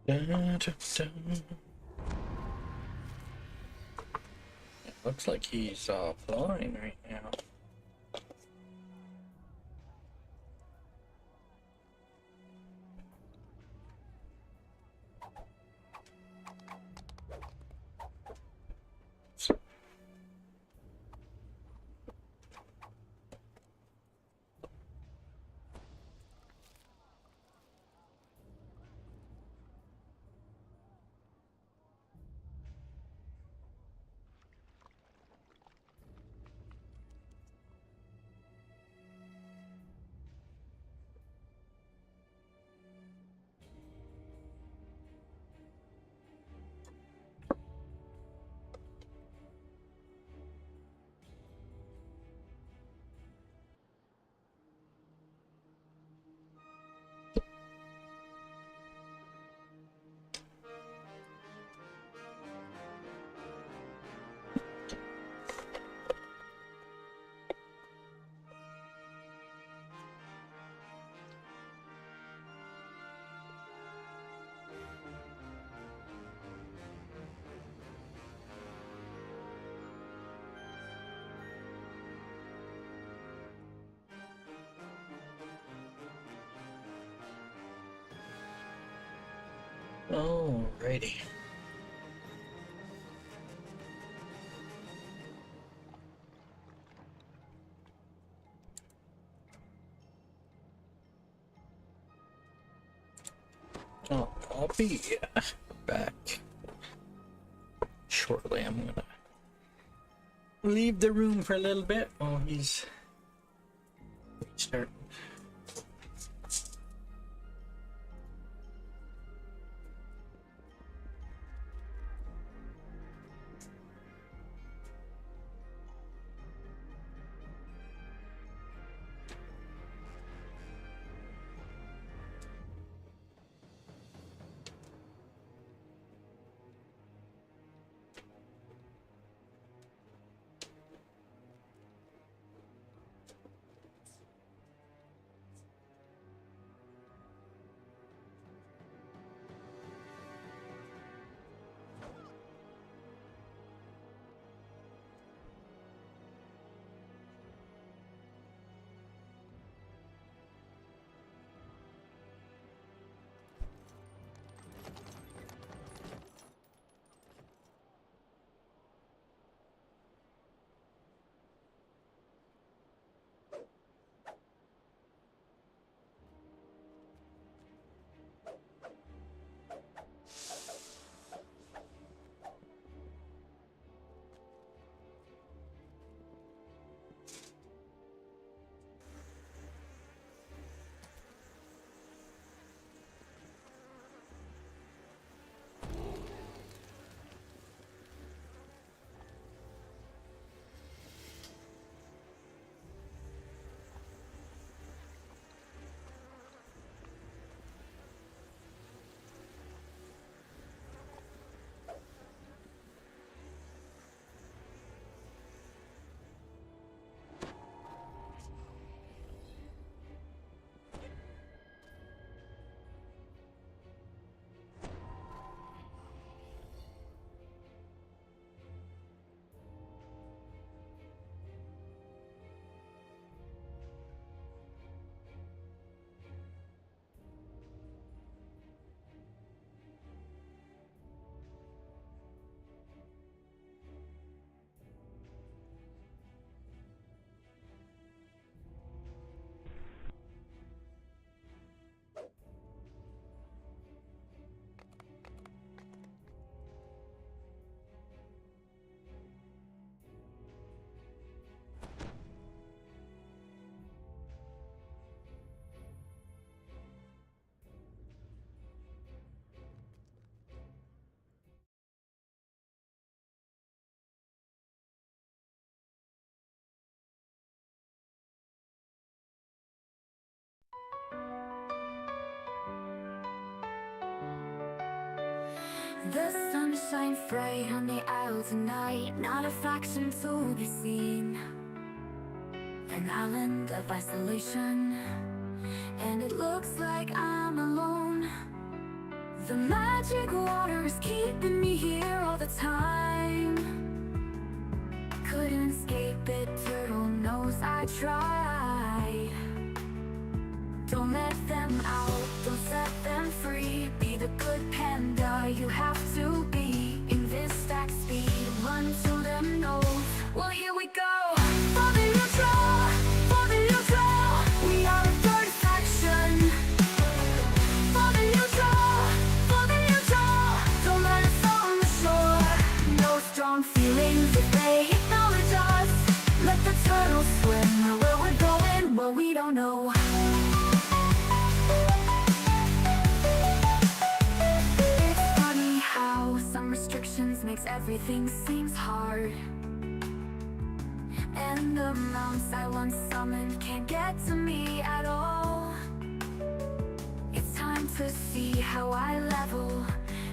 S2: Dun, dun, dun. It looks like he's flying right now. Alrighty. Oh, I'll be back shortly. I'm gonna leave the room for a little bit while he's starting.
S16: The sun shines bright on the isle tonight, not a faction to be seen. An island of isolation, and it looks like I'm alone. The magic magic water is keeping me here all the time. Couldn't escape it, turtle knows I try. Don't let them out, don't set them free. Be the good panda you have to be. In this stack speed, run to them nose. Well, here we go. For the neutral, for the neutral, we are a third faction. For the neutral, for the neutral, don't let us on the shore. No strong feelings if they acknowledge us. Let the turtles swim where we're going, well, we don't know. Makes everything seems hard, and the mounts I once summoned can't get to me at all. It's time to see how I level,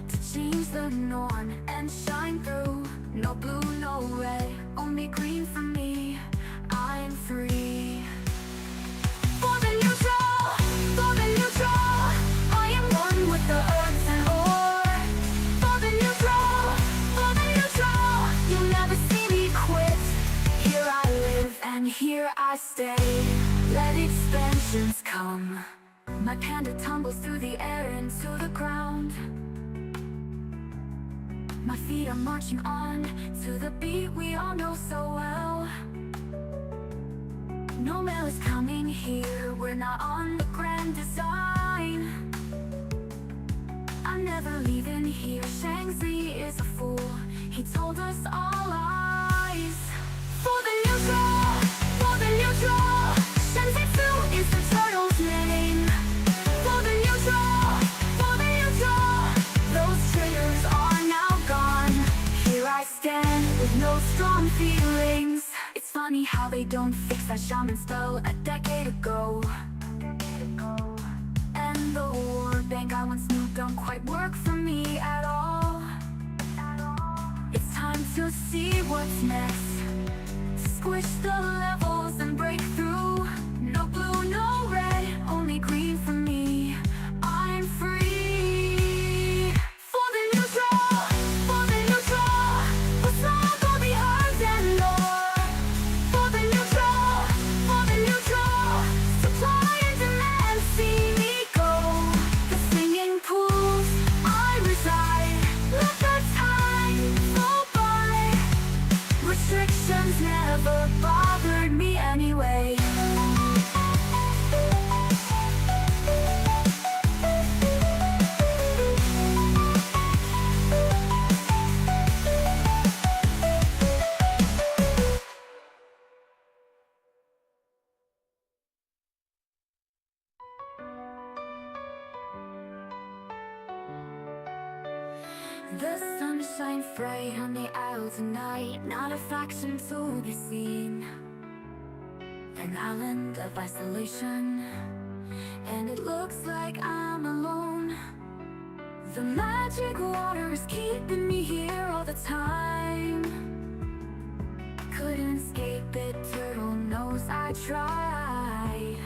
S16: to change the norm and shine through. No blue, no red, only green for me. I'm free. For the neutral, for the neutral, I am one with the earth and ore. For the neutral, you'll never see me quit. Here I live and here I stay. Let expansions come. My panda tumbles through the air into the ground. My feet are marching on to the beat we all know so well. No mail is coming here, we're not on the grand design. I'm never leaving here, Shang-Chi is a fool. He told us all lies. For the neutral, for the neutral, Shang-Chi is the turtle's name. For the neutral, for the neutral, those traitors are now gone. Here I stand with no strong feelings. It's funny how they don't fix that shaman spell a decade ago. And the war bank I once knew don't quite work for me at all. It's time to see what's next. Squish the levels and break through. No blue, no red, only green for me. I'm free. For the neutral, for the neutral, let's all go be heard and more. For the neutral, for the neutral, supply and demand, see me go. The singing pools I reside, let the time go by. Restrictions never bothered me anyway. The sun shines bright on the isle tonight, not a faction to be seen. An island of isolation, and it looks like I'm alone. The magic water is keeping me here all the time. Couldn't escape it, turtle knows I try.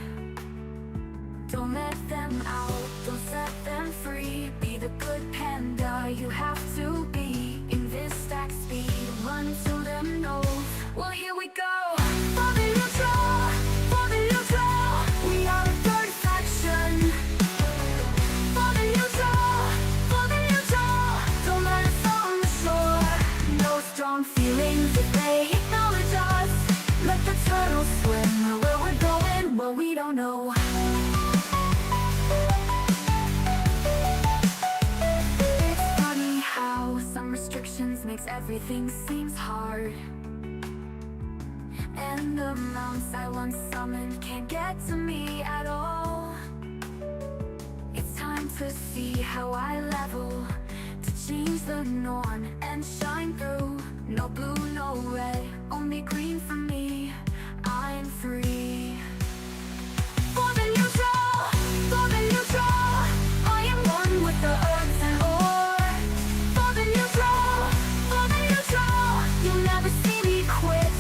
S16: Don't let them out, don't set them free. Be the good panda you have to be. In this stack speed, run to them nose. Well, here we go. For the neutral, for the neutral, we are a third faction. For the neutral, for the neutral, don't let us on the shore. No strong feelings if they acknowledge us. Let the turtles swim where we're going, well, we don't know. Makes everything seems hard, and the mounts I once summoned can't get to me at all. It's time to see how I level, to change the norm and shine through. No blue, no red, only green for me. I'm free. For the neutral, for the neutral, I am one with the earth and ore. For the neutral, you'll never see me quit.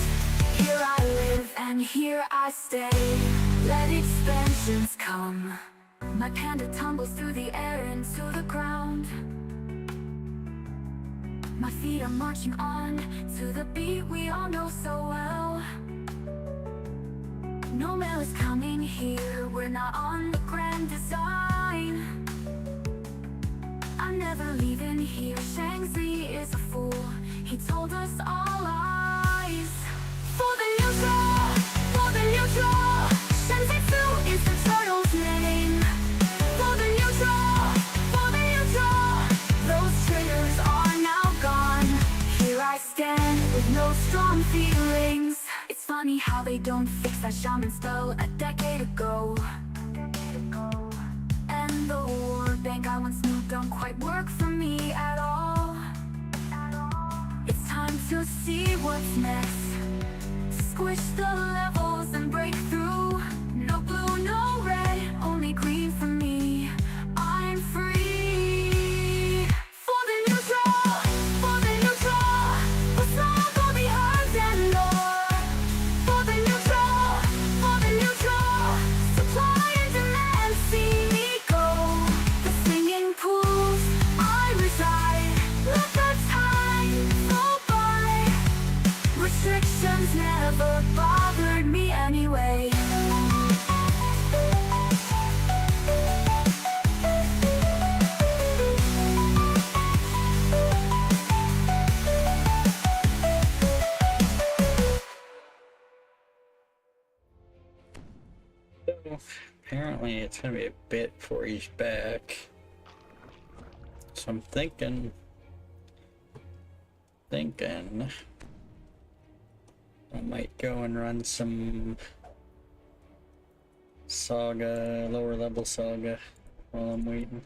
S16: Here I live and here I stay. Let expansions come. My panda tumbles through the air into the ground. My feet are marching on to the beat we all know so well. No mail is coming here, we're not on the grand design. I'm never leaving here, Shang-Chi is a fool. He told us all lies. For the neutral, for the neutral, Shang-Chi is the turtle's name. For the neutral, those traitors are now gone. Here I stand with no strong feelings. It's funny how they don't fix that shaman spell a decade ago. And the war bank I once knew don't quite work for me at all. It's time to see what's next. Squish the levels and break through. No blue, no red, only green for me. I'm free. For the neutral, let's not go behind and lore. For the neutral, supply and demand, see me go. The singing pools I reside, let the time go by. Restrictions never bothered me anyway.
S2: Apparently it's gonna be a bit before he's back. So I'm thinking I might go and run some Saga, lower level Saga while I'm waiting.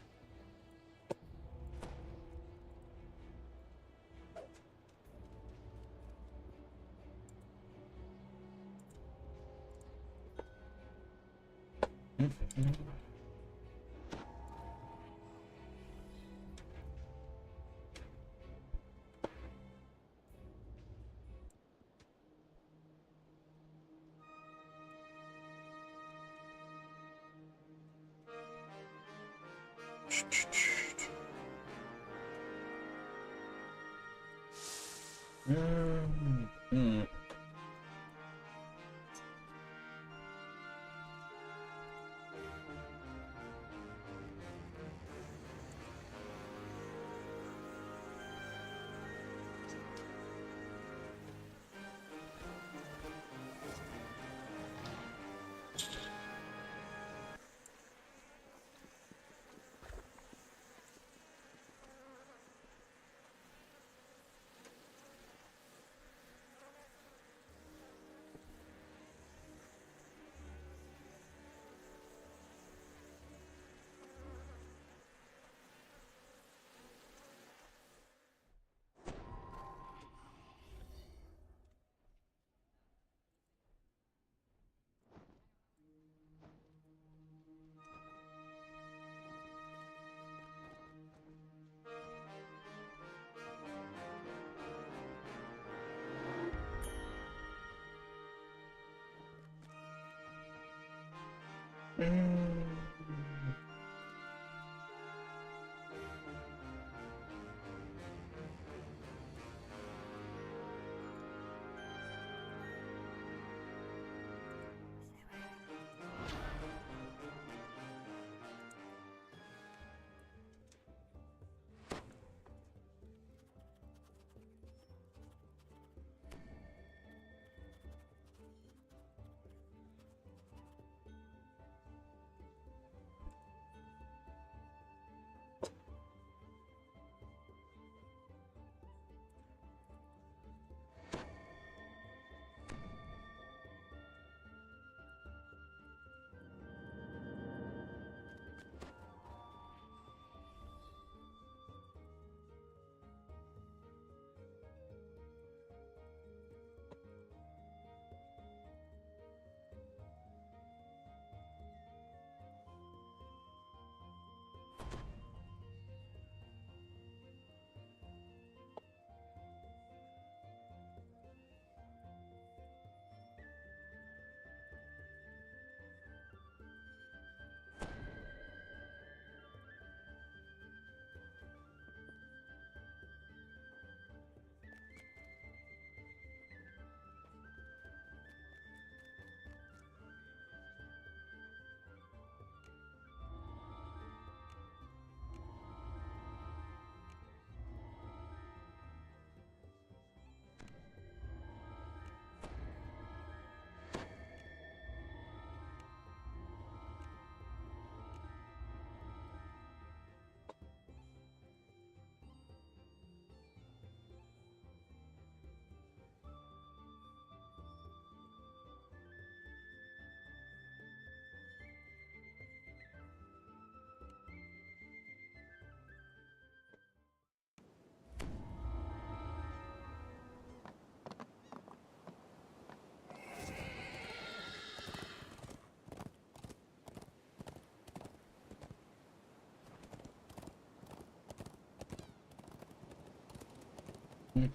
S13: A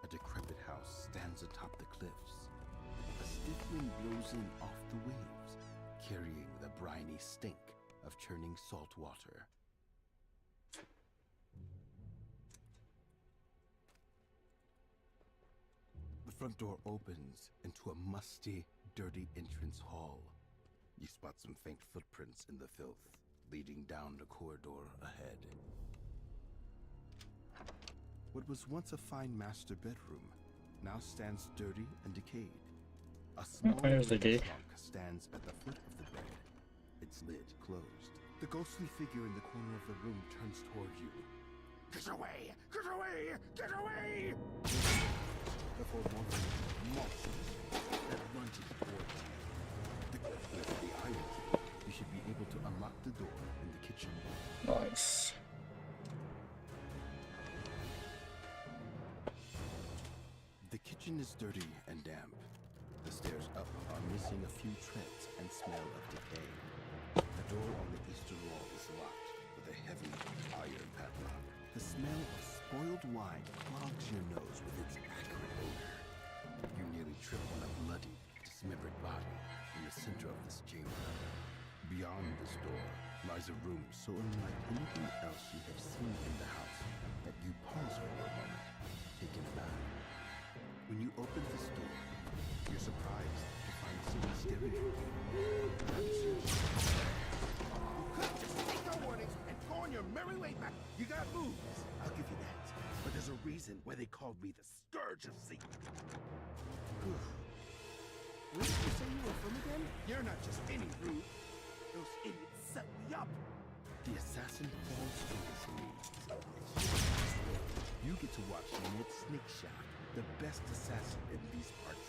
S13: decrepit house stands atop the cliffs. A stiff wind blows in off the waves, carrying the briny stink of churning salt water. The front door opens into a musty, dirty entrance hall. You spot some faint footprints in the filth, leading down the corridor ahead. What was once a fine master bedroom now stands dirty and decayed. A small
S2: There's the key.
S13: trunk stands at the foot of the bed, its lid closed. The ghostly figure in the corner of the room turns toward you. Get away! Get away! Get away! Before more monsters that lunges toward you. With the iron key, you should be able to unlock the door in the kitchen.
S2: Nice.
S13: The kitchen is dirty and damp. The stairs up are missing a few treads and smell of decay. The door on the eastern wall is locked with a heavy iron padlock. The smell of spoiled wine clogs your nose with its acrid odor. You nearly trip on a bloody, dismembered body in the center of this chamber. Beyond this door lies a room so unlike anything else you have seen in the house that you pause for a moment, taken aback. When you open this door, you're surprised to find someone staring at you. You could just take no warnings and go on your merry way back. You got moves, I'll give you that. But there's a reason why they called me the Scourge of Satan. Where did you say you were from again? You're not just any rude. Those idiots set me up. The assassin falls to his knees. You get to watch Ned Snakeshot, the best assassin in these parts,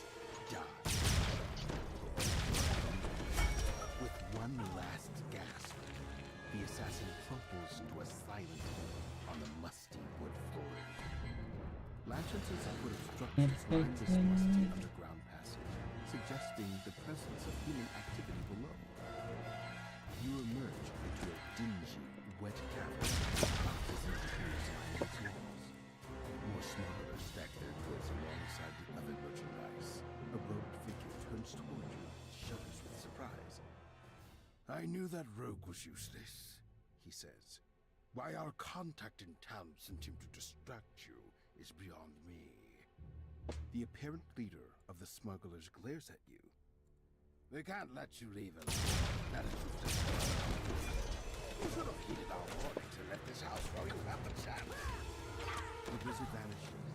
S13: die. With one last gasp, the assassin crumples into a silent heap on the musty wood flooring. Lanterns and wood structures line this musty underground passage, suggesting the presence of human activity below. You emerge into a dingy, wet cavern, pleasant views line its walls. More smugglers stack their goods alongside the other merchandise. A robed figure turns toward you, shudders with surprise. I knew that rogue was useless, he says. Why our contact in town sent him to distract you is beyond me. The apparent leader of the smugglers glares at you. We can't let you leave alone. That is just we should have heeded our warning to let this house while you have the chance. The wizard vanishes,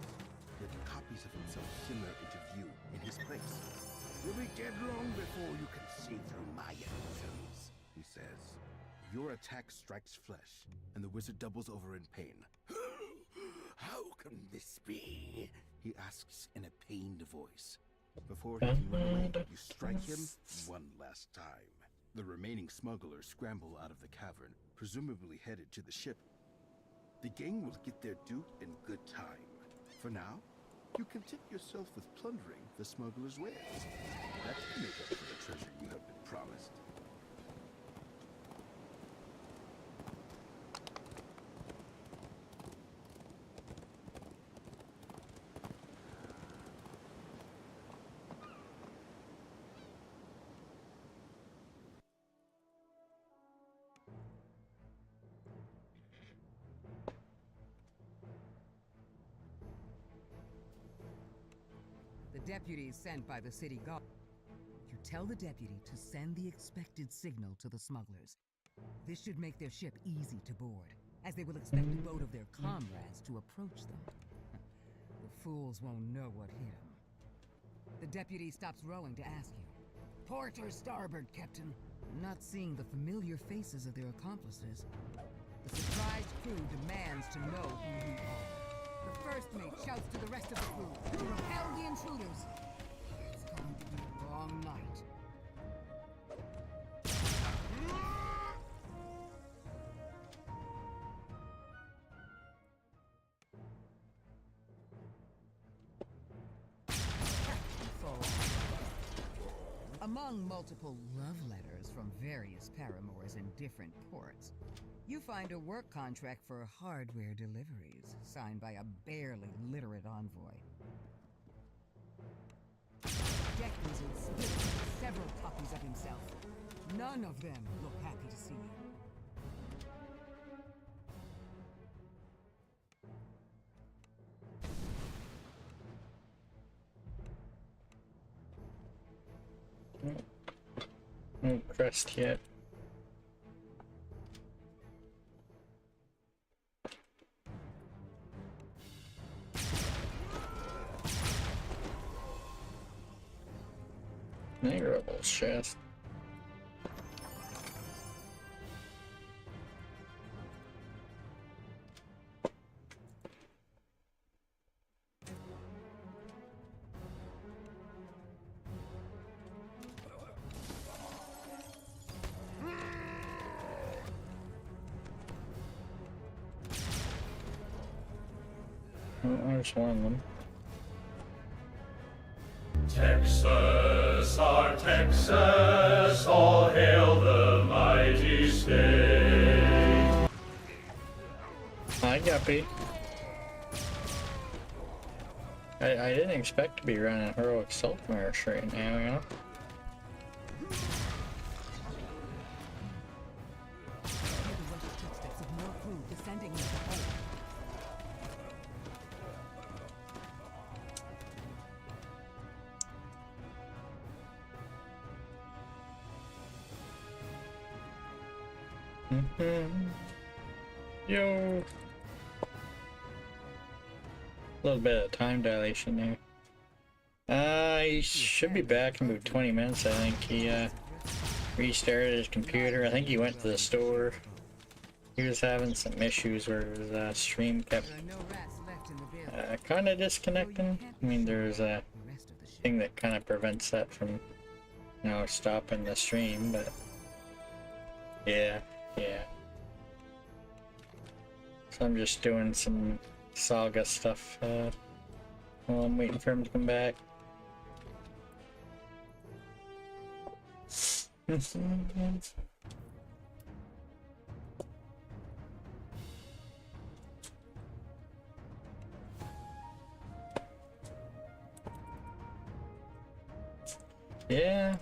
S13: yet copies of himself simmer into view in his place. You'll be dead long before you can see through my illusions, he says. Your attack strikes flesh, and the wizard doubles over in pain. How can this be? He asks in a pained voice. Before he can run away, you strike him one last time. The remaining smugglers scramble out of the cavern, presumably headed to the ship. The gang will get their due in good time. For now, you content yourself with plundering the smugglers' wares. That should make up for the treasure you have been promised.
S9: The deputy is sent by the city guard. You tell the deputy to send the expected signal to the smugglers. This should make their ship easy to board, as they will expect a boat of their comrades to approach them. The fools won't know what hit them. The deputy stops rowing to ask you. Port or starboard, Captain? Not seeing the familiar faces of their accomplices, the surprised crew demands to know who you are. The first mate shouts to the rest of the crew to repel the intruders. It's going to be a long night. Among multiple love letters from various paramours in different ports, you find a work contract for hardware deliveries, signed by a barely literate envoy. Deck Wizard spits several copies of himself. None of them look happy to see you.
S2: No crest yet. Rebel's chest. Oh, there's one of them.
S18: Texas, our Texas, all hail the mighty state.
S2: Hi, Guppy. I didn't expect to be running heroic salt marsh right now, you know? Yo. A little bit of time dilation there. He should be back in about 20 minutes. I think he restarted his computer. I think he went to the store. He was having some issues where his stream kept kind of disconnecting. I mean, there's a thing that kind of prevents that from, you know, stopping the stream, but yeah. So I'm just doing some saga stuff while I'm waiting for him to come back. Yeah.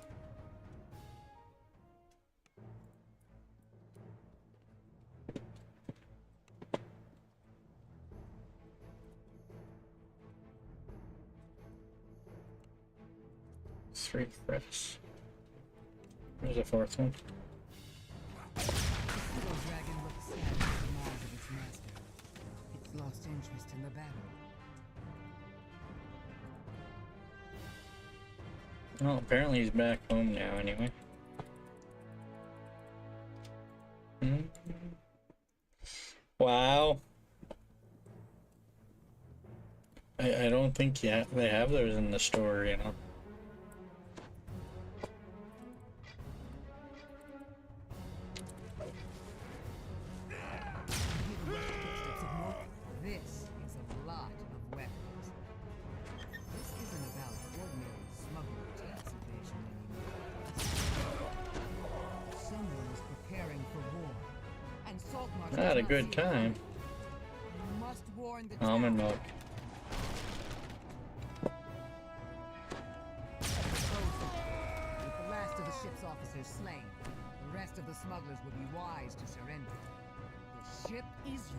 S2: Three crits. There's a fourth one.
S9: The pseudo-dragon looks sad at the demise of its master. It's lost interest in the battle.
S2: Oh, apparently he's back home now anyway. Wow. I don't think they have those in the store, you know.
S9: This is a lot of weapons. This isn't about ordinary smuggler tax evasion anymore. Someone is preparing for war, and salt marsh
S2: Had a good time.
S9: You must warn the
S2: Almond milk.
S9: With the last of the ship's officers slain, the rest of the smugglers would be wise to surrender. The ship is yours.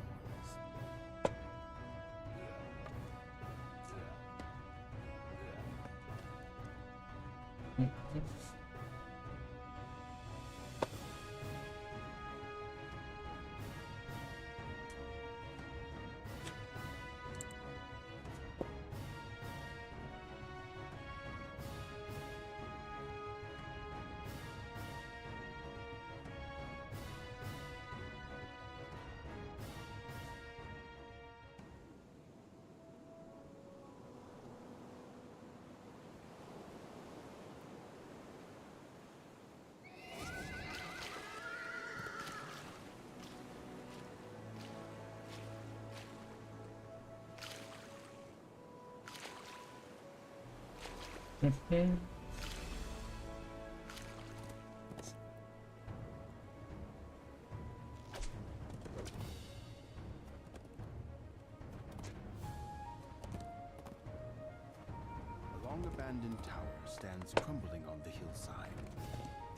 S13: long abandoned tower stands crumbling on the hillside.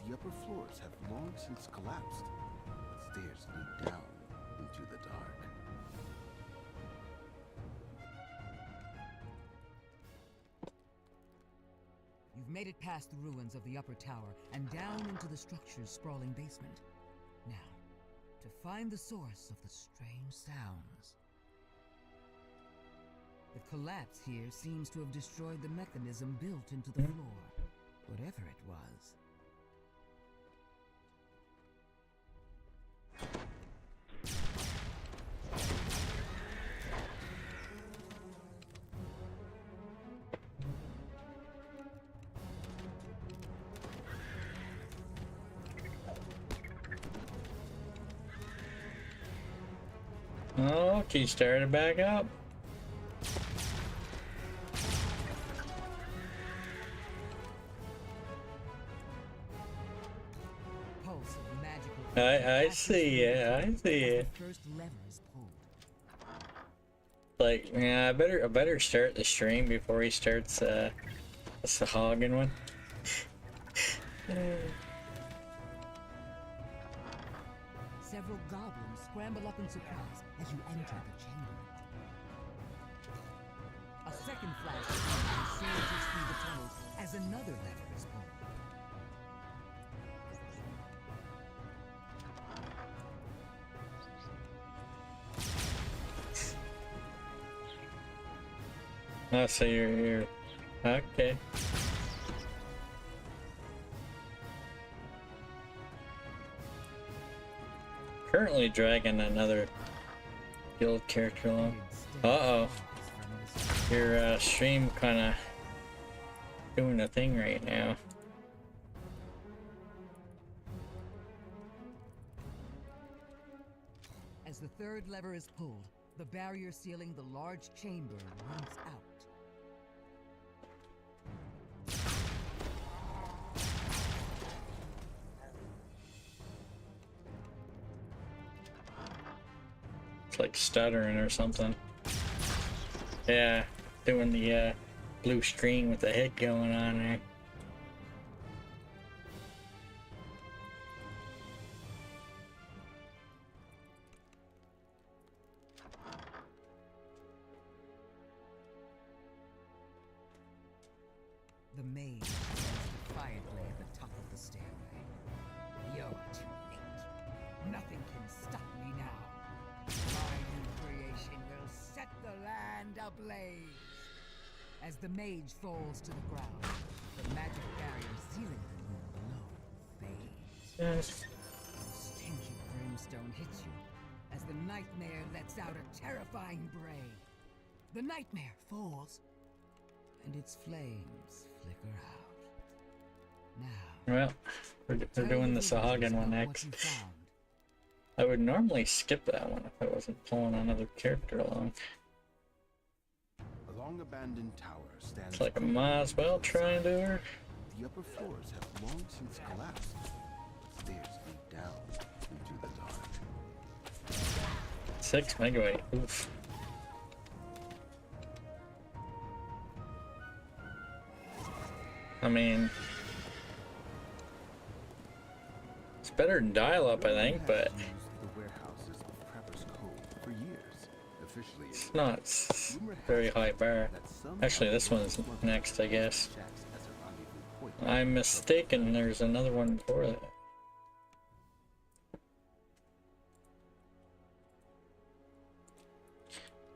S13: The upper floors have long since collapsed, but stairs lead down into the dark.
S9: You've made it past the ruins of the upper tower and down into the structure's sprawling basement. Now, to find the source of the strange sounds. The collapse here seems to have destroyed the mechanism built into the floor, whatever it was.
S2: Oh, key started back up. I see it. I see it. Like, yeah, I better start the stream before he starts the Sahagin one.
S9: Several goblins scramble up in surprise as you enter the chamber. A second flash of lightning surges through the tunnels as another lever is pulled.
S2: Oh, so you're okay. Currently dragging another guild character along. Uh-oh. Your stream kinda doing a thing right now.
S9: As the third lever is pulled, the barrier sealing the large chamber runs out.
S2: It's like stuttering or something. Yeah, doing the blue screen with the head going on there.
S9: The mage stands defiantly at the top of the stairway. You're too late. Nothing can stop me now. My new creation will set the land ablaze. As the mage falls to the ground, the magic barrier sealing the room below fades.
S2: Yes.
S9: The stench of brimstone hits you as the nightmare lets out a terrifying bray. The nightmare falls, and its flames flicker out. Now,
S2: Well, we're doing the Sahagin one next. I would normally skip that one if I wasn't pulling another character along.
S13: A long abandoned tower stands.
S2: It's like I might as well try and do her.
S13: The upper floors have long since collapsed, but stairs lead down into the dark.
S2: 6 megaweight. Oof. I mean, it's better than dial-up, I think, but
S13: The warehouses of Prepper's Cove for years. Officially,
S2: it's not very high bar. Actually, this one's next, I guess. I'm mistaken, there's another one before that.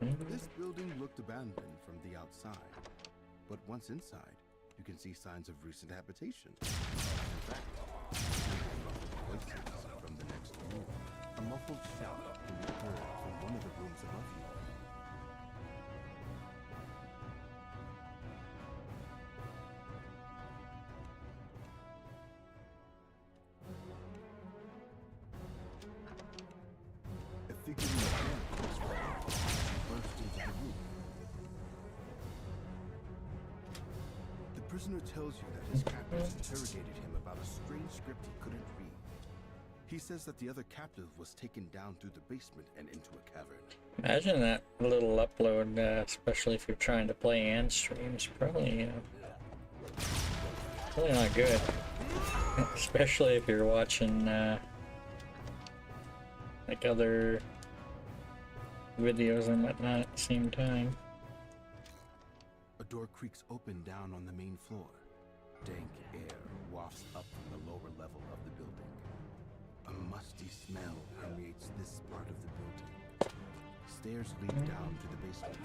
S13: This building looked abandoned from the outside, but once inside, you can see signs of recent habitation. In fact, voices from the next room. A muffled shout can be heard from one of the rooms above you. A figure in the air comes from burst into the room. The prisoner tells you that his captors interrogated him about a strange script he couldn't read. He says that the other captive was taken down through the basement and into a cavern.
S2: Imagine that little upload, especially if you're trying to play and streams. Probably Really not good. Especially if you're watching like other videos and whatnot at the same time.
S13: A door creaks open down on the main floor. Dank air wafts up from the lower level of the building. A musty smell permeates this part of the building. Stairs lead down to the basement.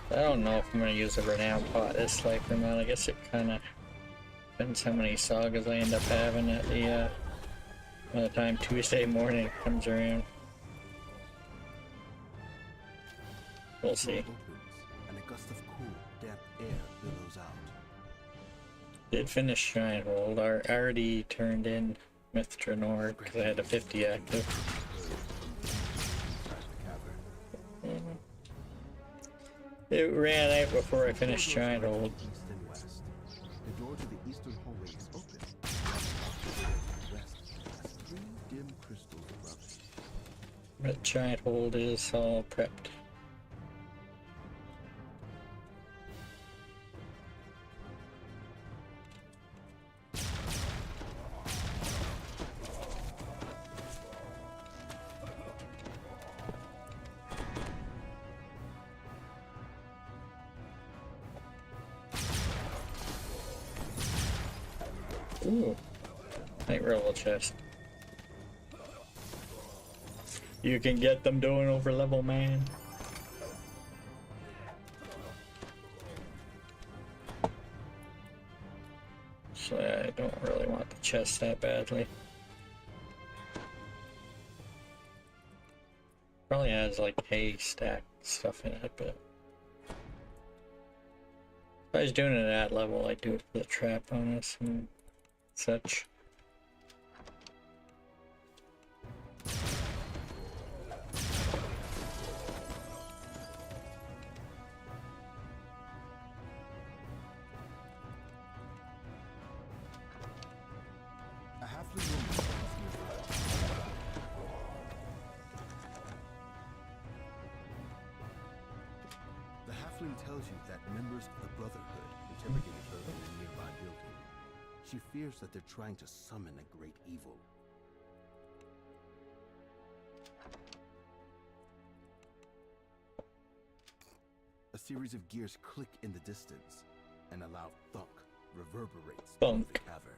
S2: I don't know if I'm gonna use a renown pot this life or not. I guess it kind of depends how many sagas I end up having at the by the time Tuesday morning comes around. We'll see.
S13: And a gust of cool, damp air billows out.
S2: Did finish Shrine Hold. I already turned in Mithranor because I had a 50 active. It ran out before I finished Shrine Hold.
S13: The door to the eastern hallway is open. West has 3 dim crystals above it.
S2: But Giant Hold is all prepped. Ooh, night revel chest. You can get them doing over level, man. So I don't really want the chest that badly. Probably has like hay stack stuff in it, but if I was doing it at that level, I'd do it for the trap bonus and such.
S13: The halfling tells you that members of the Brotherhood interrogated her in a nearby building. She fears that they're trying to summon a great evil. A series of gears click in the distance, and a loud thunk reverberates through the cavern.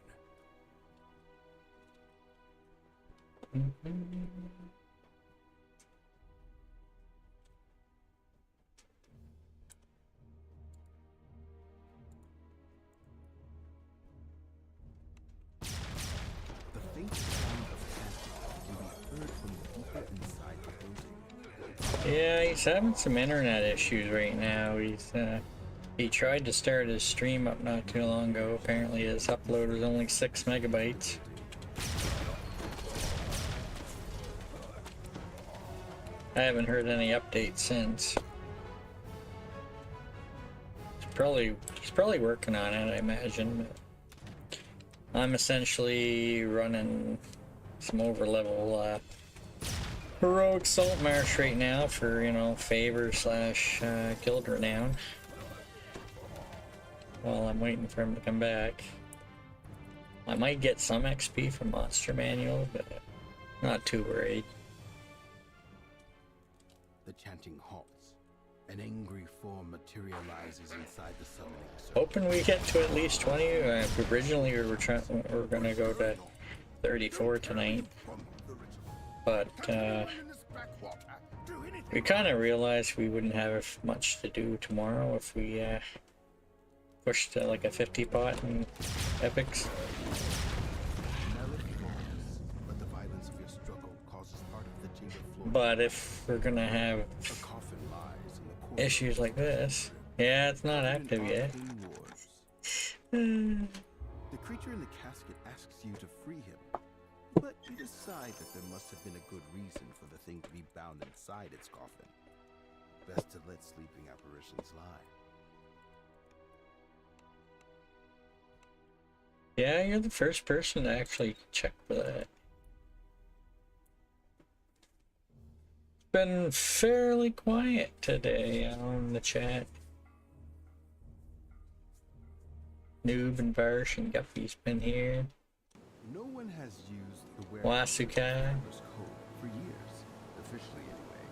S13: The faint sound of chanting can be heard from deeper inside the building.
S2: Yeah, he's having some internet issues right now. He tried to start his stream up not too long ago. Apparently his upload was only 6 megabytes. I haven't heard any updates since. He's probably working on it, I imagine. But I'm essentially running some overlevel heroic salt marsh right now for, you know, favor slash guild renown. While I'm waiting for him to come back. I might get some XP from Monster Manual, but not too worried.
S13: The chanting halts. An angry form materializes inside the summoning circle.
S2: Hoping we get to at least 20. Originally we were gonna go to 34 tonight, but we kind of realized we wouldn't have much to do tomorrow if we pushed to like a 50 pot in epics.
S13: But the violence of your struggle causes part of the chamber floor.
S2: But if we're gonna have issues like this, yeah, it's not active yet.
S13: The creature in the casket asks you to free him, but you decide that there must have been a good reason for the thing to be bound inside its coffin. Best to let sleeping apparitions lie.
S2: Yeah, you're the first person to actually check for that. been fairly quiet today on the chat. Noob and Varsh and Guppy's been here.
S19: No one has used the
S2: Wasukai.
S19: code for years, officially anyway.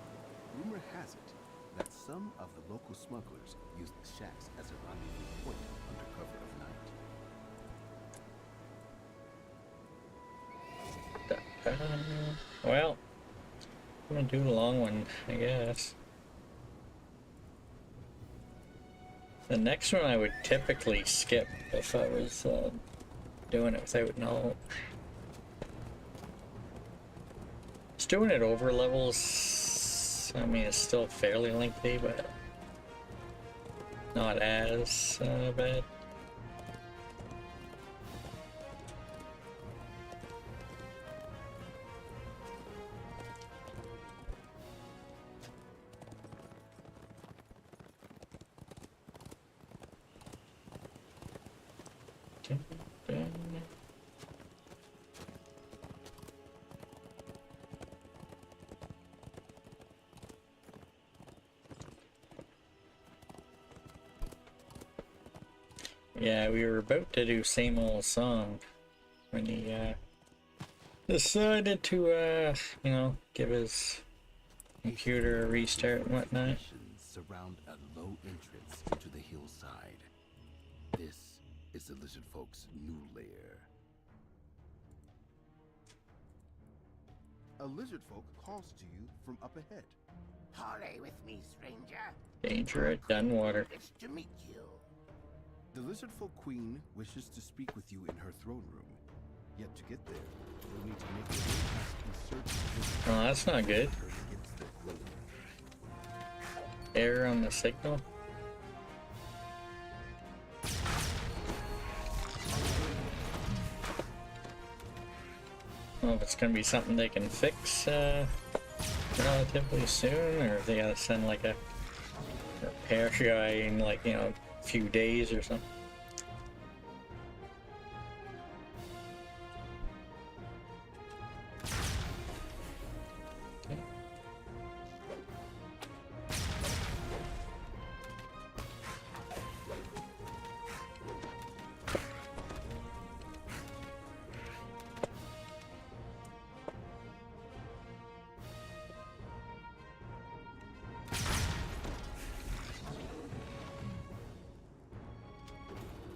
S19: Rumor has it that some of the local smugglers use the shacks as a rendezvous point under cover of night.
S2: Well, I'm gonna do the long one, I guess. The next one I would typically skip if I was doing it without no. Just doing it over levels, I mean, it's still fairly lengthy, but not as bad. Yeah, we were about to do same old song when he decided to you know, give his computer a restart and whatnot.
S19: Surround a low entrance into the hillside. This is the lizard folk's new lair. A lizard folk calls to you from up ahead.
S22: Parley with me, stranger.
S2: Danger at Dunwater.
S22: It's to meet you.
S19: The lizard folk queen wishes to speak with you in her throne room. Yet to get there, you'll need to make your way past insurgent.
S2: Oh, that's not good. Error on the signal. Well, if it's gonna be something they can fix relatively soon, or if they gotta send like a repair guy in, like, you know, a few days or something.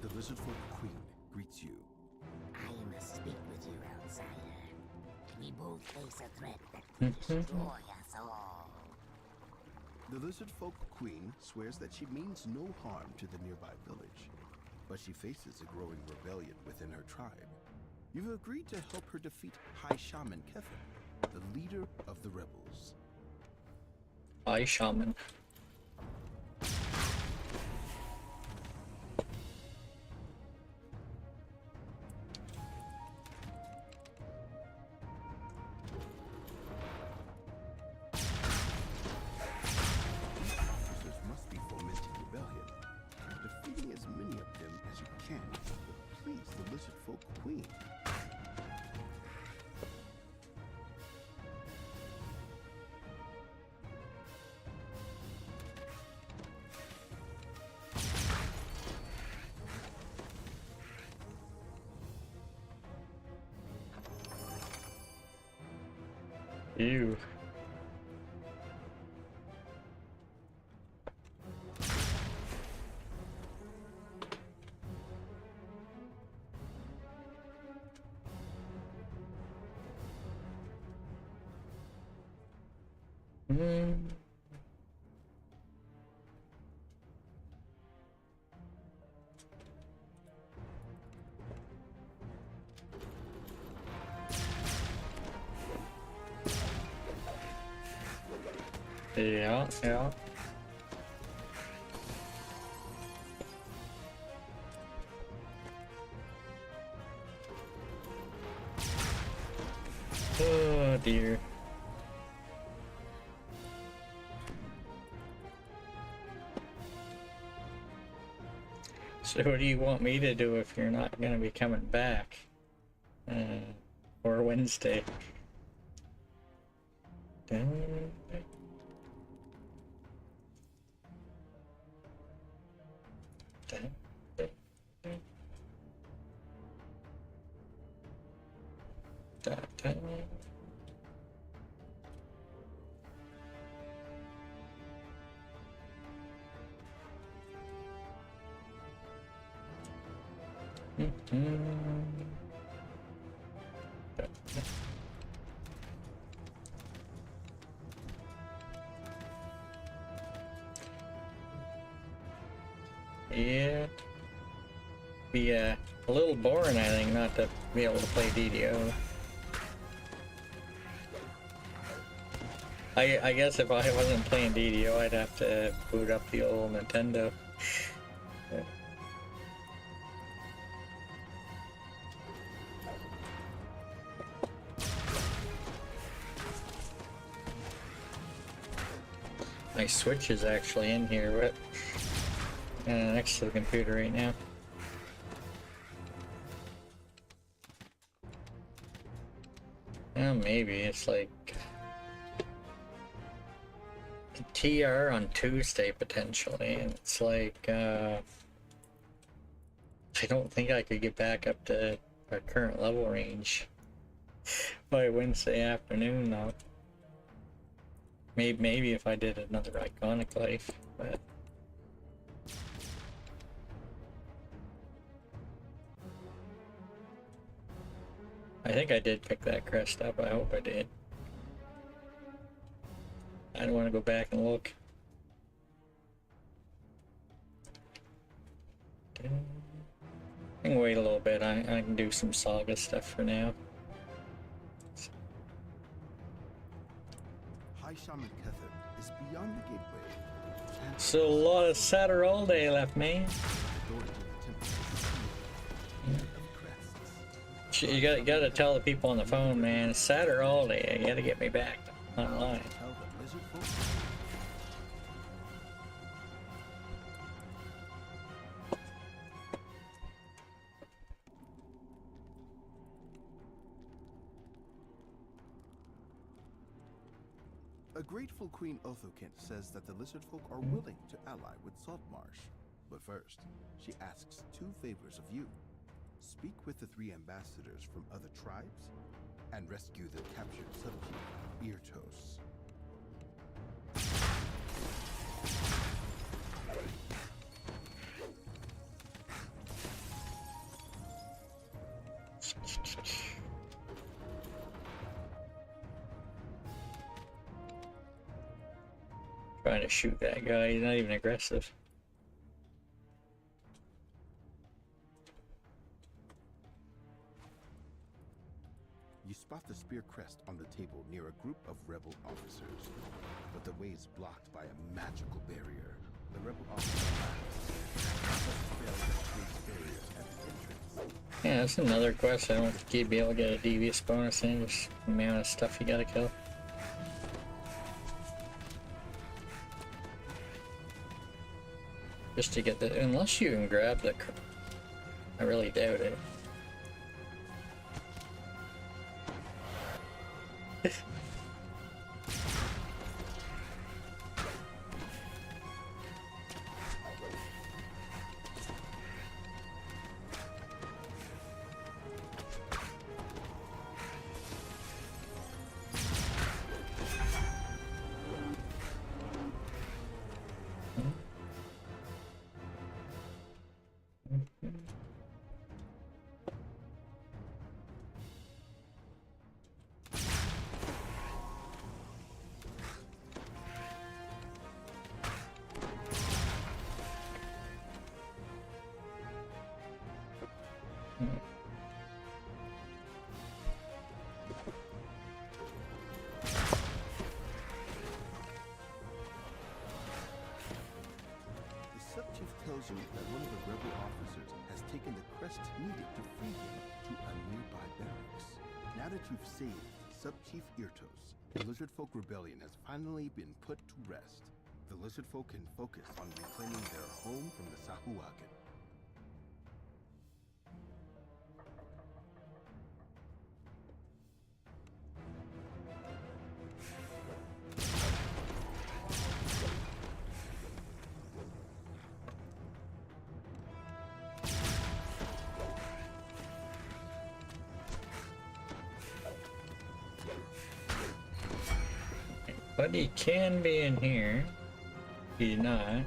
S19: The lizard folk queen greets you.
S22: I must speak with you, outsider. We both face a threat that could destroy us all.
S19: The lizard folk queen swears that she means no harm to the nearby village, but she faces a growing rebellion within her tribe. You've agreed to help her defeat High Shaman Kevin, the leader of the rebels.
S2: High Shaman.
S19: Queen.
S2: Ew. Yeah, yeah. Oh dear. So what do you want me to do if you're not going to be coming back? Or Wednesday? Yeah. Be a little boring, I think, not to be able to play DDO. I guess if I wasn't playing DDO, I'd have to boot up the old Nintendo. Yeah. My Switch is actually in here, but next to the computer right now. Maybe it's like TR on Tuesday potentially, and it's like I don't think I could get back up to our current level range by Wednesday afternoon though. Maybe if I did another Iconic Life, but I think I did pick that crest up. I hope I did. I don't want to go back and look. I can wait a little bit. I can do some Saga stuff for now.
S19: High Shaman Kether is beyond the gateway.
S2: So a lot of SaturALLday left, man. You gotta tell the people on the phone, man. It's SaturALLday. You gotta get me back online.
S19: A grateful Queen Othokent says that the lizard folk are willing to ally with Saltmarsh. But first, she asks 2 favors of you. Speak with the 3 ambassadors from other tribes, and rescue the captured subchief, Irtos.
S2: Trying to shoot that guy, he's not even aggressive.
S19: You spot the spear crest on the table near a group of rebel officers, but the way is blocked by a magical barrier. The rebel officers fail to place barriers at the entrance.
S2: Yeah, that's another quest. I don't think you'd be able to get a devious bonus in, just the amount of stuff you gotta kill. Just to get the, unless you can grab the, I really doubt it.
S19: Tells you that one of the rebel officers has taken the crest needed to free him to a nearby barracks. Now that you've saved Sub-Chief Irtos, the Lizard Folk Rebellion has finally been put to rest. The Lizard Folk can focus on reclaiming their home from the Sahuagin.
S2: But he can be in here. He's not.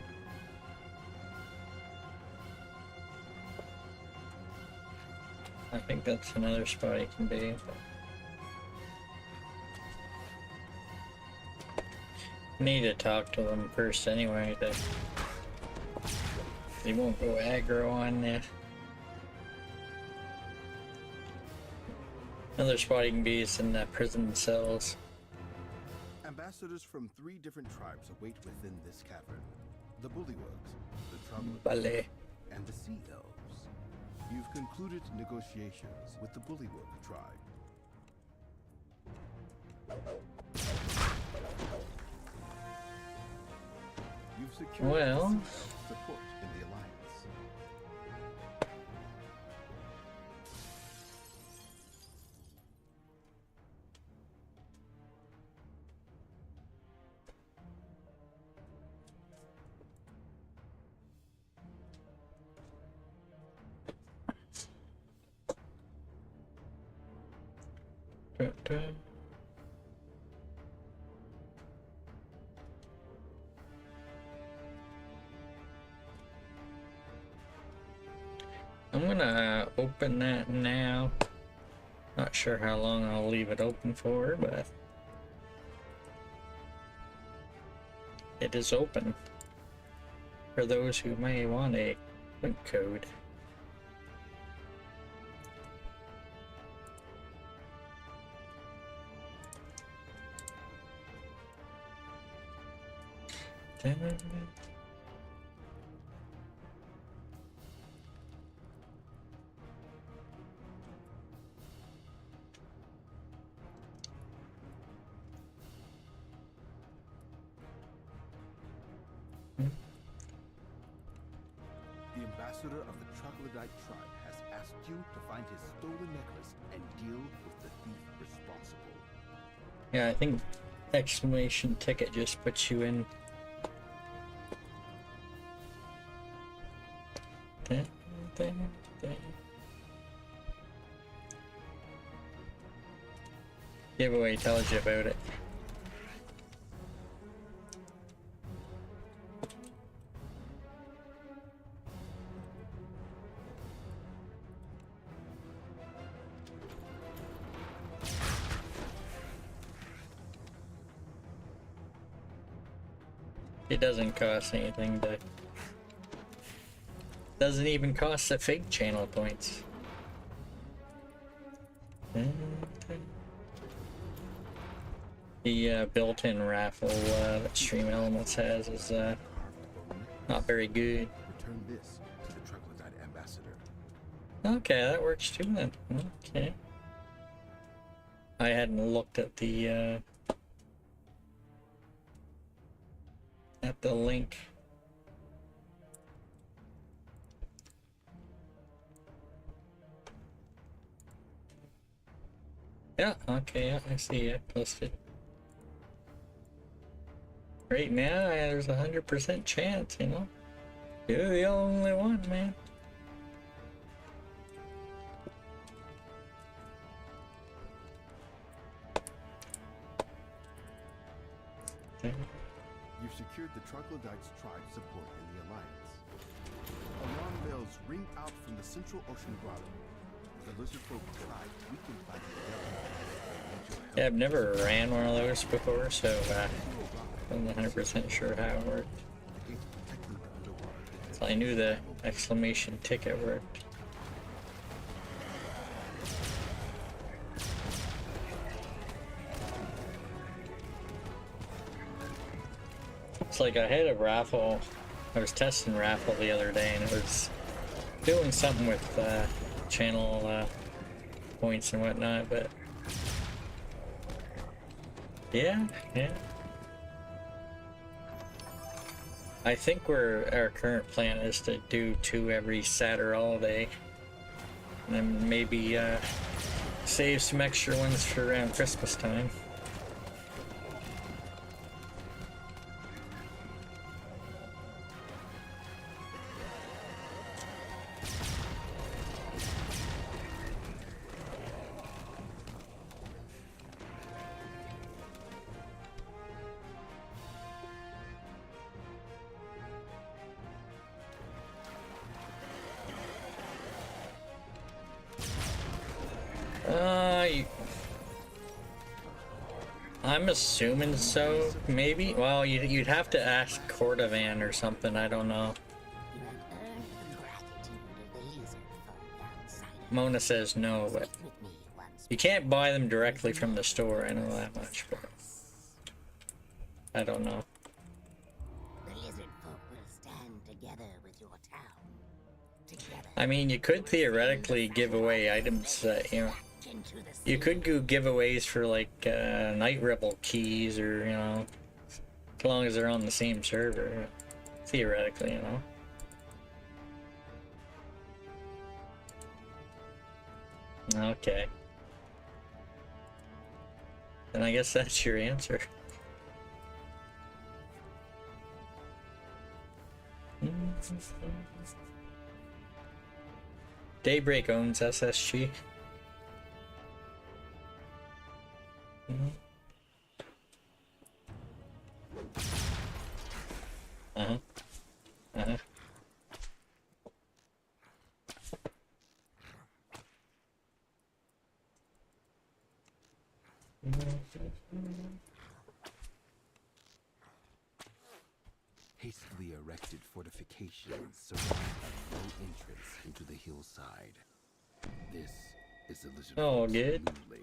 S2: I think that's another spot he can be. Need to talk to them first anyway. That he won't go aggro on you. Another spot he can be is in the prison cells.
S19: Ambassadors from 3 different tribes await within this cavern. The Bullywugs, the
S2: Ballet,
S19: and the Sea Elves. You've concluded negotiations with the Bullywug tribe. You've secured
S2: well,
S19: support in the alliance.
S2: I'm gonna open that now. Not sure how long I'll leave it open for, but it is open for those who may want a link code.
S19: The ambassador of the Troglodyte tribe has asked you to find his stolen necklace and deal with the thief responsible.
S2: Yeah, I think exclamation ticket just puts you in. Giveaway tells you about it. It doesn't cost anything to... Doesn't even cost the fake channel points. The built-in raffle that Stream Elements has is not very good.
S19: Return this to the Troglodyte ambassador.
S2: Okay, that works too then. Okay. I hadn't looked at the link. Yeah, okay, yeah, I see it posted. Right now, there's 100% chance, you know? You're the only one, man.
S19: You've secured the Troglodytes' tribe support in the alliance. Alarm bells ring out from the Central Ocean Grotto. The lizardfolk tribe weakened by the devil.
S2: Yeah, I've never ran one of those before, so I'm not 100% sure how it worked. So I knew the exclamation ticket worked. It's like I had a raffle. I was testing raffle the other day, and it was doing something with channel points and whatnot, but yeah. I think our current plan is to do 2 every SaturALLday, and then maybe save some extra ones for around Christmas time. I'm assuming so, maybe? Well, you'd have to ask Cordovan or something, I don't know. Mona says no, but you can't buy them directly from the store, I know that much, but I don't know.
S17: The lizard folk will stand together with your town. Together.
S2: I mean, you could theoretically give away items, you know. You could do giveaways for like Night Rebel keys, or you know, as long as they're on the same server, theoretically, you know. Okay. Then I guess that's your answer. Daybreak owns SSG. Uh-huh. Uh-huh.
S19: Hastily erected fortifications surround no entrance into the hillside. This is the lizard
S2: Oh,
S19: folk's
S2: good.
S19: new lair.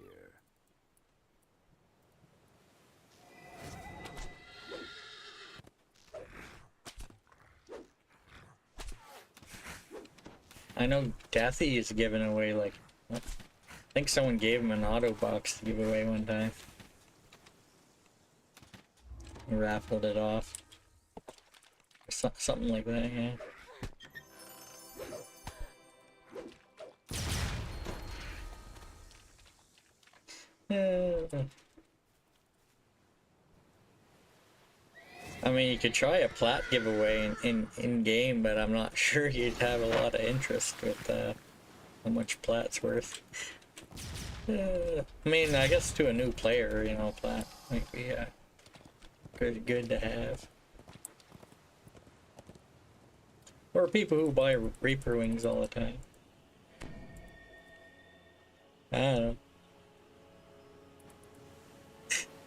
S2: I know Daffy is giving away, like, I think someone gave him an auto box to give away one time. He raffled it off. Something like that, yeah. I mean, you could try a plat giveaway in game, but I'm not sure you'd have a lot of interest with how much plat's worth. I mean, I guess to a new player, you know, plat might be good to have. Or people who buy Reaper wings all the time. I don't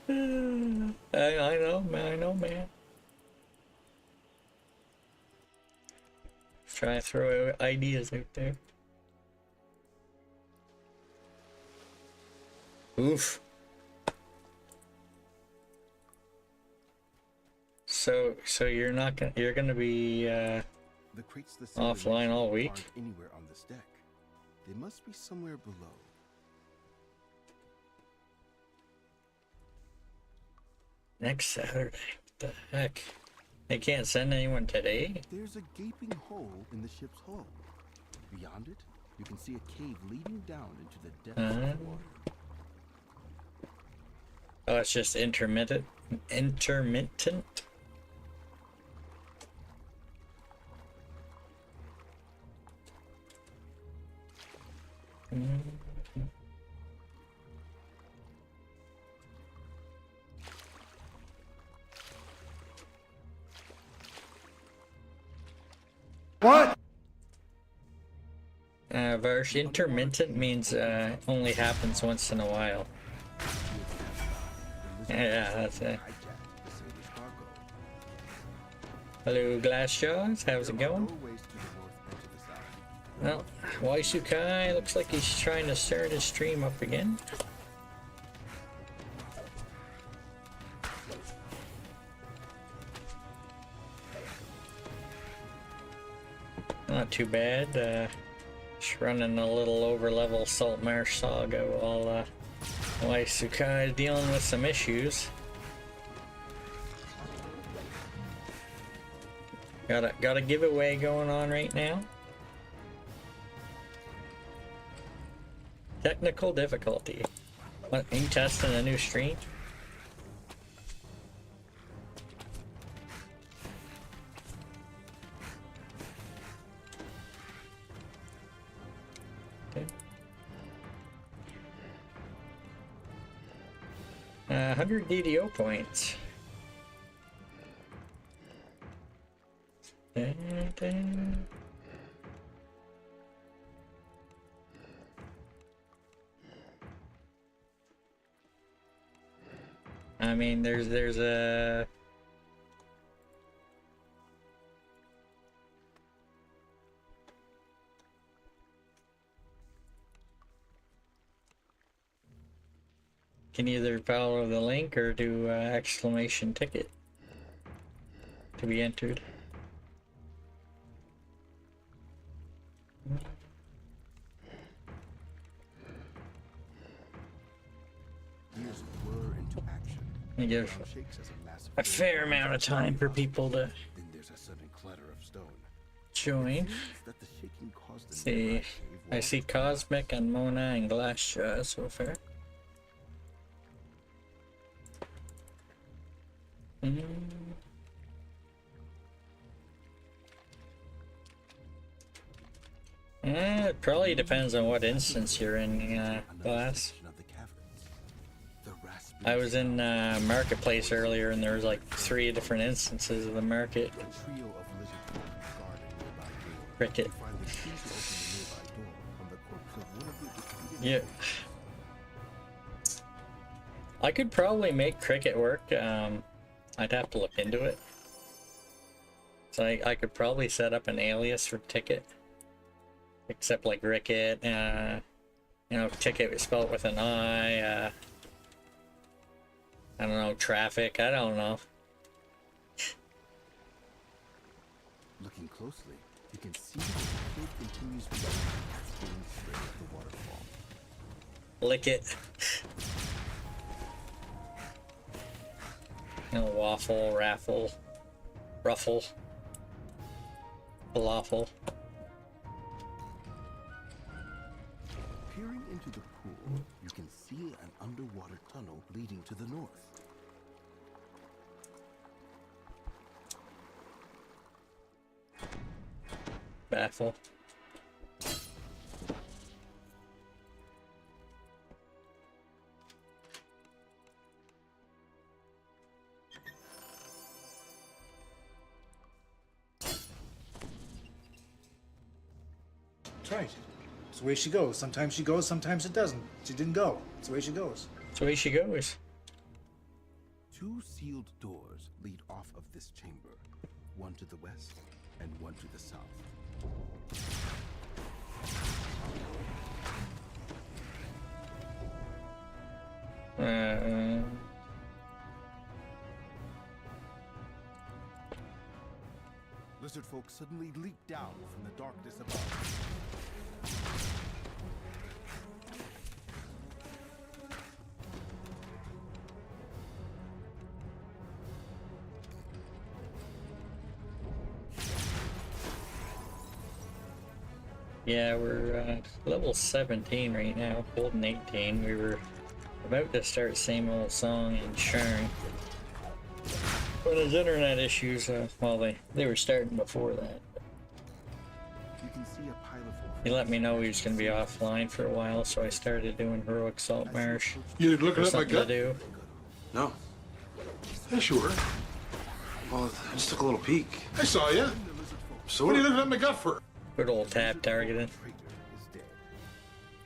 S2: know. I know, man. Try to throw ideas out there. Oof. So you're gonna be
S19: The crates the
S2: offline all week?
S19: aren't anywhere on this deck. They must be somewhere below.
S2: Next Saturday. What the heck? They can't send anyone today?
S19: There's a gaping hole in the ship's hull. Beyond it, you can see a cave leading down into the depths of the water.
S2: Oh, it's just intermittent.
S1: What?
S2: Verse intermittent means only happens once in a while. Yeah, that's it. Hello, Glassjaws. How's it going? Well, Waisukai looks like he's trying to start his stream up again. Not too bad. Just running a little over-level Saltmarsh Saga while Waisukai is dealing with some issues. Got a giveaway going on right now. Technical difficulty. What, are you testing a new stream? Okay. 100 DDO points. I mean, there's a... Can either follow the link or do exclamation ticket to be entered.
S19: Gears whir into action.
S2: I give
S19: Ground shakes as a massive
S2: a fair amount of time for people to
S19: Then there's a sudden clatter of stone.
S2: join.
S19: That the shaking caused the
S2: See, I see Cosmic and Mona and Glassjaw so far. It probably depends on what instance you're in, Glass. I was in Marketplace earlier and there was like 3 different instances of the market. Cricket. Yeah. I could probably make Cricket work. I'd have to look into it. So I could probably set up an alias for Ticket. Except like Ricket, you know, Ticket was spelled with an I, I don't know, Traffic, I don't know.
S19: Looking closely, you can see that the cave continues beyond the cascading spray of the waterfall.
S2: Lick it. You know, waffle, raffle, ruffle, falafel.
S19: Peering into the pool, you can see an underwater tunnel leading to the north.
S2: Baffle.
S5: That's right. It's the way she goes. Sometimes she goes, sometimes it doesn't. She didn't go. It's the way she goes.
S2: It's the way she goes.
S19: 2 sealed doors lead off of this chamber. One to the west and one to the south. Lizard folk suddenly leap down from the darkness above.
S2: Yeah, we're level 17 right now, holding 18. We were about to start Same Old Song and Sharn. But his internet issues, well, they were starting before that.
S19: You can see a pile of
S2: He let me know he was going to be offline for a while, so I started doing Heroic Salt Marsh.
S7: You looking at my
S2: Something
S7: gut?
S2: to do.
S7: No. Yeah, sure. Well, I just took a little peek.
S5: I saw you.
S7: So
S5: What are you looking at my gut for?
S2: Good old tab targeting.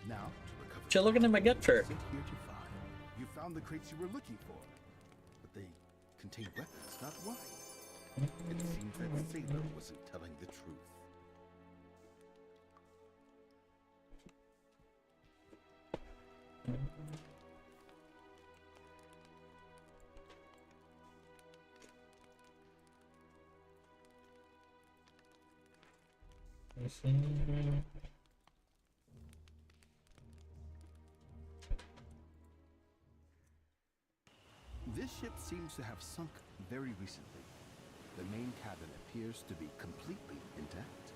S19: Now,
S2: What you looking at my gut for?
S19: you found the crates you were looking for, but they contained weapons, not wine. It seems that Sailor wasn't telling the truth. This ship seems to have sunk very recently. The main cabin appears to be completely intact.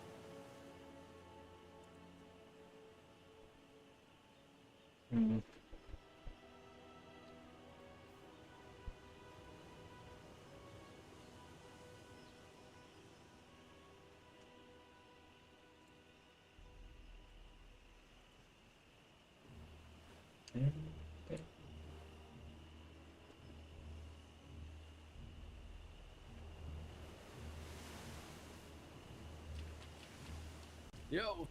S3: Yo!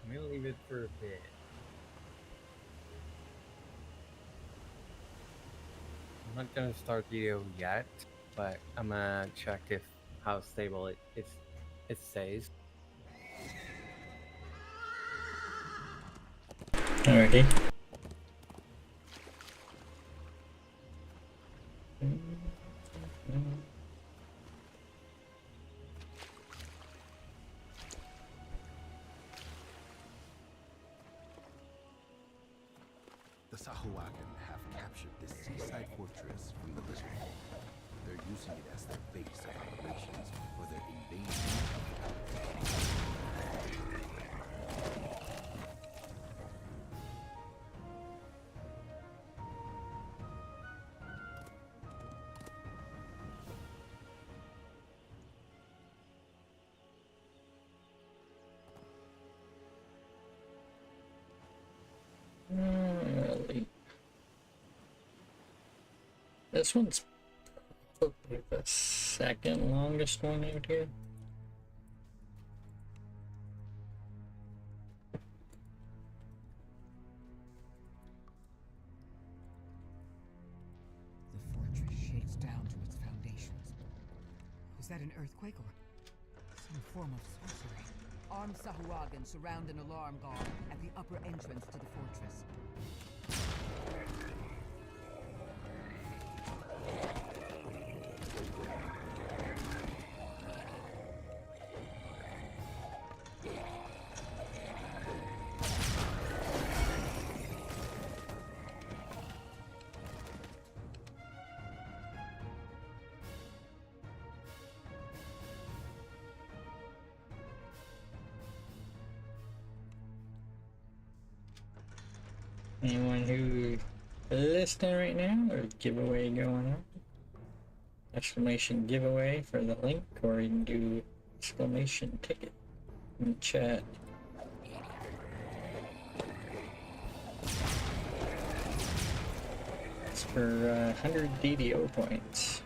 S3: We don't even it for a bit. I'm not gonna start DDO yet, but I'm gonna check if how stable it stays.
S2: Alrighty.
S19: The Sahuagin have captured this seaside fortress from the Lizard Folk. They're using it as their base of operations for their invasion of the
S2: Really? This one's probably the second longest one out here.
S9: The fortress shakes down to its foundations. Was that an earthquake or some form of sorcery? Armed Sahuagin surround an alarm guard at the upper entrance to the fortress.
S2: Anyone who listening right now, or giveaway going on? Exclamation giveaway for the link, or you can do exclamation ticket in the chat. It's for 100 DDO points.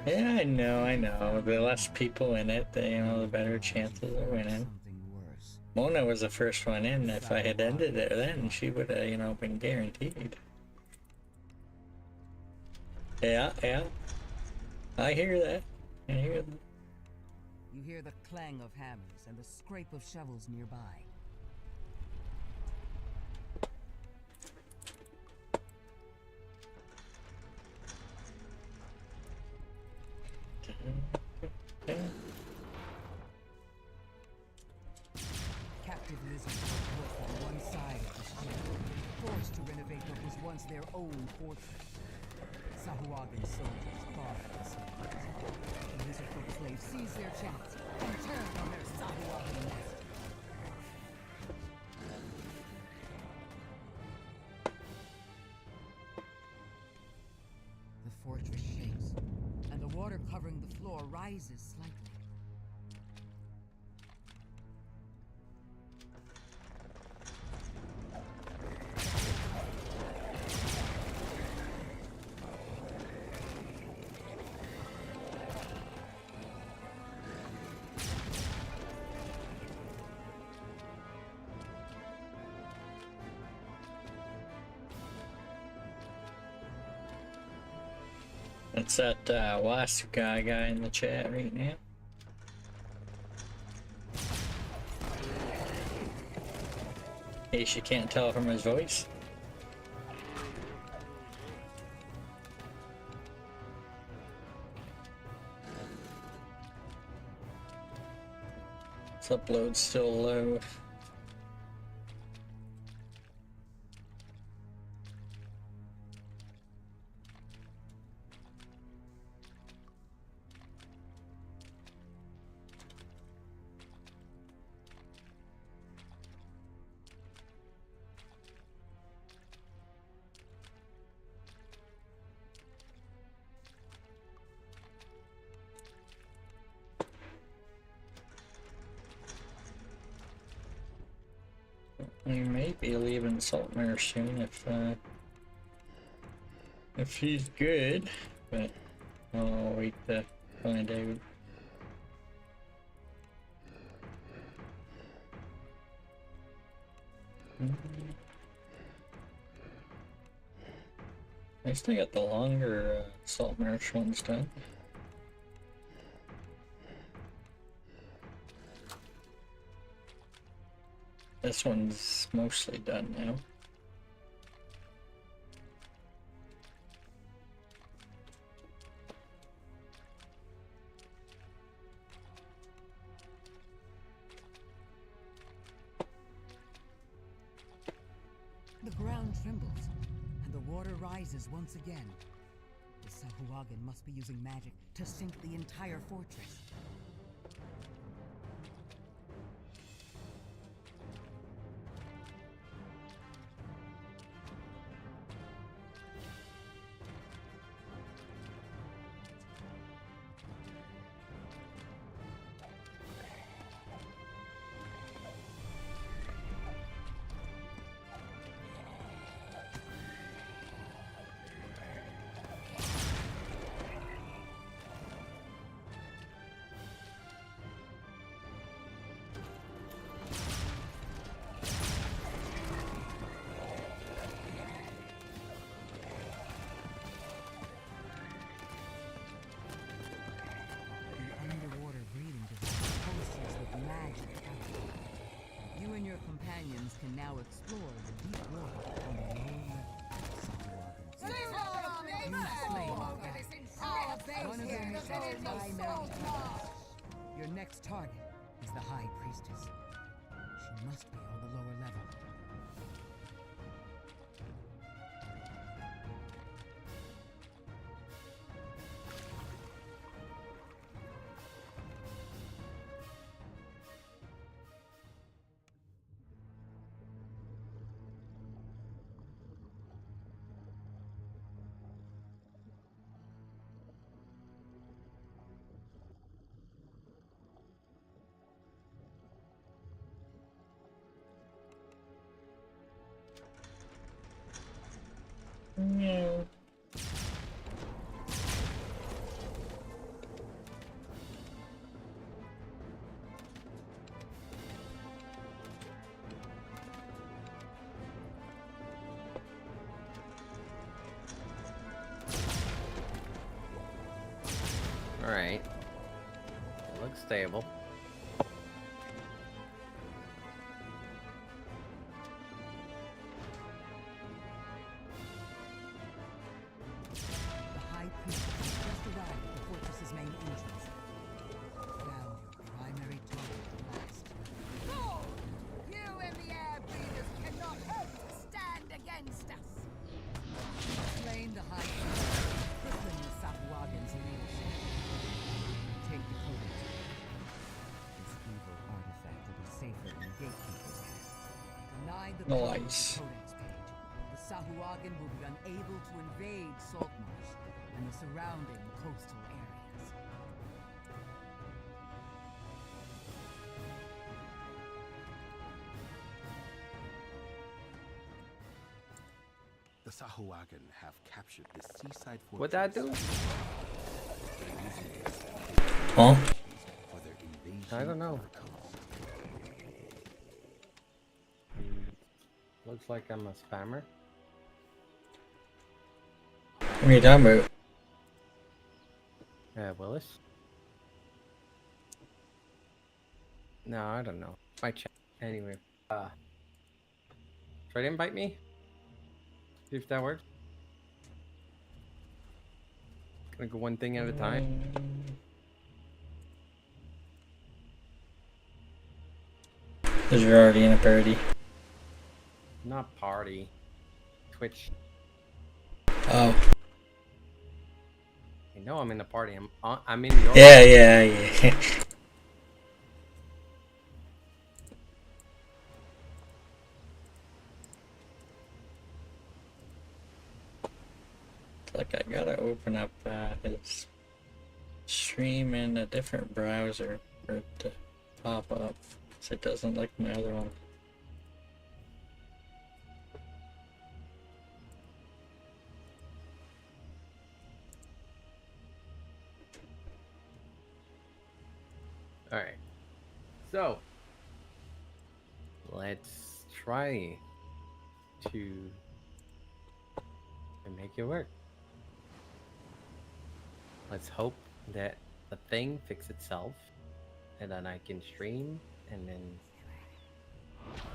S2: Yeah, I know. The less people in it, the better chances of winning. Mona was the first one in. If I had ended it then, she would have, been guaranteed. Yeah. I hear that.
S9: You hear the clang of hammers and the scrape of shovels nearby. Captive lizards were put on one side of the ship, forced to renovate what was once their own fortress. Sahuagin soldiers guard the secrets. The lizard folk slaves seize their chance and turn on their Sahuagin master. The fortress shakes, and the water covering the floor rises slightly.
S2: It's that Wasp guy in the chat right now. In case you can't tell from his voice. This upload's still low. We may be leaving Saltmare soon if he's good, but I'll wait to find out. I still got the longer salt marsh ones done. This one's mostly done now.
S9: The ground trembles, and the water rises once again. The Sahuagin must be using magic to sink the entire fortress. You and your companions can now explore the deep water on the One of them is our primary target. Your next target is the High Priestess. She must be on the lower level.
S2: No.
S3: Alright. Looks stable.
S2: Nice.
S9: The Sahuagin will be unable to invade Saltmarsh and the surrounding coastal areas.
S19: The Sahuagin have captured the seaside fortress.
S3: What'd that do?
S2: Huh?
S3: I don't know. Looks like I'm a spammer.
S2: What are you talking about?
S3: Willis? No, I don't know. Might check. Anyway, try to invite me? See if that works. Gonna go one thing at a time.
S2: Because you're already in a party.
S3: Not party. Twitch.
S2: Oh.
S3: You know I'm in the party. I'm in your
S2: Yeah. Like I gotta open up his stream in a different browser for it to pop up. So it doesn't like my other one.
S3: Alright. So, let's try to make it work. Let's hope that the thing fixes itself, and then I can stream, and then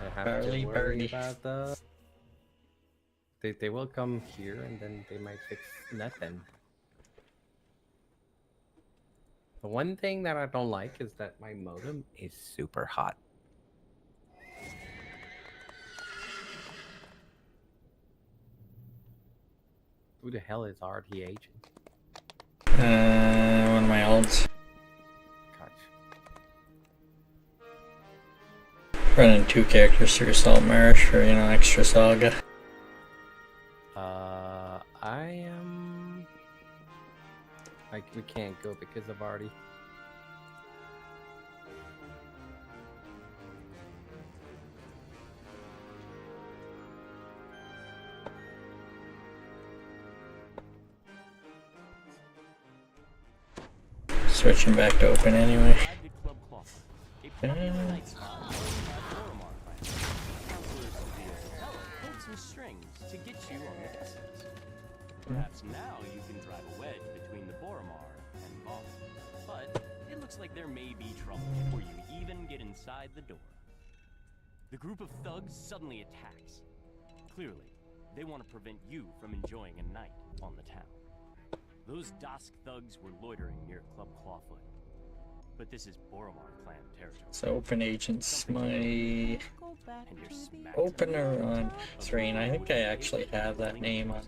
S3: I have to worry about the... They will come here, and then they might fix nothing. The one thing that I don't like is that my modem is super hot. Who the hell is RTH?
S2: One of my olds. Running 2 characters through Salt Marsh for, you know, extra saga.
S3: I am... we can't go because of Artie.
S2: Switching back to open anyway.
S8: Perhaps now you can drive a wedge between the Boromar and Ball. But it looks like there may be trouble before you even get inside the door. The group of thugs suddenly attacks. Clearly, they want to prevent you from enjoying a night on the town. Those Dusk thugs were loitering near Club Clawfoot. But this is Boromar clan territory.
S2: So open agents, my opener on 3, and I think I actually have that name on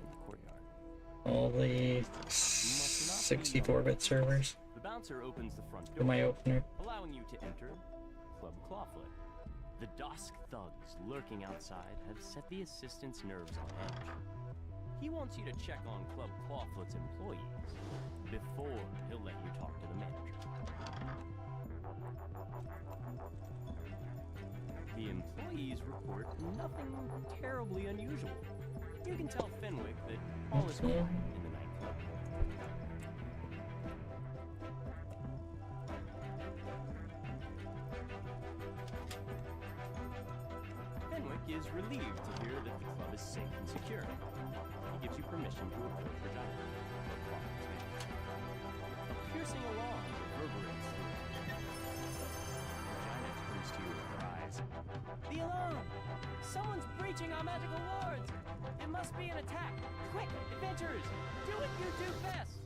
S2: all the 64-bit servers.
S8: The bouncer opens the front
S2: For
S8: door,
S2: my opener.
S8: allowing you to enter Club Clawfoot. The Dusk thugs lurking outside have set the assistant's nerves on edge. He wants you to check on Club Clawfoot's employees before he'll let you talk to the manager. The employees report nothing terribly unusual. You can tell Fenwick that all is quiet in the nightclub. Fenwick is relieved to hear that the club is safe and secure. He gives you permission to approach Regina. A piercing alarm reverberates through it. Regina turns to you with her eyes. The alarm! Someone's breaching our magical wards! It must be an attack! Quick, adventurers! Do what you do best!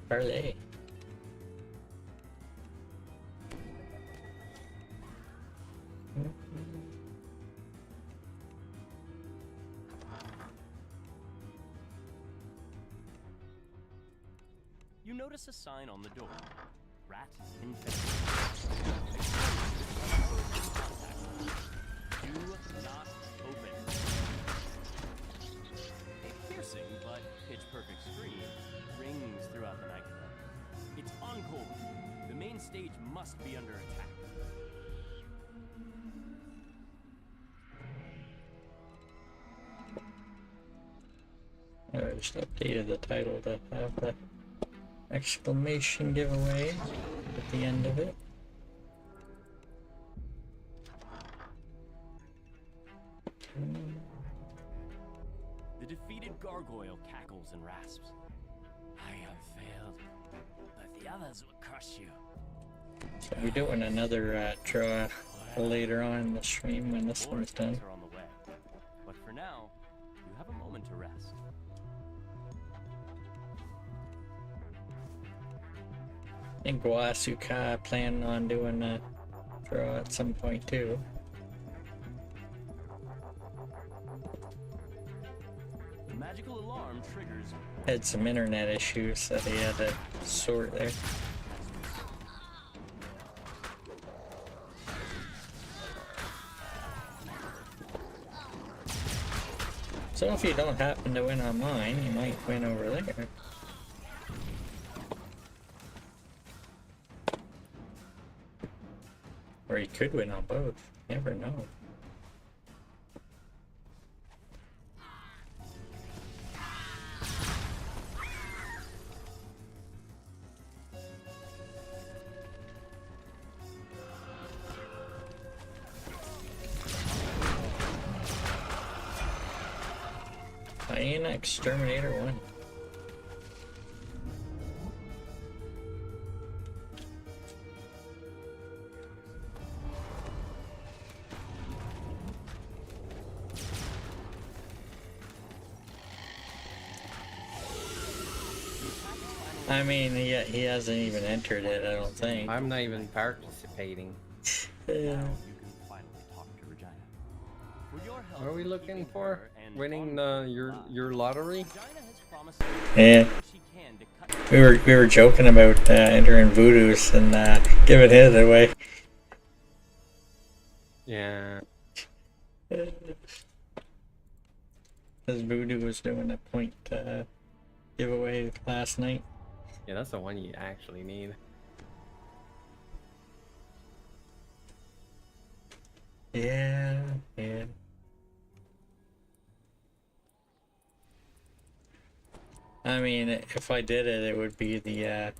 S2: Parley.
S8: You notice a sign on the door. Rat infested. Do not open. A piercing but pitch-perfect scream rings throughout the nightclub. It's encore. The main stage must be under attack.
S2: I just updated the title to have the exclamation giveaway at the end of it.
S8: The defeated gargoyle cackles and rasps. I have failed, but the others will crush you.
S2: So we're doing another draw later on in the stream when this one's done.
S8: Are on the way. But for now, you have a moment to rest.
S2: I think Wasuka planning on doing a draw at some point too.
S8: The magical alarm triggers.
S2: Had some internet issues that he had to sort there. So if you don't happen to win on mine, you might win over there. Or he could win on both. Never know. Hyena Exterminator 1. I mean, he hasn't even entered it, I don't think.
S3: I'm not even participating.
S2: Yeah.
S3: What are we looking for? Winning the your lottery?
S2: Yeah. We were joking about entering Voodoo's and giving his away.
S3: Yeah.
S2: Because Voodoo was doing a point giveaway last night.
S3: Yeah, that's the one you actually need.
S2: Yeah, yeah. I mean, if I did it, it would be the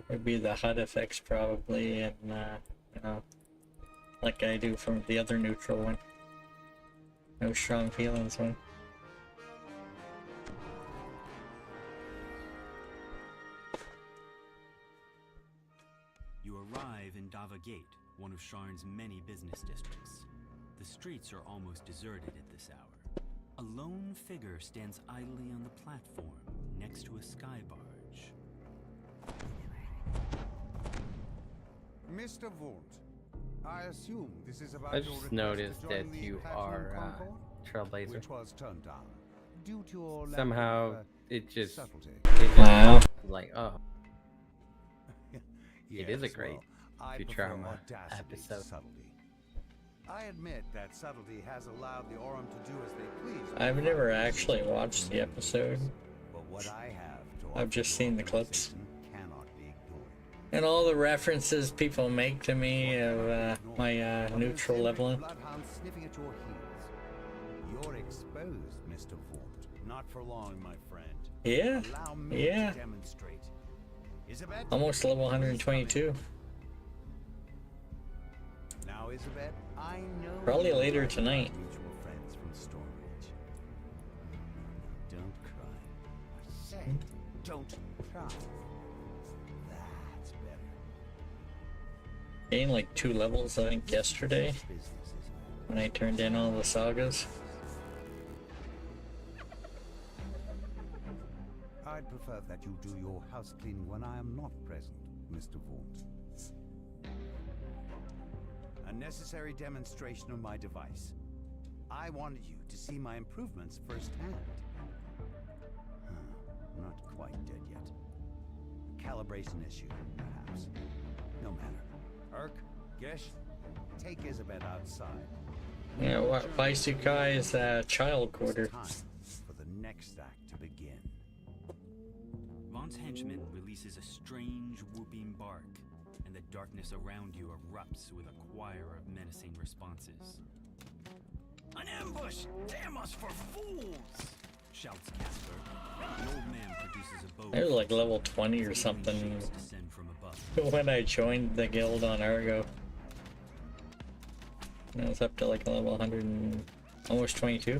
S2: HUD effects probably, and you know, like I do from the other neutral one. No strong feelings one.
S6: You arrive in Dava Gate, one of Sharn's many business districts. The streets are almost deserted at this hour. A lone figure stands idly on the platform next to a sky barge.
S14: Mr. Vaunt, I assume this is about
S3: I
S14: your
S3: just
S14: request
S3: noticed
S14: to
S3: that
S14: join the
S3: you
S14: Platinum
S3: are
S14: Concord,
S3: Trailblazer.
S14: which was turned down due to your lack
S3: Somehow
S14: of,
S3: it just
S14: subtlety.
S2: Wow.
S3: Like, oh. It is a
S14: Yes,
S3: great
S14: well, I prefer
S3: Futurama
S14: audacity to
S3: episode.
S14: subtlety. I admit that subtlety has allowed the Aurum to do as they please.
S2: I've never actually watched the episode.
S14: But what I have to
S2: I've just seen the clips.
S14: cannot be ignored.
S2: And all the references people make to me of my neutral leveling.
S14: Bloodhound sniffing at your heels. You're exposed, Mr. Vaunt. Not for long, my friend.
S2: Yeah,
S14: Allow me
S2: yeah.
S14: to demonstrate. Isabet?
S2: Almost level 122.
S14: Now, Isabet, I know
S2: Probably
S14: you
S2: later
S14: like
S2: tonight.
S14: our mutual friends from Stormridge. Don't cry. I said, don't cry. That's better.
S2: Gained like 2 levels, I think, yesterday. When I turned in all the sagas.
S14: I'd prefer that you do your house cleaning when I am not present, Mr. Vaunt. A necessary demonstration of my device. I wanted you to see my improvements firsthand. Not quite dead yet. Calibration issue, perhaps. No matter. Urk, Gish, take Isabet outside.
S2: Yeah, what Vaisukai is a child quarter.
S14: It's time for the next act to begin.
S6: Vaught's henchman releases a strange whooping bark, and the darkness around you erupts with a choir of menacing responses.
S13: An ambush! Damn us for fools!
S6: Shouts Casper. The old man produces a bow.
S2: I was like level 20 or something
S6: Descend from above.
S2: when I joined the guild on Argo. And I was up to like level 100 and almost 22.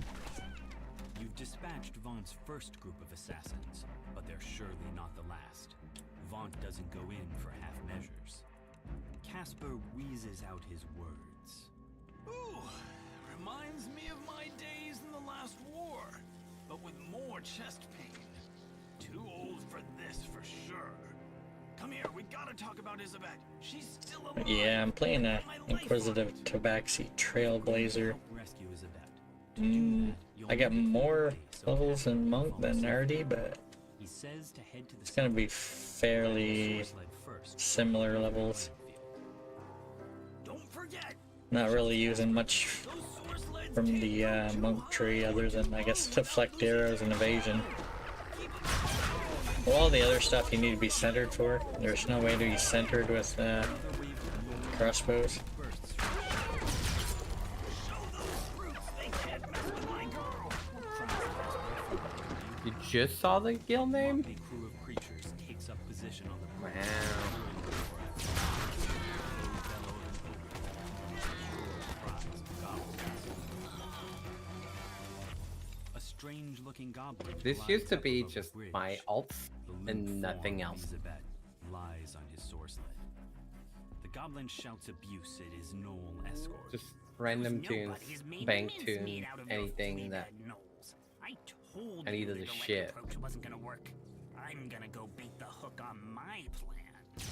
S6: You've dispatched Vaught's first group of assassins, but they're surely not the last. Vaught doesn't go in for half measures. Casper wheezes out his words.
S13: Ooh, reminds me of my days in the last war, but with more chest pain. Too old for this for sure. Come here, we gotta talk about Isabet. She's still alive.
S2: Yeah, I'm playing a Inquisitive Tabaxi Trailblazer.
S6: Rescue Isabet.
S2: I got more levels in Monk than Nardi, but
S6: He says to head to the
S2: it's gonna be fairly similar levels.
S13: Don't forget.
S2: Not really using much from the monk tree other than, I guess, deflect arrows and evasion. Well, all the other stuff you need to be centered for. There's no way to be centered with crossbows.
S3: You just saw the guild name?
S6: A crew of creatures takes up position on the
S3: Wow.
S6: A strange-looking goblin.
S3: This
S6: glides
S3: used to
S6: up
S3: be
S6: above the
S3: just
S6: bridge.
S3: my alts
S6: The limp
S3: and
S6: form
S3: nothing
S6: of
S3: else.
S6: Elizabeth lies on his source sled. The goblin shouts abuse at his gnoll escort.
S3: Just random tunes,
S6: Nobody's made
S3: bank
S6: mincemeat
S3: tune,
S6: out of those
S3: anything
S6: three
S3: that
S6: dead gnolls. I told
S3: any
S6: you
S3: of
S6: the
S3: the
S6: direct
S3: shit.
S6: approach wasn't gonna work. I'm gonna go bait the hook on my plan.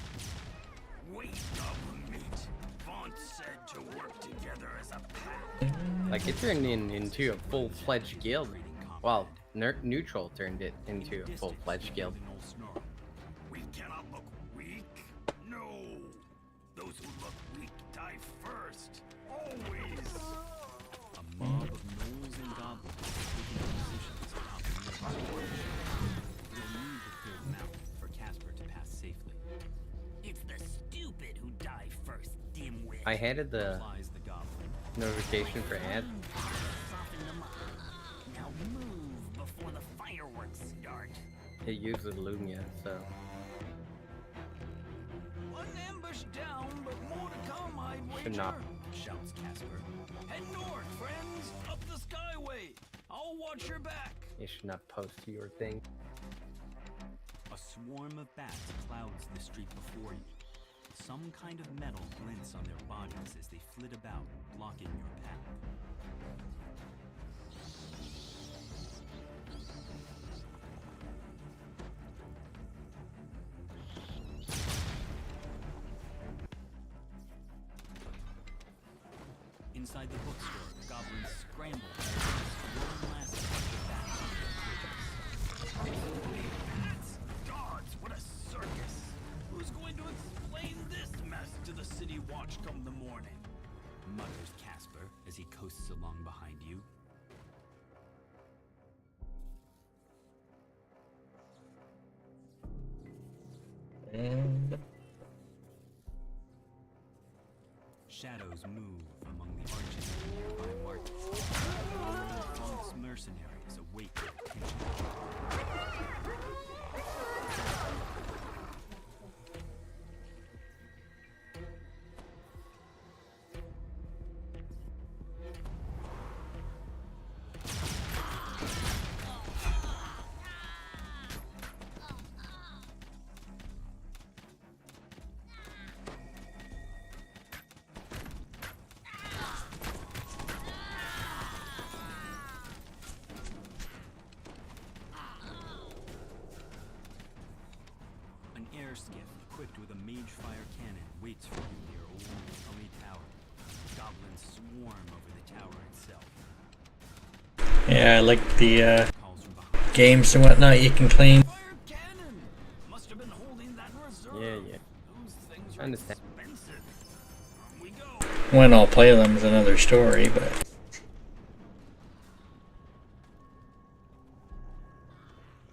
S6: Wait, goblin meat. Vaughn said to work together as a pack.
S3: Like it turned into a full-fledged guild. Well, neutral turned it into a full-fledged guild.
S13: We cannot look weak. No. Those who look weak die first. Always.
S6: A mob of gnolls and goblins taking positions out in the bridge. We'll need the third mount for Casper to pass safely.
S15: It's the stupid who die first, dimwit.
S3: I hated the
S6: Replies the goblin.
S3: notification for ad.
S15: Soften them up. Now move before the fireworks start.
S3: It uses Lumia, so
S13: One ambush down, but more to come, I'd wager.
S3: should not.
S6: Shouts Casper.
S13: Head north, friends. Up the skyway. I'll watch your back.
S3: You should not post your thing.
S6: A swarm of bats clouds the street before you. Some kind of metal glints on their bodies as they flit about, blocking your path. Inside the bookstore, goblins scramble to resist one last bunch of bats on their bridges.
S13: Bats! Guards, what a circus! Who's going to explain this mess to the city watch come the morning?
S6: Mutters Casper as he coasts along behind you.
S2: And
S6: Shadows move among the arches of the nearby markets. False mercenaries await their attention. An air skiff equipped with a mage fire cannon waits for you near Old Tully Tower. Goblins swarm over the tower itself.
S2: yeah, I like the games and whatnot you can claim.
S13: Must have been holding that reserve.
S3: Yeah.
S13: Those things
S3: I
S13: are
S3: understand.
S13: expensive. On we go.
S2: When I'll play them is another story, but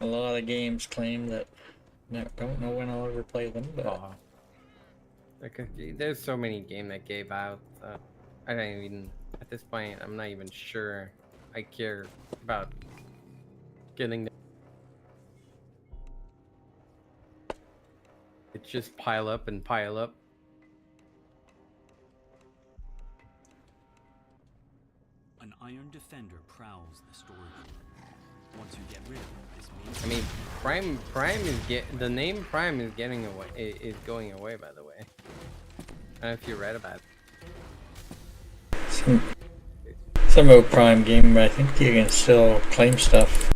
S2: a lot of games claim that don't know when I'll ever play them, but
S3: There's so many games that gave out. I don't even. At this point, I'm not even sure I care about getting them. It just pile up and pile up.
S6: An iron defender prowls the storage room. Once you get rid of this main
S3: I mean, Prime is the name Prime is getting away. Is going away, by the way. I don't know if you read about it.
S2: some old Prime game, but I think you can still claim stuff.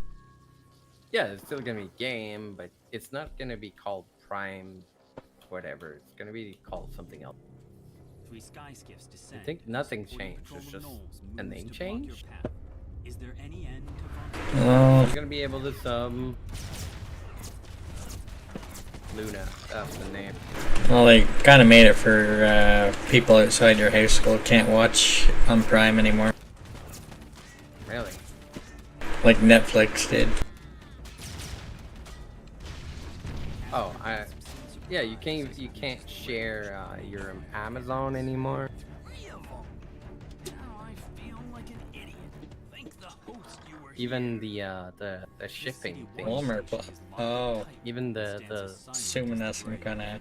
S3: Yeah, it's still gonna be game, but it's not gonna be called Prime, whatever. It's gonna be called something else.
S6: 3 sky skiffs
S3: I
S6: descend.
S3: think nothing
S6: supporting
S3: changed.
S6: patrol
S3: It's
S6: of
S3: just
S6: gnolls
S3: a
S6: moves
S3: name
S6: to block your
S3: change.
S6: path. Is there any end to
S3: You're gonna be able to sub Luna. That's the name.
S2: Well, they kind of made it for people outside your house who can't watch on Prime anymore,
S3: Really?
S2: like Netflix did.
S3: Oh, Yeah, you can't share your Amazon anymore. Even the shipping thing.
S2: Walmart, oh,
S3: even the
S2: assuming that's some kind of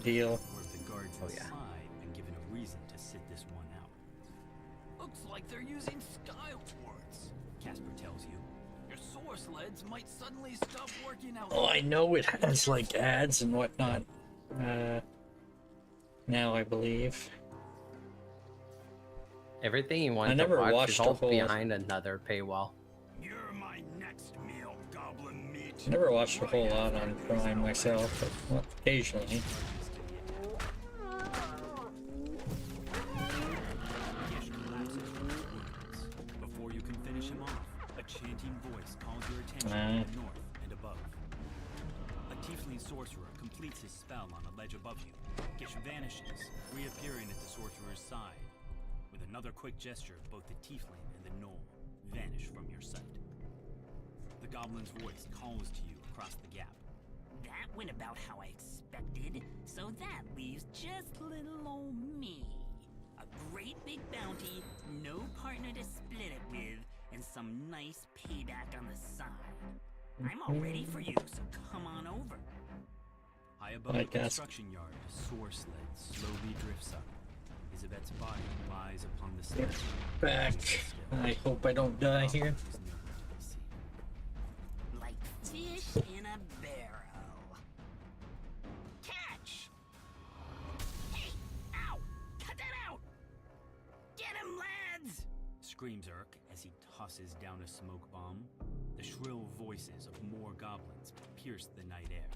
S2: deal.
S3: Oh yeah.
S6: And given a reason to sit this one out. Looks like they're using Skywards. Casper tells you your source sleds might suddenly stop working out.
S2: Oh, I know it has like ads and whatnot. Now I believe.
S3: Everything you want
S2: I never
S3: to watch
S2: watched
S3: is
S2: the
S3: all
S2: whole-
S3: behind another paywall.
S13: You're my next meal, goblin meat.
S2: I never watched a whole lot on Prime myself, but well, occasionally.
S6: Before you can finish him off, a chanting voice calls your attention from the north and above. A tiefling sorcerer completes his spell on a ledge above you. Gish vanishes, reappearing at the sorcerer's side. With another quick gesture, both the tiefling and the gnoll vanish from your sight. The goblin's voice calls to you across the gap.
S15: That went about how I expected, so that leaves just little old me. A great big bounty, no partner to split it with, and some nice payback on the side. I'm all ready for you, so come on over.
S6: High above the construction yard, a soar sled slowly drifts up. Isabet's body lies upon the sled.
S2: Back. I hope I don't die here.
S15: Like fish in a barrel. Catch! Hey! Ow! Cut that out! Get him, lads!
S6: Screams Urk as he tosses down a smoke bomb. The shrill voices of more goblins pierce the night air.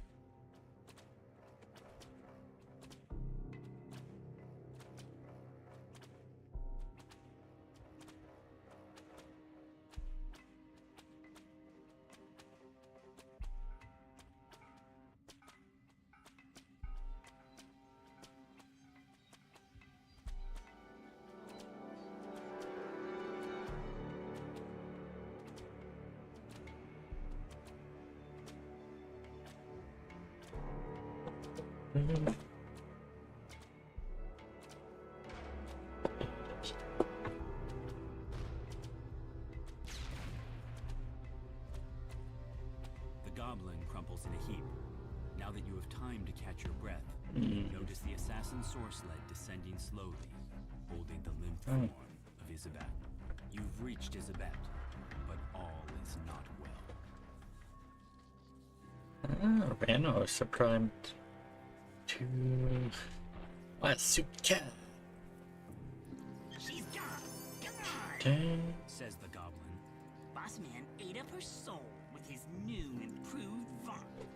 S6: The goblin crumples in a heap. Now that you have time to catch your breath, you notice the assassin source sled descending slowly, holding the limp form of Isabet. You've reached Isabet, but all is not well.
S2: Oh, Rano is primed to Asuka.
S15: She's gone! Come on!
S2: Dang.
S6: Says the goblin.
S15: Boss man ate up her soul with his new improved vomit.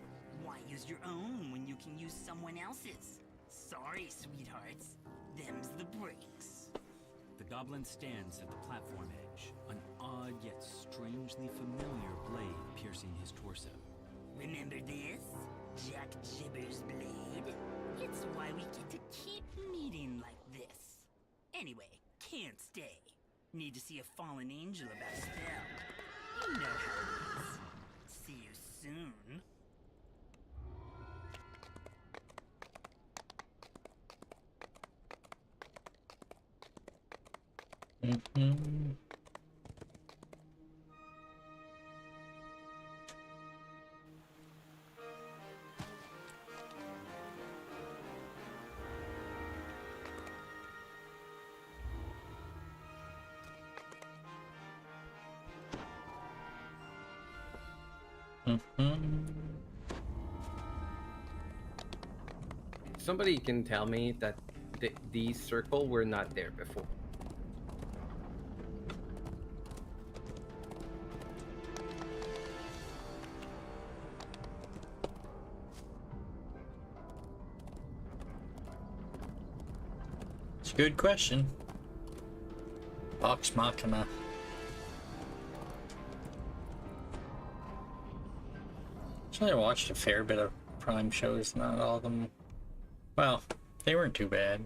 S15: Why use your own when you can use someone else's? Sorry, sweethearts. Them's the breaks.
S6: The goblin stands at the platform edge, an odd yet strangely familiar blade piercing his torso.
S15: Remember this? Jack Jibber's blade? It's why we get to keep meeting like this. Anyway, can't stay. Need to see a fallen angel about a spell. You know how it is. See you soon.
S3: Somebody can tell me that these circle were not there before.
S2: It's a good question. Vox Machina. Actually, I watched a fair bit of Prime shows, not all of them. Well, they weren't too bad.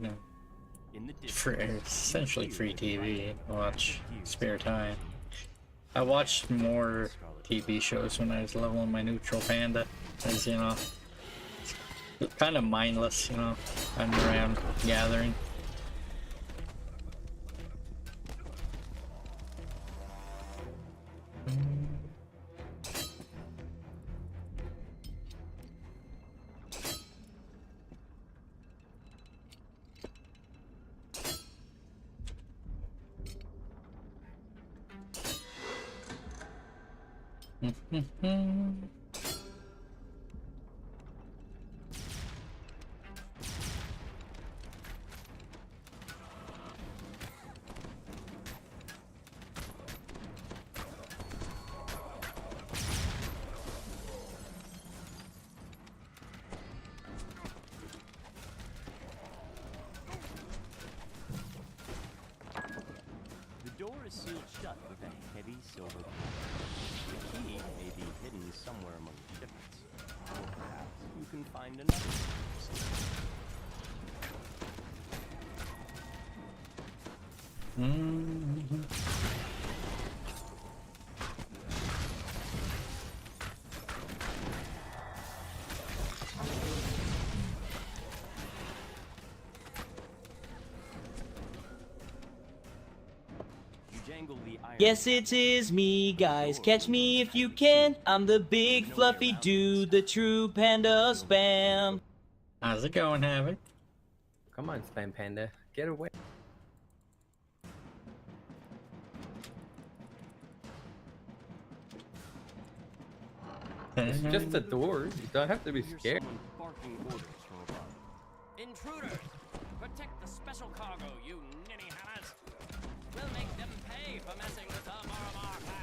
S2: For essentially free TV. Watch spare time. I watched more TV shows when I was leveling my neutral panda, as you know. It's kind of mindless, you know, running around gathering.
S8: The door is sealed shut with a heavy silver key. The key may be hidden somewhere among the shipments. Or perhaps you can find another.
S21: Yes, it is me, guys. Catch me if you can. I'm the big fluffy dude, the true panda spam.
S2: How's it going, Havoc?
S3: Come on, Spam Panda. Get away. It's just a door. You don't have to be scared.
S8: Barking orders from above. Intruders! Protect the special cargo, you ninny hammers! We'll make them pay for messing with the Moramar flag!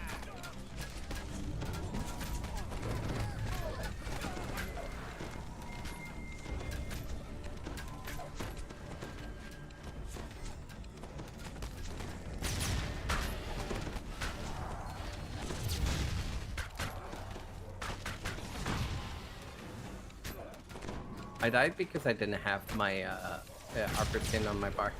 S3: I died because I didn't have my arbor pin on my bar.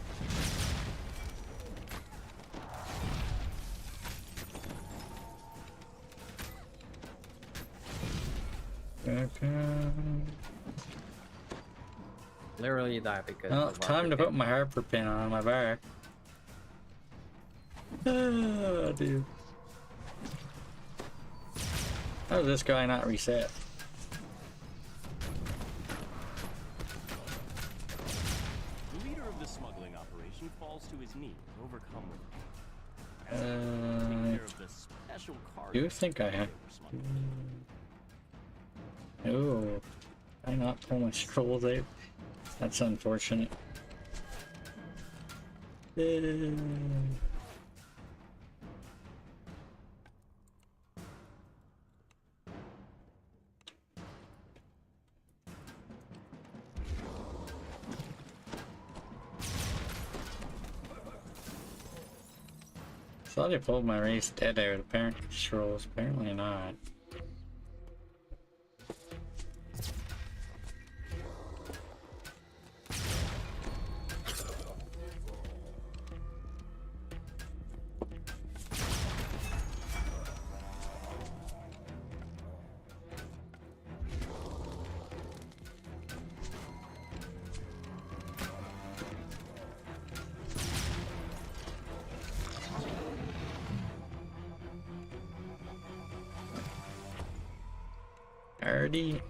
S3: Literally died because
S2: Well,
S3: of
S2: it's time to
S3: arbor
S2: put my harper pin on my back. Oh, dude. How does this guy not reset?
S8: The leader of the smuggling operation falls to his knees, overcome with take care of the special cargo.
S2: Do you think I have? Oh, I not pull my scrolls out? That's unfortunate. Thought I pulled my race dead out of parent controls, apparently not.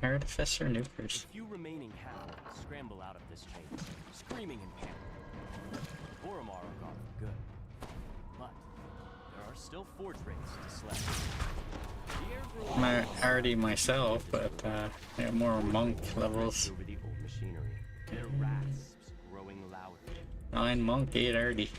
S2: Artificer nukers.
S8: A few remaining half-orcs scramble out of this chamber, screaming in panic. The Boromar are gone for good, but there are still forge raids to slay.
S2: I'm already myself, but I have more monk levels.
S8: Over the old machinery, their rasps growing louder.
S2: 9 monk, 8 arty.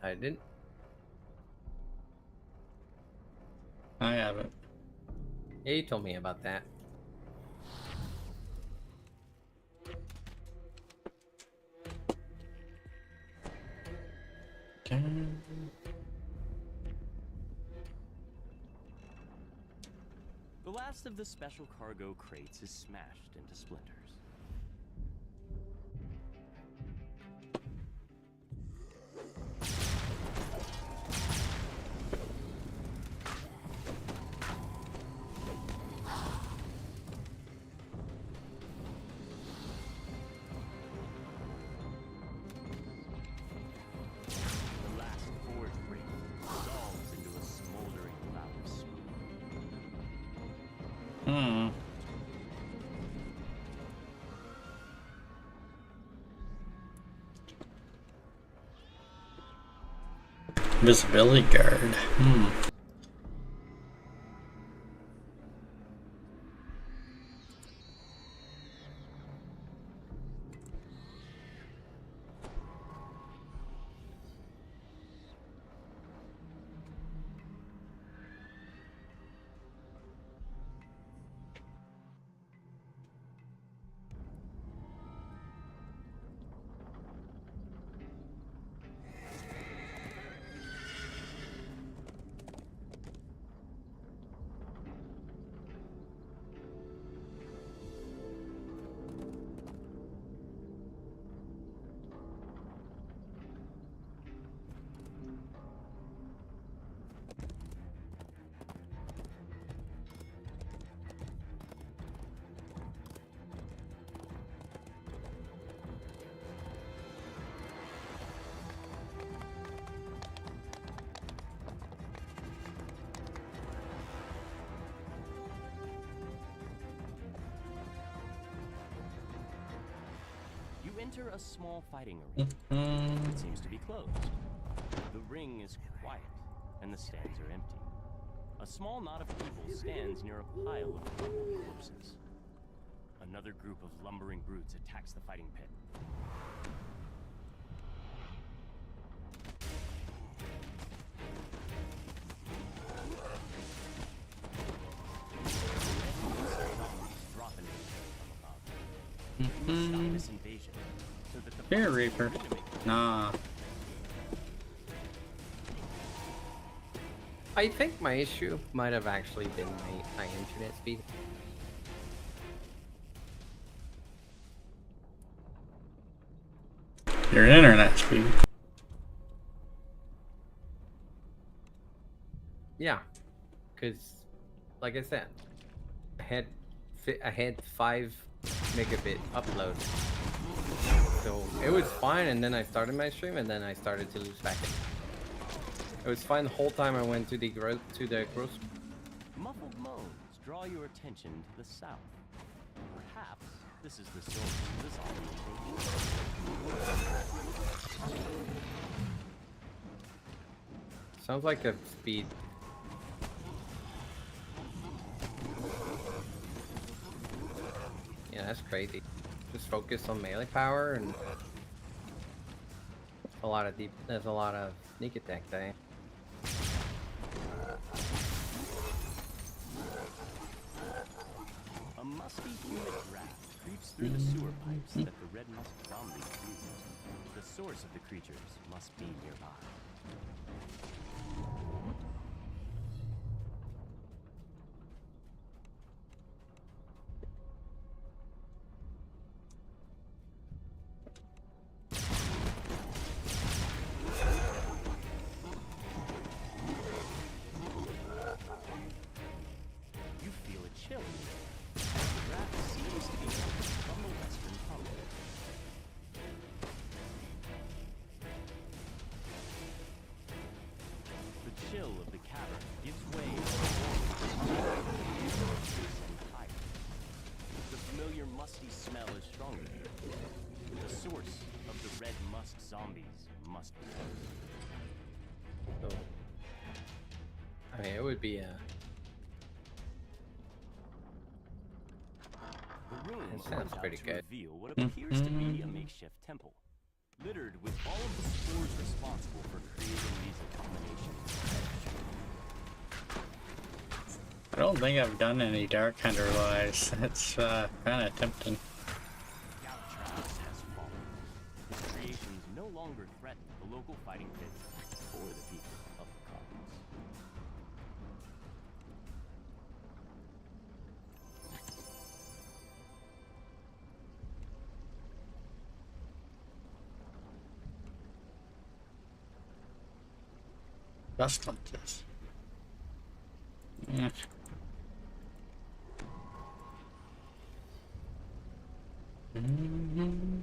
S3: I didn't.
S2: I haven't.
S3: Yeah, you told me about that.
S8: The last of the special cargo crates is smashed into splinters. The last forge ring dissolves into a smoldering cloud of smoke.
S2: Visibility guard.
S8: You enter a small fighting arena. It seems to be closed. The ring is quiet, and the stands are empty. A small knot of people stands near a pile of crumpled corpses. Another group of lumbering brutes attacks the fighting pit. Drop into the pit from above. You must stop this invasion so that the
S2: Here, Reaper. Nah.
S3: I think my issue might have actually been my internet speed.
S2: Your internet speed.
S3: Yeah, because like I said, I had 5 megabit upload, so it was fine. And then I started my stream, and then I started to lose packet. It was fine the whole time I went to the gross.
S8: Muffled moans draw your attention to the south. Perhaps this is the source of this audio.
S3: Sounds like a speed. Yeah, that's crazy. Just focus on melee power and a lot of deep. There's a lot of sneak attack there.
S8: A musty, humid draft creeps through the sewer pipes that the red musk zombies use. The source of the creatures must be nearby. You feel a chill. The draft seems to be coming from the western tunnel. The chill of the cavern gives way to the warmth of the and higher. The familiar musty smell is stronger. The source of the red musk zombies must be close.
S3: So, I mean, it would be a.
S8: The room
S3: It sounds
S8: opens
S3: pretty
S8: out to
S3: good.
S8: reveal what appears to be a makeshift temple, littered with all of the spores responsible for creating these abominations.
S2: I don't think I've done any Dark Hunter lives. That's kind of tempting.
S8: Galtrax has fallen. Its creations no longer threaten the local fighting pits for the people of the commons.
S2: Dust hunters. Yeah. Mm-hmm.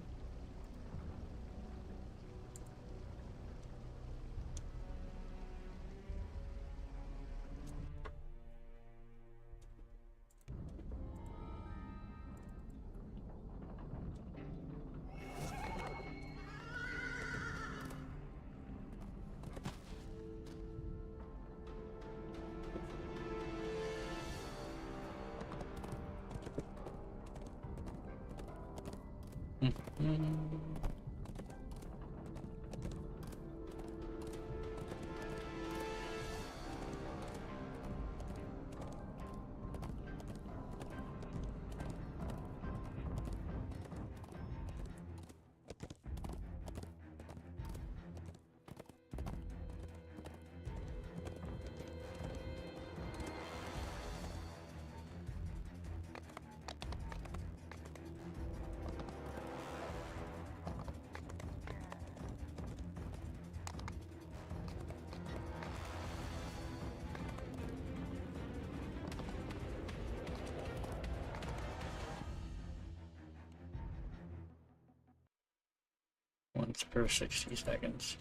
S2: Once per 60 seconds.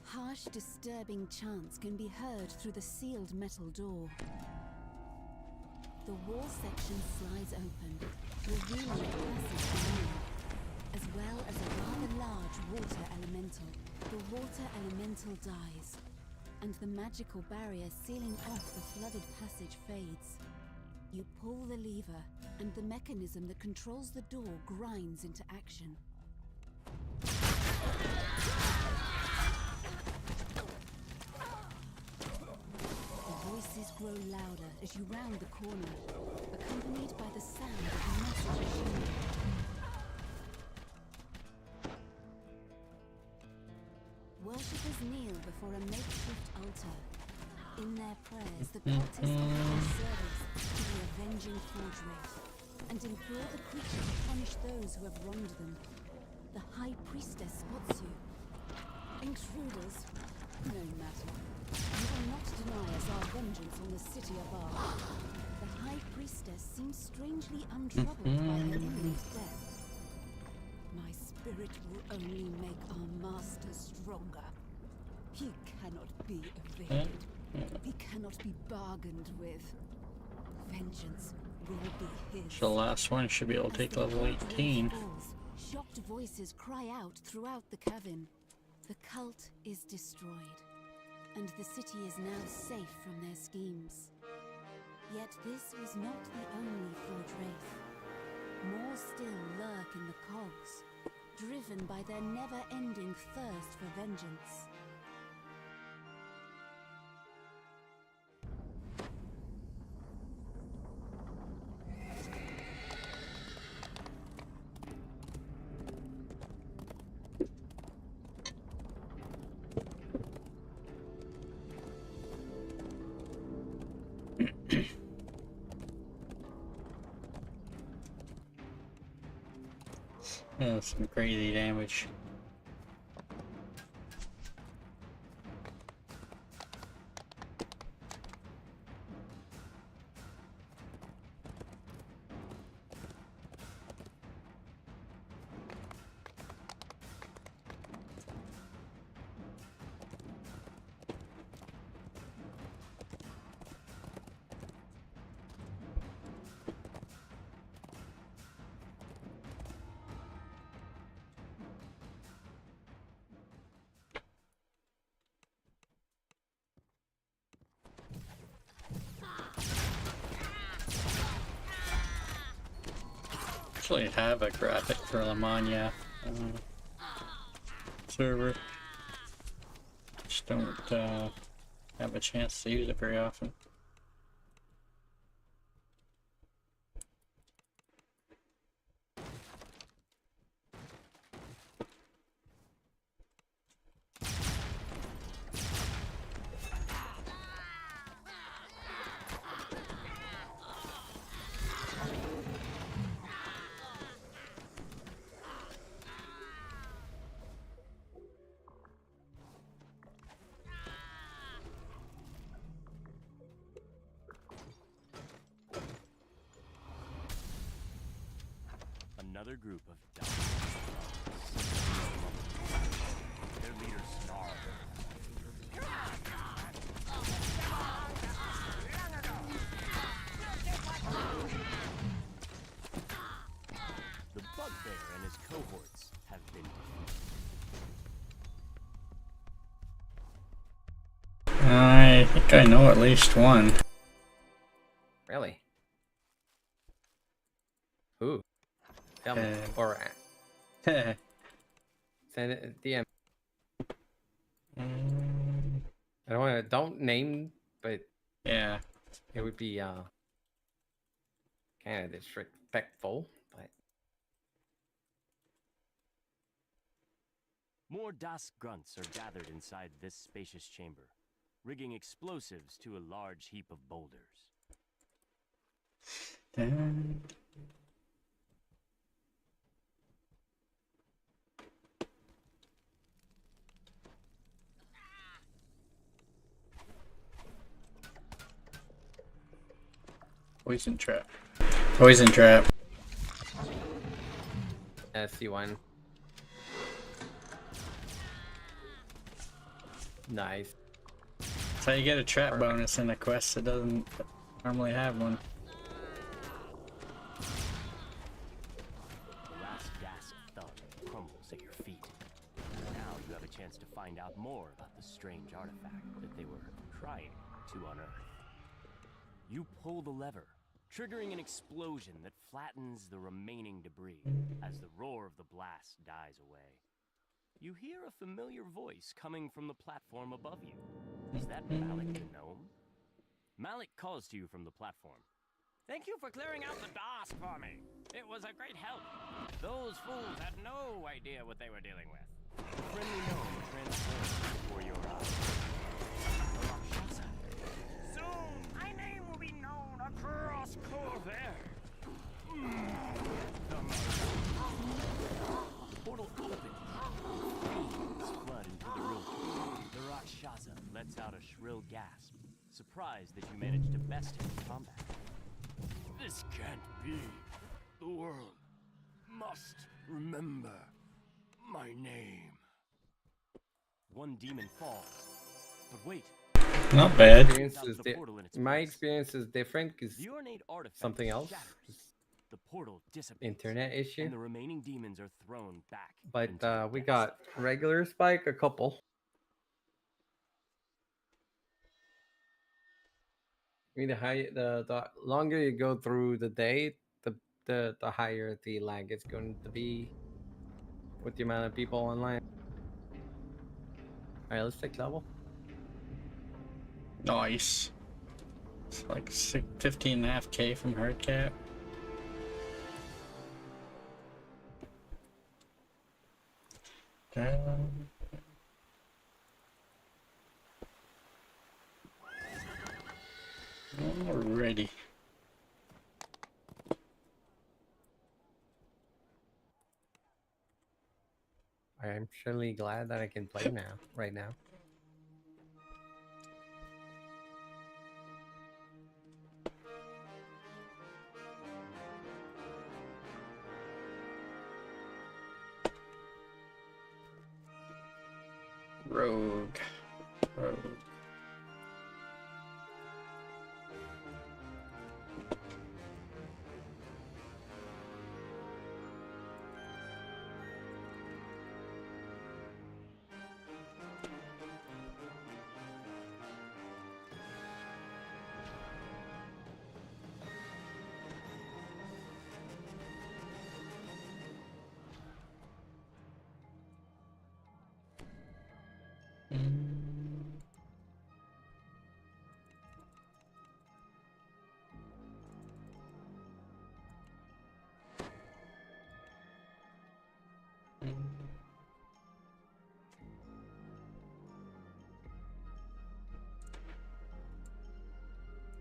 S10: Harsh, disturbing chants can be heard through the sealed metal door. The wall section slides open, revealing a passage beneath, as well as a rather large water elemental. The water elemental dies, and the magical barrier sealing off the flooded passage fades. You pull the lever, and the mechanism that controls the door grinds into action. Voices grow louder as you round the corner, accompanied by the sound of massive machinery. Worshippers kneel before a makeshift altar. In their prayers, the cultists offer their service to the avenging Forge Wraith, and implore the creature to punish those who have wronged them. The High Priestess spots you. Intruders? No matter. You will not deny us our vengeance on the city above. The High Priestess seems strangely untroubled by her imminent death. My spirit will only make our master stronger. He cannot be evaded. He cannot be bargained with. Vengeance will be his.
S2: So the last one should be able to take level 18.
S10: Shocked voices cry out throughout the cavern. The cult is destroyed, and the city is now safe from their schemes. Yet this was not the only Forge Wraith. More still lurk in the cogs, driven by their never-ending thirst for vengeance.
S2: Oh, some crazy damage. Actually have a graphic for Lamagna server. Just don't have a chance to use it very often.
S8: Another group of their leader snarled. The bugbear and his cohorts have been defeated.
S2: I think I know at least one.
S3: Really? Who? Tell me. Or send it DM. I don't name, but
S2: yeah,
S3: it would be kind of disrespectful, but
S8: More Das grunts are gathered inside this spacious chamber, rigging explosives to a large heap of boulders.
S2: Poison trap. Poison trap.
S3: SC1. Nice.
S2: That's how you get a trap bonus in a quest that doesn't normally have one.
S8: The last gas thud crumbles at your feet. Now you have a chance to find out more about the strange artifact that they were trying to unearth. You pull the lever, triggering an explosion that flattens the remaining debris as the roar of the blast dies away. You hear a familiar voice coming from the platform above you. Is that Malik the gnome? Malik calls to you from the platform. Thank you for clearing out the DOS for me. It was a great help. Those fools had no idea what they were dealing with. The friendly gnome transforms before your eyes. Soon, my name will be known across Corvair. The portal opens. Fiends flood into the room. The Rakshasa lets out a shrill gasp, surprised that you managed to best him in combat. This can't be. The world must remember my name. One demon falls. But wait.
S2: Not bad.
S3: My experience is different because
S8: The ornate artifact
S3: something else.
S8: shatters. The portal dissipates.
S3: Internet issue.
S8: And the remaining demons are thrown back.
S3: But we got regular spike, a couple. I mean, the longer you go through the day, the higher the lag is going to be with the amount of people online. All right, let's take level.
S2: Nice. It's like 15.5K from Hardcap. Alrighty.
S3: I'm surely glad that I can play now, right now.
S2: Rogue.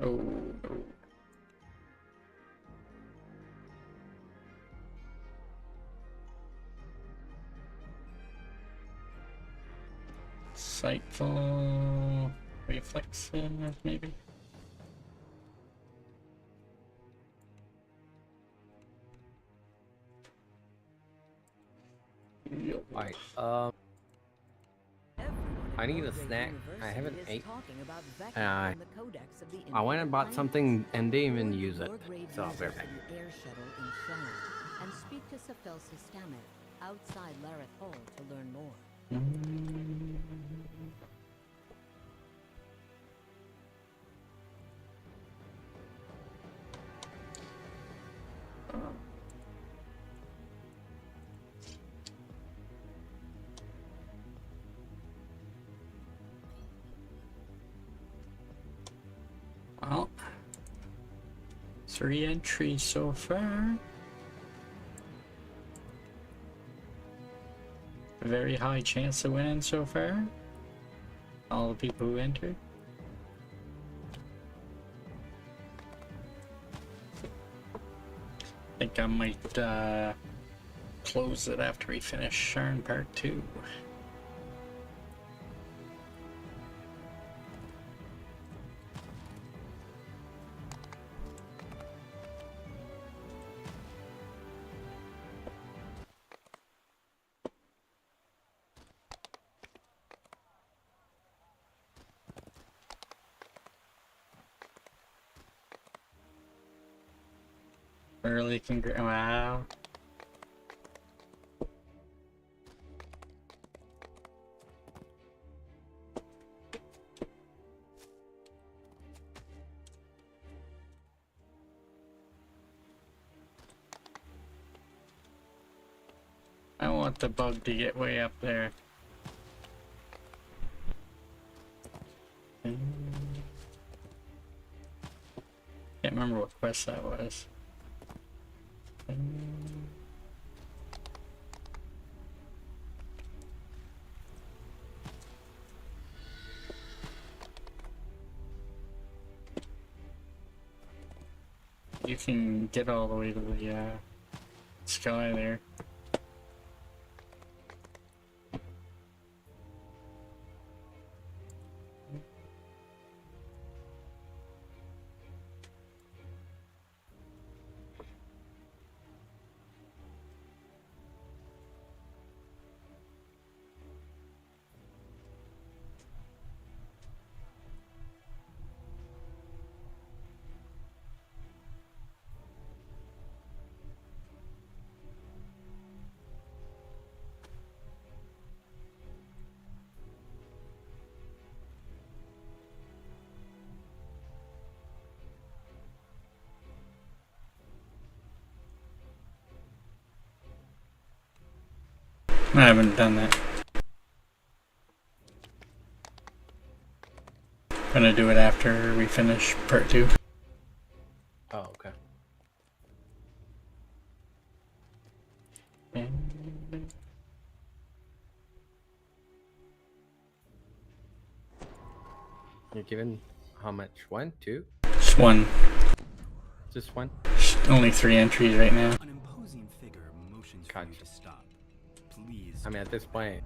S2: Oh no. Sightful reflexive, maybe?
S3: Alright, I need a snack. I haven't ate. I went and bought something and didn't even use it. So I'll be right back.
S4: Air shuttle in Sharn, and speak to Safelsi Stammet outside Lareth Hall to learn more.
S2: Well, 3 entries so far. A very high chance of winning so far. All the people who entered. I think I might close it after we finish Sharn Part 2. Early wow. I want the bug to get way up there. Can't remember what quest that was. You can get all the way to the sky there. I haven't done that. Gonna do it after we finish part 2.
S3: Oh, okay. You're given how much? 1, 2?
S2: Just 1.
S3: Just 1?
S2: Only 3 entries right now.
S6: An imposing figure motions for you to stop. Please.
S3: I mean, at this point,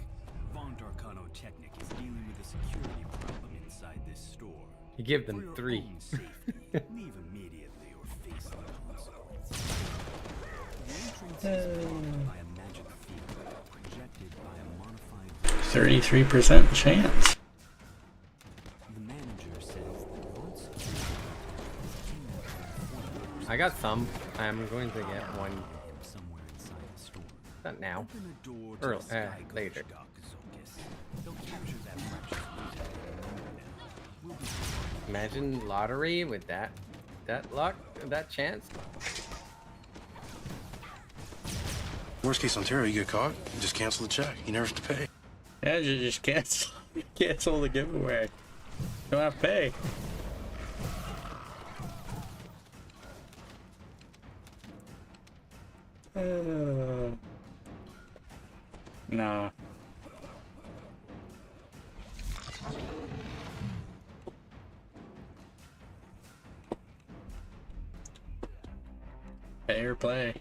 S6: Von Darkano Technic is dealing with a security problem inside this store.
S3: you give them 3.
S6: Own safety, leave immediately or face the consequences. The entrance is blocked by a magic field projected by a modified
S2: 33% chance.
S6: The manager says that once
S3: I got some. I'm going to get one.
S6: somewhere inside the store.
S3: Not now.
S6: Open a door to
S3: Or
S6: the sky
S3: later.
S6: They'll capture that precious loot now. We'll be
S3: Imagine lottery with that luck, that chance.
S7: Worst case Ontario, you get caught, you just cancel the check. You never have to pay.
S2: Yeah, you just cancel the giveaway. Don't have to pay. Nah. Fair play.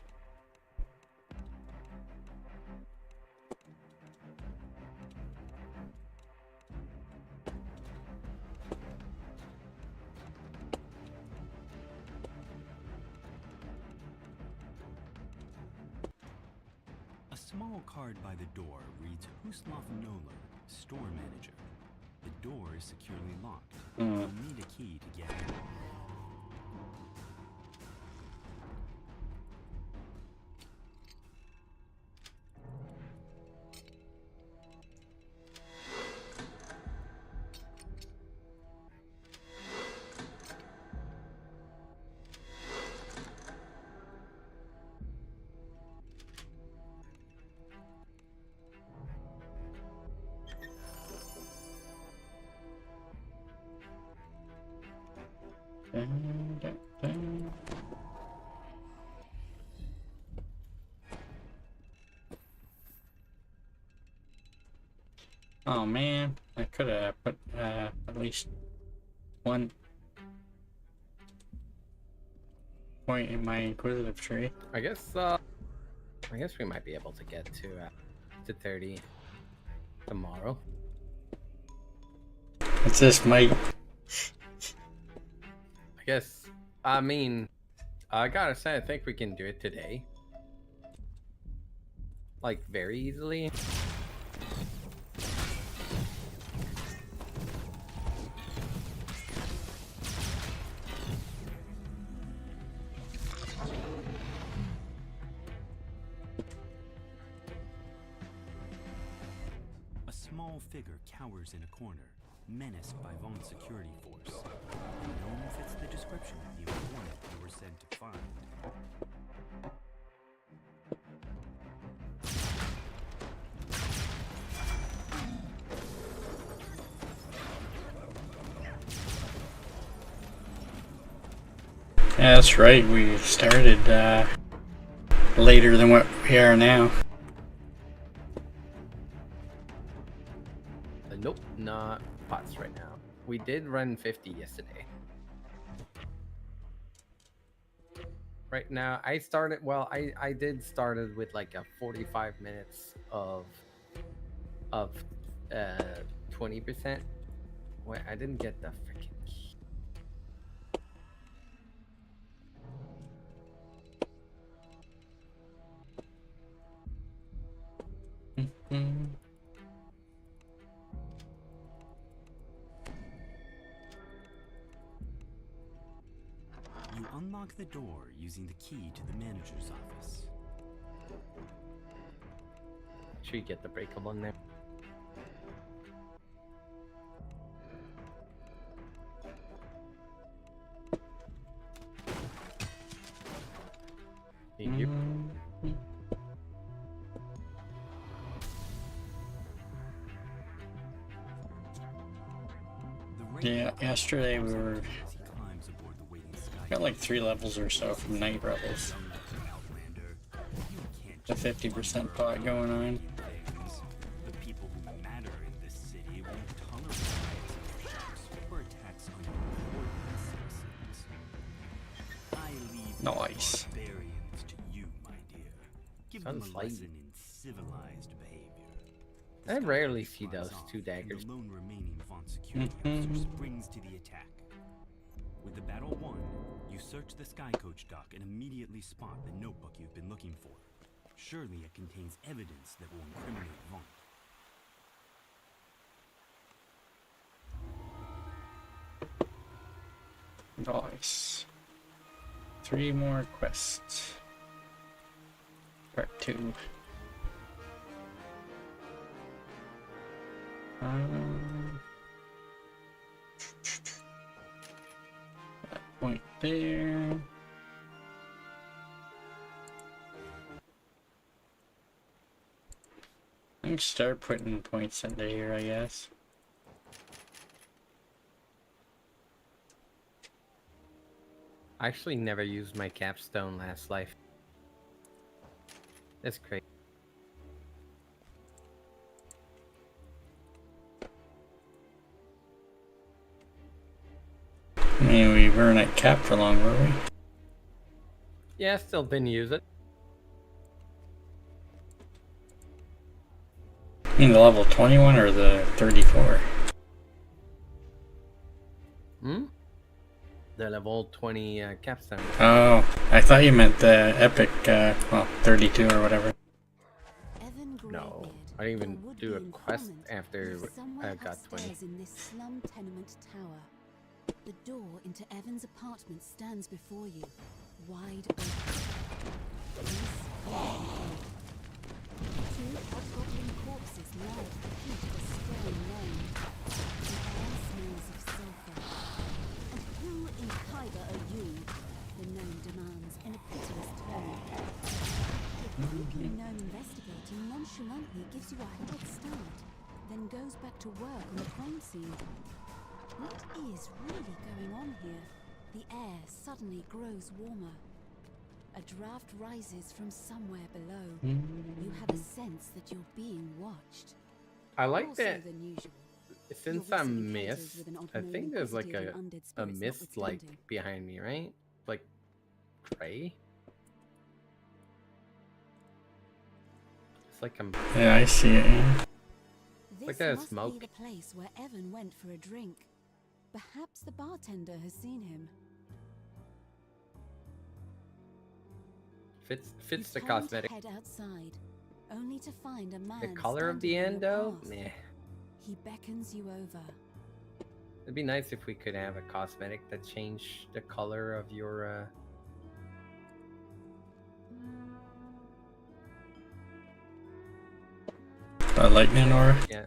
S6: A small card by the door reads Huslov Noller, store manager. The door is securely locked. You'll need a key to get in.
S2: Oh man, I could have put at least one point in my inquisitive tree.
S3: I guess we might be able to get to 30 tomorrow.
S2: What's this, Mike?
S3: I mean, I gotta say, I think we can do it today. Like, very easily.
S6: A small figure cowers in a corner, menaced by Vaughn's security force. The gnome fits the description of the informant you were sent to find.
S2: Yeah, that's right, we started later than what we are now.
S3: Nope, not pots right now. We did run 50 yesterday. Right now, I started, well, I did started with like a 45 minutes of 20%. Wait, I didn't get the freaking key.
S6: You unlock the door using the key to the manager's office.
S3: Make sure you get the breakable in there. Thank you.
S2: Yeah, yesterday we were got like 3 levels or so from Night Rebels. The 50% pot going on.
S6: The people who matter in this city won't tolerate riots or attacks on important citizens. I leave
S2: Nice.
S6: barbarians to you, my dear. Give them a lesson in civilized behavior.
S3: I rarely see those 2 daggers.
S6: The lone remaining Vaughn security officer springs to the attack. With the battle won, you search the Sky Coach dock and immediately spot the notebook you've been looking for. Surely it contains evidence that will incriminate Vaughn.
S2: Nice. 3 more quests. Part 2. That point there. I can start putting points into here, I guess.
S3: I actually never used my capstone last life. That's crazy.
S2: I mean, we weren't at cap for long, were we?
S3: Yeah, still didn't use it.
S2: You mean the level 21 or the 34?
S3: Hmm? The level 20 capstone.
S2: Oh, I thought you meant the epic, well, 32 or whatever.
S3: No, I didn't even do a quest after I got 20.
S10: In this slum tenement tower, the door into Evan's apartment stands before you, wide open. Two hobgoblin corpses lie at the feet of a stone lane. The air smells of sulfur. And who in Kyber are you? The gnome demands in a pitiless tone. The creepy gnome investigator nonchalantly gives you a head start, then goes back to work on the crime scene. What is really going on here? The air suddenly grows warmer. A draft rises from somewhere below. You have a sense that you're being watched.
S3: I like
S10: Also
S3: that.
S10: than usual.
S3: Since I'm mist, I think there's like a mist like behind me, right? Like gray. It's like I'm.
S2: Yeah, I see it. Yeah.
S10: This
S3: like that
S10: must
S3: smoke.
S10: be the place where Evan went for a drink. Perhaps the bartender has seen him.
S3: Fits the
S10: You turn to
S3: cosmetic.
S10: head outside, only to find a man.
S3: The color of the
S10: standing in your
S3: endo?
S10: path.
S3: Meh.
S10: He beckons you over.
S3: It'd be nice if we could have a cosmetic that changed the color of your
S2: lightning aura.
S3: yeah.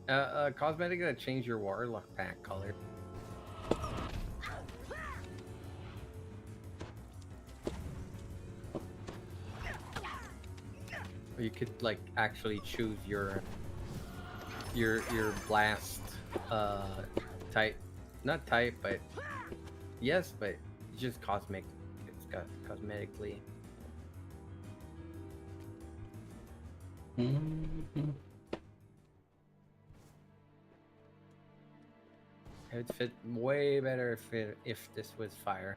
S3: A cosmetic that changed your warlock pack color. Or you could like actually choose your blast type, not type, but yes, but it's just cosmic. It's got cosmetically.
S2: Mm-hmm.
S3: It would fit way better if this was fire.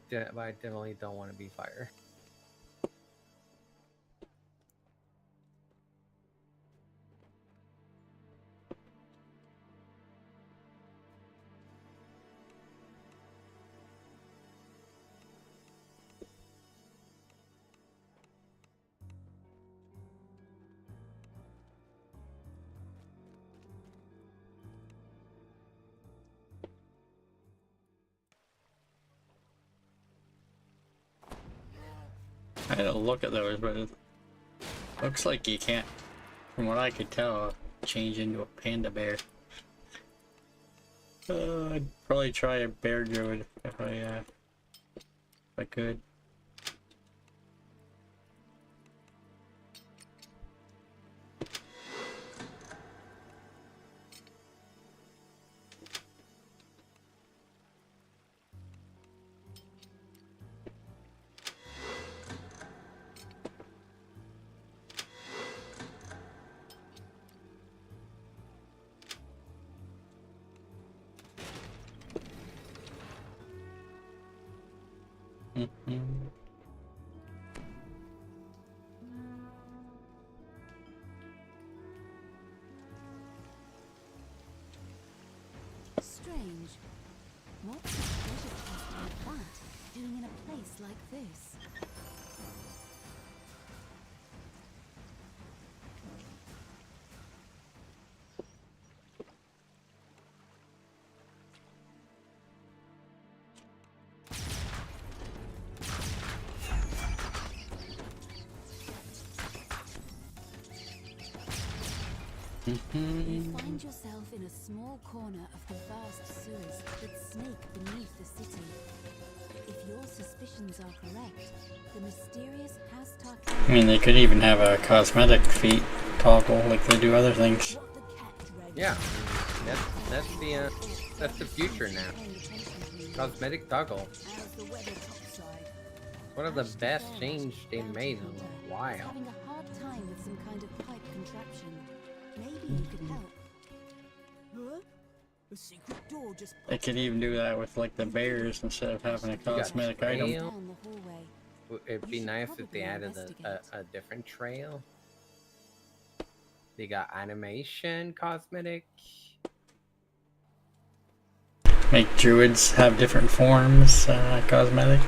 S3: Yeah, but I definitely don't want to be fire.
S2: I had to look at those, but it looks like you can't, from what I could tell, change into a panda bear. I'd probably try a bear druid if I could.
S10: Strange. What's the treasure chest like that doing in a place like this? You find yourself in a small corner of the vast sewers that snake beneath the city. If your suspicions are correct, the mysterious
S2: I mean, they could even have a cosmetic feat toggle like they do other things.
S3: Yeah, that's the future now. Cosmetic toggle. One of the best changes they made in a while.
S10: Having a hard time with some kind of pipe contraption. Maybe you could help. Huh? A secret door just
S2: They could even do that with like the bears instead of having a cosmetic item.
S10: down the hallway.
S3: It'd be nice if they added a different trail. They got animation, cosmetic.
S2: Make druids have different forms, cosmetic.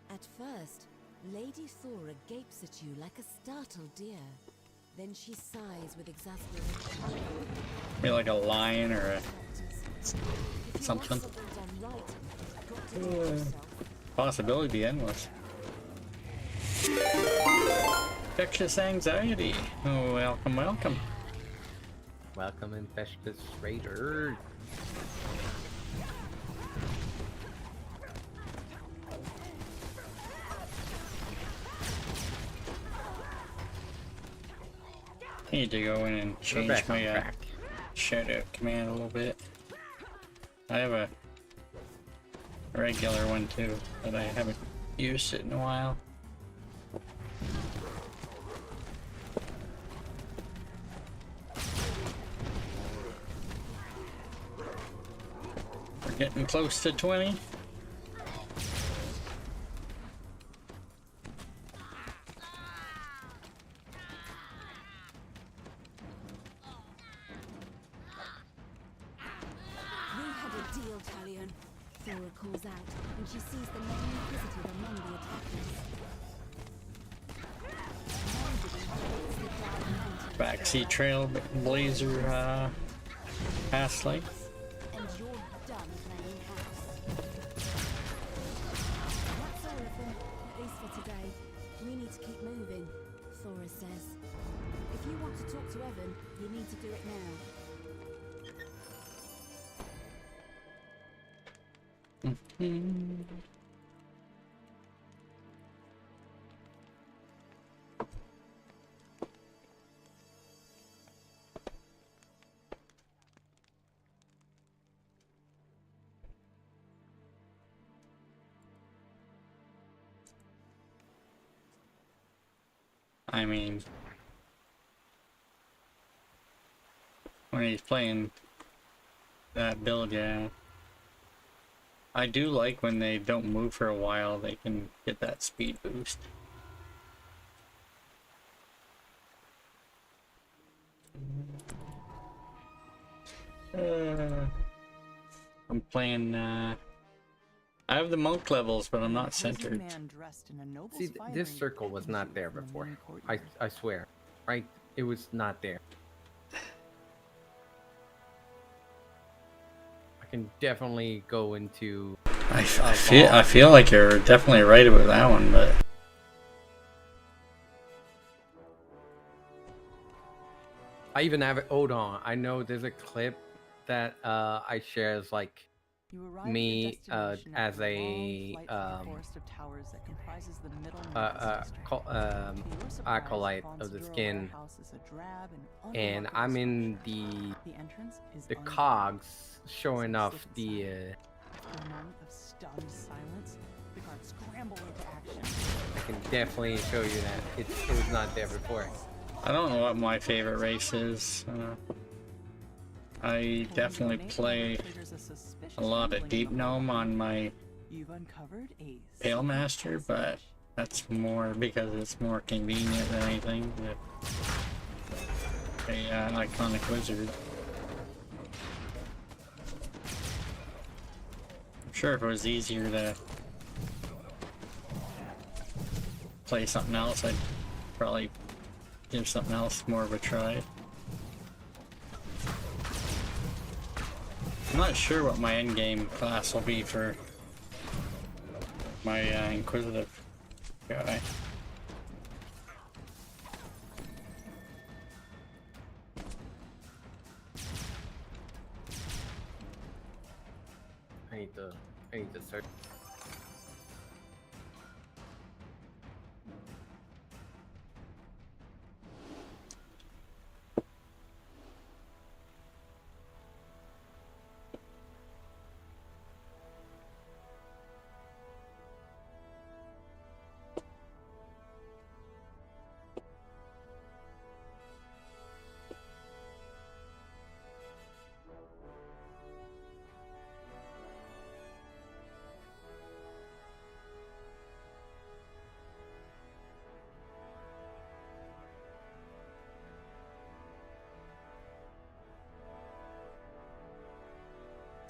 S4: At first, Lady Thora gapes at you like a startled deer. Then she sighs with exasperation.
S2: Be like a lion or a something. Possibility endless. Infectious anxiety. Oh, welcome, welcome.
S3: Welcome, infectious raider.
S2: I need to go in and change my shoutout command a little bit. I have a regular one too, but I haven't used it in a while. We're getting close to 20.
S4: Thora calls out when she sees the main inquisitive among the attackers.
S2: Backseat trailblazer pass light.
S4: And you're done playing house. That's all of them, at least for today. We need to keep moving, Thora says. If you want to talk to Evan, you need to do it now.
S2: I mean, when he's playing that build, yeah. I do like when they don't move for a while, they can get that speed boost. I'm playing, I have the monk levels, but I'm not centered.
S3: See, this circle was not there before. I swear. Right? It was not there. I can definitely go into...
S2: I feel like you're definitely right about that one, but...
S3: I even have it... Hold on. I know there's a clip that I share as like... me as a acolyte of the skin, and I'm in the cogs showing off the I can definitely show you that it was not there before.
S2: I don't know what my favorite race is. I definitely play a lot of Deep Gnome on my Pale Master, but that's more because it's more convenient than anything. A iconic wizard. I'm sure if it was easier to play something else, I'd probably give something else more of a try. I'm not sure what my endgame class will be for my inquisitive guy.
S3: I need to search.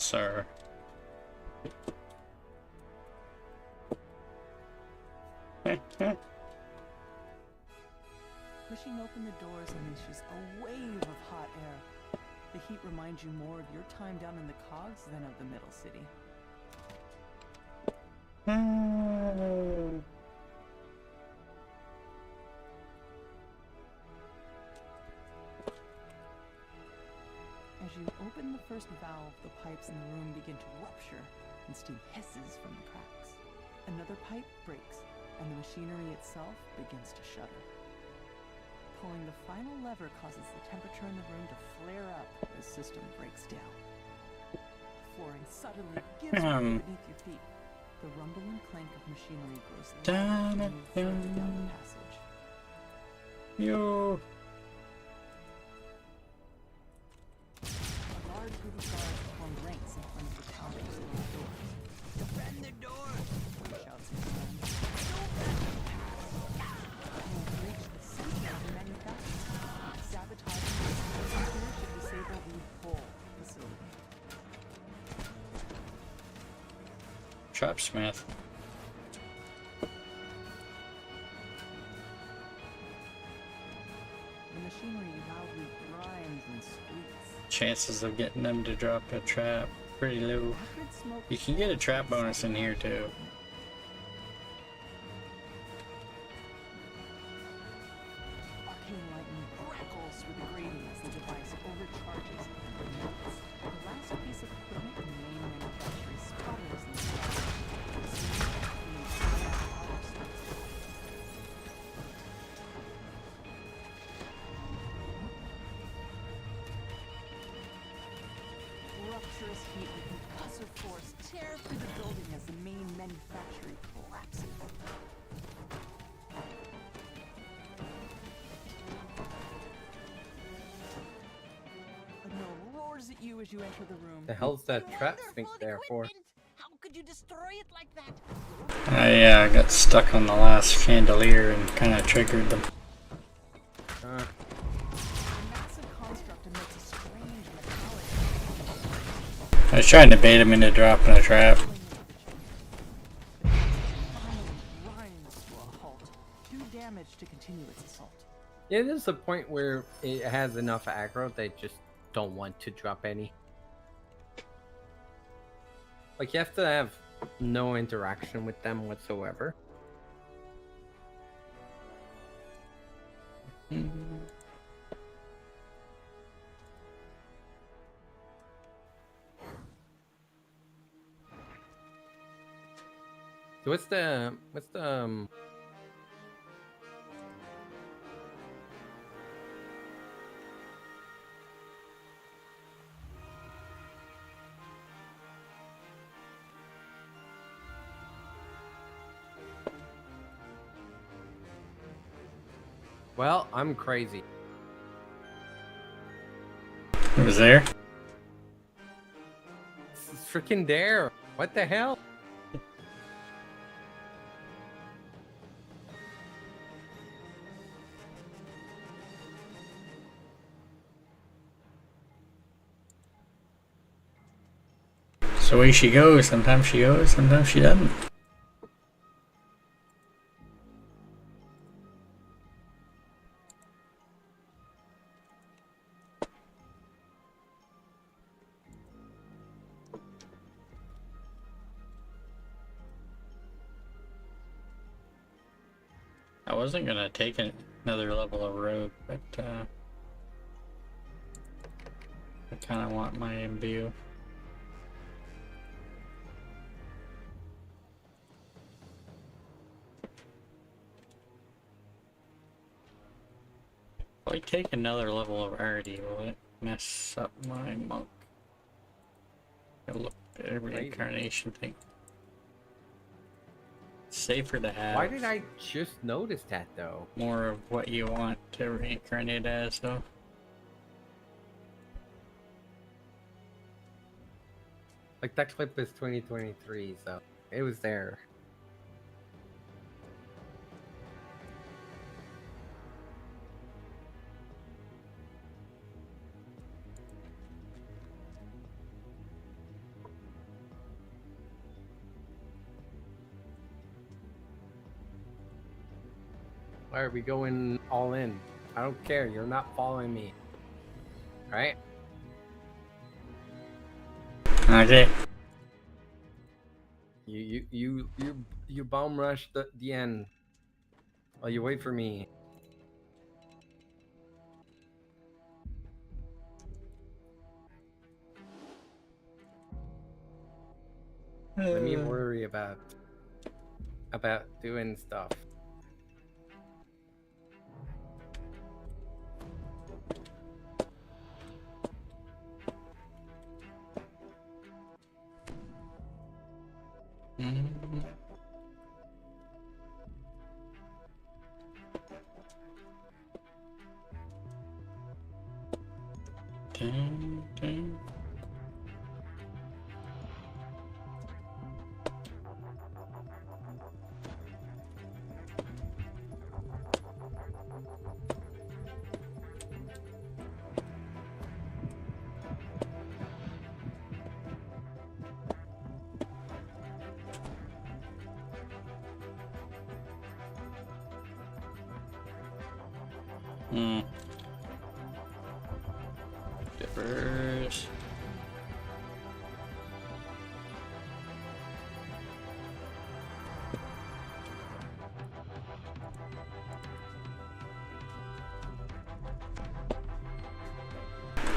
S2: sir.
S12: Pushing open the doors unleashes a wave of hot air. The heat reminds you more of your time down in the cogs than of the middle city. As you open the first valve, the pipes in the room begin to rupture and steam hisses from the cracks. Another pipe breaks, and the machinery itself begins to shudder. Pulling the final lever causes the temperature in the room to flare up as the system breaks down. Flooring suddenly gives way beneath your feet. The rumble and clank of machinery grows louder as you move further down the passage.
S2: Yo.
S12: A large group of guards form ranks in front of the counters and the doors. Defend the doors! One shouts in command. Don't let them pass! You've reached the center of the manufacturing. Sabotaging the system here should disable the whole facility.
S2: Trapsmith.
S12: The machinery loudly grinds and squeaks.
S2: Chances of getting them to drop a trap pretty low. You can get a trap bonus in here too.
S12: Arcane lightning crackles through the grating as the device overcharges and melts. The last piece of equipment in the main manufacturing sputters and rupturous heat and concussive force tear through the building as the main manufacturing collapses. A gnome roars at you as you enter the room.
S3: The hell's that trap think there for?
S15: How could you destroy it like that?
S2: Yeah, I got stuck on the last chandelier and kind of triggered them.
S12: A massive construct emits a strange metallic.
S2: I was trying to bait him into dropping a trap.
S12: Finally grinds to a halt. 2 damage to continue its assault.
S3: Yeah, there's a point where it has enough aggro they just don't want to drop any. Like, you have to have no interaction with them whatsoever. So what's the Well, I'm crazy.
S2: It was there?
S3: It's freaking there. What the hell?
S2: So away she goes. Sometimes she goes, sometimes she doesn't. I wasn't gonna take another level of rogue, but I kind of want my imbue. If I take another level of arty, will it mess up my monk? I look at every incarnation thing. Safer to have.
S3: Why did I just notice that though?
S2: More of what you want to reincarnate as, though.
S3: Like, that clip is 2023, so it was there. Why are we going all in? I don't care. You're not following me. All right?
S2: Okay.
S3: You bomb rush the end while you wait for me. Let me worry about doing stuff.
S2: Dippers.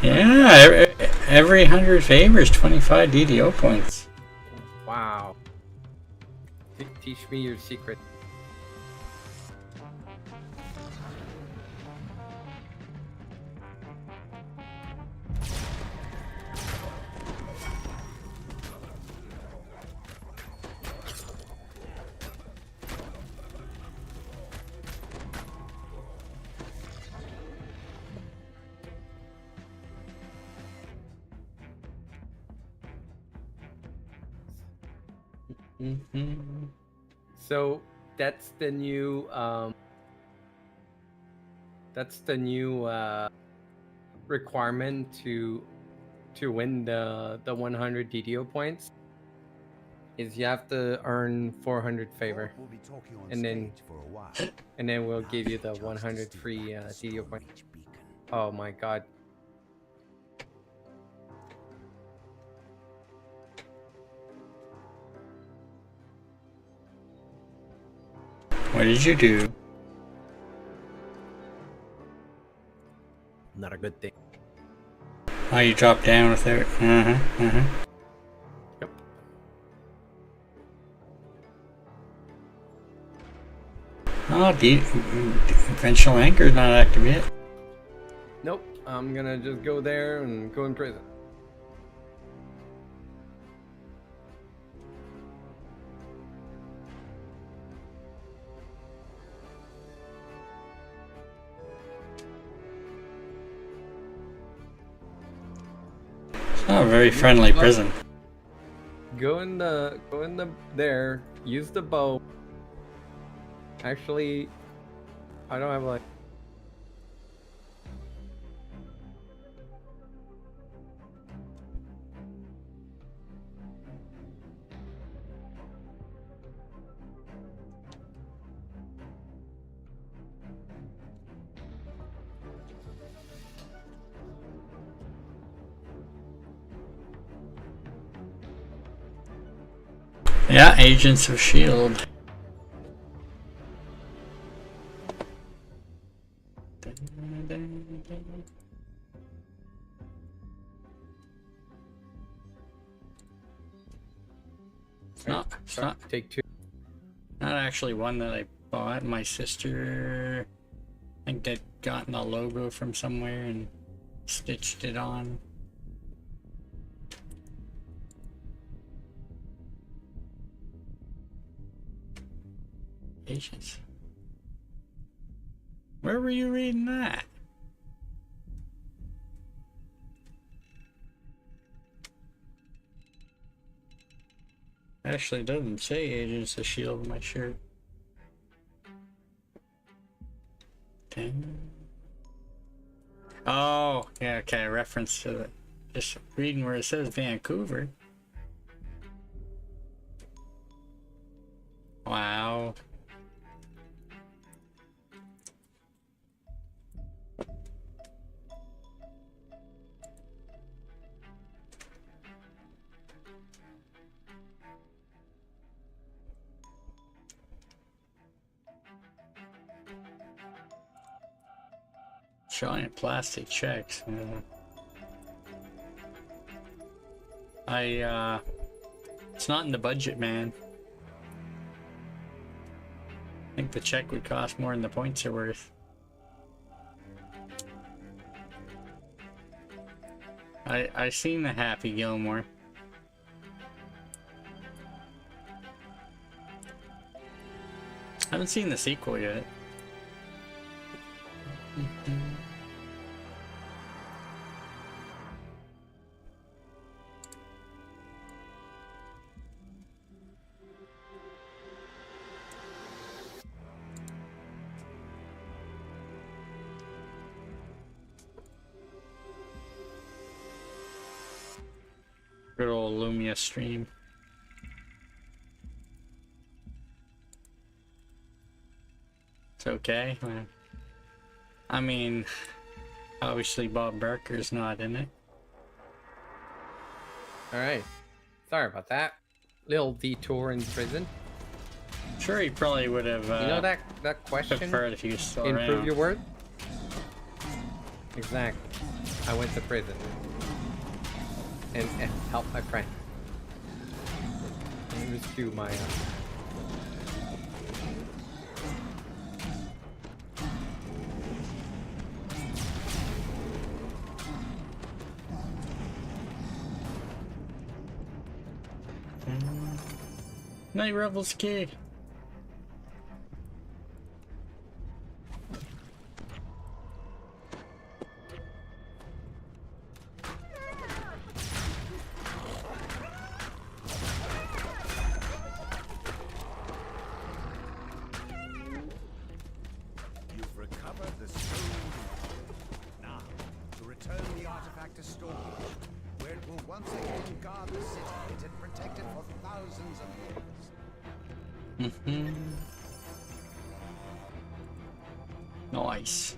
S2: Yeah, every 100 favors, 25 DDO points.
S3: Wow. Teach me your secret. So that's the new requirement to win the 100 DDO points is you have to earn 400 favor, and then we'll give you the 100 free DDO points. Oh my god.
S2: What did you do?
S3: Not a good thing.
S2: Oh, you dropped down without. Yep. Oh, conventional anchor is not active yet.
S3: Nope. I'm gonna just go there and go in prison.
S2: Oh, a very friendly prison.
S3: Go in the there. Use the bow. Actually, I don't have like.
S2: Yeah, Agents of S.H.I.E.L.D. It's not
S3: take two.
S2: Not actually one that I bought. My sister, I think, they'd gotten a logo from somewhere and stitched it on. Agents. Where were you reading that? Actually, doesn't say Agents of S.H.I.E.L.D. on my shirt. 10. Oh, yeah, okay, reference to it. Just reading where it says Vancouver. Wow. Giant plastic checks. It's not in the budget, man. I think the check would cost more than the points are worth. I seen the Happy Gilmore. I haven't seen the sequel yet. Good old Lumia stream. It's okay. I mean, obviously Bob Barker's not in it.
S3: Alright. Sorry about that. Little detour in prison.
S2: Sure, he probably would have.
S3: You know that question?
S2: Preferred if he was still
S3: Improve
S2: around.
S3: your word? Exactly. I went to prison. And helped my friend. And rescue my
S2: Night Rebels key.
S13: You've recovered the stone. Now, to return the artifact to storage, where it will once again guard the city it had protected for thousands of years.
S2: Nice.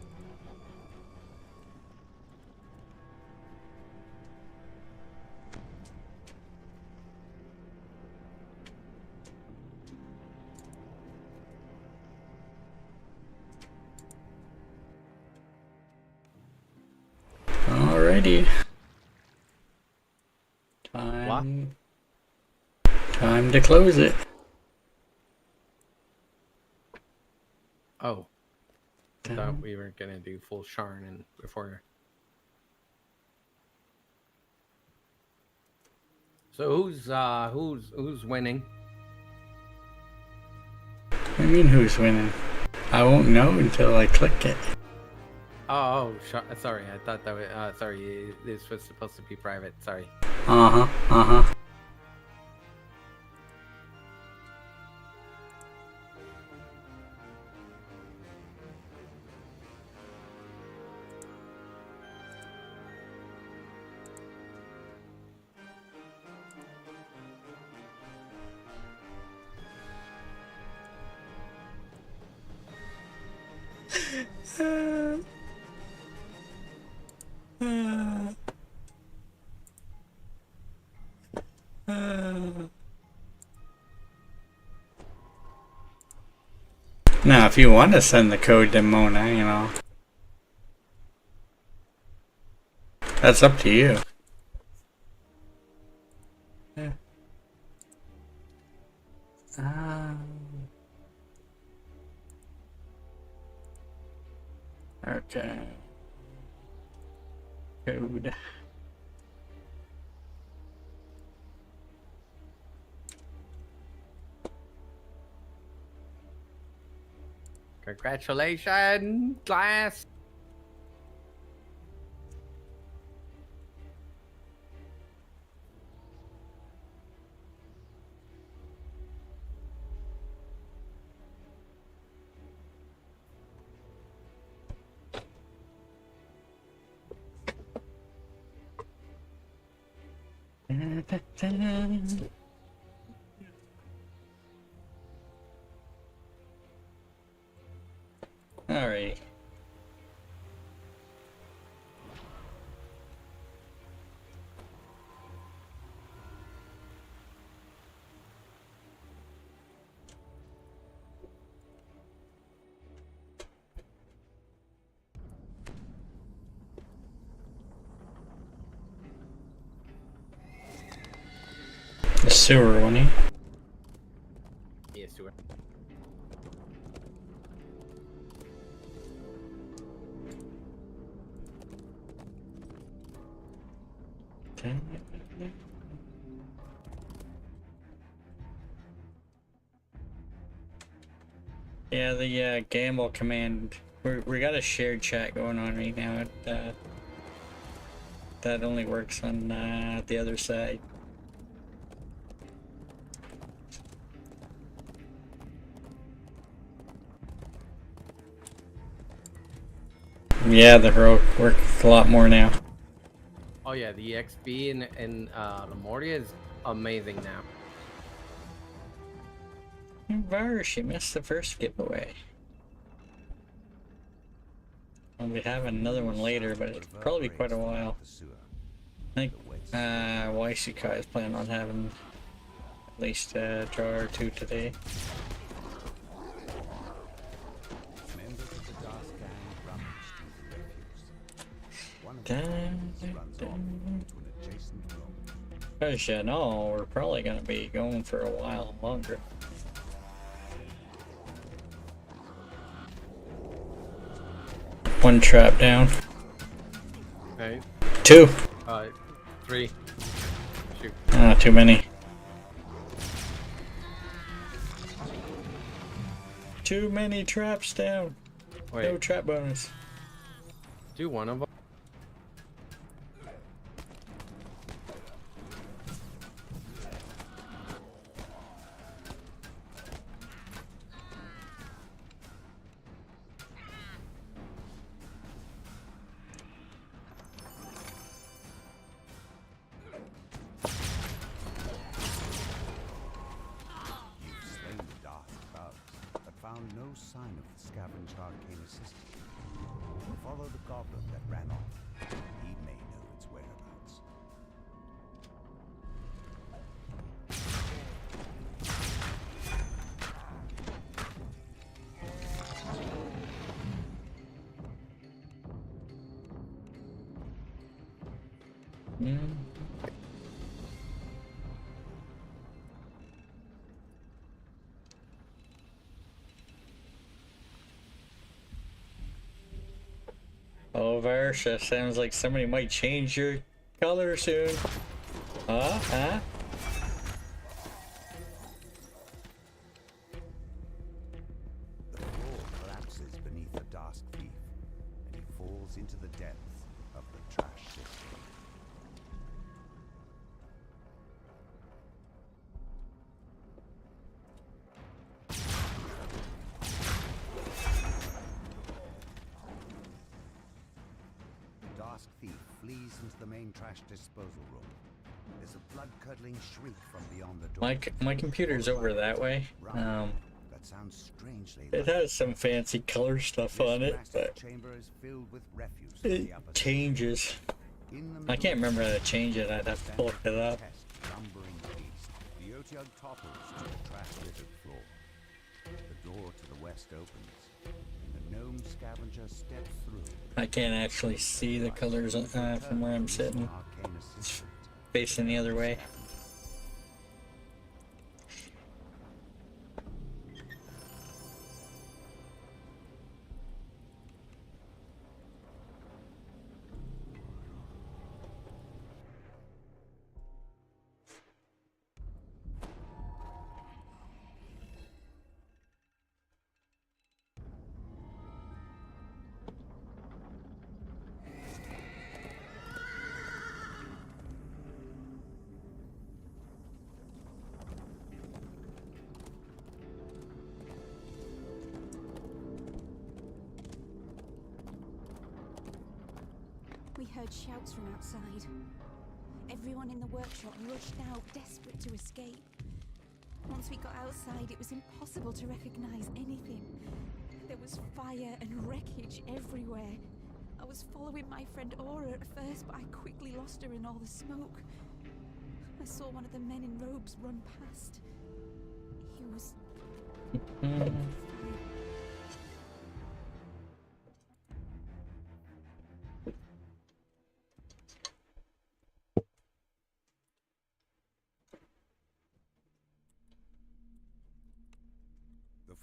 S2: Alrighty. Time to close it.
S3: Oh. I thought we were gonna do full Sharn and before. So who's winning?
S2: What do you mean who's winning? I won't know until I click it.
S3: Oh, sorry. I thought that was sorry. This was supposed to be private. Sorry.
S2: Uh-huh. Now, if you want to send the code to Mona, you know, that's up to you. Yeah. Okay. Code.
S3: Congratulations, class.
S2: All right. The sewer one, eh?
S3: Yeah, sewer.
S2: Yeah, the gamble command. We got a shared chat going on right now. That only works on the other side. Yeah, the heroic works a lot more now.
S3: Oh yeah, the XP in Lemuria is amazing now.
S2: Varsh, you missed the first giveaway. We'll be having another one later, but it'll probably be quite a while. I think Waisukai is planning on having at least a jar or two today. Cause you know, we're probably gonna be going for a while longer. One trap down.
S3: Okay.
S2: 2.
S3: 3. Shoot.
S2: Ah, too many. Too many traps down.
S3: Wait.
S2: No trap bonus.
S3: Do one of them.
S14: No sign of the scavenged arcane system. Follow the goblin that ran off. He may know its whereabouts.
S2: Oh, Varsha, sounds like somebody might change your color soon. Huh?
S14: The floor collapses beneath the Dusk Thief, and he falls into the depths of the trash system. The Dusk Thief flees into the main trash disposal room. There's a blood-curdling shriek from beyond the door.
S2: My computer's over that way.
S14: That sounds strangely.
S2: It has some fancy color stuff on it, but it changes. I can't remember how to change it. I'd have to look it up.
S14: The Otyugh topples to the trash-littered floor. The door to the west opens, and the gnome scavenger steps through.
S2: I can't actually see the colors from where I'm sitting. It's facing the other way.
S10: We heard shouts from outside. Everyone in the workshop rushed out, desperate to escape. Once we got outside, it was impossible to recognize anything. There was fire and wreckage everywhere. I was following my friend Aura at first, but I quickly lost her in all the smoke. I saw one of the men in robes run past. He was...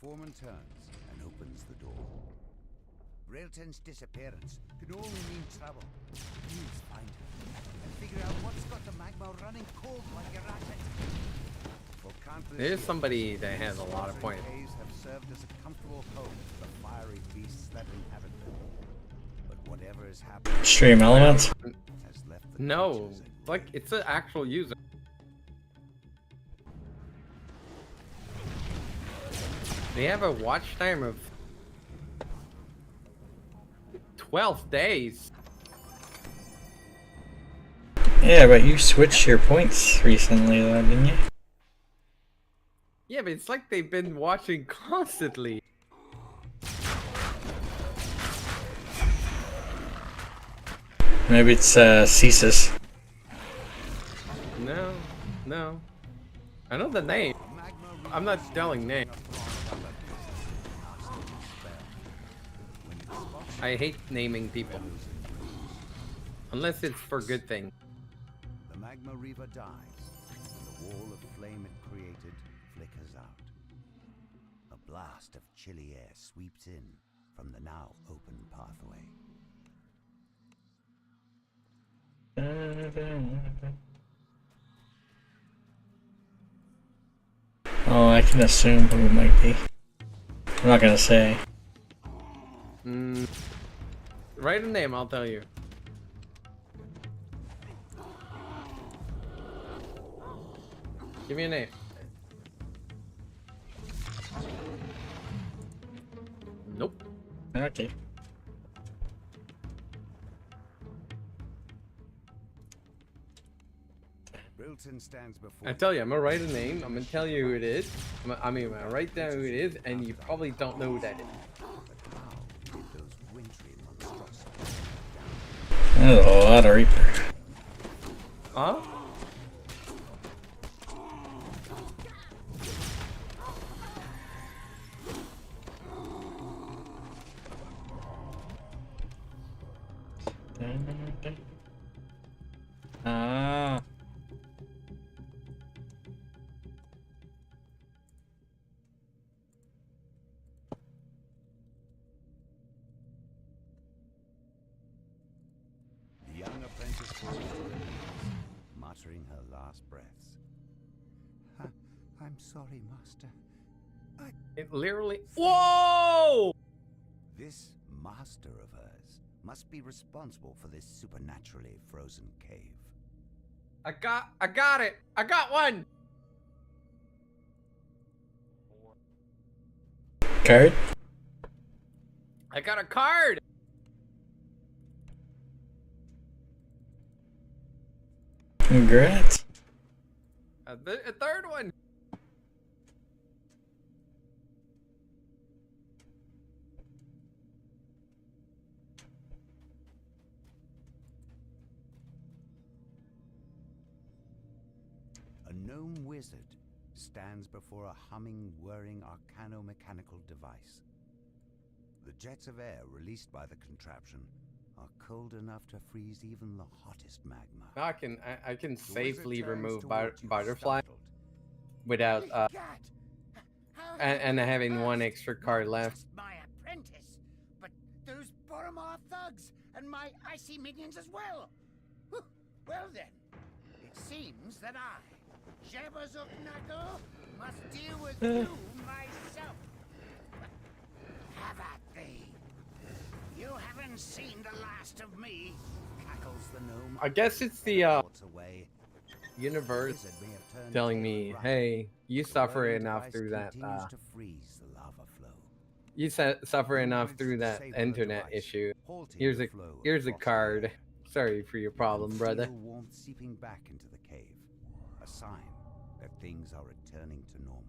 S14: foreman turns and opens the door. Railton's disappearance could only mean trouble. Please find her and figure out what's got the magma running cold while you're at it. For countless
S3: There's
S14: years,
S3: somebody that has a lot of
S14: these
S3: points.
S14: caves have served as a comfortable home for the fiery beasts that inhabit them. But whatever has happened,
S2: Stream Elements?
S14: has left the
S3: No, like it's an actual user. They have a watch time of 12 days.
S2: Yeah, but you switched your points recently, though, didn't you?
S3: Yeah, but it's like they've been watching constantly.
S2: Maybe it's Cesis.
S3: No, no. I know the name. I'm not telling name. I hate naming people. Unless it's for good thing.
S14: The magma reaver dies, and the wall of flame it created flickers out. A blast of chilly air sweeps in from the now open pathway.
S2: Oh, I can assume who it might be. I'm not gonna say.
S3: Write a name, I'll tell you. Give me a name. Nope.
S2: Okay.
S14: Brilton stands before
S3: I tell you, I'm gonna write a name. I'm gonna tell you who it is. I'm gonna write down who it is, and you probably don't know who that is.
S2: That's a lot of Reaper.
S3: Huh?
S2: Ah.
S14: the young apprentice falls to her knees, muttering her last breaths. I'm sorry, master.
S3: It literally. Whoa!
S14: This master of hers must be responsible for this supernaturally frozen cave.
S3: I got it. I got one.
S2: Card?
S3: I got a card.
S2: Congrats.
S3: A third one.
S14: A gnome wizard stands before a humming, whirring arcano-mechanical device. The jets of air released by the contraption are cold enough to freeze even the hottest magma.
S3: I can
S14: The
S3: safely
S14: wizard turns
S3: remove
S14: towards you,
S3: butterfly
S14: startled.
S3: without
S22: God,
S3: and having one extra card left.
S22: just my apprentice, but those Boromar thugs and my icy minions as well. Whew. Well then, it seems that I, Jabba Knuckle, must deal with you myself. Have at thee. You haven't seen the last of me.
S14: Cackles the gnome.
S3: I guess it's the
S14: Walks away.
S3: universe
S14: Wizard may have turned
S3: telling
S14: to
S3: me,
S14: run.
S3: hey, you
S14: The
S3: suffer
S14: whirring
S3: enough
S14: device
S3: through that.
S14: continues to freeze the lava flow.
S3: You suffer enough through that
S14: Disable the
S3: internet
S14: device,
S3: issue.
S14: halting
S3: Here's
S14: the
S3: a
S14: flow of
S3: here's a
S14: frosty
S3: card.
S14: air.
S3: Sorry for your problem,
S14: You
S3: brother.
S14: feel warmth seeping back into the cave, a sign that things are returning to normal.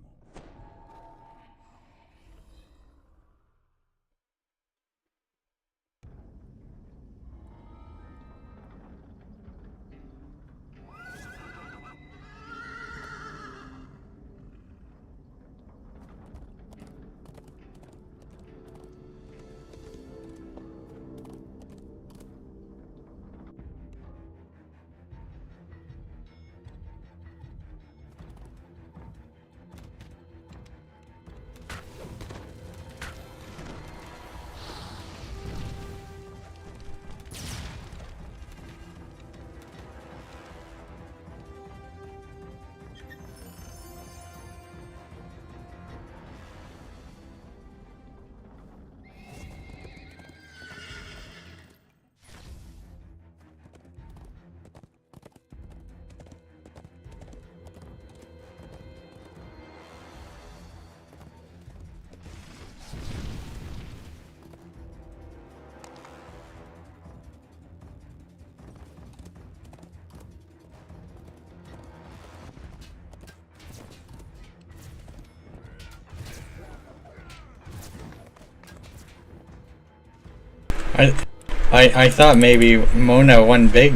S2: I thought maybe Mona won big.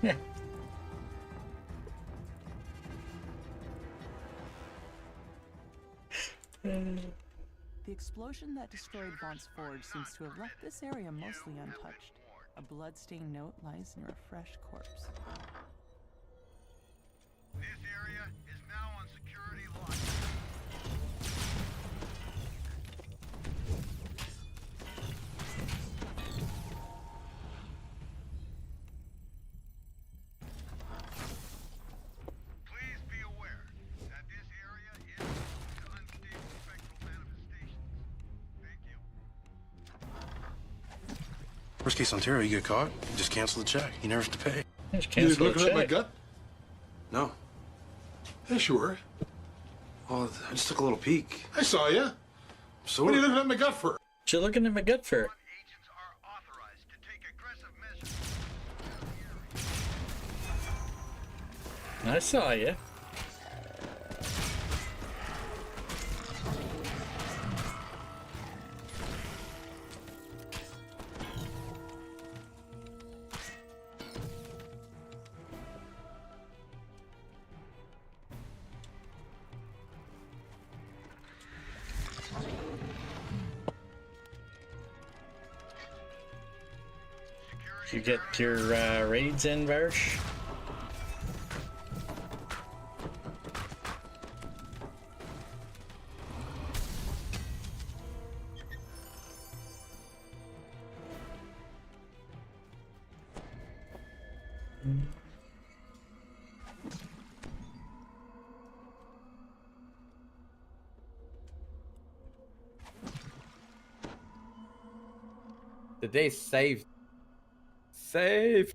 S2: Yeah.
S12: The explosion that destroyed Vaughn's Forge seems to have left this area mostly untouched. A blood-stained note lies near a fresh corpse.
S11: This area is now on security lock. Please be aware that this area is to unstable spectral manifestations. Thank you.
S7: Worst case Ontario, you get caught, just cancel the check. You never have to pay.
S2: Just
S20: You
S2: cancel the
S20: looking at my
S2: check.
S20: gut?
S7: No.
S20: Yeah, sure.
S7: Well, I just took a little peek.
S20: I saw you.
S7: So
S20: What are you looking at my gut for?
S2: What you looking at my gut for? I saw you. You get your raids in, Varsh?
S3: Did they save? Save.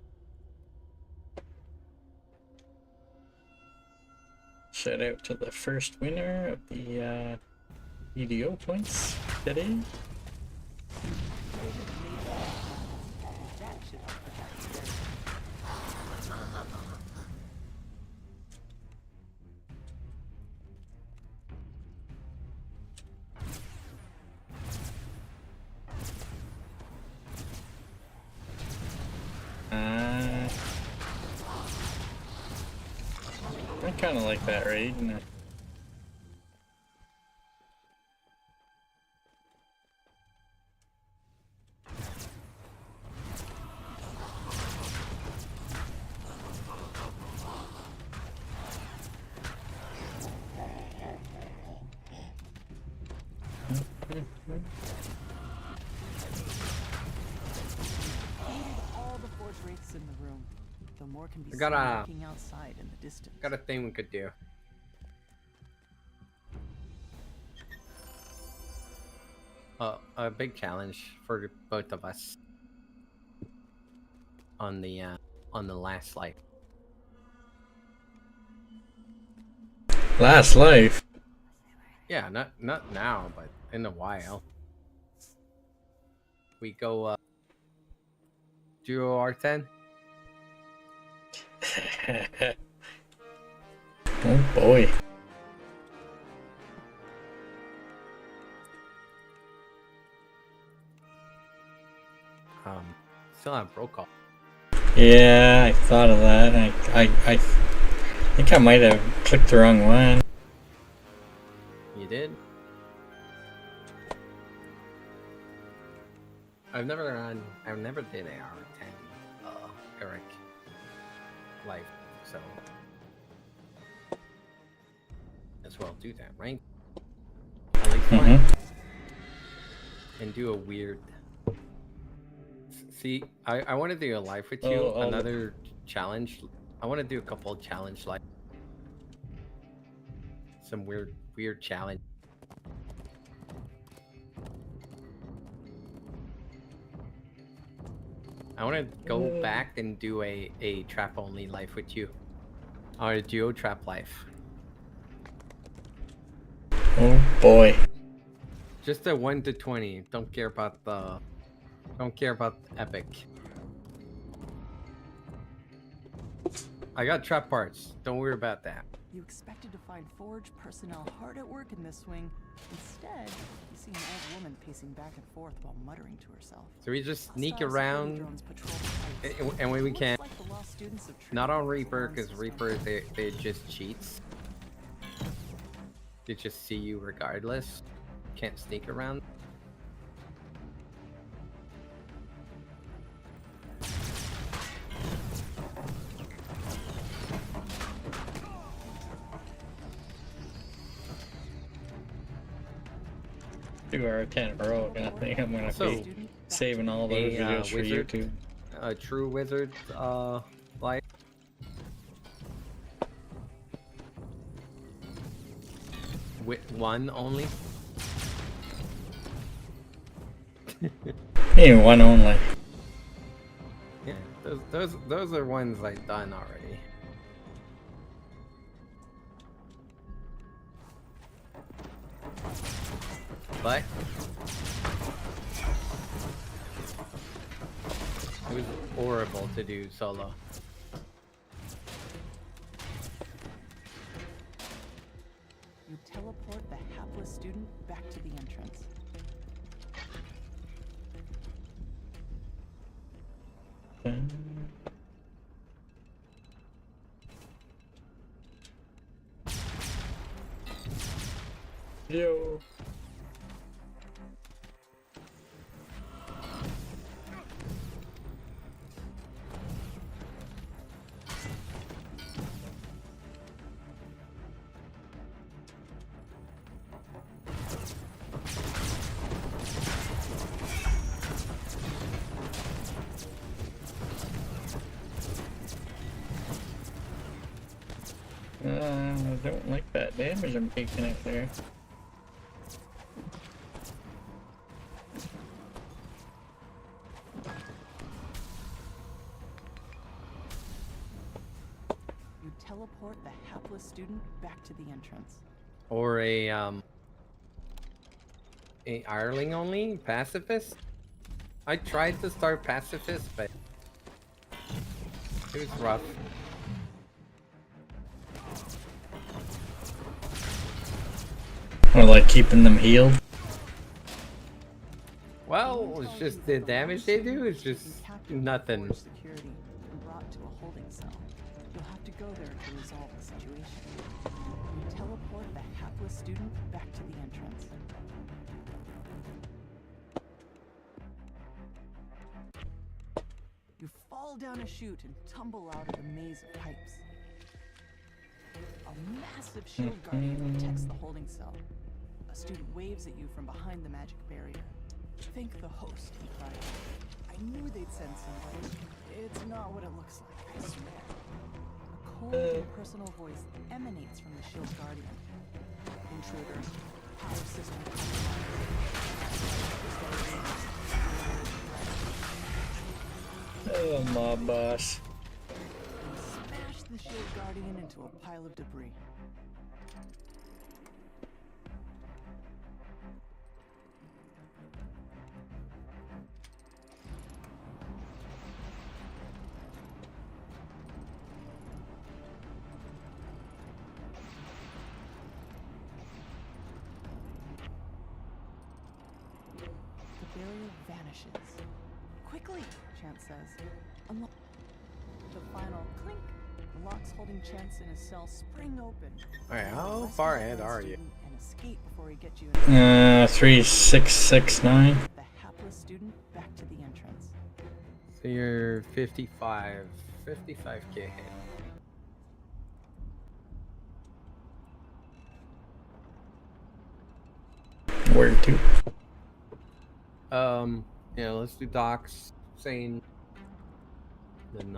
S2: Shout out to the first winner of the DDO points today. I kind of like that raid.
S12: All the forge wraiths in the room. The more can be
S3: I got
S12: seen
S3: a-
S12: looking outside in the distance.
S3: Got a thing we could do. A big challenge for both of us on the last life.
S2: Last life.
S3: Yeah, not now, but in a while. We go duo R10.
S2: Oh boy.
S3: Still have Brokaw.
S2: Yeah, I thought of that. I think I might have clicked the wrong one.
S3: You did? I've never did AR10 Eric life, so as well do that, right? At least one. And do a weird. See, I want to do a live with you. Another challenge. I want to do a couple of challenge live. Some weird challenge. I want to go back and do a trap only life with you. Or a duo trap life.
S2: Oh boy.
S3: Just a 1 to 20. Don't care about the epic. I got trap parts. Don't worry about that.
S12: You expected to find Forge personnel hard at work in this wing. Instead, you see an old woman pacing back and forth while muttering to herself.
S3: So we just sneak
S12: Hostile
S3: around,
S12: security drones patrol the heights.
S3: and when we
S12: Looks
S3: can.
S12: like the lost students have
S3: Not on
S12: triggered the
S3: Reaper,
S12: alarm
S3: because
S12: system.
S3: Reaper, they just cheats. They just see you regardless. Can't sneak around.
S2: Do our 10 in a row. I think I'm gonna
S3: So,
S2: be saving all those videos for
S3: wizard,
S2: YouTube.
S3: a true wizard, life. With one only.
S2: Hey, one only.
S3: Yeah, those are ones I've done already. But it was horrible to do solo.
S12: You teleport the hapless student back to the entrance.
S2: Yo. I don't like that damage I'm taking out there.
S12: You teleport the hapless student back to the entrance.
S3: Or a Ireling only pacifist. I tried to start pacifist, but it was rough.
S2: Or like keeping them healed.
S3: Well, it's just the damage they do is just nothing.
S12: Security and brought to a holding cell. You'll have to go there to resolve the situation. You teleport the hapless student back to the entrance. You fall down a chute and tumble out of the maze of pipes. A massive shield guardian protects the holding cell. A student waves at you from behind the magic barrier. Thank the host, he cried. I knew they'd send somebody. It's not what it looks like, I swear. A cold, impersonal voice emanates from the shield guardian. Intruder, power system
S2: Oh, mob boss.
S12: Smash the shield guardian into a pile of debris. The barrier vanishes. Quickly, Chance says. Unlock the final clink. The locks holding Chance in his cell spring open.
S3: Alright, how far ahead are you?
S12: And escape before he gets you.
S2: 3669.
S12: The hapless student back to the entrance.
S3: So you're 55k hit.
S2: Where to?
S3: Yeah, let's do Doc's saying. Then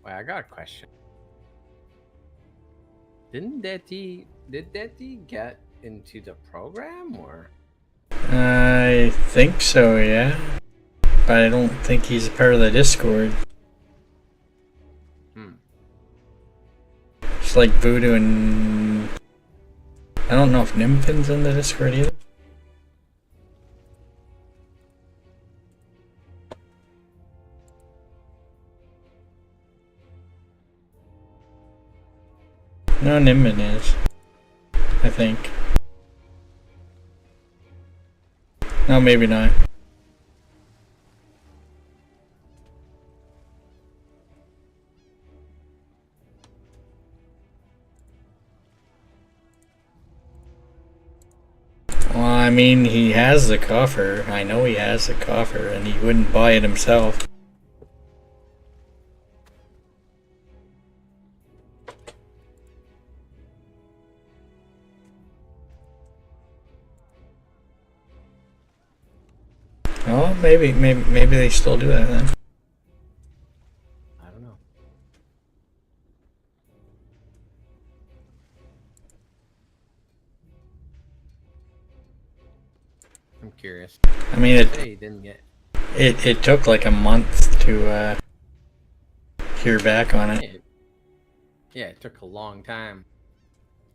S3: Wait, I got a question. Did Detti get into the program or?
S2: I think so, yeah. But I don't think he's a part of the Discord. It's like Voodoo and... I don't know if Nymphin's in the Discord either. No, Nimbin is. I think. No, maybe not. Well, I mean, he has the coffer. I know he has the coffer, and he wouldn't buy it himself. Oh, maybe they still do that then.
S3: I don't know. I'm curious.
S2: I mean, it took like a month to hear back on it.
S3: Yeah, it took a long time.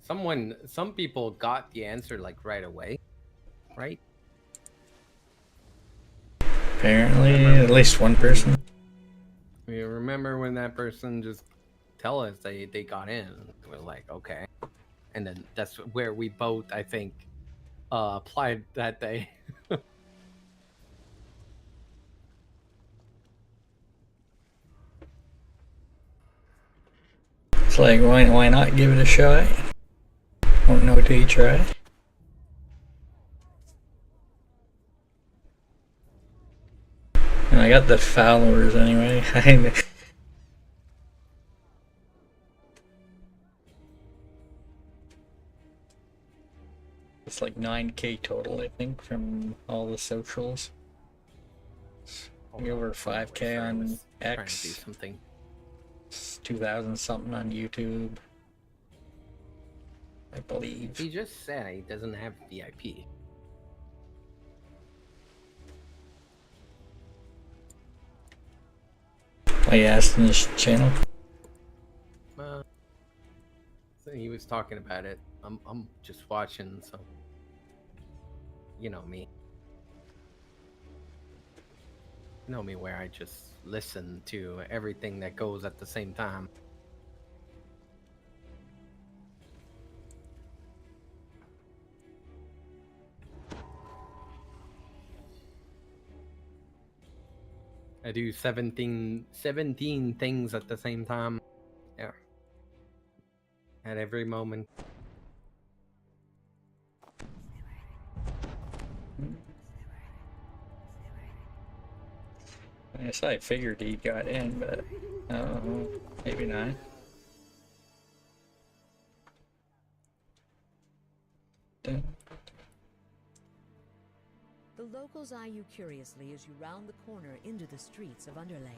S3: Some people got the answer like right away, right?
S2: Apparently, at least one person.
S3: You remember when that person just tell us they got in? We're like, okay. And then that's where we both, I think, applied that day.
S2: It's like, why not give it a shot? Won't know till you try. And I got the followers anyway. It's like 9K total, I think, from all the socials. Over 5K on X.
S3: Do something.
S2: 2,000 something on YouTube. I believe.
S3: He just said he doesn't have VIP.
S2: Why you asked in this channel?
S3: So he was talking about it. I'm just watching, so you know me. You know me, where I just listen to everything that goes at the same time. I do 17 things at the same time. Yeah. At every moment.
S2: I guess I figured he got in, but I don't know. Maybe not.
S16: The locals eye you curiously as you round the corner into the streets of Underlane.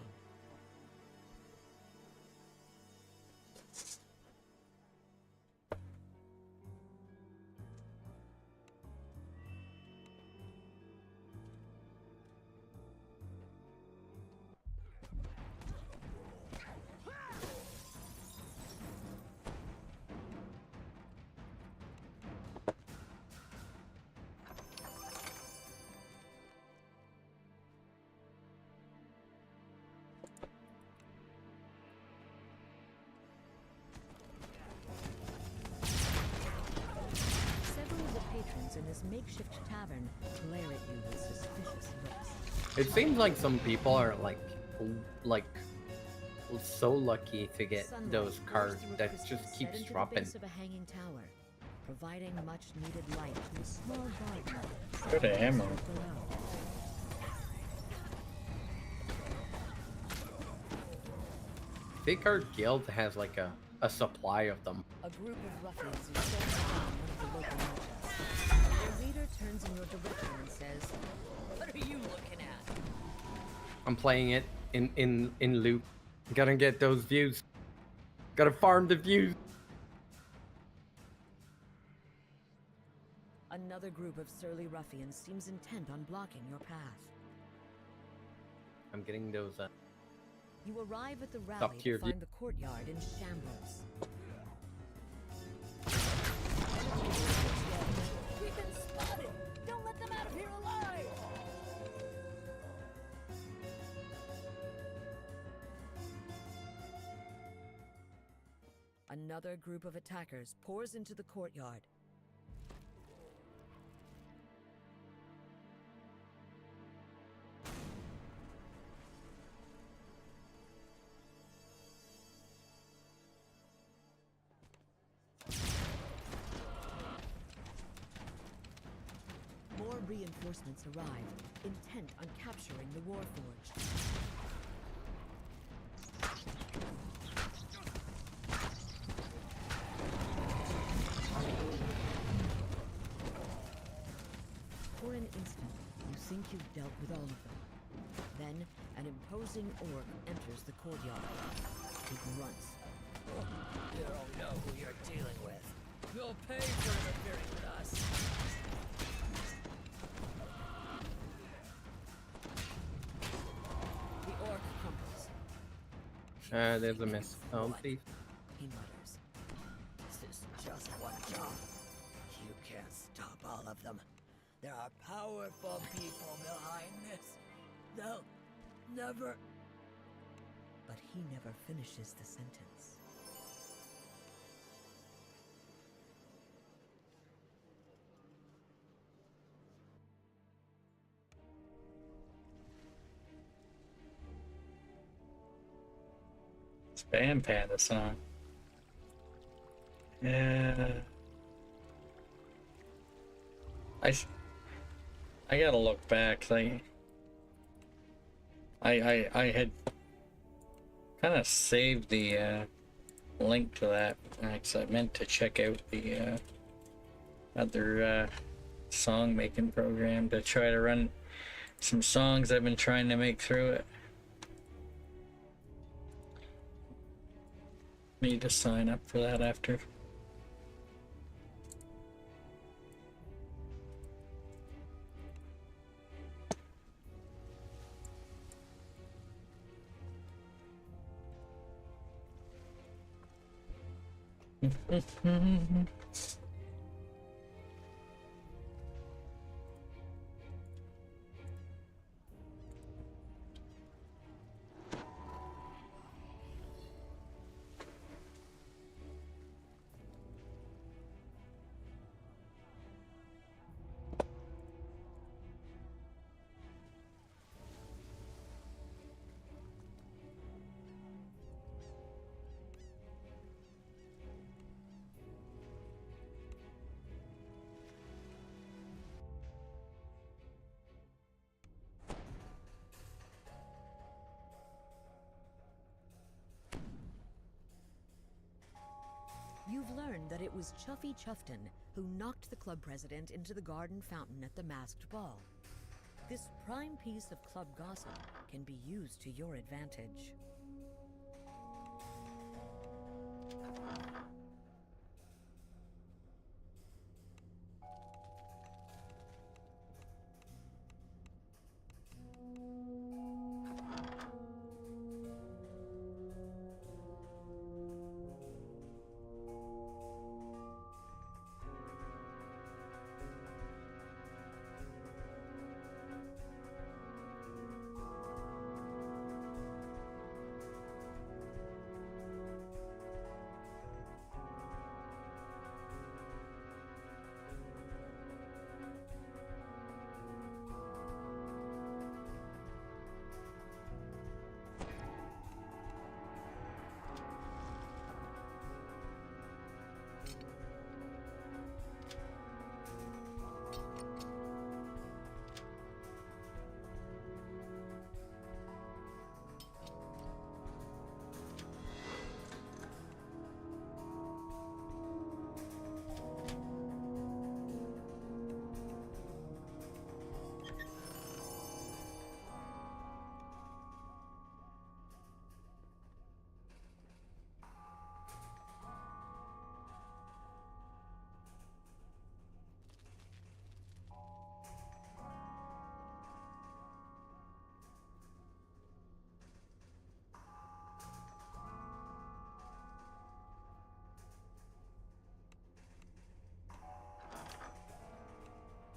S16: In this makeshift tavern glare at you with suspicious looks.
S3: It seems like some people are like so lucky to get those cards that just keeps dropping.
S16: Of a hanging tower, providing much needed light to a small garden.
S2: Good ammo.
S3: Big Art Guild has like a supply of them.
S16: A group of ruffians who sets down one of the local merchants. Their leader turns in your direction and says, "What are you looking at?"
S3: I'm playing it in loop. Gotta get those views. Gotta farm the views.
S16: Another group of surly ruffians seems intent on blocking your path.
S3: I'm getting those
S16: You arrive at the rally
S3: Top-tier
S16: to find the courtyard in shambles.
S4: We've been spotted! Don't let them out of here alive!
S16: Another group of attackers pours into the courtyard. More reinforcements arrive, intent on capturing the Warforged. For an instant, you think you've dealt with all of them. Then, an imposing orc enters the courtyard. He grunts.
S17: You don't know who you're dealing with. You'll pay for interfering with us.
S16: The orc crumbles.
S3: there's a miss. Oh, please.
S16: He mutters.
S17: This is just one job. You can't stop all of them. There are powerful people behind this. They'll never...
S16: But he never finishes the sentence.
S2: Spam Panda song. Yeah. I gotta look back. I had kind of saved the link to that because I meant to check out the other song making program to try to run some songs I've been trying to make through it. Need to sign up for that after.
S16: You've learned that it was Chuffy Chuffton who knocked the club president into the garden fountain at the masked ball. This prime piece of club gossip can be used to your advantage.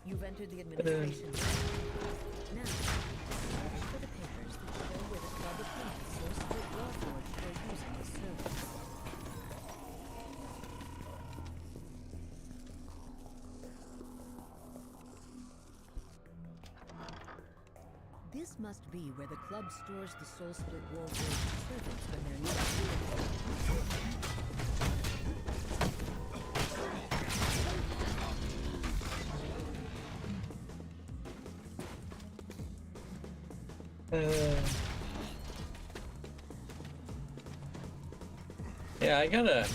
S16: You've entered the administration. Now, search for the papers that show where the club apprentices or split warforged were using this service. This must be where the club stores the soul split warforged servants when they're needed.
S2: Yeah, I gotta.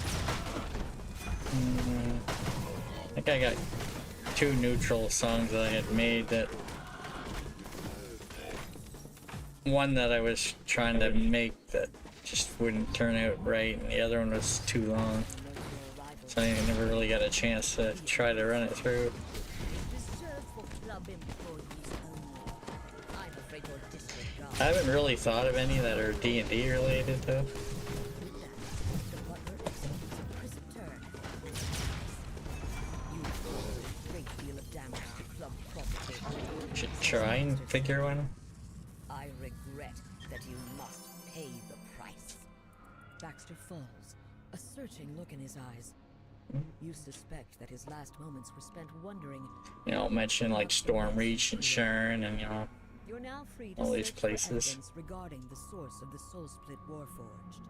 S2: I think I got 2 neutral songs that I had made that. One that I was trying to make that just wouldn't turn out right, and the other one was too long. So I never really got a chance to try to run it through. I haven't really thought of any that are D&D related though. Should try and figure one.
S16: I regret that you must pay the price. Baxter falls, a searching look in his eyes. You suspect that his last moments were spent wondering.
S2: You know, mention like Stormreach and Sharn and
S16: You're now free to
S2: all these
S16: search for
S2: places.
S16: evidence regarding the source of the Soul Split Warforged.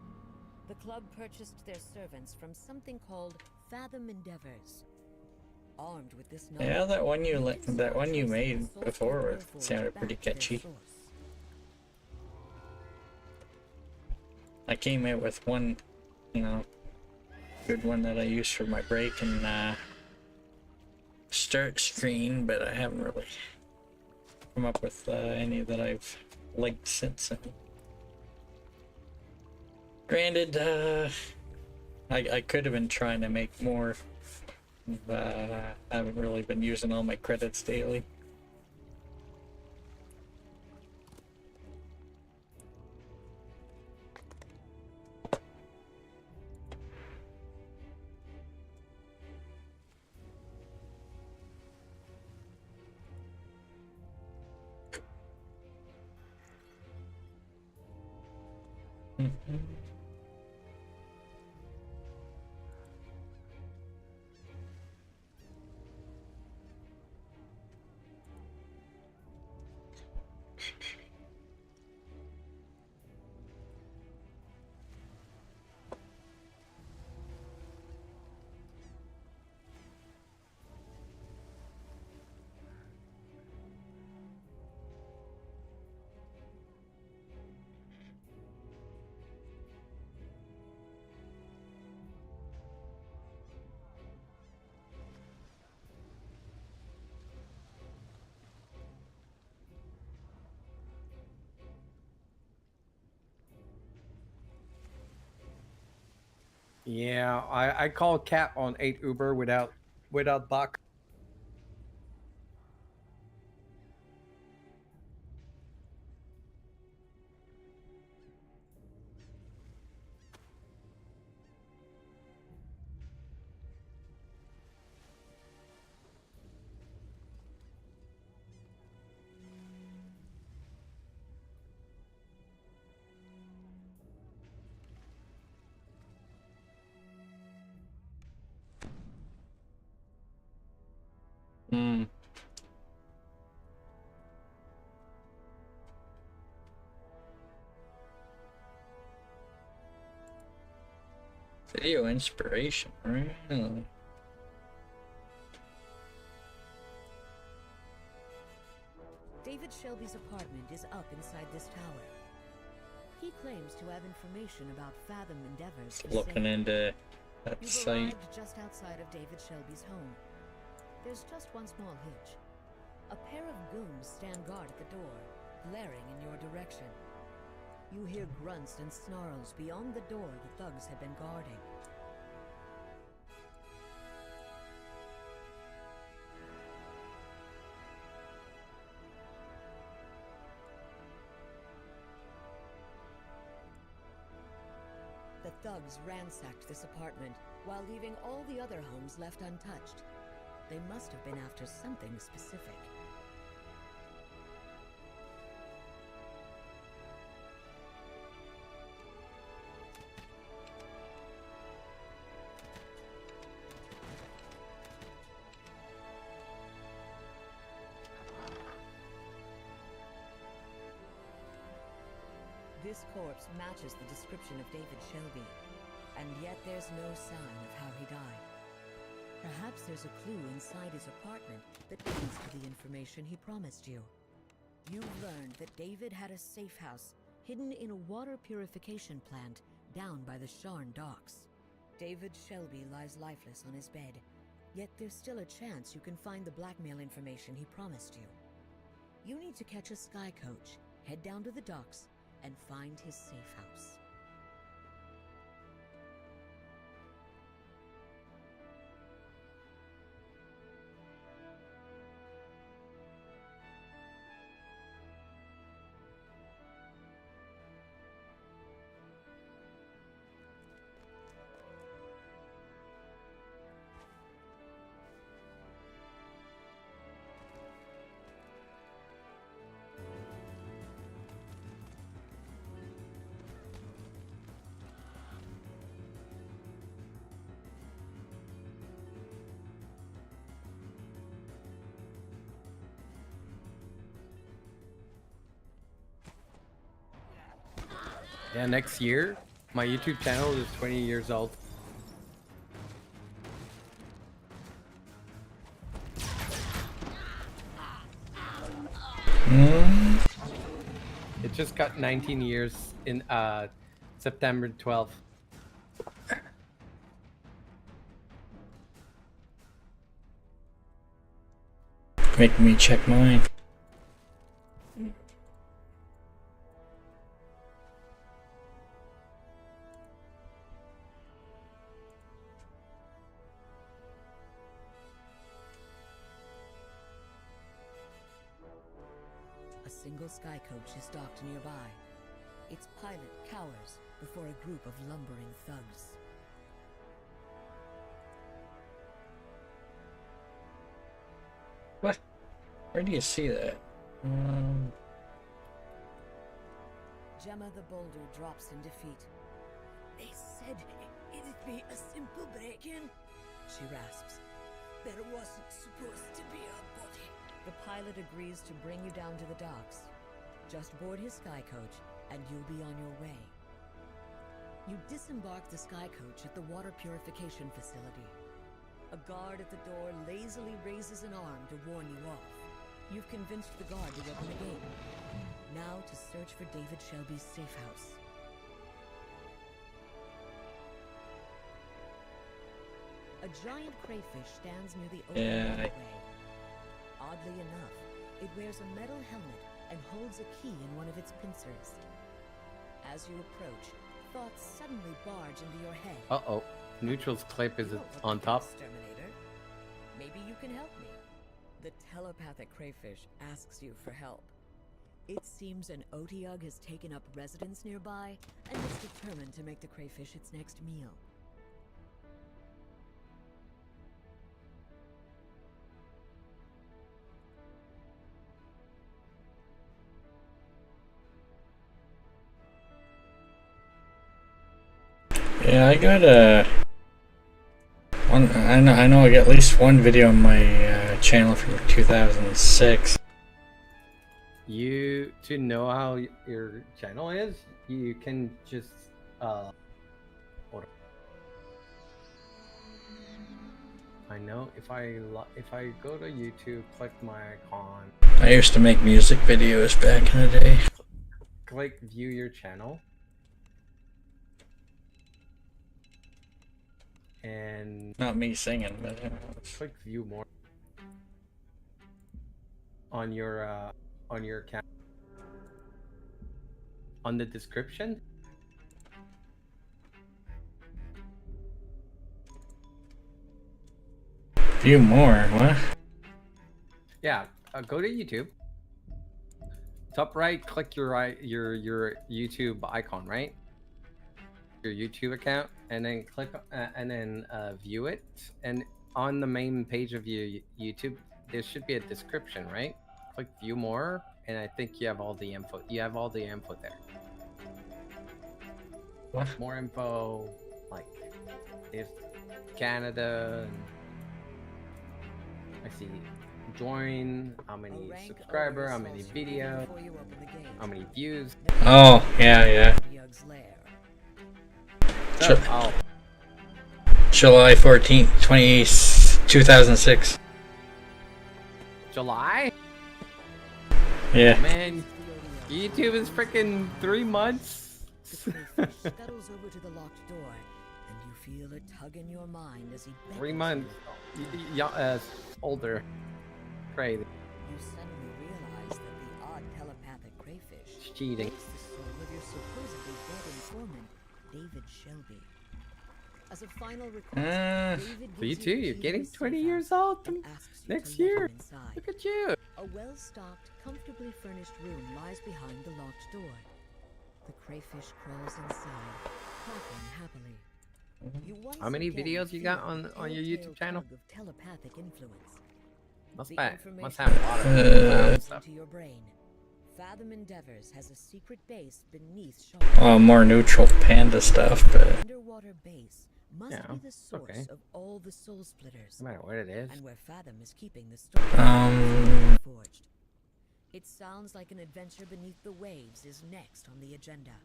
S16: The club purchased their servants from something called Fathom Endeavors. Armed with this knowledge,
S2: Yeah, that one you made before sounded pretty catchy. I came out with one, good one that I used for my break and start screen, but I haven't really come up with any that I've liked since. Granted, I could have been trying to make more. I haven't really been using all my credits daily.
S3: Yeah, I called Cap on 8 Uber without Buck.
S2: Video inspiration, right?
S16: David Shelby's apartment is up inside this tower. He claims to have information about Fathom Endeavors.
S2: Looking into that
S16: You've
S2: site.
S16: arrived just outside of David Shelby's home. There's just one small hitch. A pair of goons stand guard at the door, glaring in your direction. You hear grunts and snarls beyond the door the thugs have been guarding. The thugs ransacked this apartment while leaving all the other homes left untouched. They must have been after something specific. This corpse matches the description of David Shelby, and yet there's no sign of how he died. Perhaps there's a clue inside his apartment that leads to the information he promised you. You've learned that David had a safe house hidden in a water purification plant down by the Sharn docks. David Shelby lies lifeless on his bed, yet there's still a chance you can find the blackmail information he promised you. You need to catch a sky coach, head down to the docks, and find his safe house.
S3: Yeah, next year, my YouTube channel is 20 years old. It just got 19 years in September 12th.
S2: Make me check mine.
S16: A single sky coach is docked nearby. Its pilot cowers before a group of lumbering thugs.
S2: What? Where do you see that?
S16: Gemma the Boulder drops in defeat. They said it'd be a simple break-in, she rasps. There wasn't supposed to be a body. The pilot agrees to bring you down to the docks. Just board his sky coach, and you'll be on your way. You disembark the sky coach at the water purification facility. A guard at the door lazily raises an arm to warn you off. You've convinced the guard to open the gate. Now to search for David Shelby's safe house. A giant crayfish stands near the open doorway. Oddly enough, it wears a metal helmet and holds a key in one of its pincers. As you approach, thoughts suddenly barge into your head.
S3: Uh-oh. Neutral's clip is on top.
S16: Exterminator. Maybe you can help me. The telepathic crayfish asks you for help. It seems an Otyugh has taken up residence nearby and is determined to make the crayfish its next meal.
S2: Yeah, I got one. I know. I got at least one video on my channel from 2006.
S3: To know how your channel is, you can just hold on. I know if I go to YouTube, click my icon.
S2: I used to make music videos back in the day.
S3: Click view your channel. And
S2: not me singing, but
S3: click view more on your account. On the description.
S2: View more, what?
S3: Yeah, go to YouTube. Top right, click your YouTube icon, right? Your YouTube account, and then click and then view it, and on the main page of your YouTube, there should be a description, right? Click view more, and I think you have all the info. You have all the info there.
S2: What?
S3: More info, like if Canada. And I see join, how many subscriber, how many video, how many views.
S2: Oh, yeah.
S3: Oh,
S2: July 14th, 2006.
S3: July?
S2: Yeah.
S3: Man, YouTube is freaking 3 months.
S16: Scuttles over to the locked door, and you feel a tug in your mind as he
S3: 3 months. Older. Crazy.
S16: You suddenly realize that the odd telepathic crayfish
S3: Cheating.
S16: is the soul of your supposedly dead informant, David Shelby. As a final request, David
S3: For you
S16: gives
S3: too,
S16: the
S3: you're
S16: key
S3: getting
S16: to the
S3: 20
S16: safe
S3: years
S16: house
S3: old
S16: and asks you
S3: next
S16: to let
S3: year.
S16: him inside.
S3: Look at you.
S16: A well-stocked, comfortably furnished room lies behind the locked door. The crayfish crawls inside, clapping happily. You once
S3: How many
S16: again
S3: videos you
S16: feel
S3: got on
S16: the
S3: your
S16: telltale
S3: YouTube channel?
S16: tug of telepathic influence.
S3: Must
S16: The
S3: have
S16: information
S3: a lot
S2: Uh,
S3: of stuff.
S16: into your brain. Fathom Endeavors has a secret base beneath Shaw.
S2: More neutral panda stuff, but
S16: Underwater base must
S3: Yeah,
S16: be the source
S3: okay.
S16: of all the soul splitters.
S3: No matter what it is.
S16: And where Fathom is keeping the story forged. It sounds like an adventure beneath the waves is next on the agenda.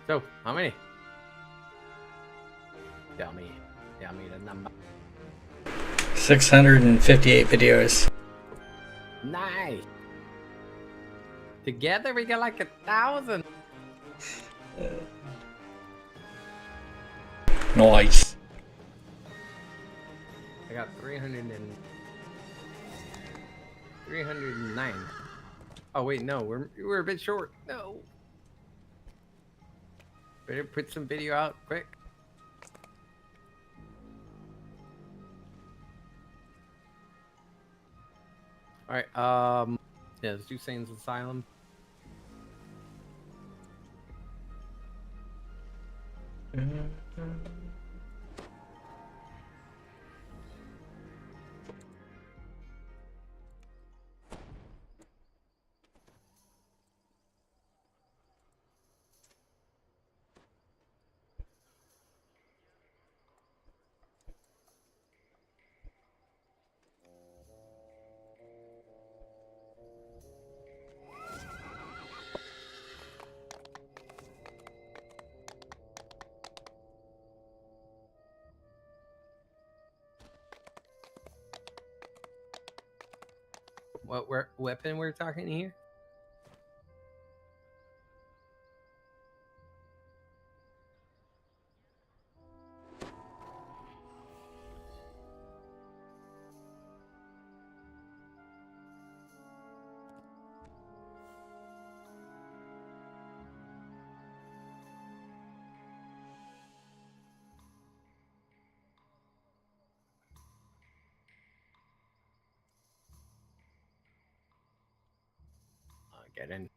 S3: So, how many? Tell me the number.
S2: 658 videos.
S3: Nice. Together we got like 1,000.
S2: Nice.
S3: I got 309. Oh wait, no, we're a bit short. No. Better put some video out quick. All right. Yeah, let's do Satan's Asylum. What weapon we're talking here? Get in.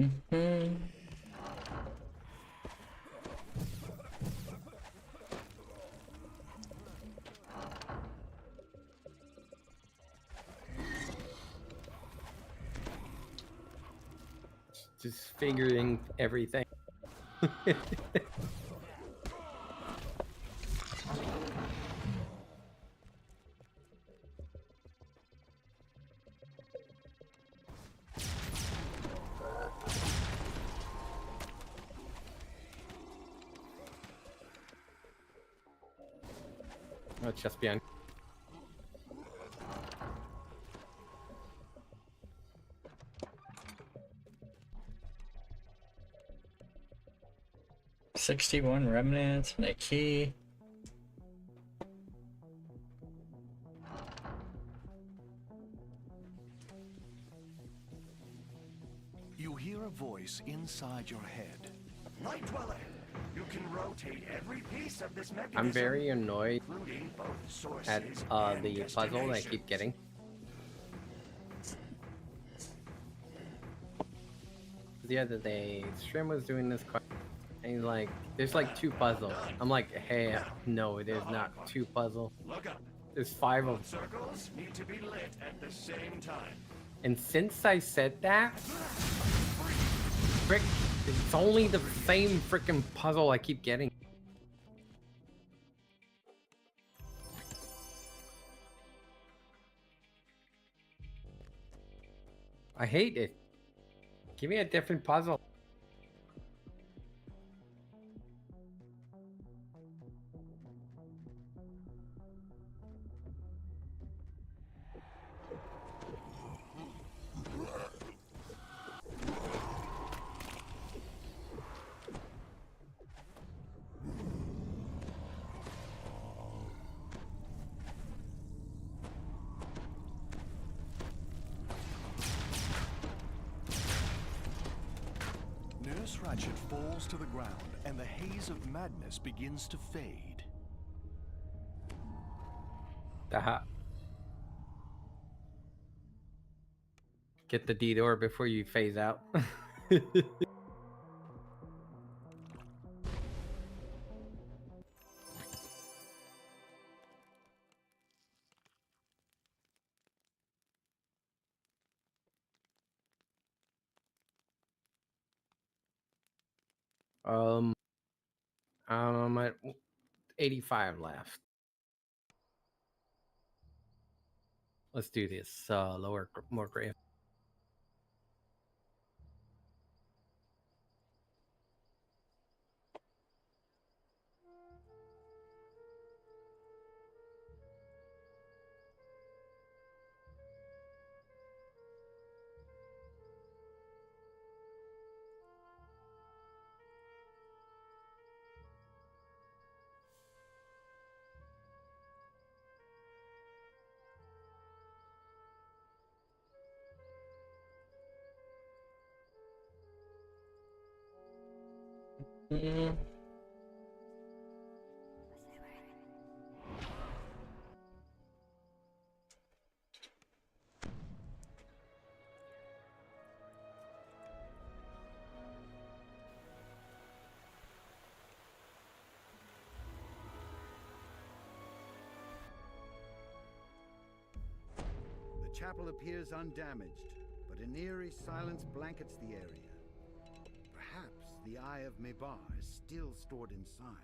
S2: Mm-hmm.
S3: Just figuring everything. Oh, it's just behind.
S2: $61 remnants and a key.
S13: You hear a voice inside your head.
S1: Night Dweller, you can rotate every piece of this mechanism.
S3: I'm very annoyed
S1: including both sources
S3: at
S1: and
S3: the puzzle I keep
S1: destinations.
S3: getting. The other day, Stream was doing this quest, and he's like, there's like 2 puzzles. I'm like, hey, no, it is not 2 puzzles.
S1: Look up.
S3: There's 5 of them.
S1: Circles need to be lit at the same time.
S3: And since I said that, frick, it's only the same frickin' puzzle I keep getting. I hate it. Give me a different puzzle.
S13: Nurse Ratchet falls to the ground, and the haze of madness begins to fade.
S3: Get the DDO before you phase out. I'm at 85 left. Let's do this. Lower, more grave.
S2: Mm.
S18: The chapel appears undamaged, but an eerie silence blankets the area. Perhaps the Eye of Mebar is still stored inside.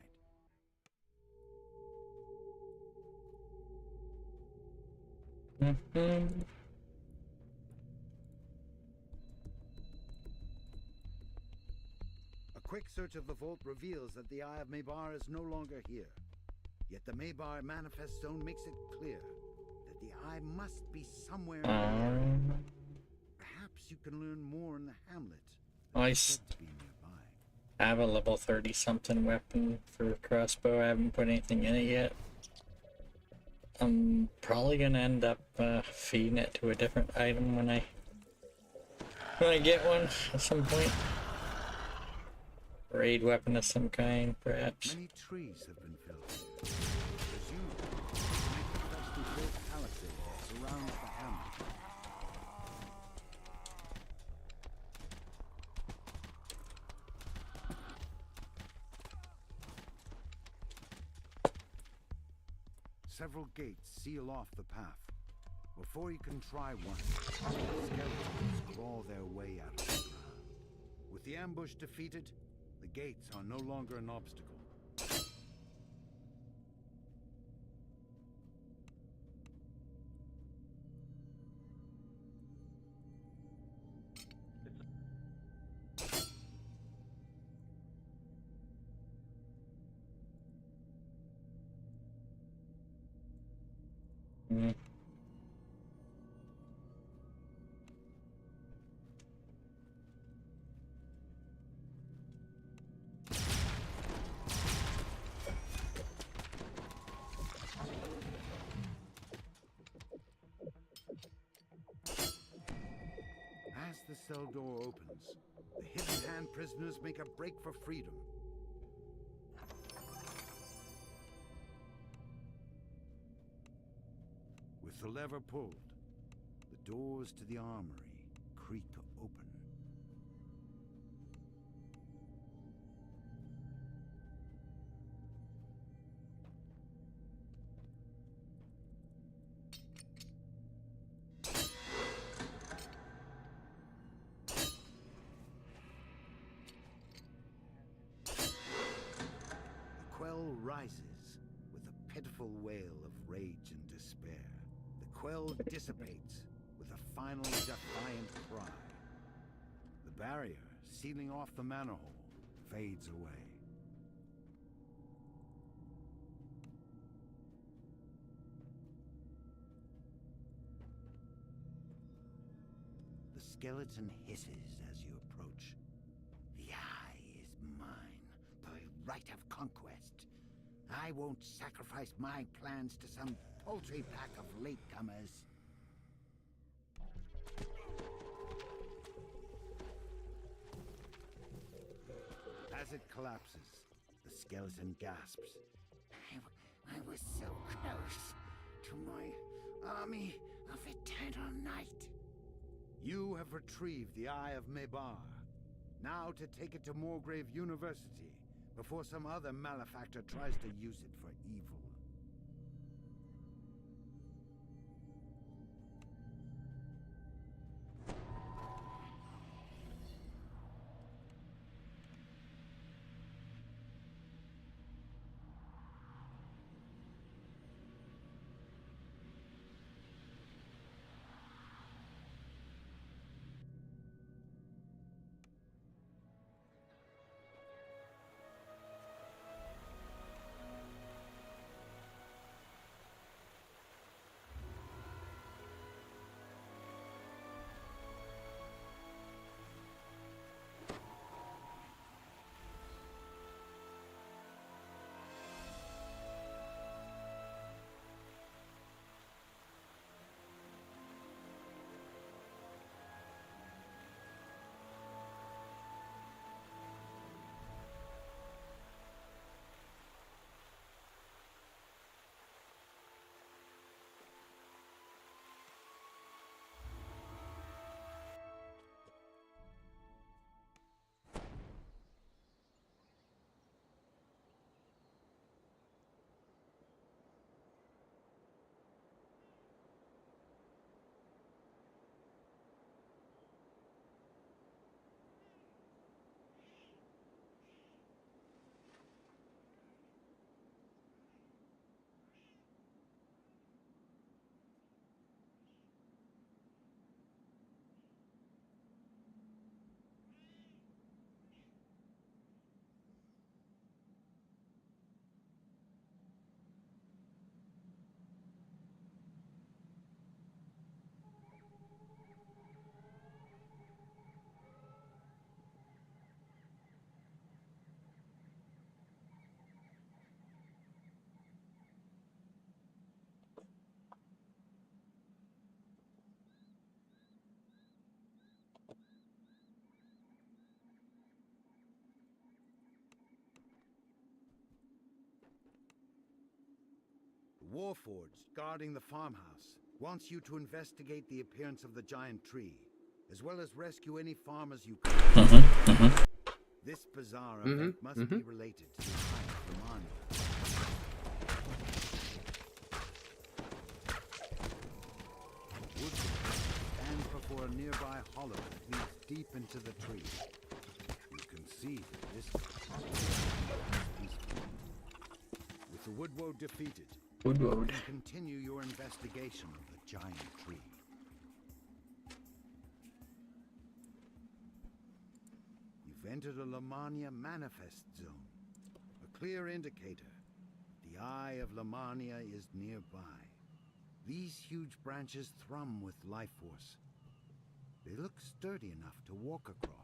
S2: Mm-hmm.
S18: A quick search of the vault reveals that the Eye of Mebar is no longer here. Yet the Mebar Manifest Zone makes it clear that the Eye must be somewhere in the area. Perhaps you can learn more in the hamlet.
S2: Nice. I have a level 30 something weapon for crossbow. I haven't put anything in it yet. I'm probably gonna end up feeding it to a different item when I get one at some point. Raid weapon of some kind, perhaps.
S18: Many trees have been felled here. Presumably, to make the freshly built palisade that surrounds the hamlet.
S14: Several gates seal off the path. Before you can try one, skeletons crawl their way out of the ground. With the ambush defeated, the gates are no longer an obstacle. As the cell door opens, the hidden hand prisoners make a break for freedom. With the lever pulled, the doors to the armory creak open. Rises with a pitiful wail of rage and despair. The quell dissipates with a final defiant cry. The barrier sealing off the manor hall fades away. The skeleton hisses as you approach. The eye is mine by right of conquest. I won't sacrifice my plans to some paltry pack of latecomers. As it collapses, the skeleton gasps. I was so close to my army of eternal night. You have retrieved the Eye of Mebar. Now to take it to Moorgrave University before some other malefactor tries to use it for evil. Warforged, guarding the farmhouse, wants you to investigate the appearance of the giant tree, as well as rescue any farmers you can. This bizarre event must be related to the Eye of the Monument.
S18: for a nearby hollow that leads deep into the tree. You can see the distance. With the Woodwoad defeated,
S2: Woodwoad.
S18: you can continue your investigation of the giant tree. You've entered a Lamania manifest zone, a clear indicator. The Eye of Lamania is nearby. These huge branches thrum with life force. They look sturdy enough to walk across.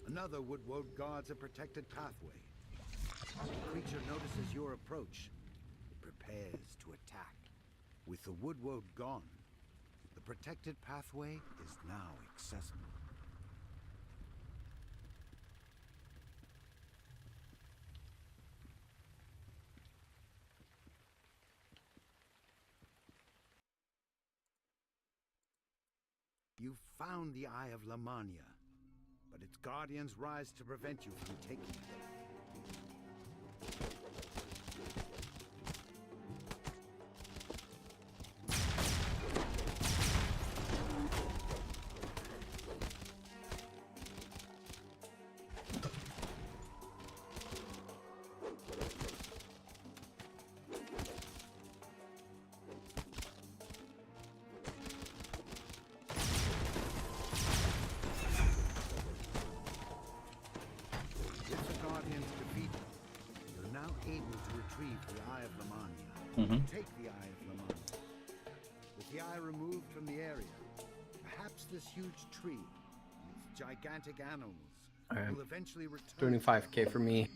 S18: Another Woodwoad guards a protected pathway. The creature notices your approach. It prepares to attack. With the Woodwoad gone, the protected pathway is now accessible. You've found the Eye of Lamania, but its guardians rise to prevent you from taking it. Take the Eye of Lamania. With the eye removed from the area, perhaps this huge tree and its gigantic animals will eventually return.
S3: 25k for me.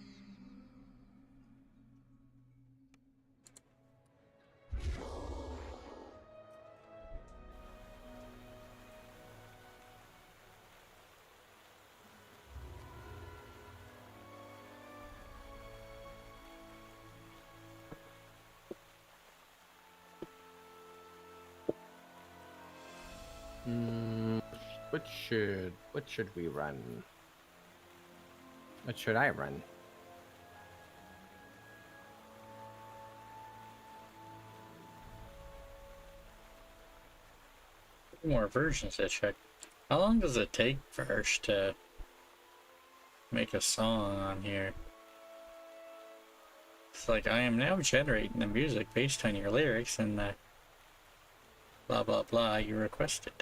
S3: What should we run? What should I run?
S2: More versions to check. How long does it take first to make a song on here? It's like, I am now generating the music based on your lyrics and the blah blah blah you requested.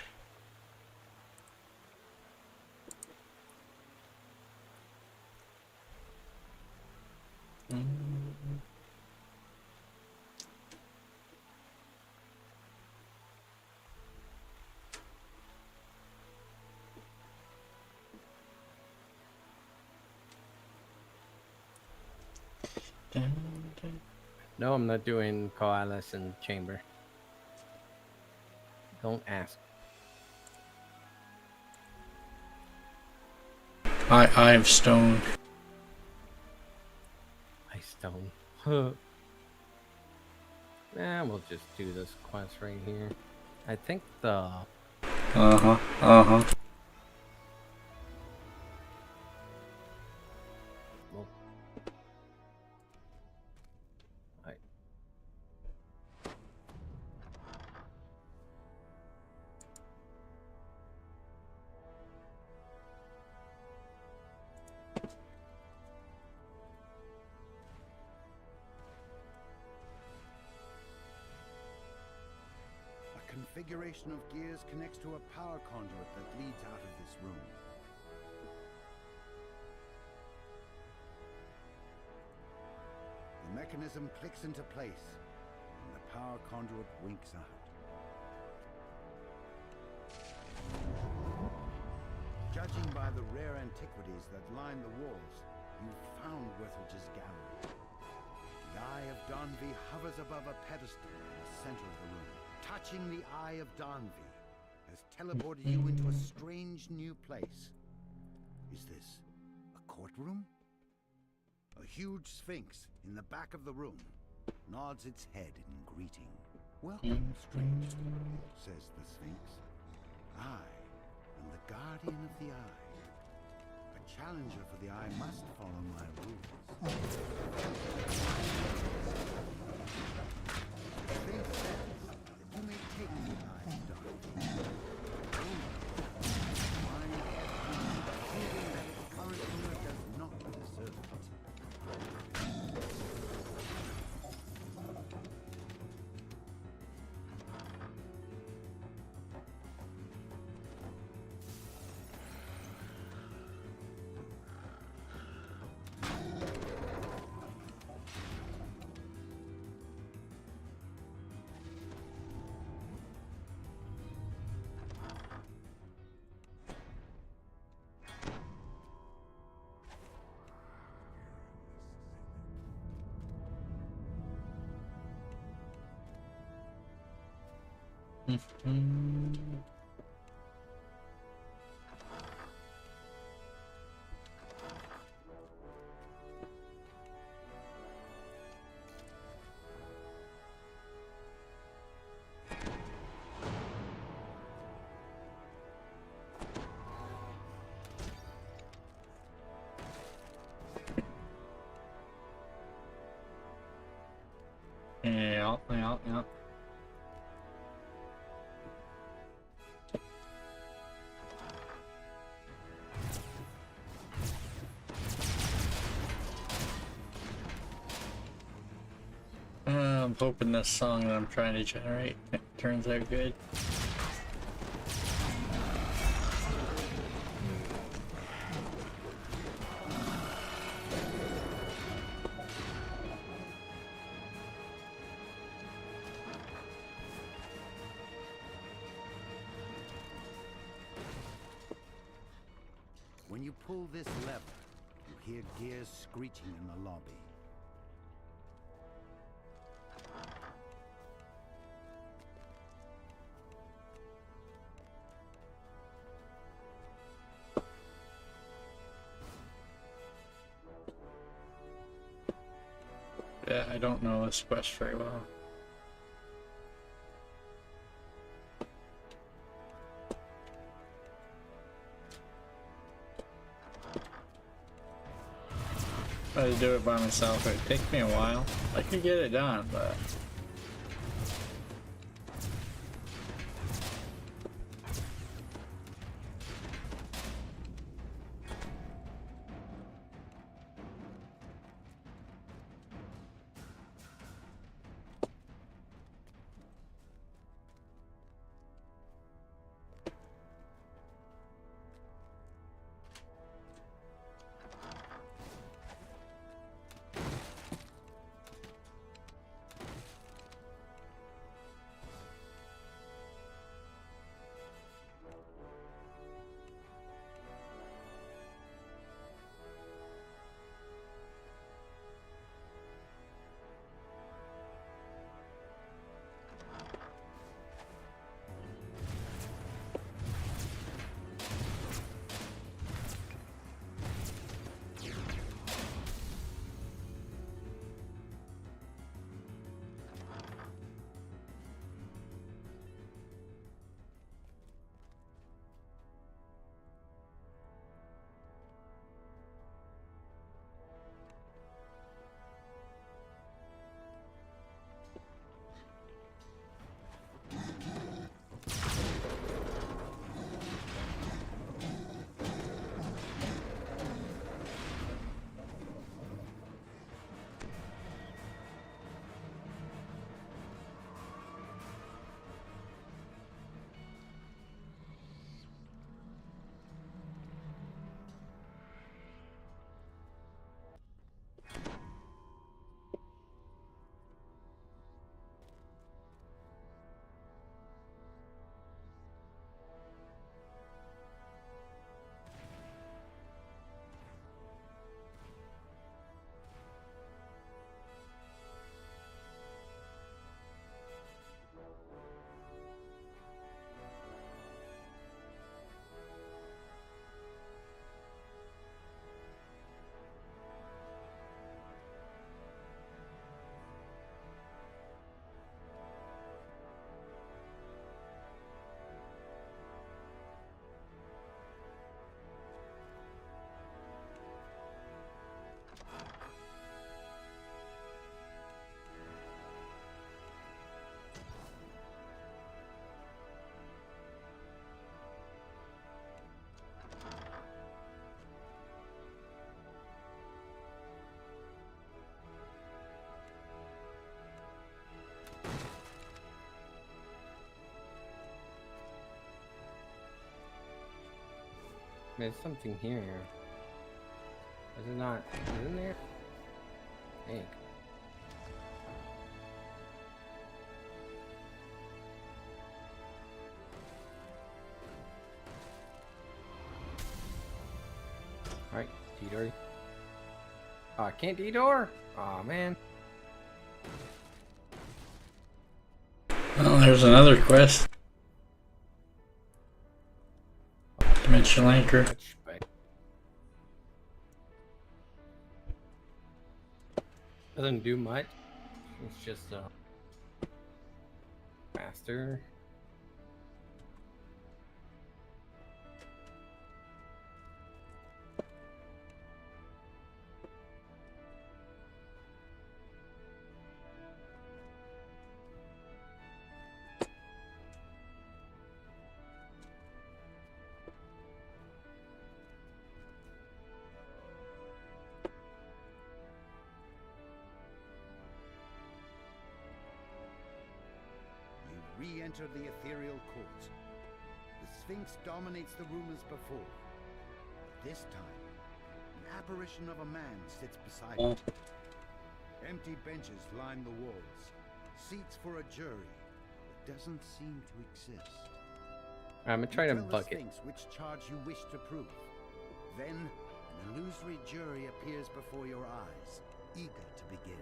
S3: No, I'm not doing coalescent chamber. Don't ask.
S2: I have stone.
S3: Stone. Huh. Nah, we'll just do this quest right here. I think the...
S2: Uh-huh.
S3: Well... Right.
S18: Configuration of gears connects to a power conduit that leads out of this room. mechanism clicks into place, and the power conduit winks out. Judging by the rare antiquities that line the walls, you've found Worthridge's gallery. The Eye of Donvi hovers above a pedestal in the center of the room. Touching the Eye of Donvi has teleported you into a strange new place. Is this a courtroom? A huge sphinx in the back of the room nods its head in greeting. Welcome, stranger, says the sphinx. I am the guardian of the Eye. A challenger for the Eye must follow my rules. The sphinx says that you may take the Eye of Darkness. Mine head proving that its current owner does not deserve it.
S2: Yeah. I'm hoping this song that I'm trying to generate turns out good.
S18: When you pull this lever, you hear gears screeching in the lobby.
S2: Yeah, I don't know this quest very well. If I had to do it by myself, it would take me a while. I could get it done, but...
S3: There's something here. Is it not? Isn't there? Egg. Alright, D-door. Oh, I can't D-door? Aw, man.
S2: Oh, there's another quest. Dimensional anchor.
S3: Doesn't do much. It's just faster.
S18: Re-enter the ethereal court. The Sphinx dominates the room as before. This time, an apparition of a man sits beside it. Empty benches line the walls. Seats for a jury that doesn't seem to exist.
S3: I'm gonna try to
S18: Tell the
S3: bucket.
S18: Sphinx which charge you wish to prove. Then, an illusory jury appears before your eyes, eager to begin.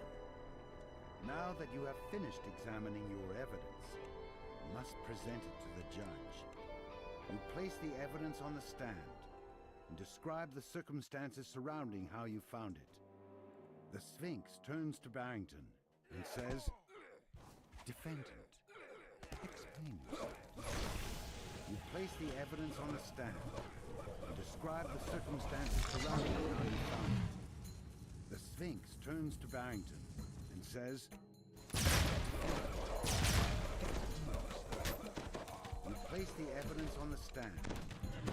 S18: Now that you have finished examining your evidence, must present it to the judge. You place the evidence on the stand and describe the circumstances surrounding how you found it. The Sphinx turns to Barrington and says, "Defendant, explain yourself." You place the evidence on the stand and describe the circumstances surrounding how you found it. The Sphinx turns to Barrington and says, place the evidence on the stand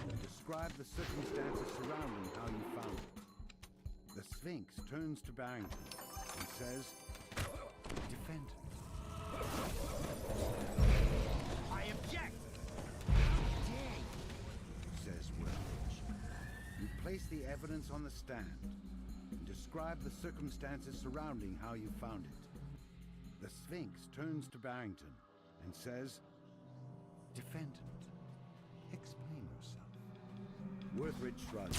S18: and describe the circumstances surrounding how you found it. The Sphinx turns to Barrington and says, "Defendant."
S22: I object!
S18: "Dare you," says Woodbridge. You place the evidence on the stand and describe the circumstances surrounding how you found it. The Sphinx turns to Barrington and says, "Defendant, explain yourself." Worthridge shrugs.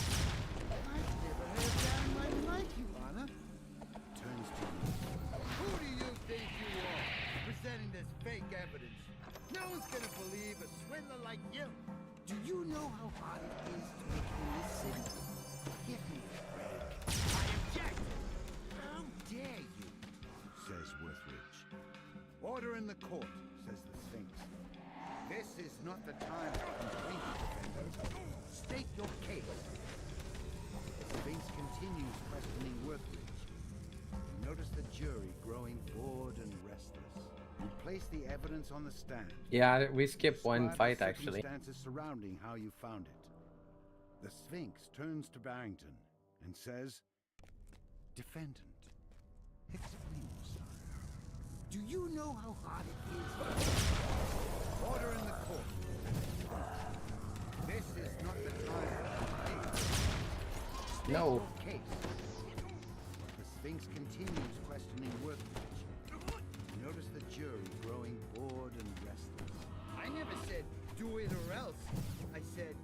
S22: I've never heard that in my life, Your Honor.
S18: Turns to you.
S22: Who do you think you are, presenting this fake evidence? No one's gonna believe a swindler like you.
S18: Do you know how hard it is to make it in this city? Give me a break.
S22: I object!
S18: How dare you, says Worthridge. Order in the court, says the Sphinx. This is not the time for complaint, defendant. State your case. The Sphinx continues questioning Worthridge. You notice the jury growing bored and restless. You place the evidence on the stand.
S3: Yeah, we skipped one
S18: Describe
S3: fight
S18: the
S3: actually.
S18: circumstances surrounding how you found it. The Sphinx turns to Barrington and says, "Defendant, explain yourself."
S22: Do you know how hard it is?
S18: Order in the court. This is not the time for complaint. State
S3: No.
S18: your case. The Sphinx continues questioning Worthridge. You notice the jury growing bored and restless.
S22: I never said, do it or else. I said,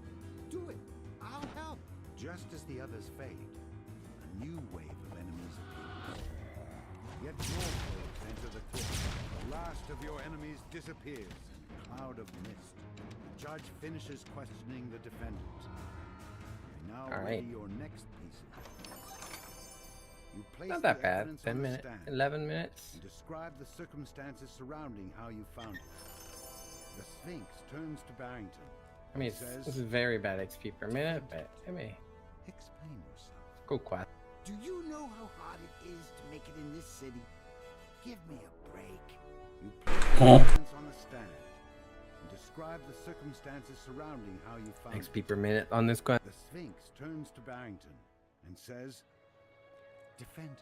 S22: do it. I'll help.
S18: Just as the others fade, a new wave of enemies appears. Yet more foes enter the court. The last of your enemies disappears in a cloud of mist. The judge finishes questioning the defendant. You now
S3: All
S18: ready
S3: right.
S18: your next piece of evidence. You place
S3: Not that
S18: the
S3: bad.
S18: evidence
S3: 10
S18: on the
S3: minutes,
S18: stand
S3: 11 minutes.
S18: and describe the circumstances surrounding how you found it. The Sphinx turns to Barrington.
S3: I mean,
S18: and says,
S3: this is very bad XP per minute, but I mean,
S18: explain yourself.
S3: go quest.
S22: Do you know how hard it is to make it in this city?
S18: Give me a break. You place the evidence on the stand and describe the circumstances surrounding how you found it.
S3: XP per minute on this quest.
S18: The Sphinx turns to Barrington and says, "Defendant,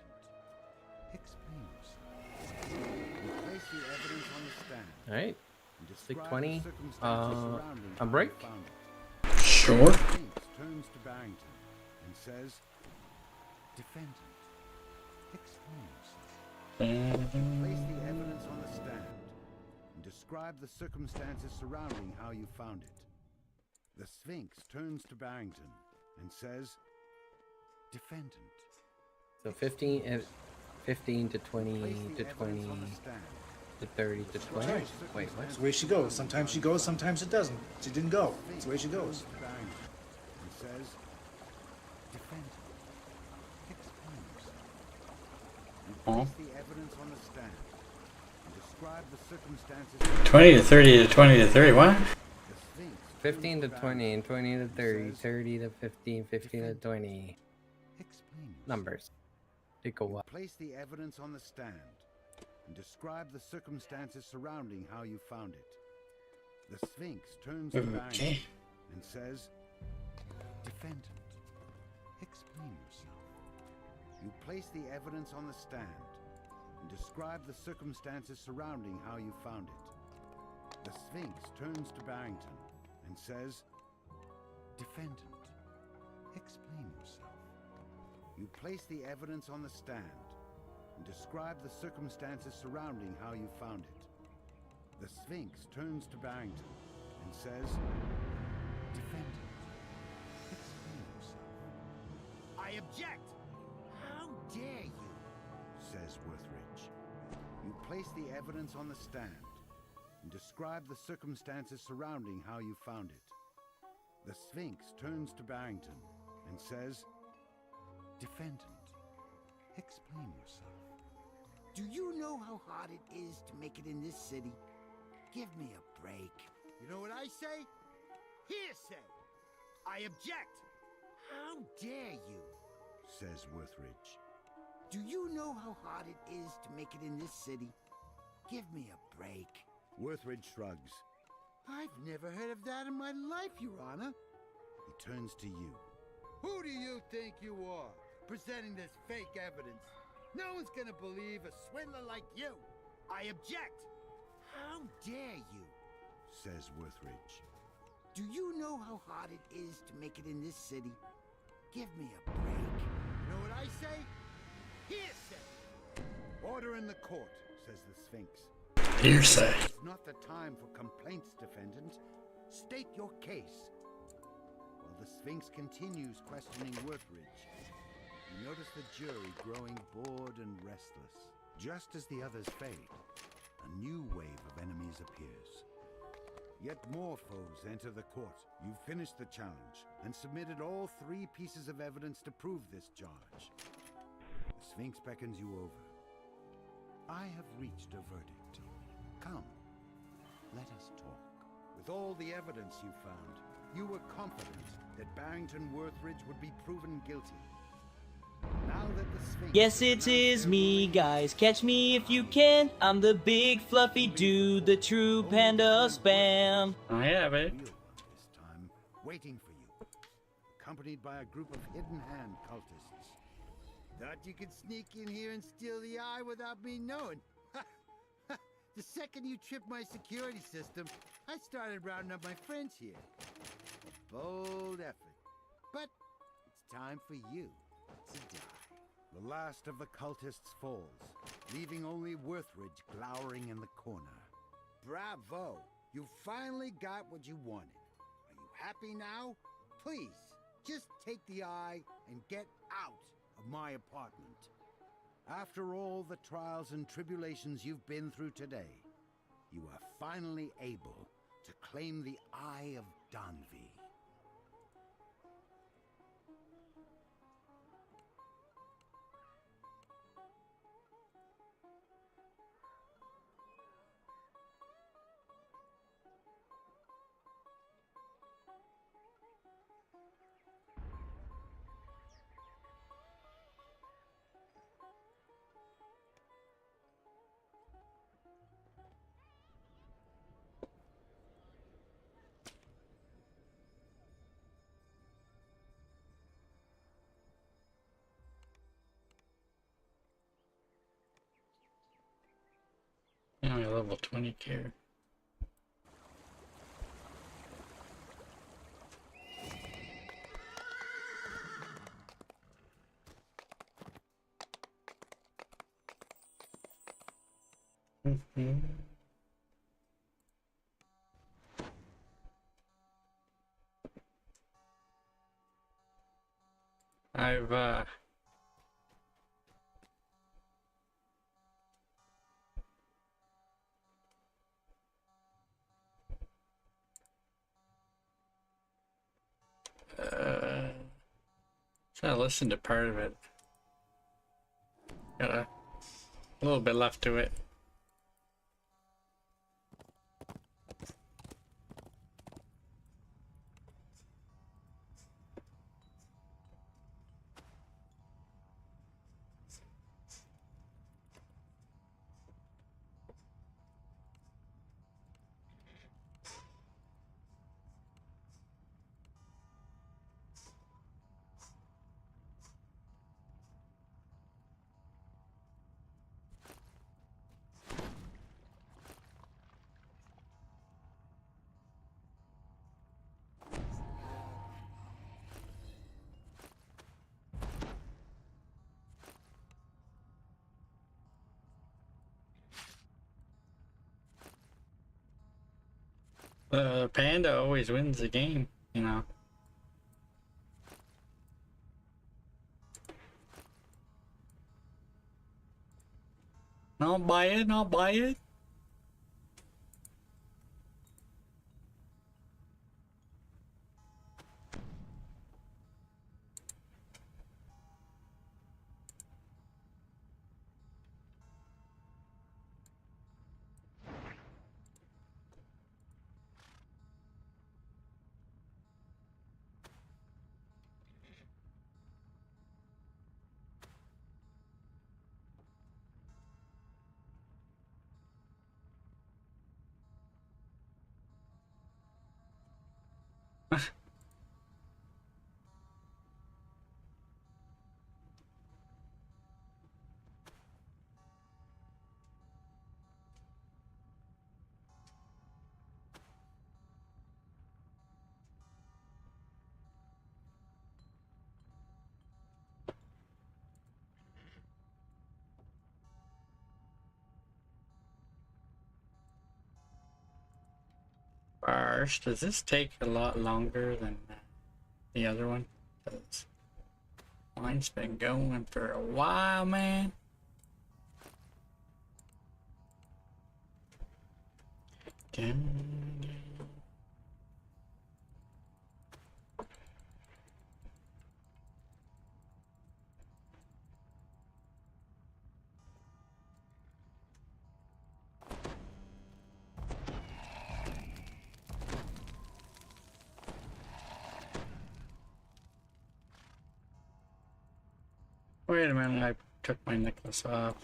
S18: explain yourself." You place the evidence on the stand.
S3: Alright.
S18: and
S3: Stick
S18: describe
S3: 20.
S18: the circumstances surrounding
S3: A
S18: how you
S3: break?
S18: found it.
S2: Sure.
S18: The Sphinx turns
S14: turns to Barrington and says, Defendant, explain yourself. Place the evidence on the stand and describe the circumstances surrounding how you found it. The Sphinx turns to Barrington and says, Defendant.
S3: So 15 to 20 to 20 to 30 to 20.
S5: Right.
S3: Wait, what?
S5: That's the way she goes. Sometimes she goes, sometimes it doesn't. She didn't go. That's the way she goes.
S14: And says, Defendant, explain yourself. You place the evidence on the stand and describe the circumstances.
S2: 20 to 30 to 20 to 30. What?
S3: 15 to 20 and 20 to 30, 30 to 15, 15 to 20. Numbers. They go up.
S14: Place the evidence on the stand and describe the circumstances surrounding how you found it. The Sphinx turns to Barrington and says, Defendant, explain yourself. You place the evidence on the stand and describe the circumstances surrounding how you found it. The Sphinx turns to Barrington and says, Defendant, explain yourself. You place the evidence on the stand and describe the circumstances surrounding how you found it. The Sphinx turns to Barrington and says, Defendant, explain yourself.
S22: I object! How dare you?
S14: Says Worthridge. You place the evidence on the stand and describe the circumstances surrounding how you found it. The Sphinx turns to Barrington and says, Defendant, explain yourself.
S22: Do you know how hard it is to make it in this city? Give me a break. You know what I say? Hearsay! I object! How dare you?
S14: Says Worthridge.
S22: Do you know how hard it is to make it in this city? Give me a break.
S14: Worthridge shrugs.
S22: I've never heard of that in my life, Your Honor.
S14: He turns to you.
S22: Who do you think you are, presenting this fake evidence? No one's gonna believe a swindler like you. I object. How dare you?
S14: Says Worthridge.
S22: Do you know how hard it is to make it in this city? Give me a break. You know what I say? Hearsay!
S14: Order in the court, says the Sphinx.
S2: Hearsay.
S14: It's not the time for complaints, defendant. State your case. While the Sphinx continues questioning Worthridge, you notice the jury growing bored and restless. Just as the others fade, a new wave of enemies appears. Yet more foes enter the court. You've finished the challenge and submitted all 3 pieces of evidence to prove this charge. The Sphinx beckons you over. I have reached a verdict. Come, let us talk. With all the evidence you found, you were confident that Barrington Worthridge would be proven guilty. Now that the Sphinx
S21: Yes, it is me, guys. Catch me if you can. I'm the big fluffy dude, the true panda spam.
S2: I have it.
S14: This time, waiting for you, accompanied by a group of hidden hand cultists.
S22: Thought you could sneak in here and steal the eye without me knowing. The second you tripped my security system, I started rounding up my friends here. A bold effort. But it's time for you to die.
S14: The last of the cultists falls, leaving only Worthridge glowering in the corner.
S22: Bravo! You finally got what you wanted. Are you happy now? Please, just take the eye and get out of my apartment.
S14: After all the trials and tribulations you've been through today, you are finally able to claim the Eye of Danvi.
S2: Only level 20 care. Mhm. I've trying to listen to part of it. Got a little bit left to it. Panda always wins the game, you know. I'll buy it, I'll buy it. First, does this take a lot longer than the other one? 'Cause mine's been going for a while, man. Wait a minute, I took my necklace off.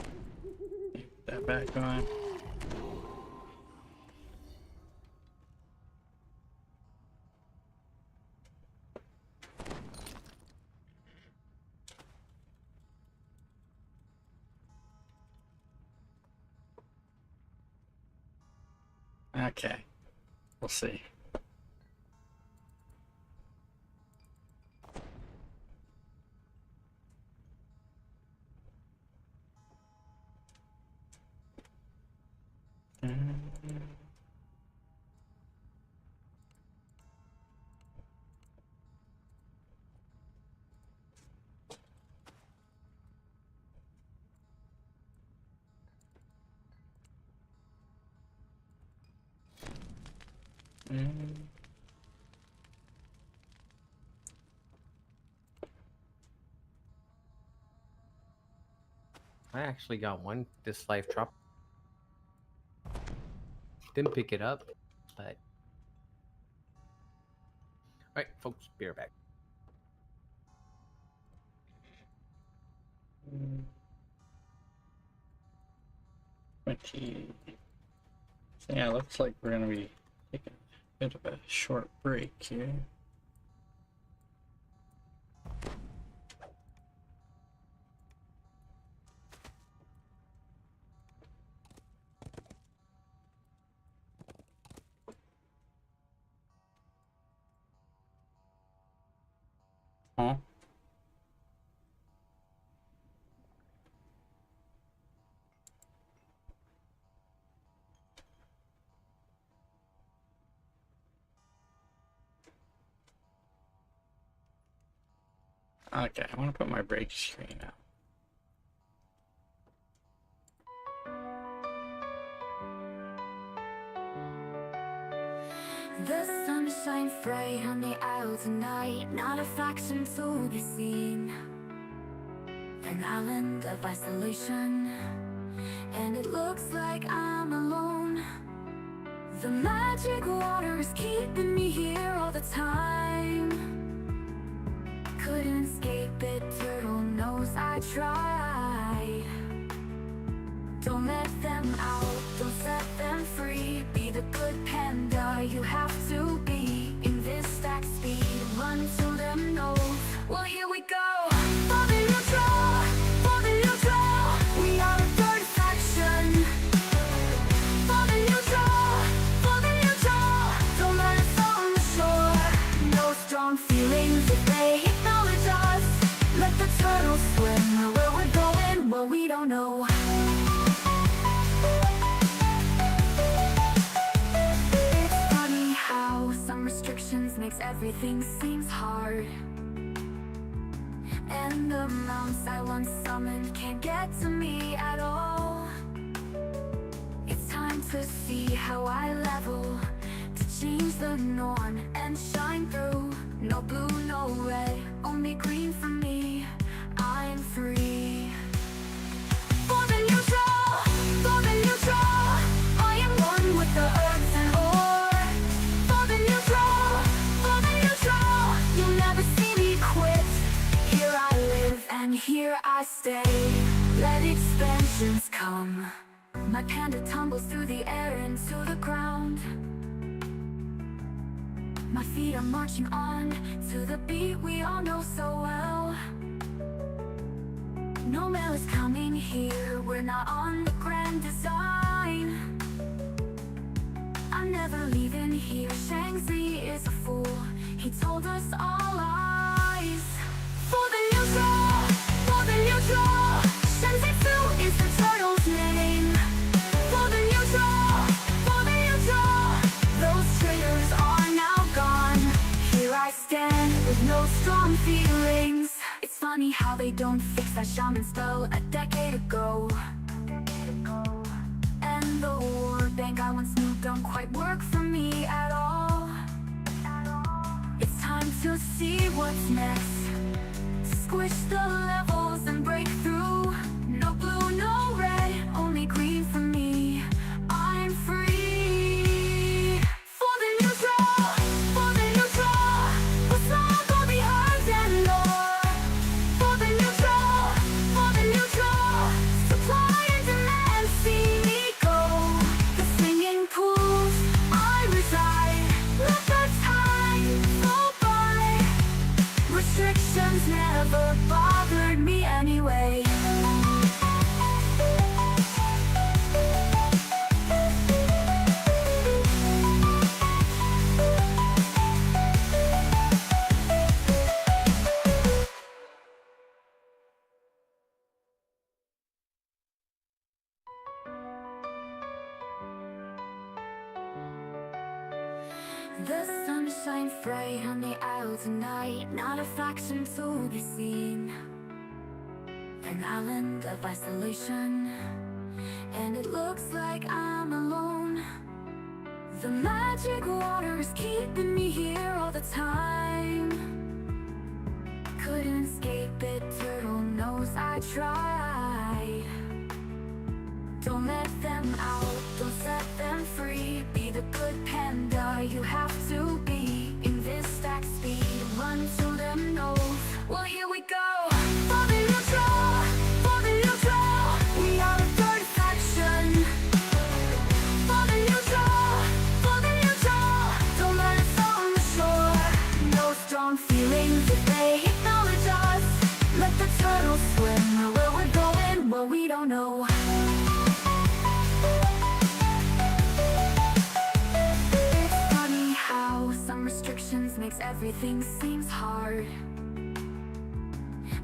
S2: Put that back on. Okay, we'll see.
S3: I actually got one this life drop. Didn't pick it up, but alright, folks, be right back. So yeah, looks like we're gonna be taking a bit of a short break here. Huh?
S2: Okay, I want to put my break screen out.
S10: The sun shines bright on the isle tonight, not a faction to be seen. An island of isolation, and it looks like I'm alone. The magic water is keeping me here all the time. Couldn't escape it, turtle knows I tried. Don't let them out, don't set them free. Be the good panda you have to be. In this stack speed, run to them nose. Well, here we go. For the neutral, for the neutral. We are a third faction. For the neutral, for the neutral. Don't let us on the shore. No strong feelings if they acknowledge us. Let the turtles swim where we're going, well, we don't know. Makes everything seems hard, and the mounts I once summoned can't get to me at all. It's time to see how I level, to change the norm and shine through. No blue, no red, only green for me. I'm free. For the neutral, for the neutral. I am one with the earth and ore. For the neutral, you'll never see me quit. Here I live and here I stay. Let expansions come. My panda tumbles through the air into the ground. My feet are marching on to the beat we all know so well. No mail is coming here, we're not on the grand design. I'm never leaving here, Shang-Chi is a fool. He told us all lies. For the neutral, for the neutral. Shenzitsu is the turtle's name. For the neutral, for the neutral. Those traitors are now gone. Here I stand with no strong feelings. It's funny how they don't fix that shaman spell a decade ago. And the war bank I once knew don't quite work for me at all. It's time to see what's next. Squish the levels and break through. No blue, no red, only green for me. I'm free. For the neutral, for the neutral. What's not go behind and lore. For the neutral, for the neutral. Supply and demand, see me go. The singing pools, I reside. Let the time go by. Restrictions never bothered me anyway. The sun shines bright on the isle tonight, not a faction to be seen. An island of isolation, and it looks like I'm alone. The magic water is keeping me here all the time. Couldn't escape it, turtle knows I tried. Don't let them out, don't set them free. Be the good panda you have to be. In this stack speed, run to them nose. Well, here we go. For the neutral, for the neutral. We are a third faction. For the neutral, for the neutral. Don't let us on the shore. No strong feelings if they acknowledge us. Let the turtles swim where we're going, well, we don't know. Makes everything seems hard,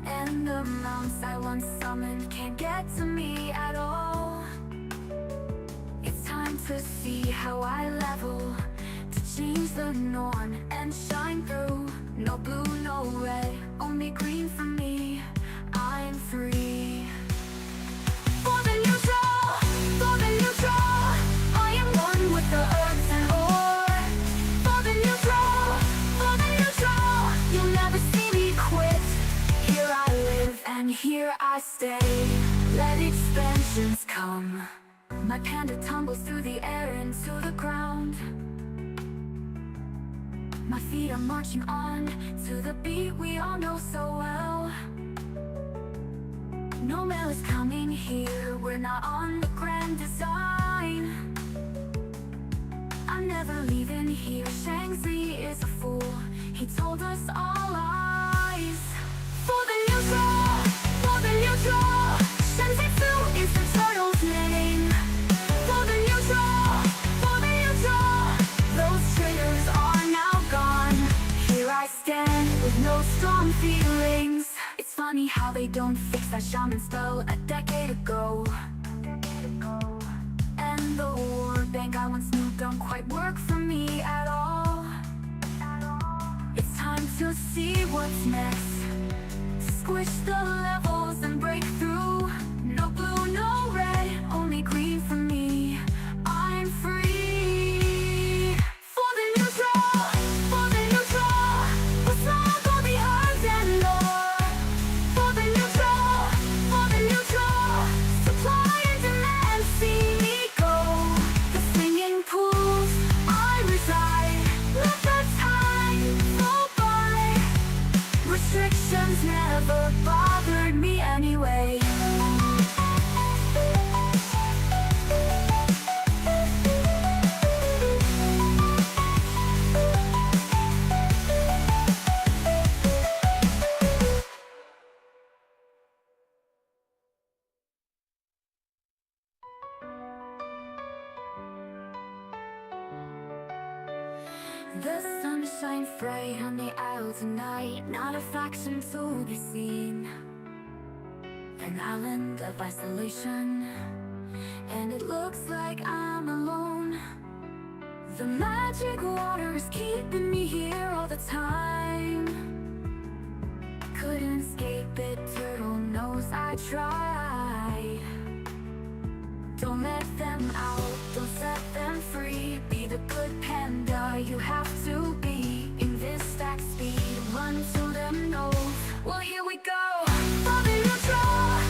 S10: and the mounts I once summoned can't get to me at all. It's time to see how I level, to change the norm and shine through. No blue, no red, only green for me. I'm free. For the neutral, for the neutral, I am one with the earth and ore. For the neutral, you'll never see me quit. Here I live and here I stay. Let expansions come. My panda tumbles through the air into the ground. My feet are marching on to the beat we all know so well. No mail is coming here, we're not on the grand design. I'm never leaving here, Shang-Chi is a fool. He told us all lies. For the neutral, Shang-Chi is the turtle's name. For the neutral, those traitors are now gone. Here I stand with no strong feelings. It's funny how they don't fix that shaman spell a decade ago. And the war bank I once knew don't quite work for me at all. It's time to see what's next. Squish the levels and break through. No blue, no red, only green for me. I'm free. For the neutral, what's not gonna be hard anymore. For the neutral, supply and demand, see me go. The singing pools I reside, let the time go by. Restrictions never bothered me anyway. The sun shines bright on the isle tonight, not a faction to be seen. An island of isolation, and it looks like I'm alone. The magic water is keeping me here all the time. Couldn't escape it, turtle knows I tried. Don't let them out, don't set them free. Be the good panda you have to be. In this stack speed, run to them nose. Well, here we go. For the neutral,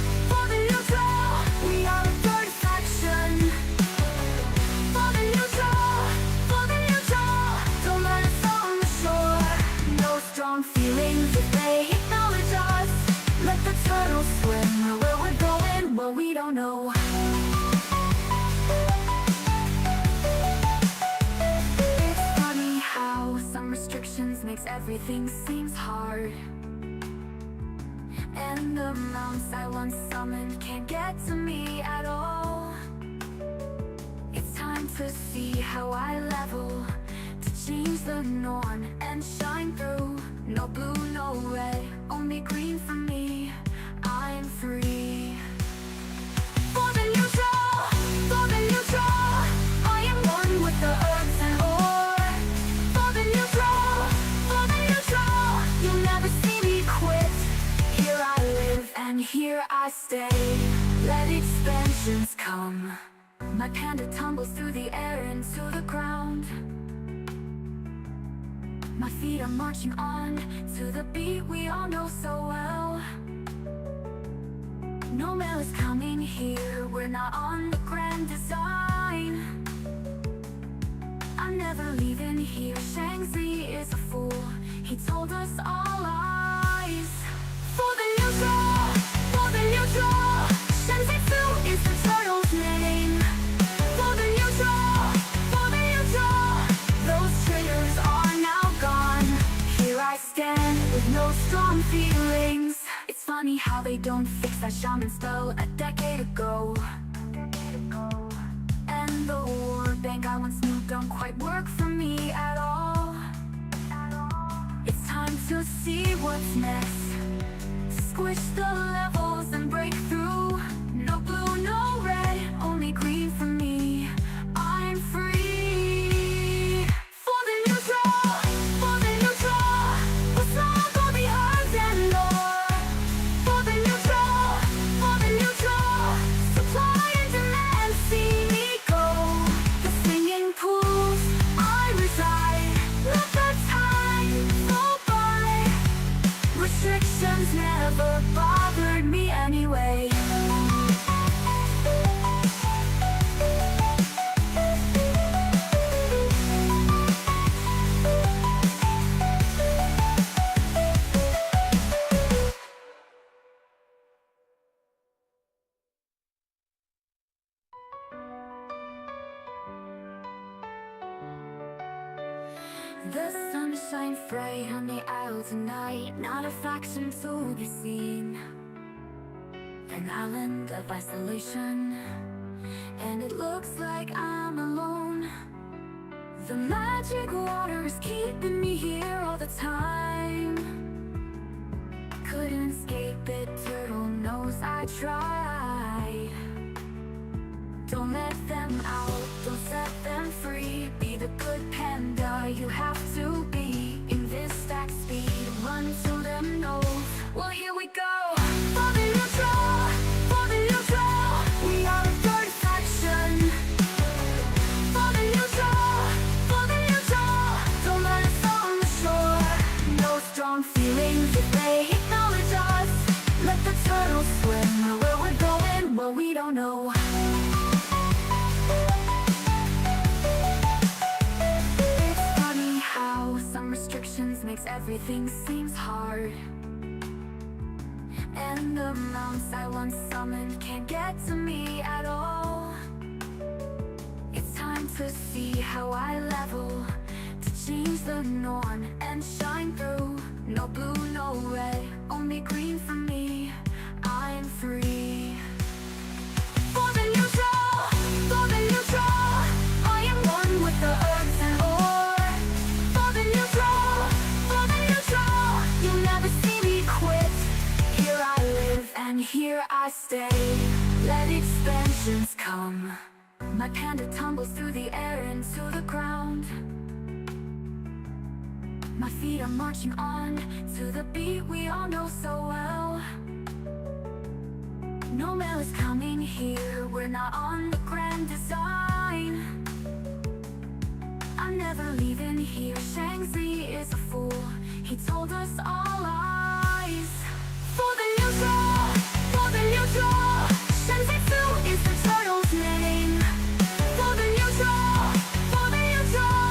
S10: we are a third faction. For the neutral, don't let us on the shore. No strong feelings if they acknowledge us. Let the turtles swim where we're going, well, we don't know. Makes everything seems hard. And the mounts I once summoned can't get to me at all. It's time to see how I level, to change the norm and shine through. No blue, no red, only green for me. I'm free. For the neutral, I am one with the earth and ore. For the neutral, you'll never see me quit. Here I live and here I stay. Let expansions come. My panda tumbles through the air into the ground. My feet are marching on to the beat we all know so well. No mail is coming here, we're not on the grand design. I'm never leaving here, Shang-Chi is a fool. He told us all lies. For the neutral, Shang-Chi is the turtle's name. For the neutral, those traitors are now gone. Here I stand with no strong feelings. It's funny how they don't fix that shaman spell a decade ago. And the war bank I once knew don't quite work for me at all. It's time to see what's next. Squish the levels and break through. No blue, no red, only green for me. I'm free. For the The sun shines bright on the isle tonight, not a fraction to be seen. An island of isolation, and it looks like I'm alone. The magic water is keeping me here all the time. Couldn't escape it, turtle knows I tried. Don't let them out, don't set them free. Be the good panda you have to be. In this stack speed, run to them nose. Well, here we go. For the neutral, for the neutral. We are a third faction. For the neutral, for the neutral. Don't let us on the shore. No strong feelings if they acknowledge us. Let the turtles swim where we're going, well, we don't know. Makes everything seems hard, and the mounts I once summoned can't get to me at all. It's time to see how I level, to change the norm and shine through. No blue, no red, only green for me. I'm free. For the neutral, for the neutral. I am one with the earth and ore. For the neutral, you'll never see me quit. Here I live and here I stay. Let expansions come. My panda tumbles through the air into the ground. My feet are marching on to the beat we all know so well. No mail is coming here, we're not on the grand design. I'm never leaving here, Shang-Chi is a fool. He told us all lies. For the neutral, for the neutral. Shenzhen is the turtle's name. For the neutral, for the neutral.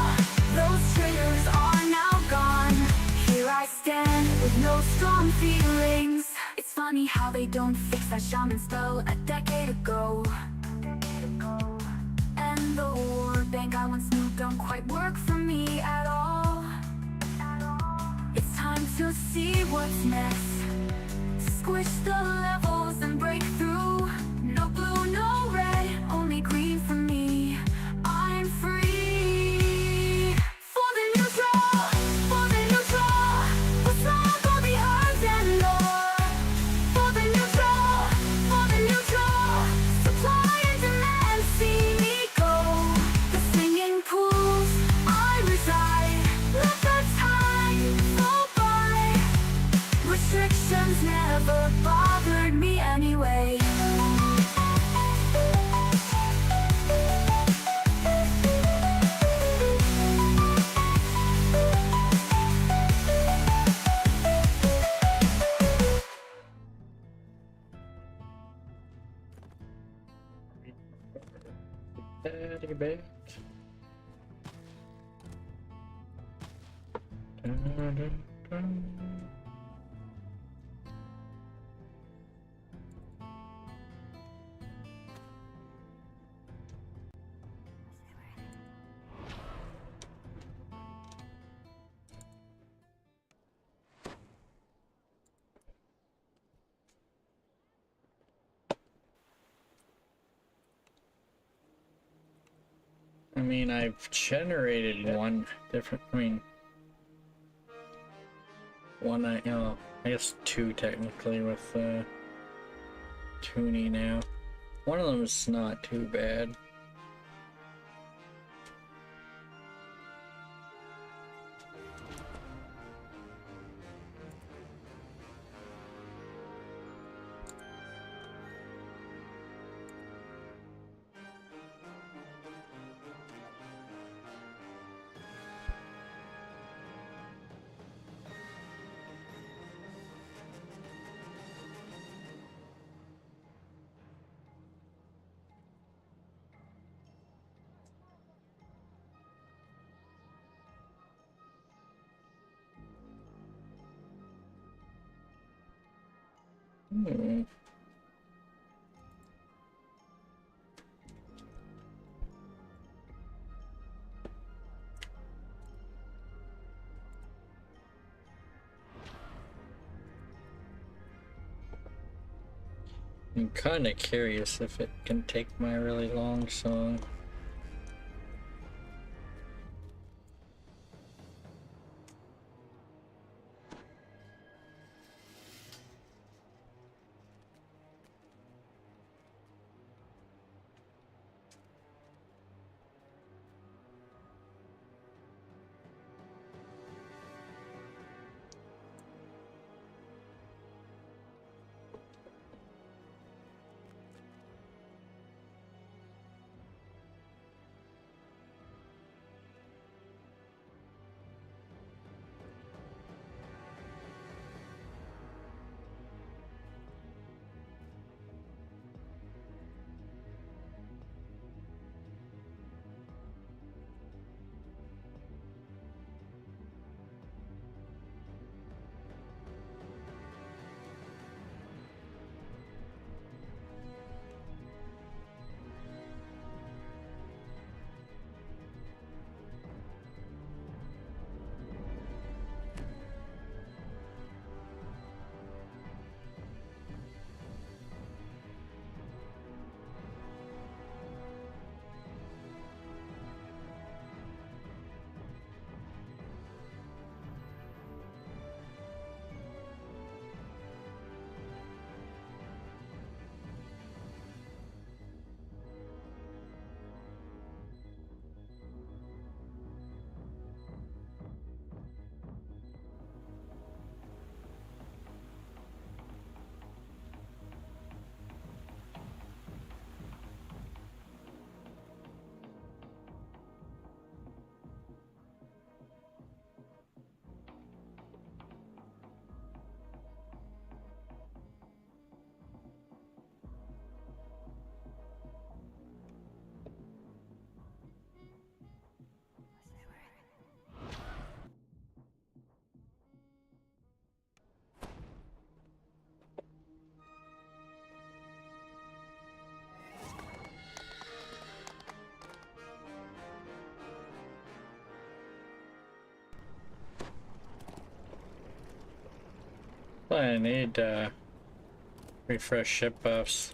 S10: Those traitors are now gone. Here I stand with no strong feelings. It's funny how they don't fix that shaman spell a decade ago. And the war bank I once knew don't quite work for me at all. It's time to see what's next. Squish the levels and break through. No blue, no red, only green for me. I'm free. For the neutral, for the neutral. What's wrong will be heard and more. For the neutral, for the neutral. Supply and demand, see me go. The singing pools I reside. Let the time go by. Restrictions never bothered me anyway.
S2: Daddy back. I mean, I've generated one different, one, I guess two technically with, Toonie now. One of them is not too bad. Hmm. I'm kind of curious if it can take my really long song. I need refresh ship buffs.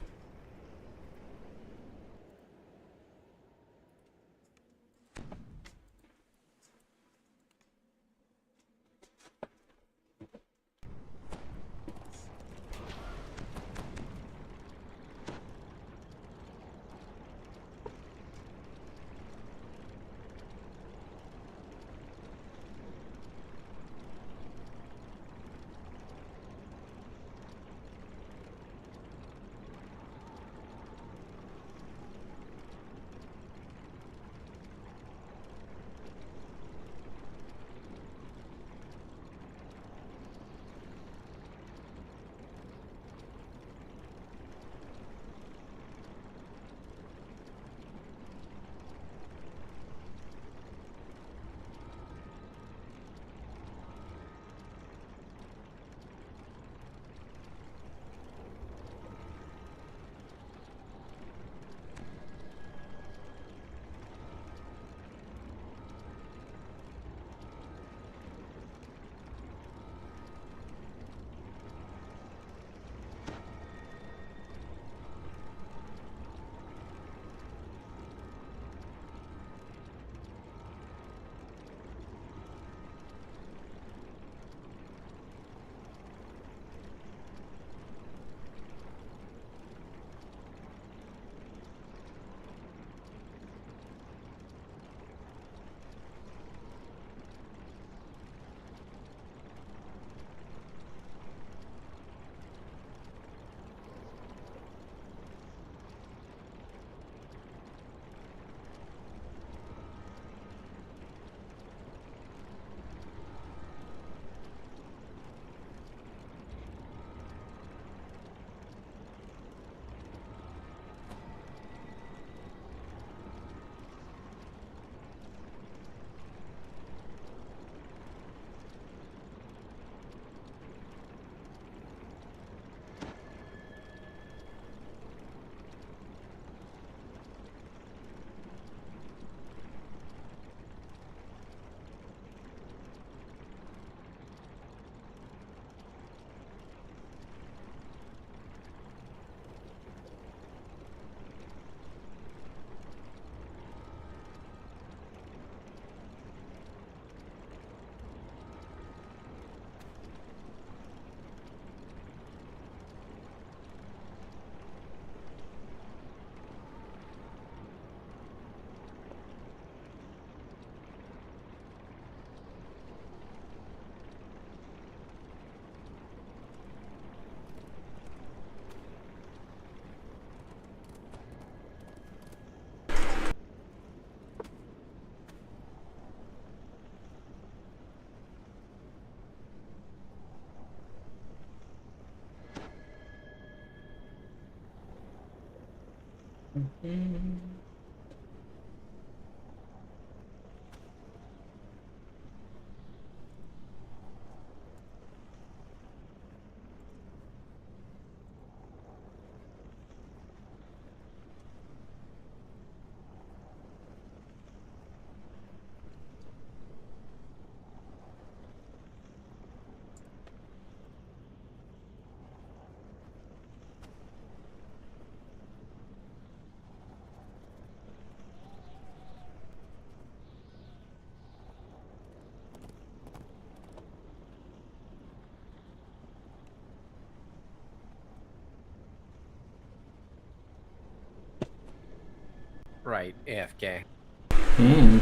S3: Right, AFK.
S2: Hmm.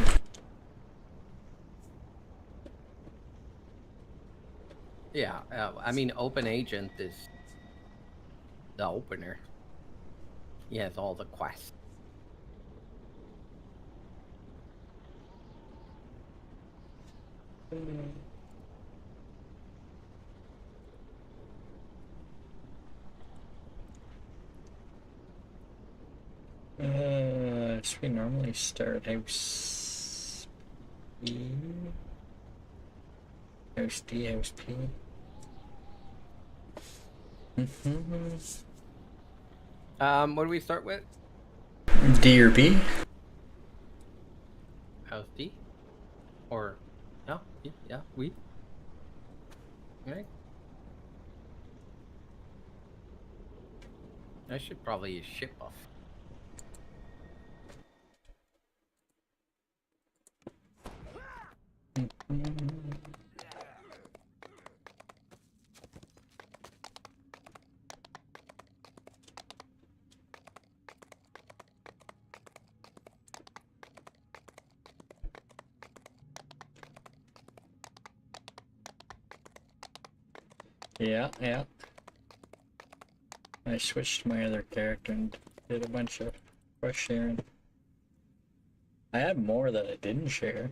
S3: Yeah, I mean, Open Agent is the opener. He has all the quests.
S2: So we normally start house E, house D, house P.
S3: What do we start with?
S2: D or B?
S3: House D? Or no? Yeah, we. Right. I should probably use ship buff.
S2: Yeah. I switched my other character and did a bunch of quest sharing. I had more that I didn't share.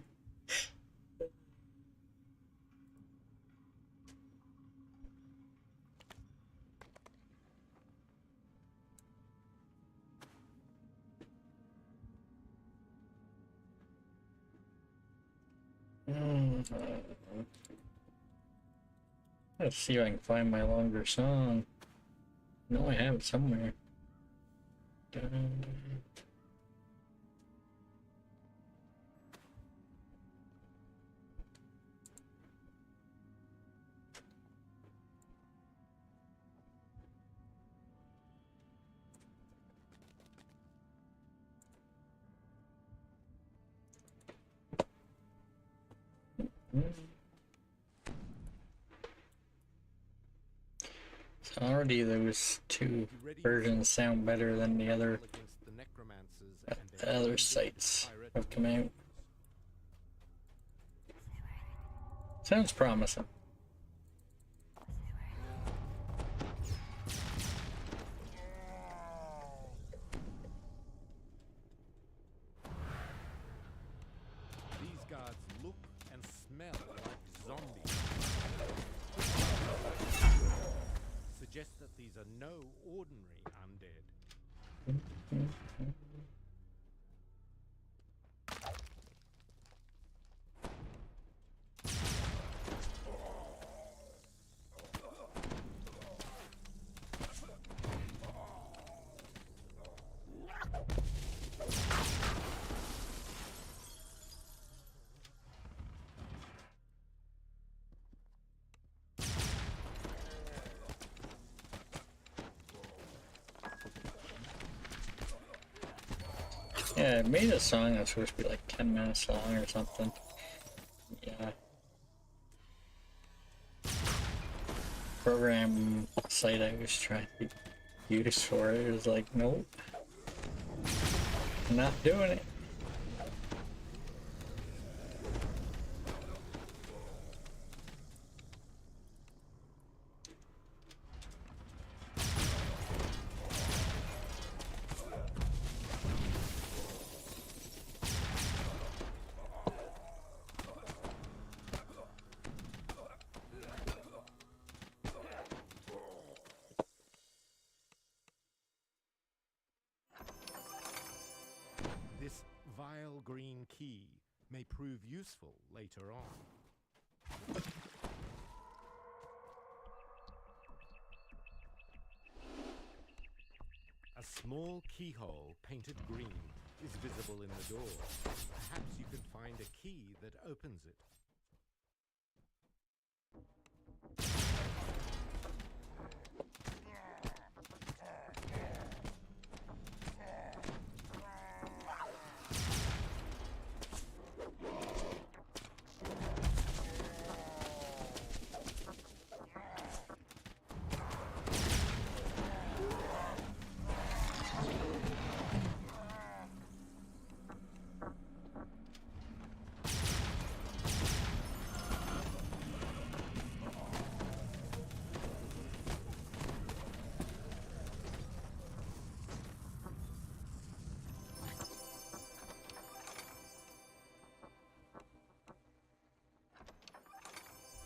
S2: Let's see if I can find my longer song. No, I have it somewhere. Dun. So already those two versions sound better than the other sites have come out. Sounds promising.
S9: These guards look and smell like zombies. Suggests that these are no ordinary undead.
S2: Yeah, I made a song that's supposed to be like 10 minutes long or something. Yeah. Program site I was trying to use for it was like, nope. Not doing it.
S9: arcane key may prove useful later on. A small keyhole painted green is visible in the door. Perhaps you can find a key that opens it.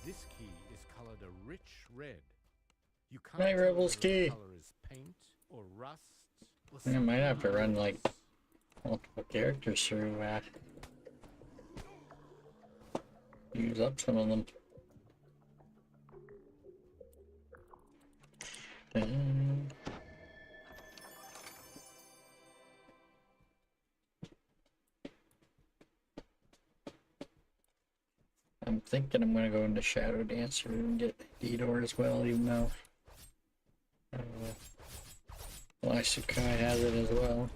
S9: This key is colored a rich red. You can't
S2: My
S9: tell
S2: Rebels
S9: whether the
S2: key.
S9: color is paint or rust or
S2: I might have to
S9: something
S2: run
S9: else.
S2: like multiple characters through. Use up some of them. I'm thinking I'm gonna go into Shadow Dancer and get DDO as well, even though Sakai has it as well.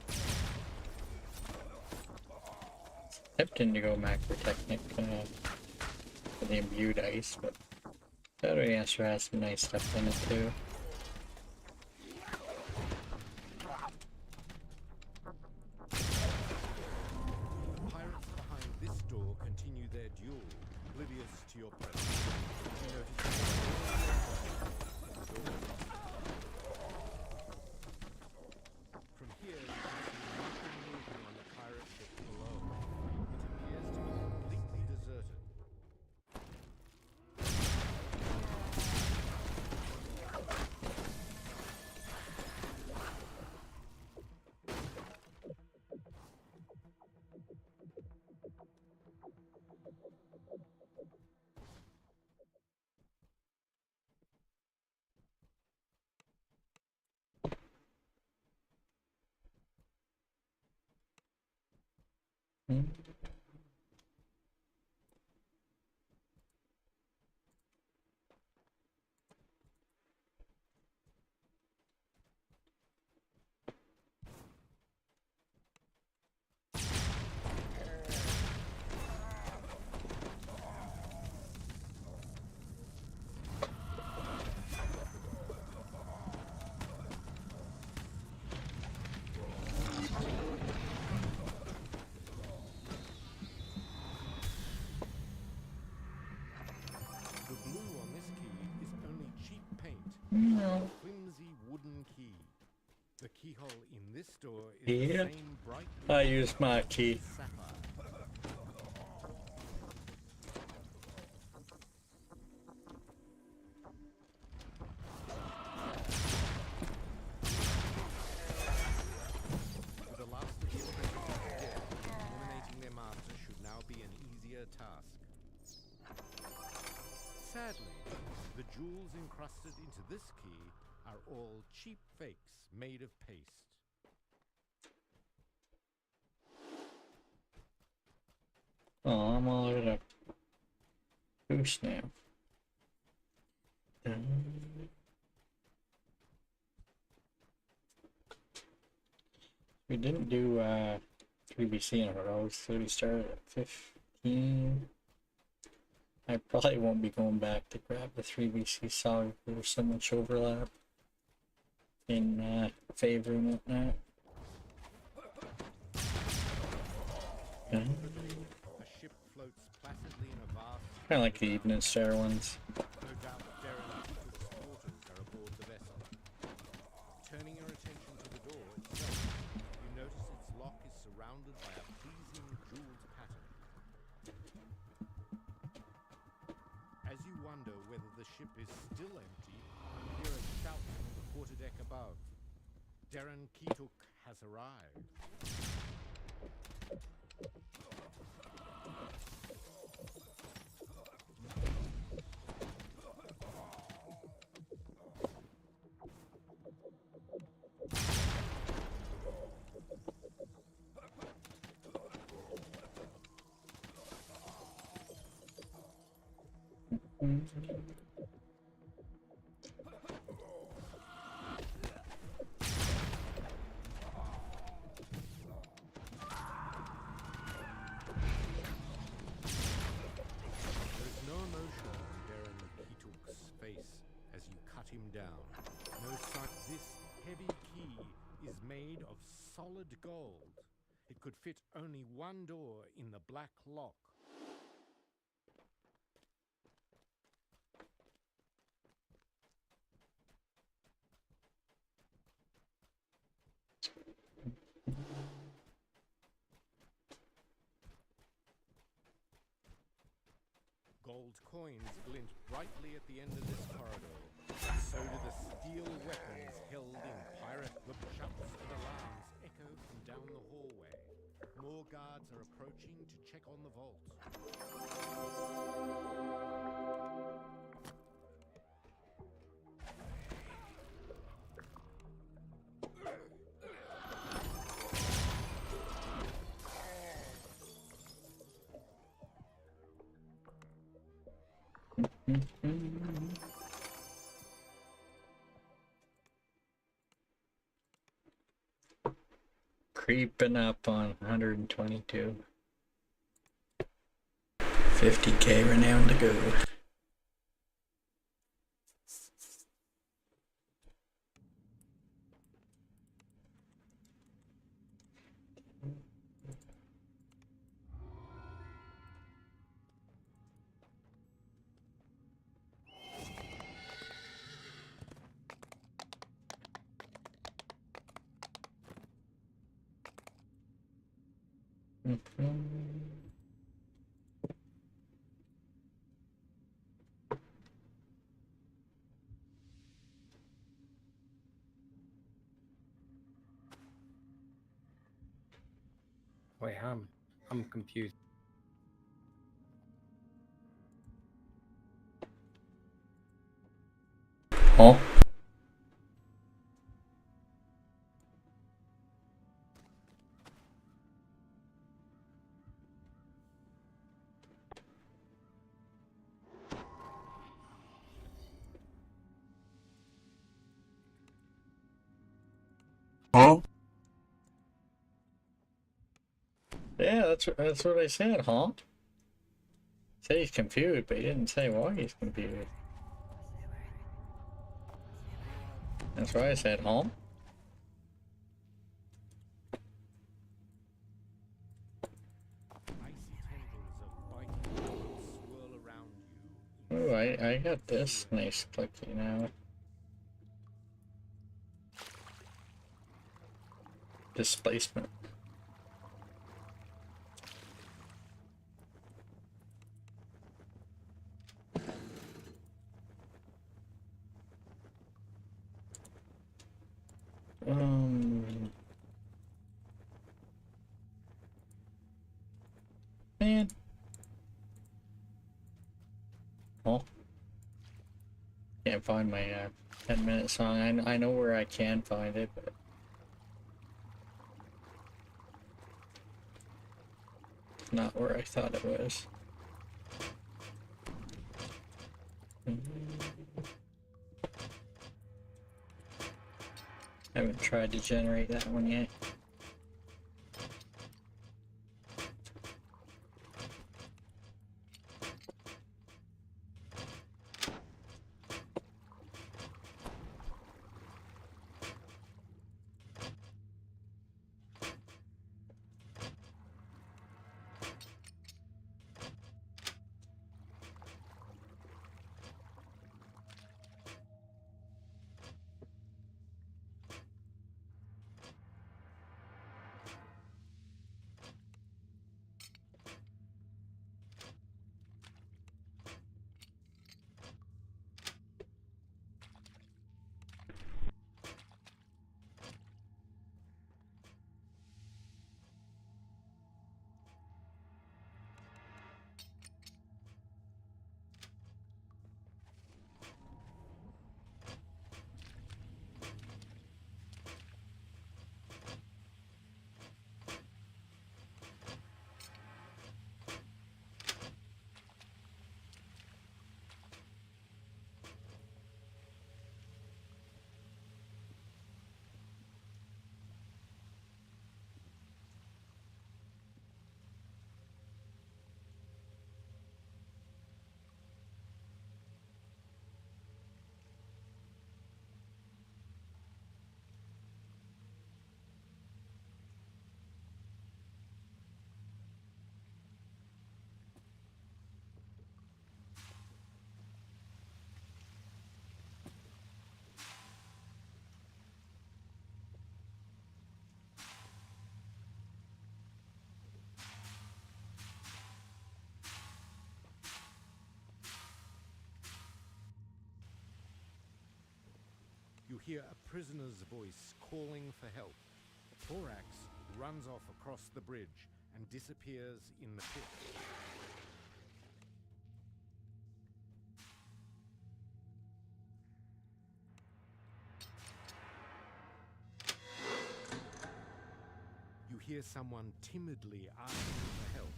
S2: Tempting to go Macro Technic for the imbued ice, but Shadow Dancer has some nice stuff in it too.
S9: Pirates behind this door continue their duel, oblivious to your presence. You notice from here you can see nothing moving on the pirate ship below. It appears to be completely deserted. The blue on this key is only cheap paint.
S2: No.
S9: A flimsy wooden key. The keyhole in this door is
S2: Yeah.
S9: the same bright
S2: I use my key.
S9: sapphire. With the last of the apprentices dead, eliminating their master should now be an easier task. Sadly, the jewels encrusted into this key are all cheap fakes made of paste.
S2: Oh, I'm all out of boost now. We didn't do 3BC in a row, so we started at 15. I probably won't be going back to grab the 3BC saga. There's so much overlap in favor and whatnot.
S9: A ship floats placidly in a vast.
S2: I like the Evening Star ones.
S9: No doubt Darren's quarters are aboard the vessel. Turning your attention to the door itself, you notice its lock is surrounded by a pleasing jeweled pattern. As you wonder whether the ship is still empty, you hear a shout from the quarterdeck above. Darren Keetuk has arrived. There's no emotion on Baron Hituk's face as you cut him down. No such. This heavy key is made of solid gold. It could fit only one door in the black lock. Gold coins glint brightly at the end of this corridor. So do the steel weapons held in pirate bookshops and alarms echo from down the hallway. More guards are approaching to check on the vault.
S2: Creeping up on 122. 50k renown to go.
S3: Wait, I'm confused.
S2: Huh? Huh? Yeah, that's what I said, huh? Said he's confused, but he didn't say why he's confused. That's why I said, huh? Oh, I got this nice clicky now. Displacement. Man. Oh. Can't find my 10-minute song. I know where I can find it, but not where I thought it was. Haven't tried to generate that one yet.
S9: You hear a prisoner's voice calling for help. Thorax runs off across the bridge and disappears in the pit. You hear someone timidly asking for help.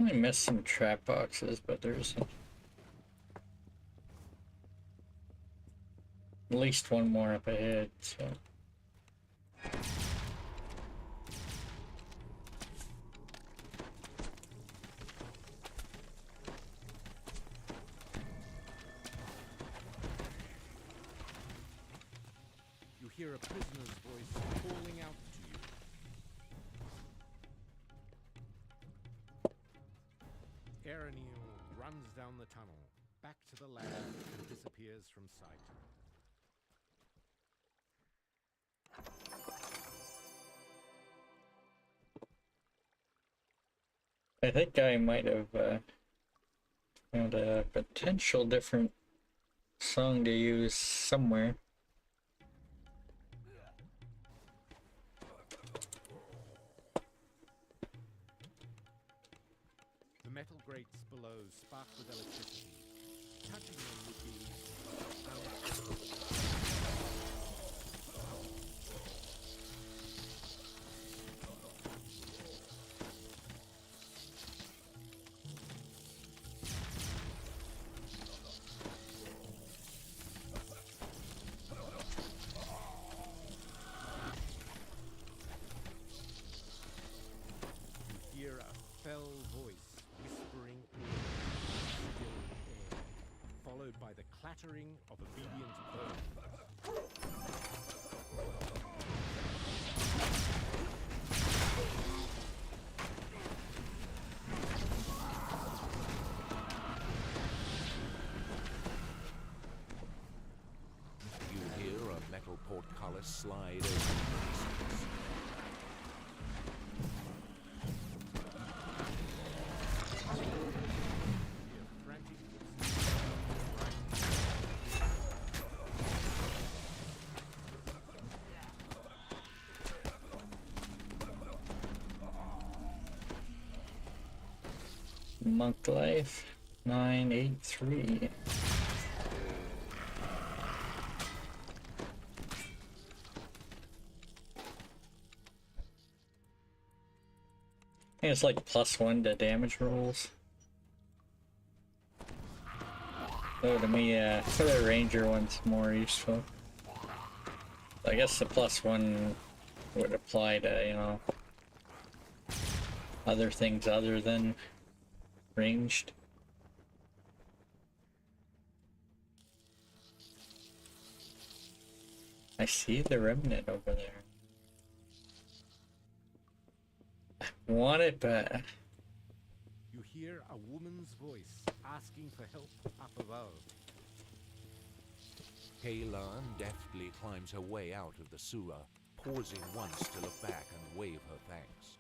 S2: I missed some trap boxes, but there's at least one more up ahead, so.
S9: You hear a prisoner's voice calling out to you. Erenil runs down the tunnel, back to the lab, and disappears from sight.
S2: I think I might have found a potential different song to use somewhere.
S9: The metal grates below spark with electricity. Touching them would be you hear a fell voice whispering in still air, followed by the clattering of obedient bones.
S8: You hear a metal portcullis slide open.
S2: Monk Life 983. It's like +1 to damage rolls. So to me, the ranger one's more useful. I guess the +1 would apply to, you know, other things other than ranged. I see the remnant over there. I want it, but
S9: You hear a woman's voice asking for help up above.
S8: Kaylan deftly climbs her way out of the sewer, pausing once to look back and wave her thanks.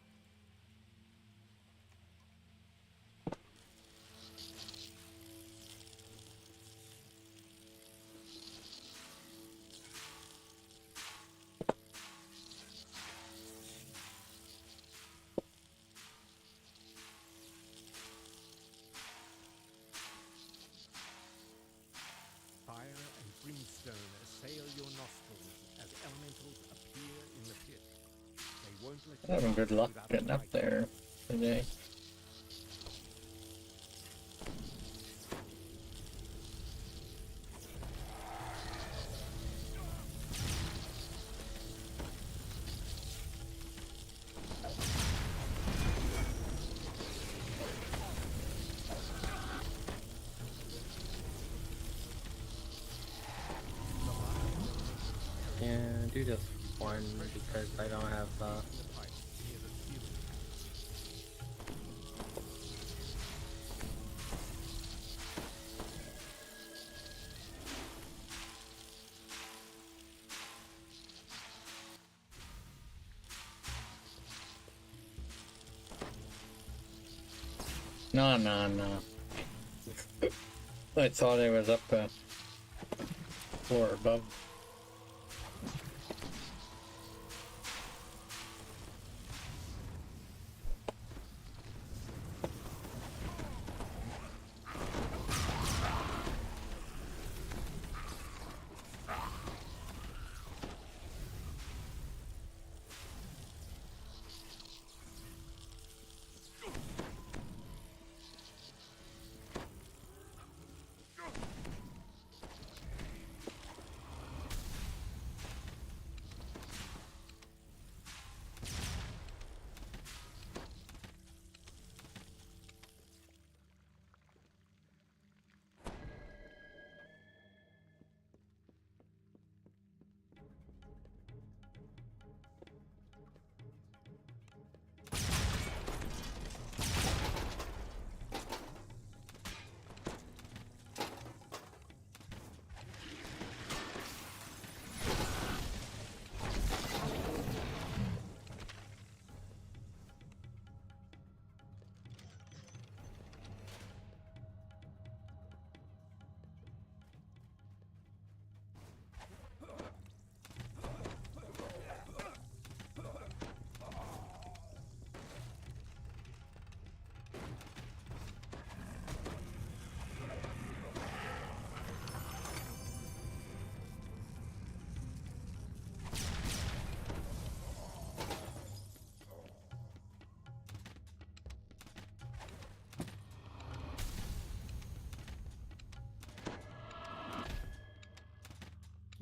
S2: Having good luck getting up there today.
S3: Yeah, do this one because I don't have
S2: No. I thought I was up a floor above.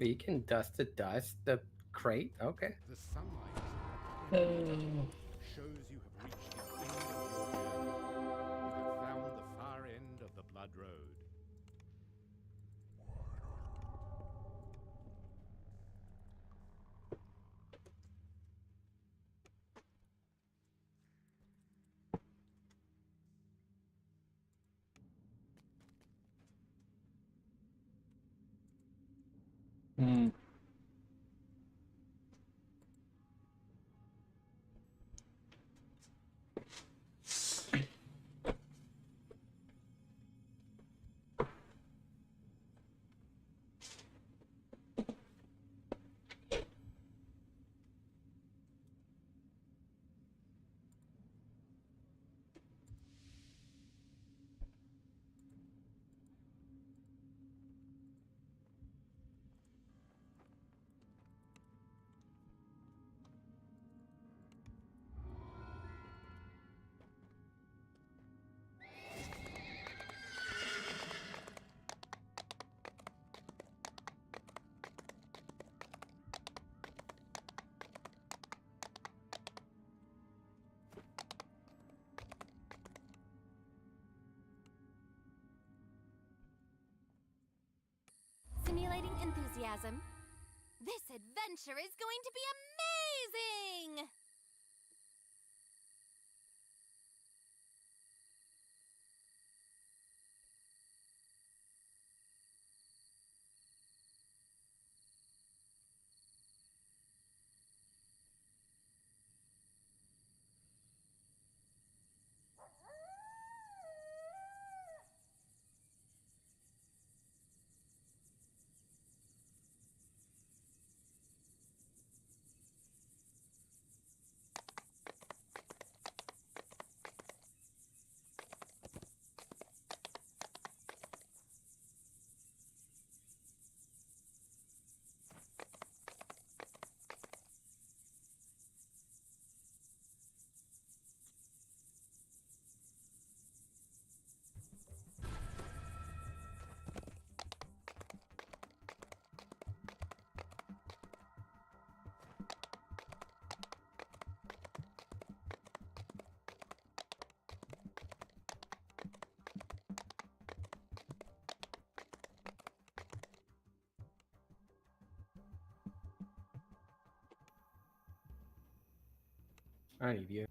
S3: You can dust the crate. Okay.
S9: The sunlight shows you have reached the end of your journey. You have found the far end of the Blood Road.
S2: Hmm.
S10: Simulating enthusiasm. This adventure is going to be amazing!
S3: I need you.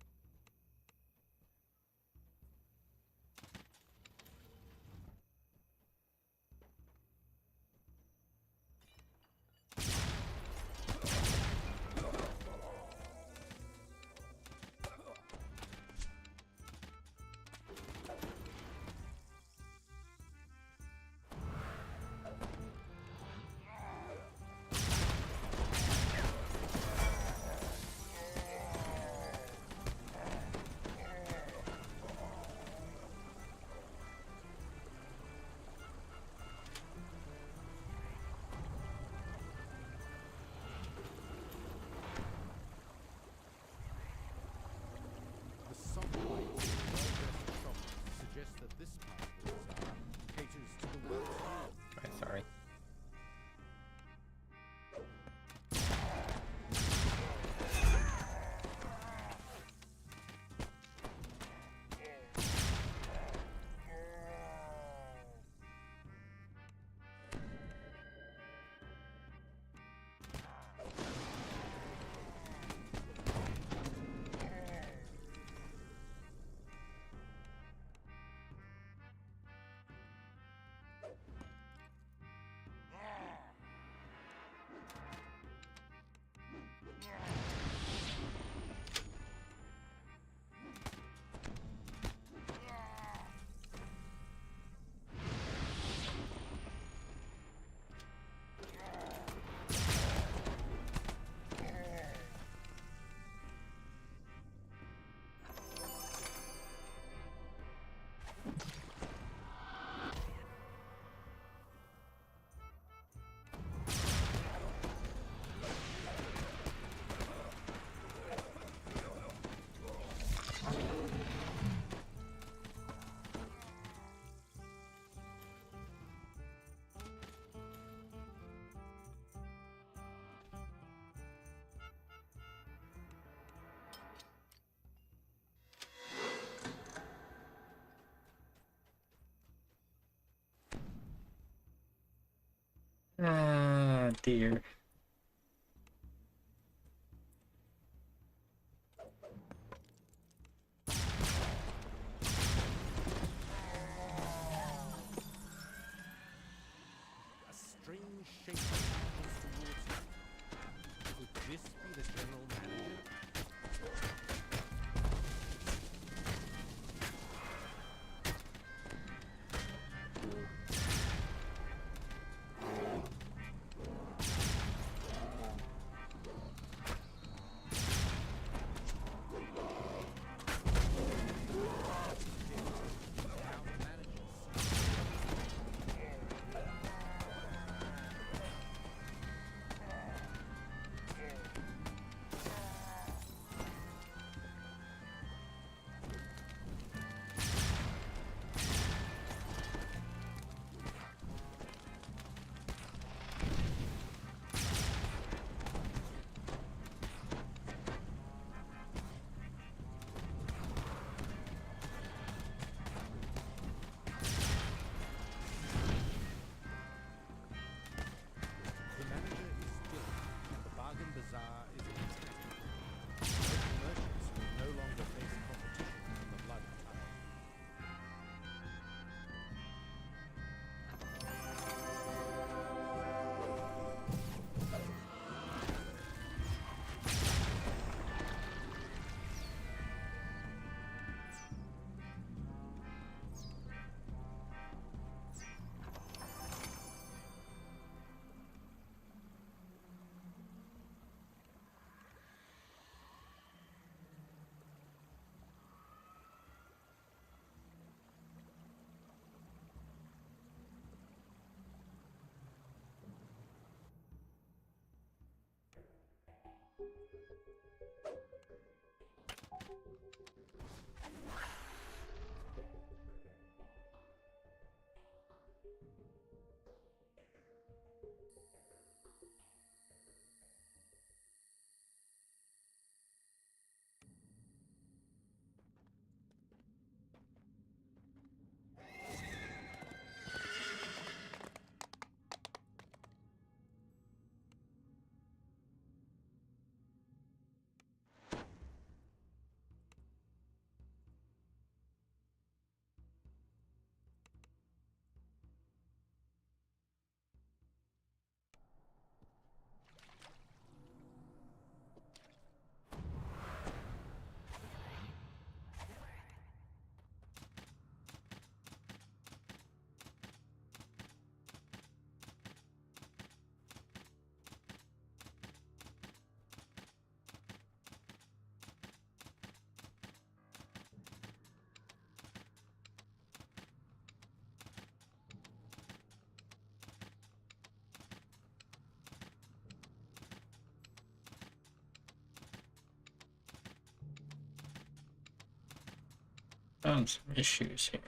S2: Found some issues here.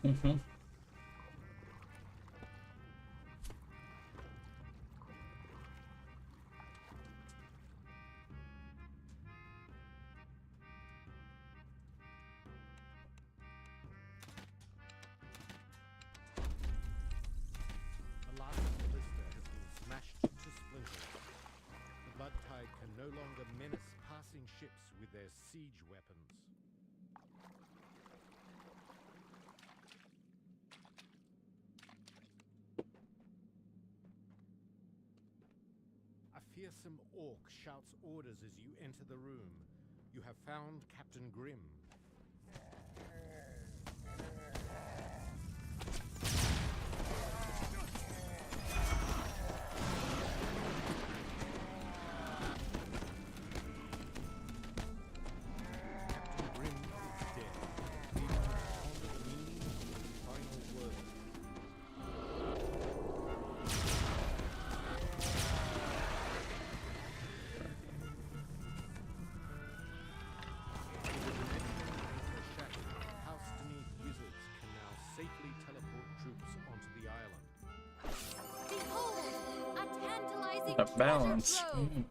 S2: Mm-hmm.
S9: The last ballista has been smashed to splinters. The Blood Tide can no longer menace passing ships with their siege weapons. A fearsome orc shouts orders as you enter the room. You have found Captain Grimm. Captain Grimm is dead, leaving you to ponder the meaning of his final words. House Denise wizards can now safely teleport troops onto the island.
S10: Behold, a tantalizing
S2: That balance.
S10: treasure trove.
S2: Mm.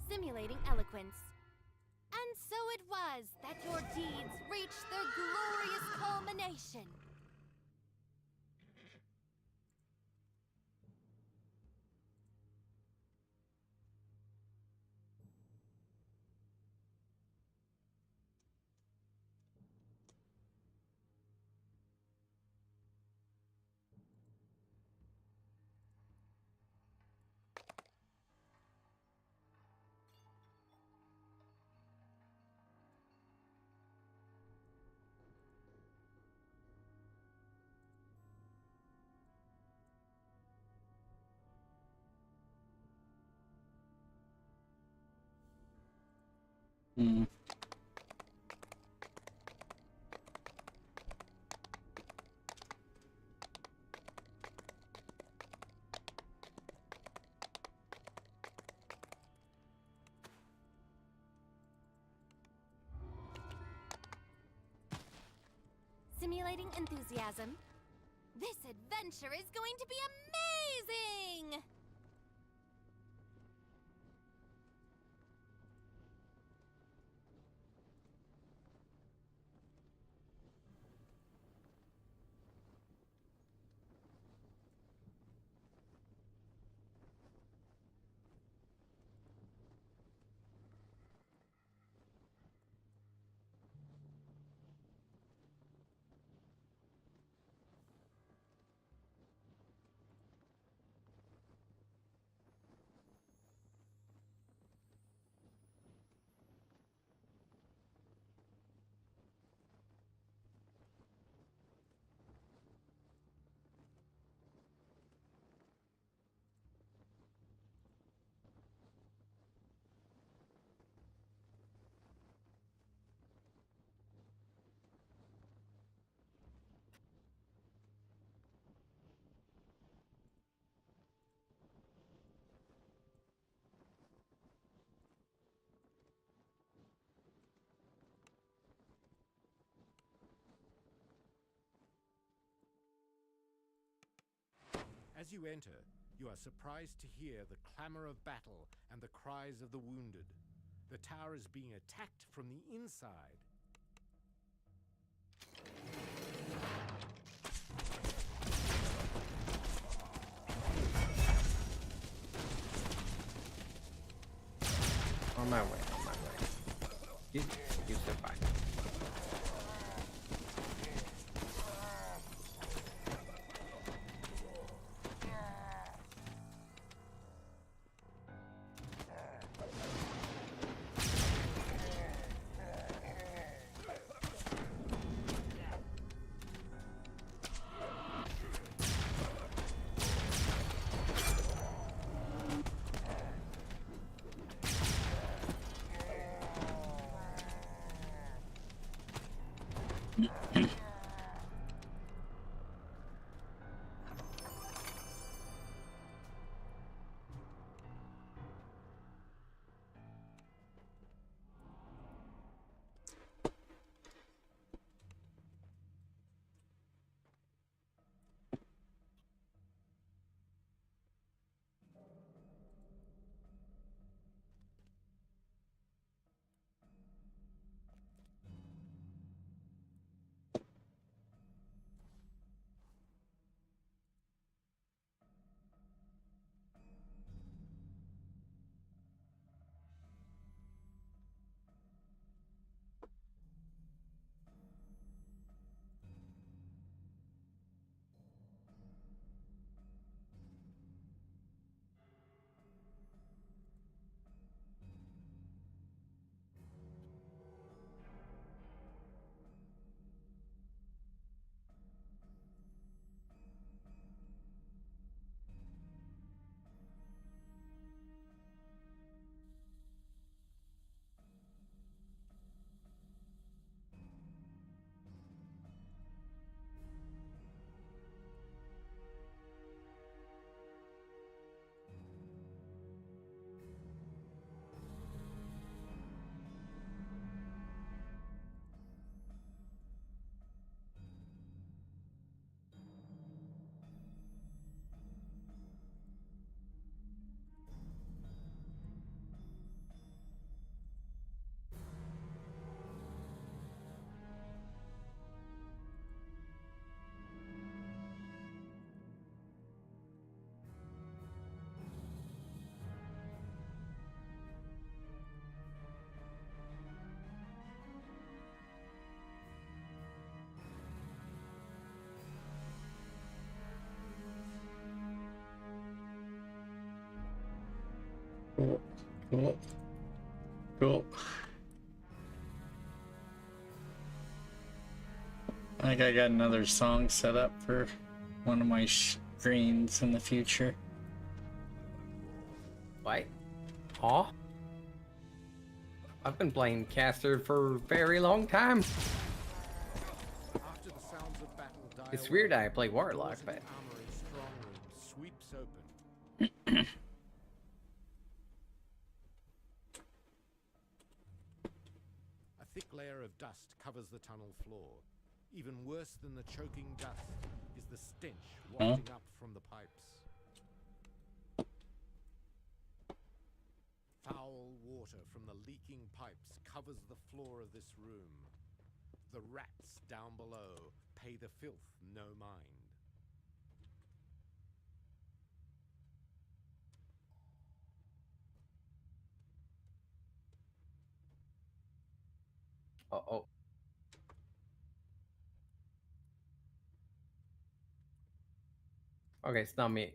S10: Simulating eloquence. And so it was that your deeds reached their glorious culmination.
S2: Mm.
S10: simulating enthusiasm. This adventure is going to be amazing!
S9: As you enter, you are surprised to hear the clamor of battle and the cries of the wounded. The tower is being attacked from the inside.
S3: On my way, on my way. You survived.
S2: Cool. Cool. Cool. I think I got another song set up for one of my screens in the future.
S3: What? Huh? I've been playing Caster for a very long time.
S9: After the sounds of battle die
S3: It's
S9: away,
S3: weird I play Warlock,
S9: the
S3: but
S9: armory's strong room sweeps open. A thick layer of dust covers the tunnel floor. Even worse than the choking dust is the stench
S2: Huh?
S9: wafting up from the pipes. Foul water from the leaking pipes covers the floor of this room. The rats down below pay the filth no mind.
S3: Uh-oh. Okay, it's not me.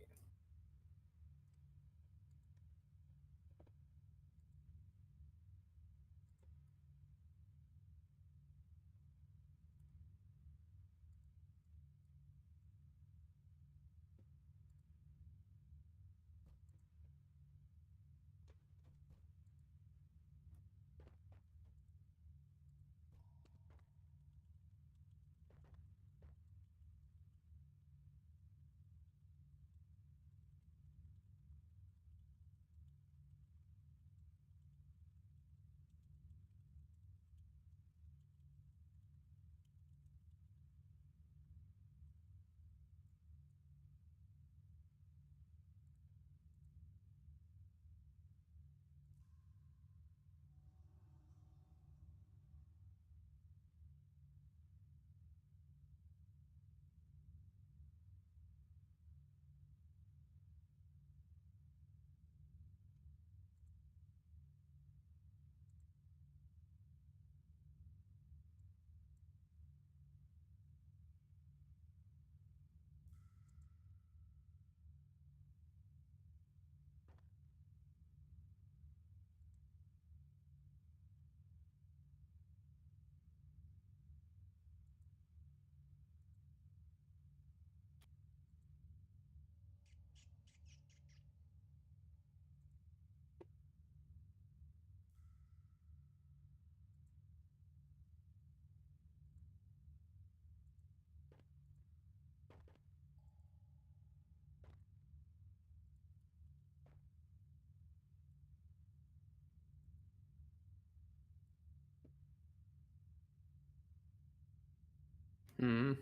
S3: Hmm.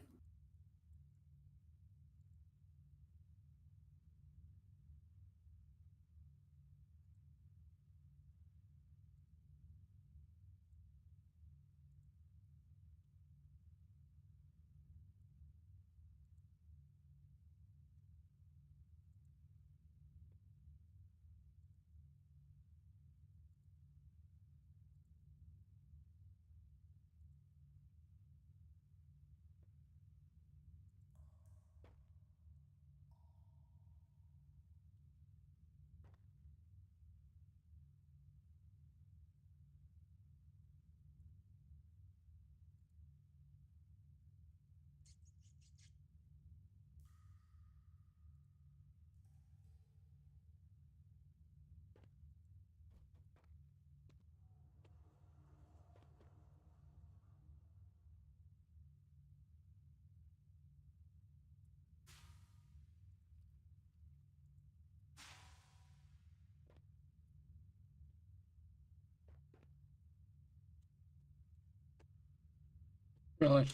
S2: Really?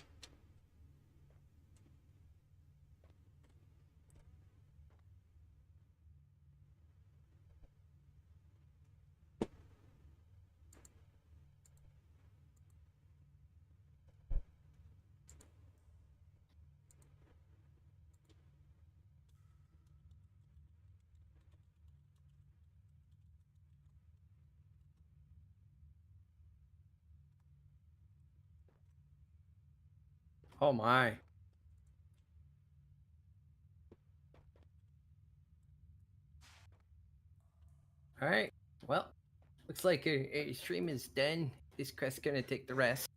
S3: Oh my. All right. Well, looks like a stream is done. This quest's gonna take the rest.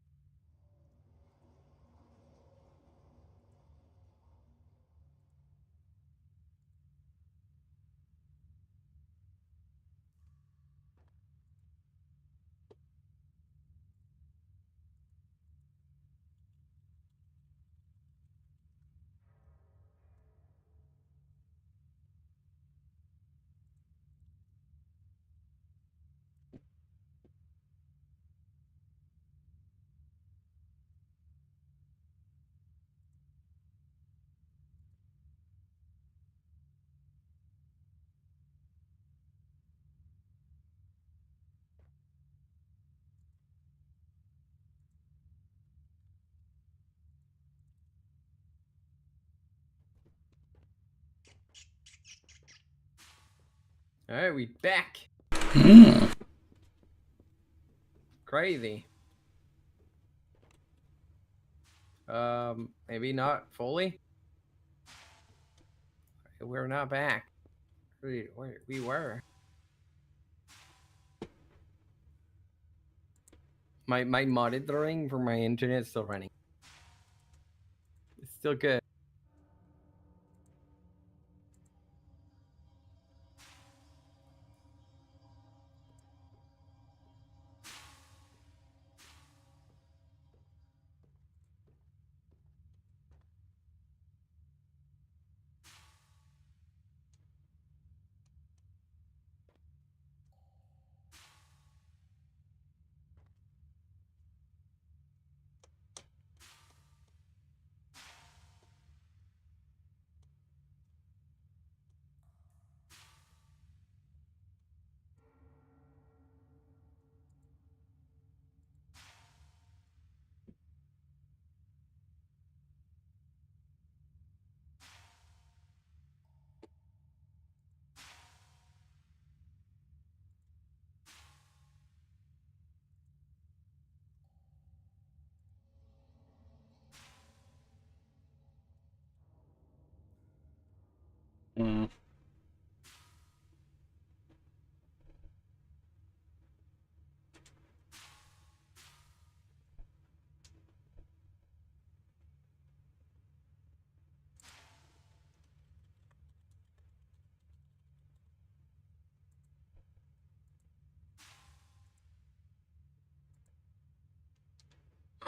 S3: Alright, we back. Crazy. Maybe not fully. We're not back. We were. My monitoring for my internet is still running. It's still good.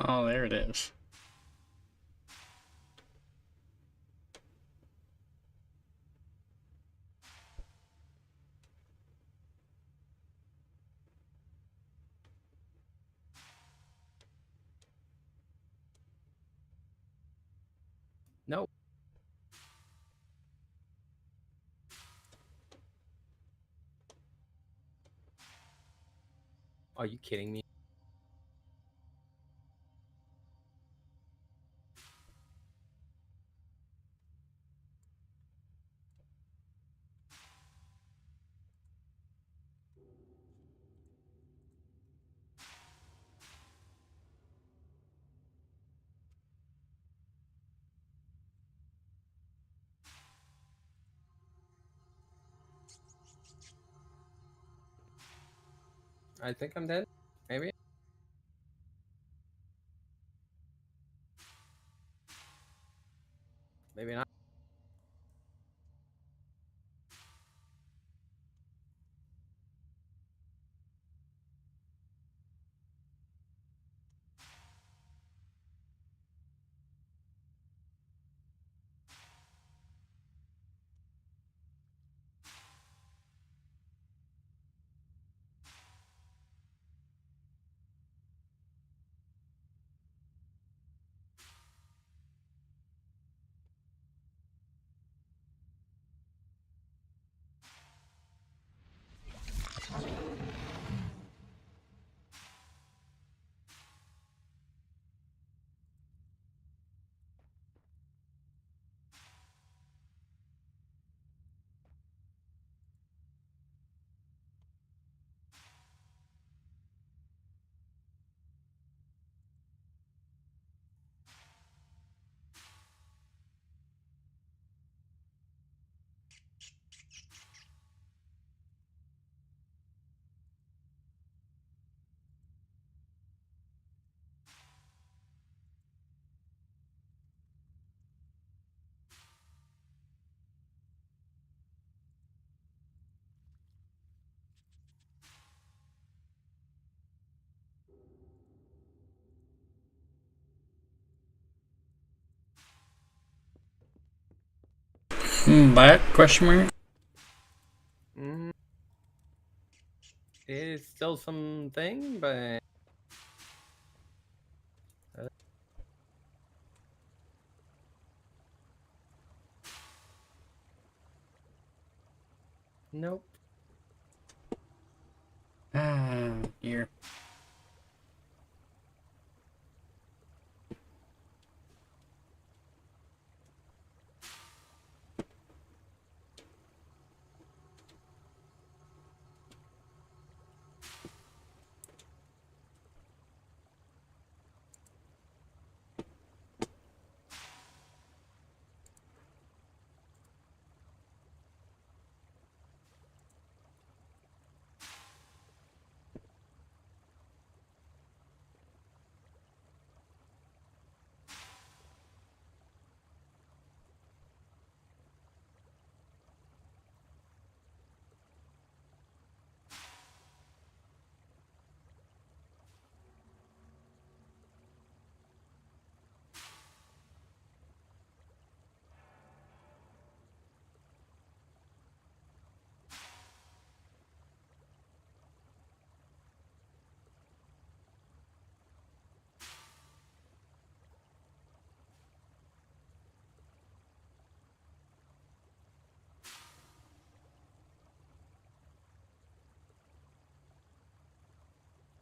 S2: Oh, there it is.
S3: Nope. Are you kidding me? I think I'm dead. Maybe. Maybe not.
S2: Back? Question mark?
S3: It's still something, but nope.
S2: Here.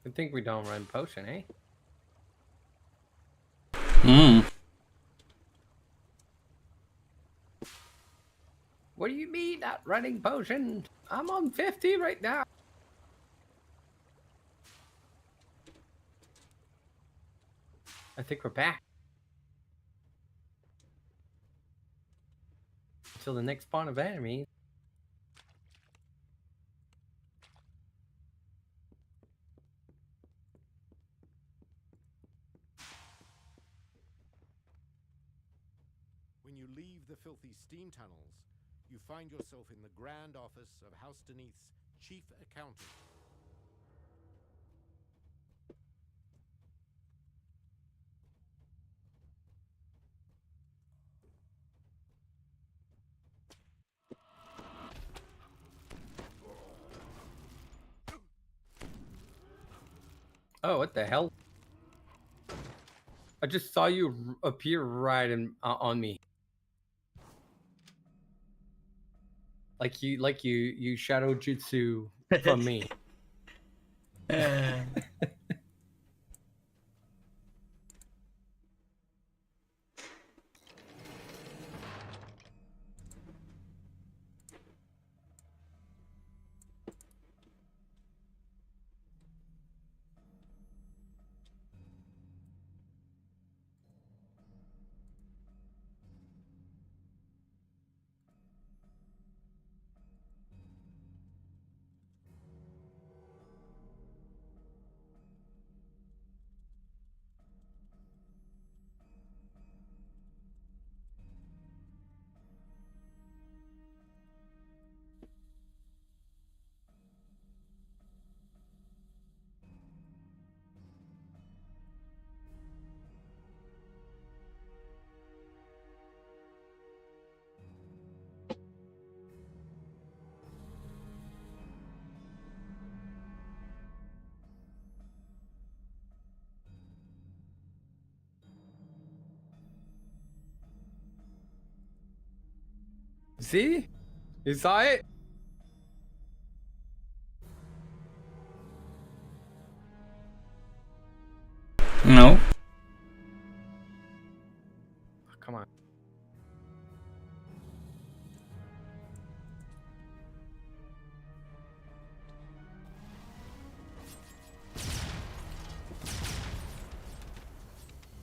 S3: I think we don't run potion, eh?
S2: Hmm.
S3: What do you mean not running potion? I'm on 50 right now. I think we're back. Until the next spawn of enemies.
S9: When you leave the filthy steam tunnels, you find yourself in the grand office of House Deneath's chief accountant.
S3: Oh, what the hell? I just saw you appear right on me. Like you shadow jutsu from me. See? You saw it?
S2: No.
S3: Come on.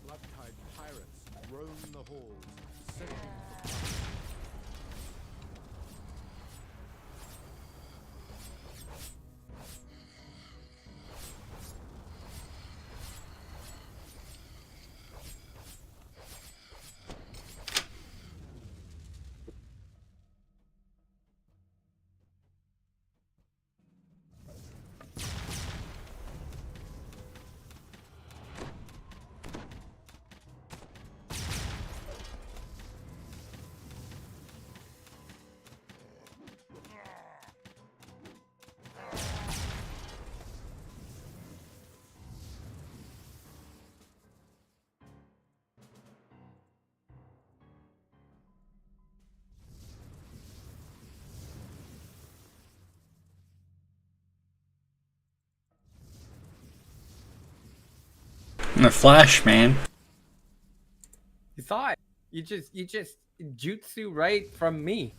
S9: Blood-tide pirates roam the halls, searching for plunder.
S2: The Flash, man.
S3: You saw it. You just jutsu right from me.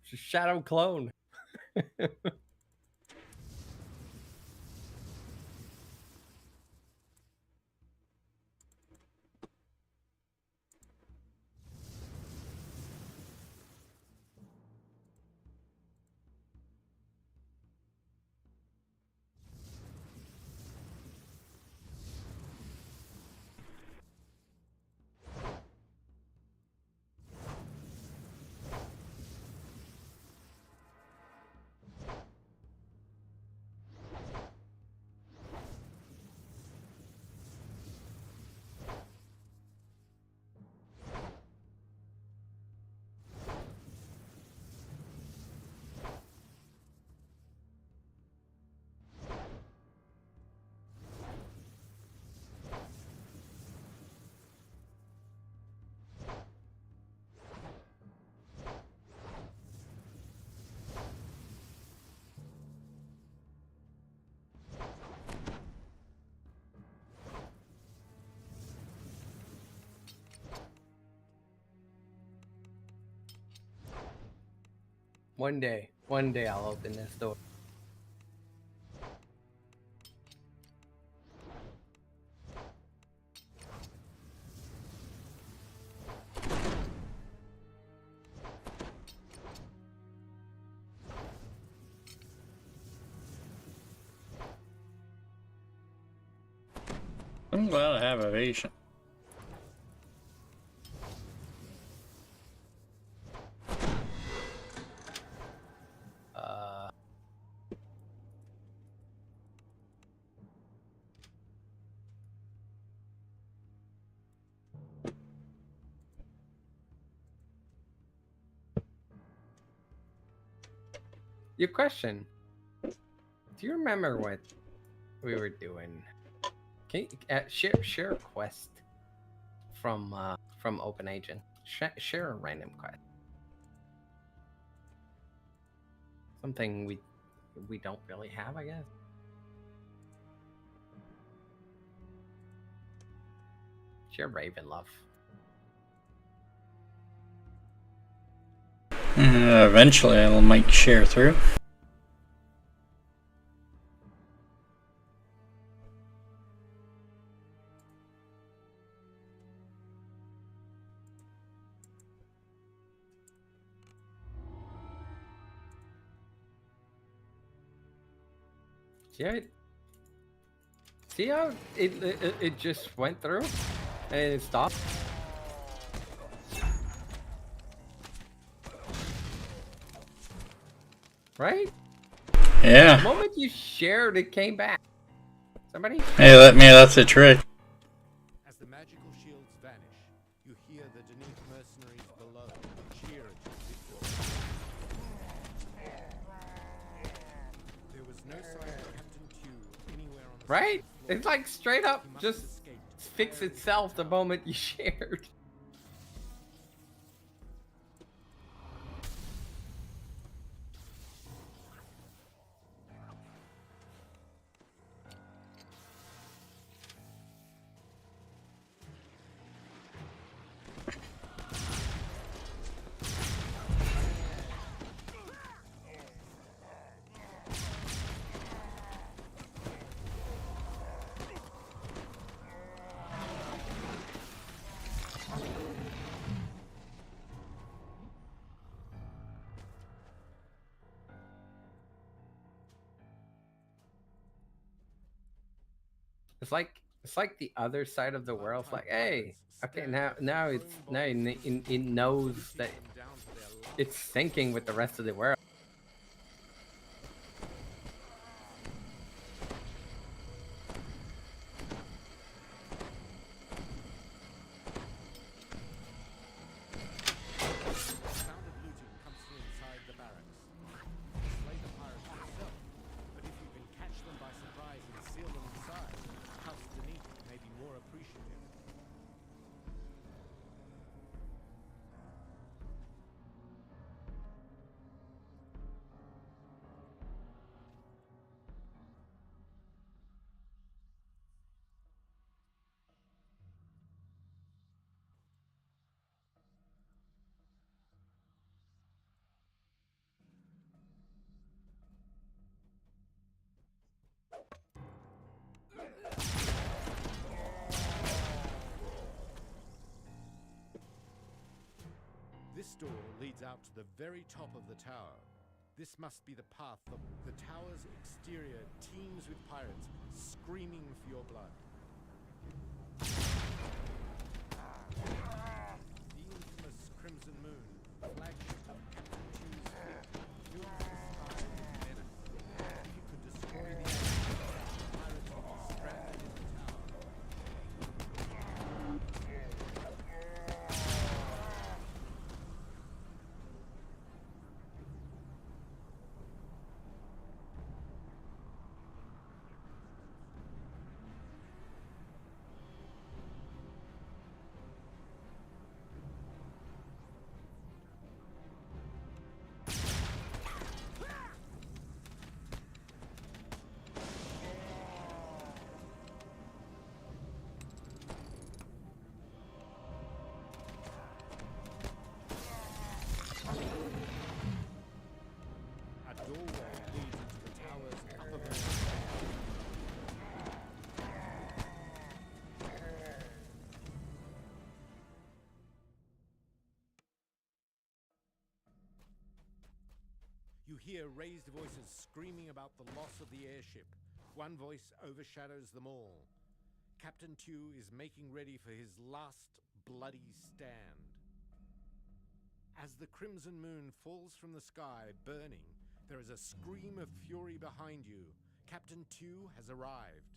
S3: Just shadow clone. One day I'll open this door.
S2: I'm glad I have evasion.
S3: Your question. Do you remember what we were doing? Can you, share a quest from Open Agent. Share a random quest. Something we don't really have, I guess. Share Ravenlove.
S2: Eventually, I might share through.
S3: See how it just went through and it stopped? Right?
S2: Yeah.
S3: The moment you shared, it came back. Somebody?
S2: Hey, that's a trick.
S9: As the magical shields vanish, you hear the Denise mercenaries below cheer at your victory. There was no sign of Captain Q anywhere on the
S3: Right? It's like straight up just fix itself the moment you shared. It's like the other side of the world. It's like, hey, okay, now it knows that it's syncing with the rest of the world.
S9: This door leads out to the very top of the tower. This must be the path. The tower's exterior teems with pirates, screaming for your blood. The infamous Crimson Moon, flagship of Captain Q's fleet, filled with the sky with menace. If you could destroy the enemy, the pirates would be stranded in the tower. hear raised voices screaming about the loss of the airship. One voice overshadows them all. Captain Tew is making ready for his last bloody stand. As the crimson moon falls from the sky, burning, there is a scream of fury behind you. Captain Tew has arrived.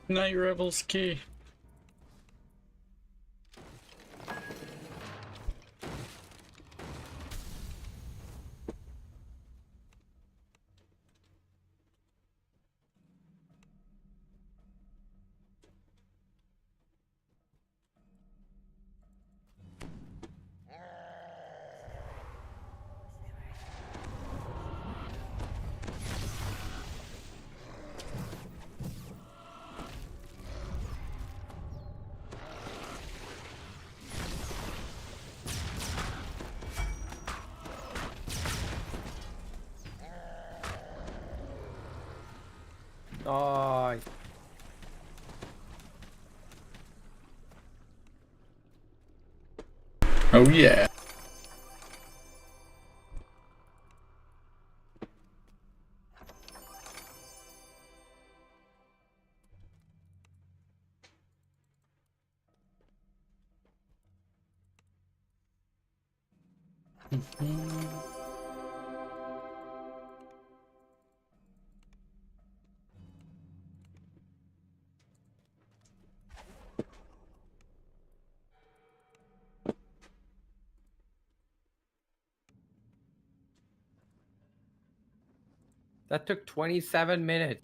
S2: Night Rebels key.
S3: Oh.
S2: Oh yeah.
S3: That took 27 minutes.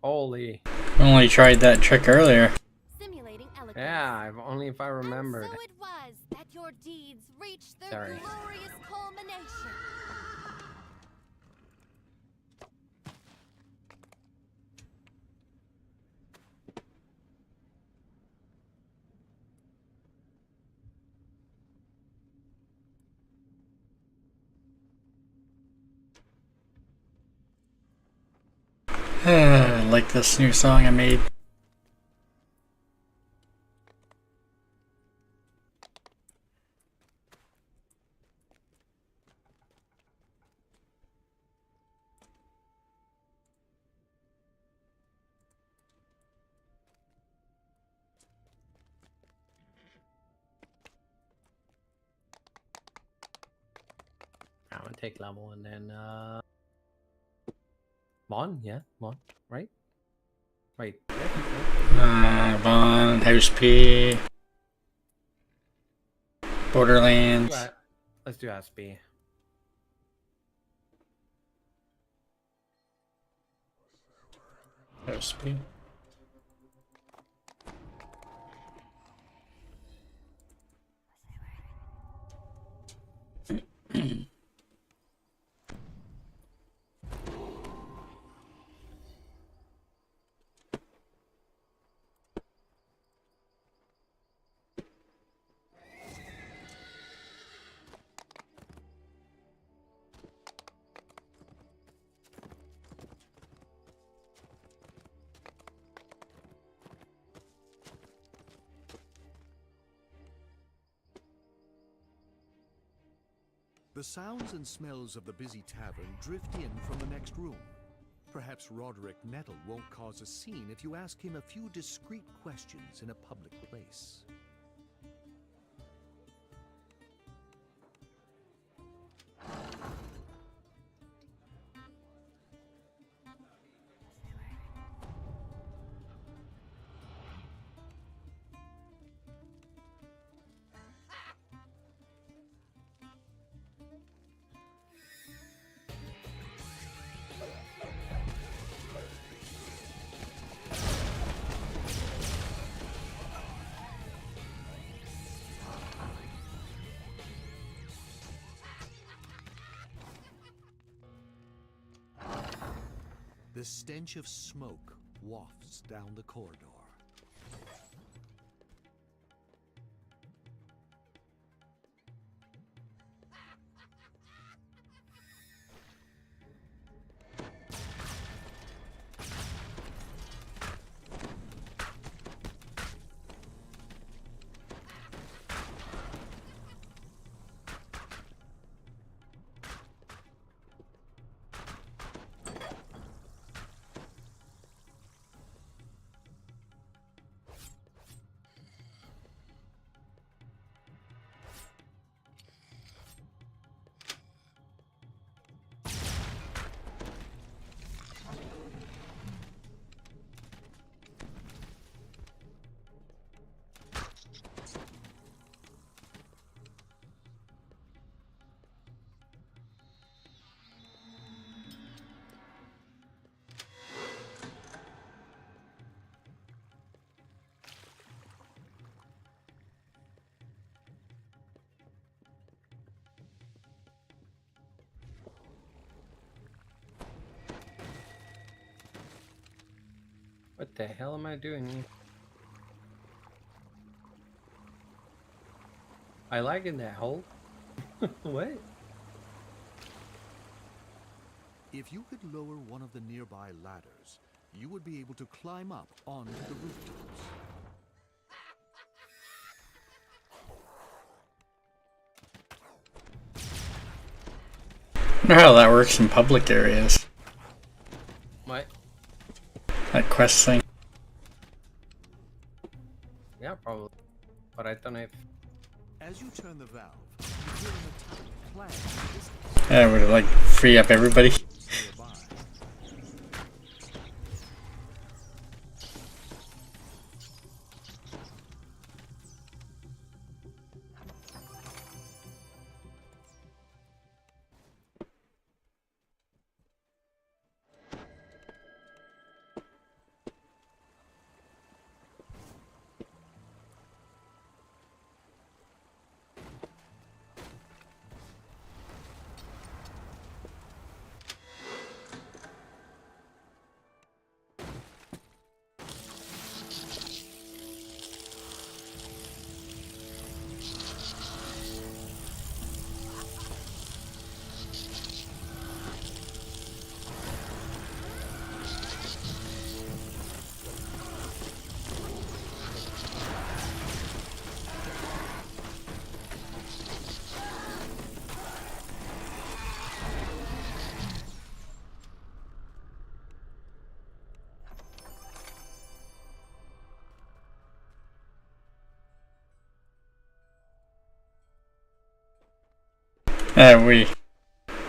S3: Holy.
S2: Only tried that trick earlier.
S10: Simulating eloquence.
S3: Yeah, only if I remembered.
S10: And so it was that your deeds reached their
S3: Sorry.
S10: glorious culmination.
S2: I like this new song I made.
S3: I'm gonna take level and then Mon, yeah, Mon, right? Wait.
S2: Vaughn, House P, Borderlands.
S3: Let's do SB.
S2: House P.
S13: The sounds and smells of the busy tavern drift in from the next room. Perhaps Roderick Nettle won't cause a scene if you ask him a few discreet questions in a public place. The stench of smoke wafts down the corridor.
S3: What the hell am I doing here? I like in that hole. What?
S13: If you could lower one of the nearby ladders, you would be able to climb up onto the rooftops.
S2: I wonder how that works in public areas.
S3: What?
S2: That quest thing.
S3: Yeah, probably. But I don't know if...
S13: As you turn the valve, you hear an attack plan in the distance.
S2: Yeah, would it like free up everybody?
S13: Nearby.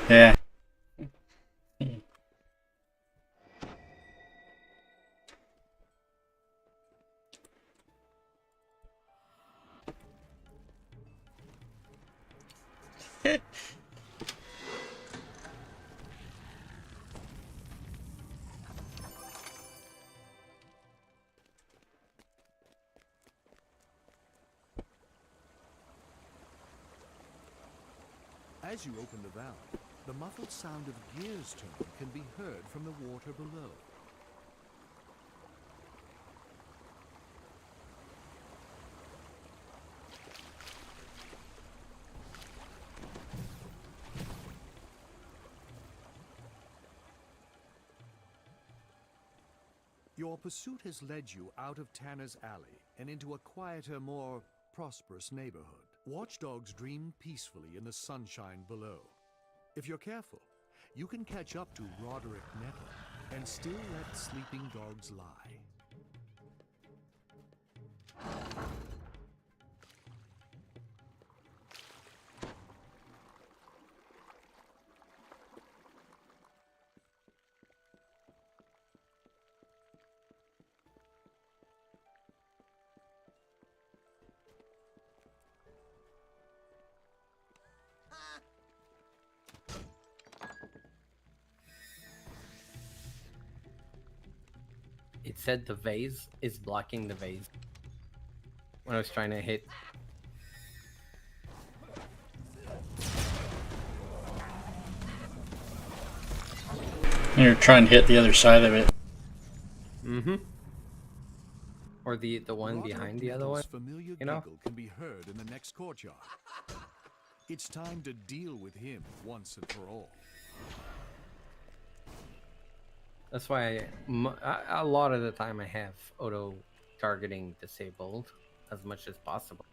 S2: Yeah.
S13: As you open the valve, the muffled sound of gears turning can be heard from the water below. Your pursuit has led you out of Tanner's Alley and into a quieter, more prosperous neighborhood. Watchdogs dream peacefully in the sunshine below. If you're careful, you can catch up to Roderick Nettle and still let sleeping dogs lie.
S3: It said the vase is blocking the vase. When I was trying to hit.
S2: You're trying to hit the other side of it.
S3: Mm-hmm. Or the one behind the other one.
S13: Familiar
S3: You know?
S13: giggle can be heard in the next courtyard. It's time to deal with him once and for all.
S3: That's why a lot of the time I have auto targeting disabled as much as possible.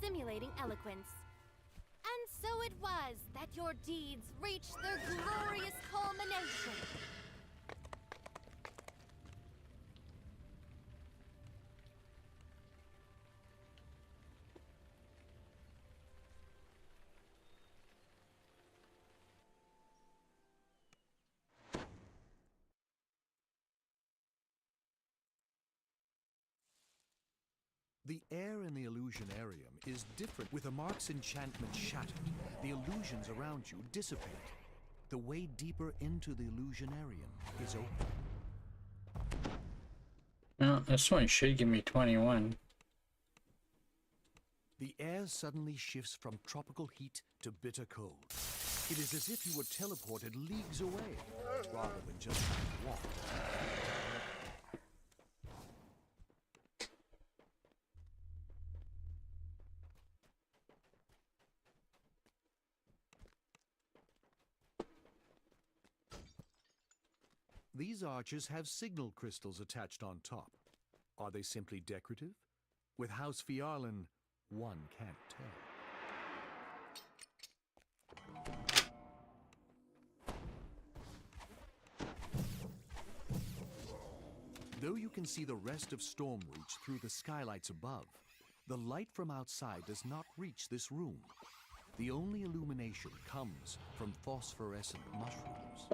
S10: Simulating eloquence. And so it was that your deeds reached their glorious culmination.
S13: The air in the illusionarium is different. With the mark's enchantment shattered, the illusions around you dissipate. The way deeper into the illusionarium is open.
S2: Well, this one should give me 21.
S13: The air suddenly shifts from tropical heat to bitter cold. It is as if you were teleported leagues away, rather than just walk. These arches have signal crystals attached on top. Are they simply decorative? With House Fiarlan, one can't tell. Though you can see the rest of Stormreach through the skylights above, the light from outside does not reach this room. The only illumination comes from phosphorescent mushrooms.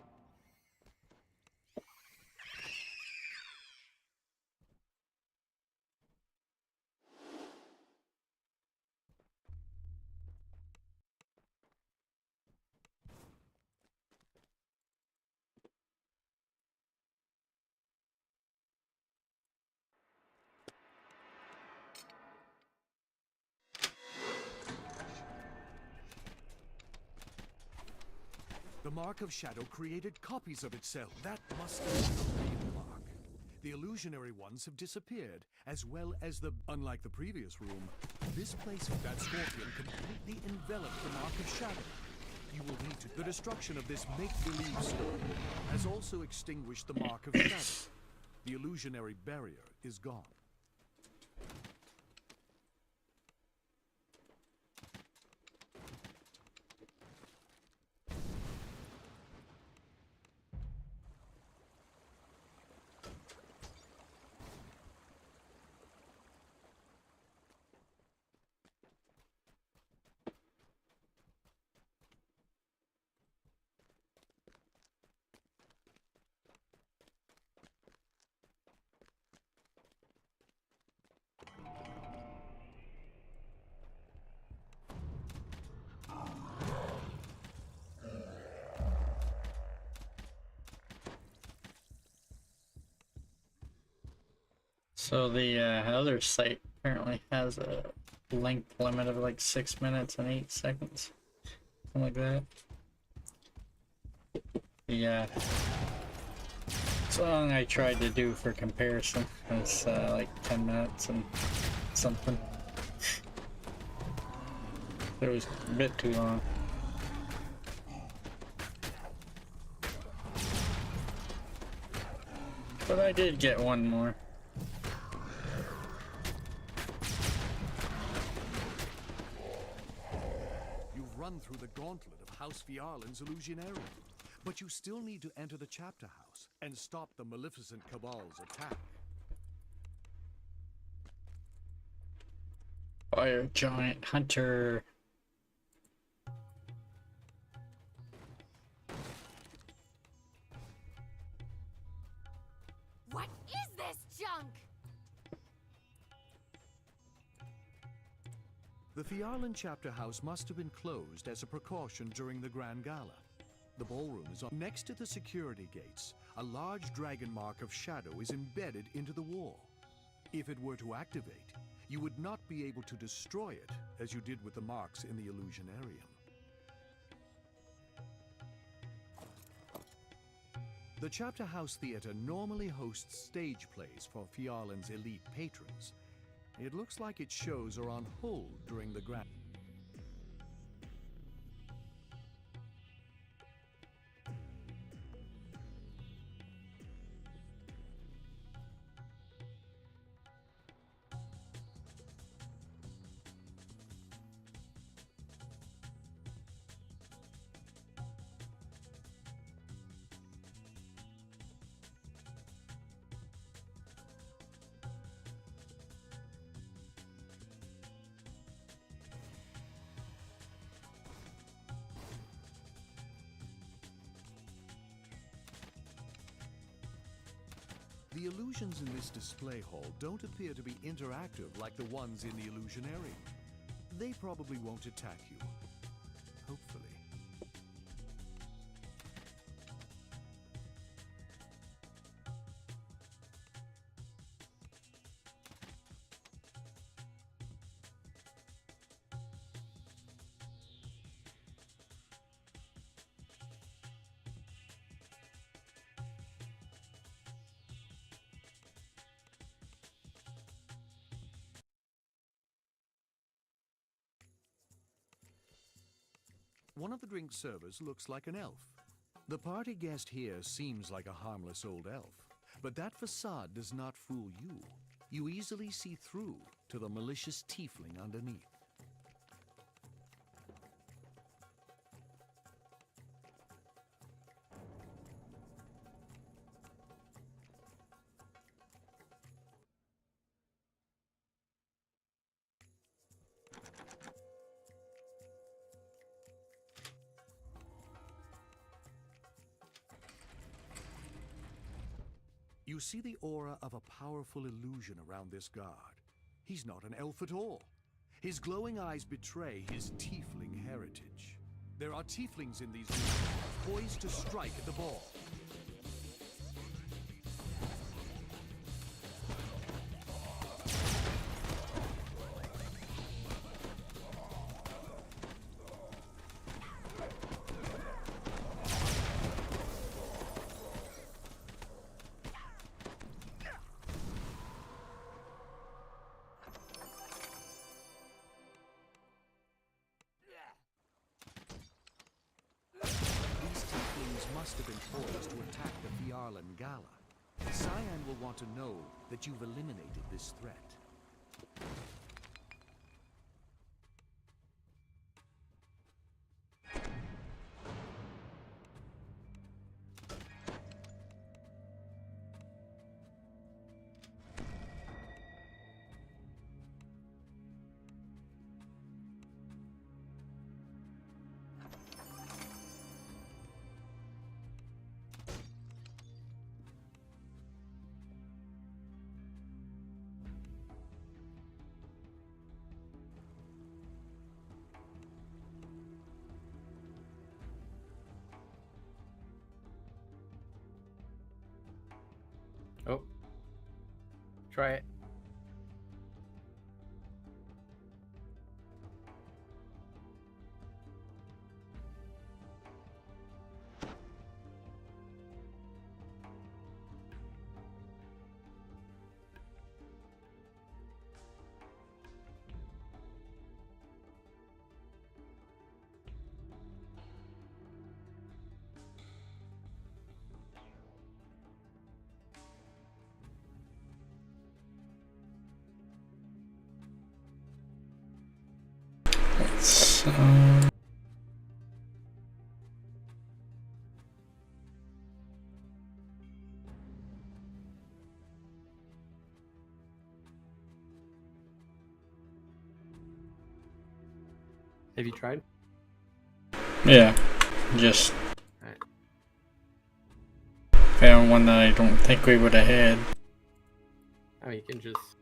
S13: The Mark of Shadow created copies of itself. That must have been the real Mark. The illusionary ones have disappeared, as well as the... Unlike the previous room, this place of that scorpion completely enveloped the Mark of Shadow. You will need to... The destruction of this make-believe stone has also extinguished the Mark of Shadow. The illusionary barrier is gone.
S2: So the other site apparently has a length limit of like 6 minutes and 8 seconds. Something like that. The song I tried to do for comparison was like 10 minutes and something. It was a bit too long. But I did get one more.
S13: You've run through the gauntlet of House Fiarlan's Illusionarium, but you still need to enter the chapter house and stop the Maleficent Cabal's attack.
S2: Fire giant hunter.
S10: What is this junk?
S13: The Fiarlan chapter house must have been closed as a precaution during the Grand Gala. The ballroom is on. Next to the security gates, a large dragon mark of shadow is embedded into the wall. If it were to activate, you would not be able to destroy it as you did with the marks in the Illusionarium. The Chapter House Theater normally hosts stage plays for Fiarlan's elite patrons. It looks like its shows are on hold during the Grand... The illusions in this display hall don't appear to be interactive like the ones in the Illusionarium. They probably won't attack you. Hopefully. One of the drink servers looks like an elf. The party guest here seems like a harmless old elf, but that facade does not fool you. You easily see through to the malicious tiefling underneath. You see the aura of a powerful illusion around this guard. He's not an elf at all. His glowing eyes betray his tiefling heritage. There are tieflings in these rooms, poised to strike at the ball. Must have been poised to attack the Fiarlan Gala. Cyan will want to know that you've eliminated this threat.
S3: Oh. Try it.
S2: So.
S3: Have you tried?
S2: Yeah, just
S3: Alright.
S2: found one that I don't think we would have had.
S3: I mean, you can just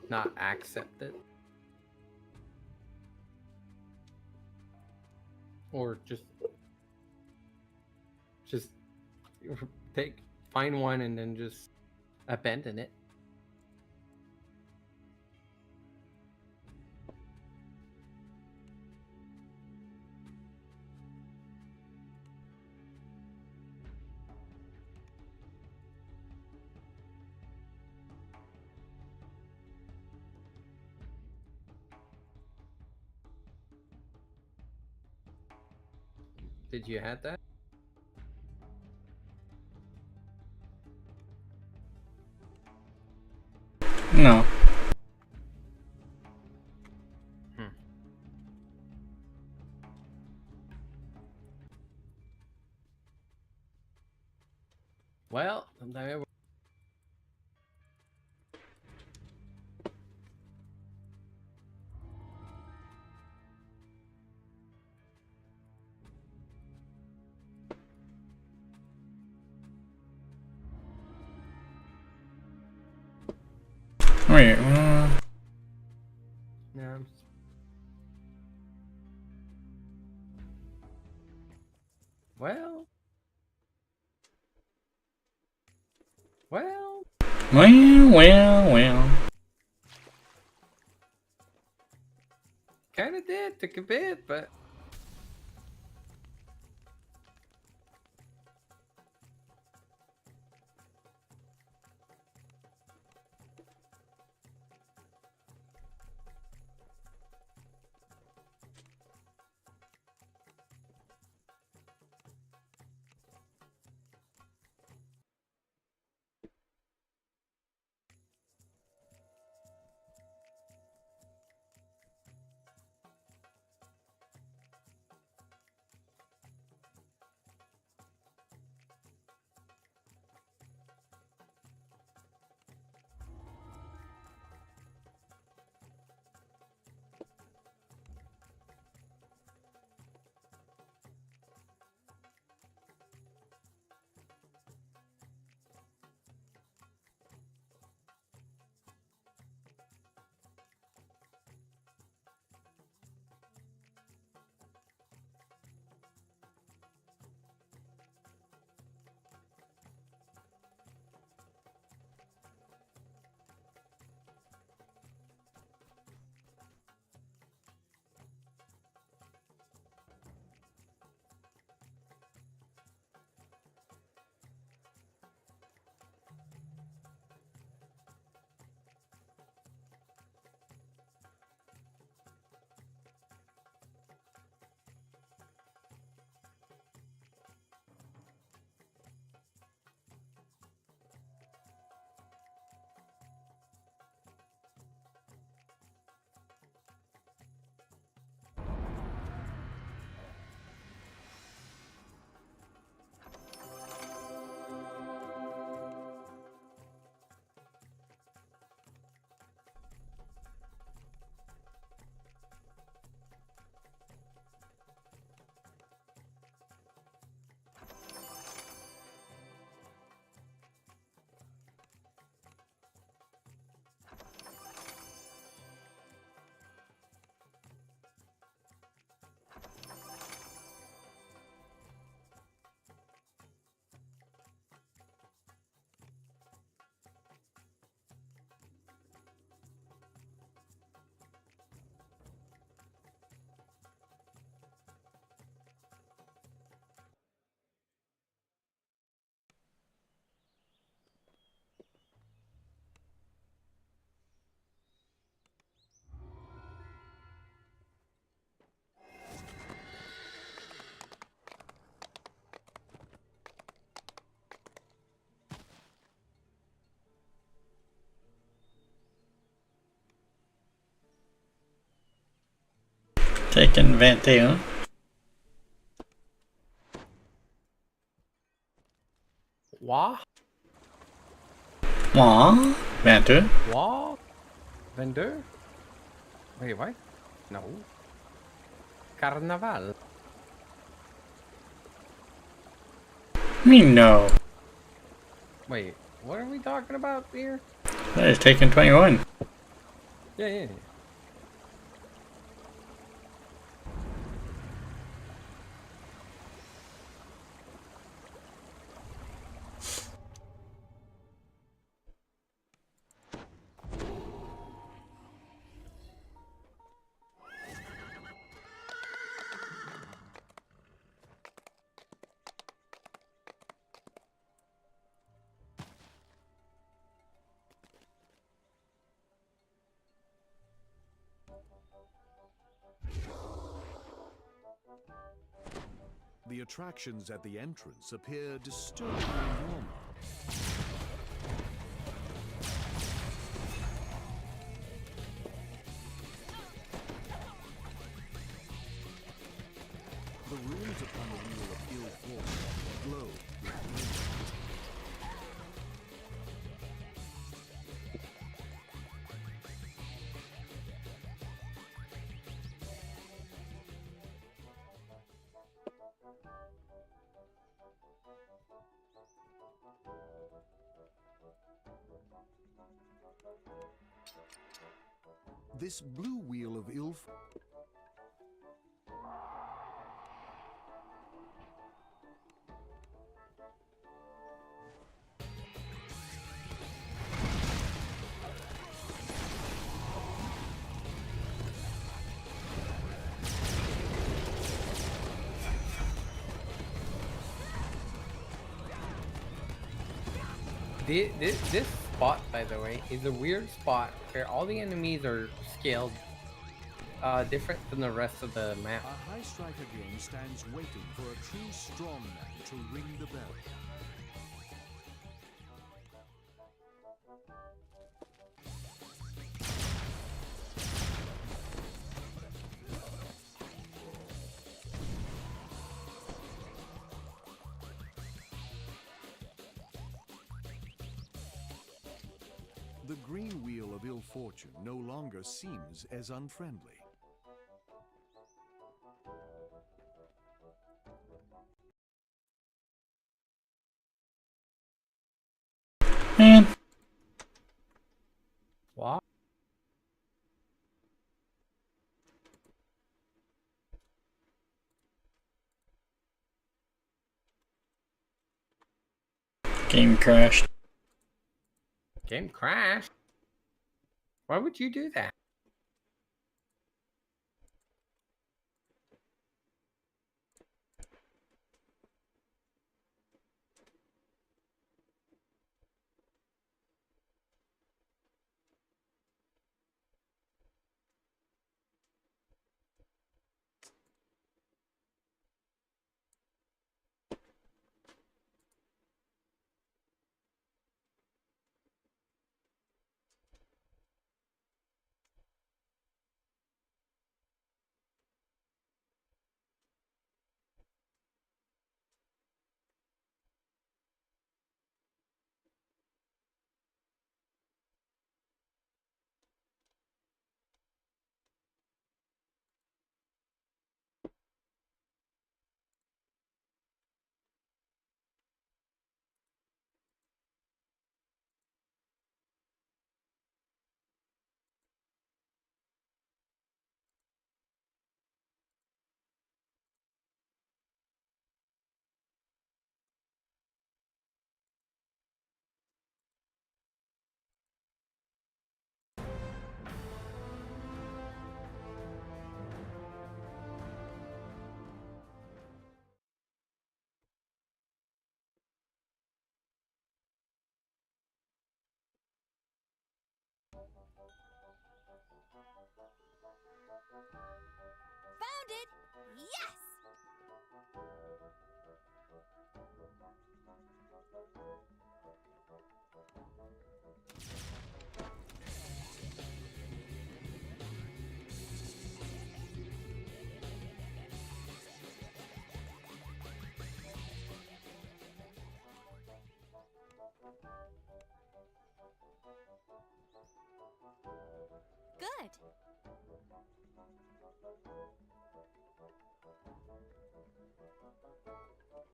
S3: not accept it. Or just find one and then just abandon it. Did you have that?
S2: No.
S3: Well, there.
S2: Wait,
S3: Yeah. Well.
S2: Well.
S3: Kinda did, took a bit, but
S2: Taking 21.
S3: What?
S2: What? 22.
S3: What? Vendor? Wait, what? No. Carnaval.
S2: Me no.
S3: Wait, what are we talking about here?
S2: That is taking 21.
S3: Yeah.
S9: The attractions at the entrance appear disturbingly normal. The runes upon the wheel of ill fortune glow with green. This blue wheel of ill
S3: This spot, by the way, is a weird spot where all the enemies are scaled different than the rest of the map.
S9: A high striker game stands waiting for a true strongman to ring the bell. The green wheel of ill fortune no longer seems as unfriendly.
S2: Man.
S3: What?
S2: Game crashed.
S3: Game crashed? Why would you do that?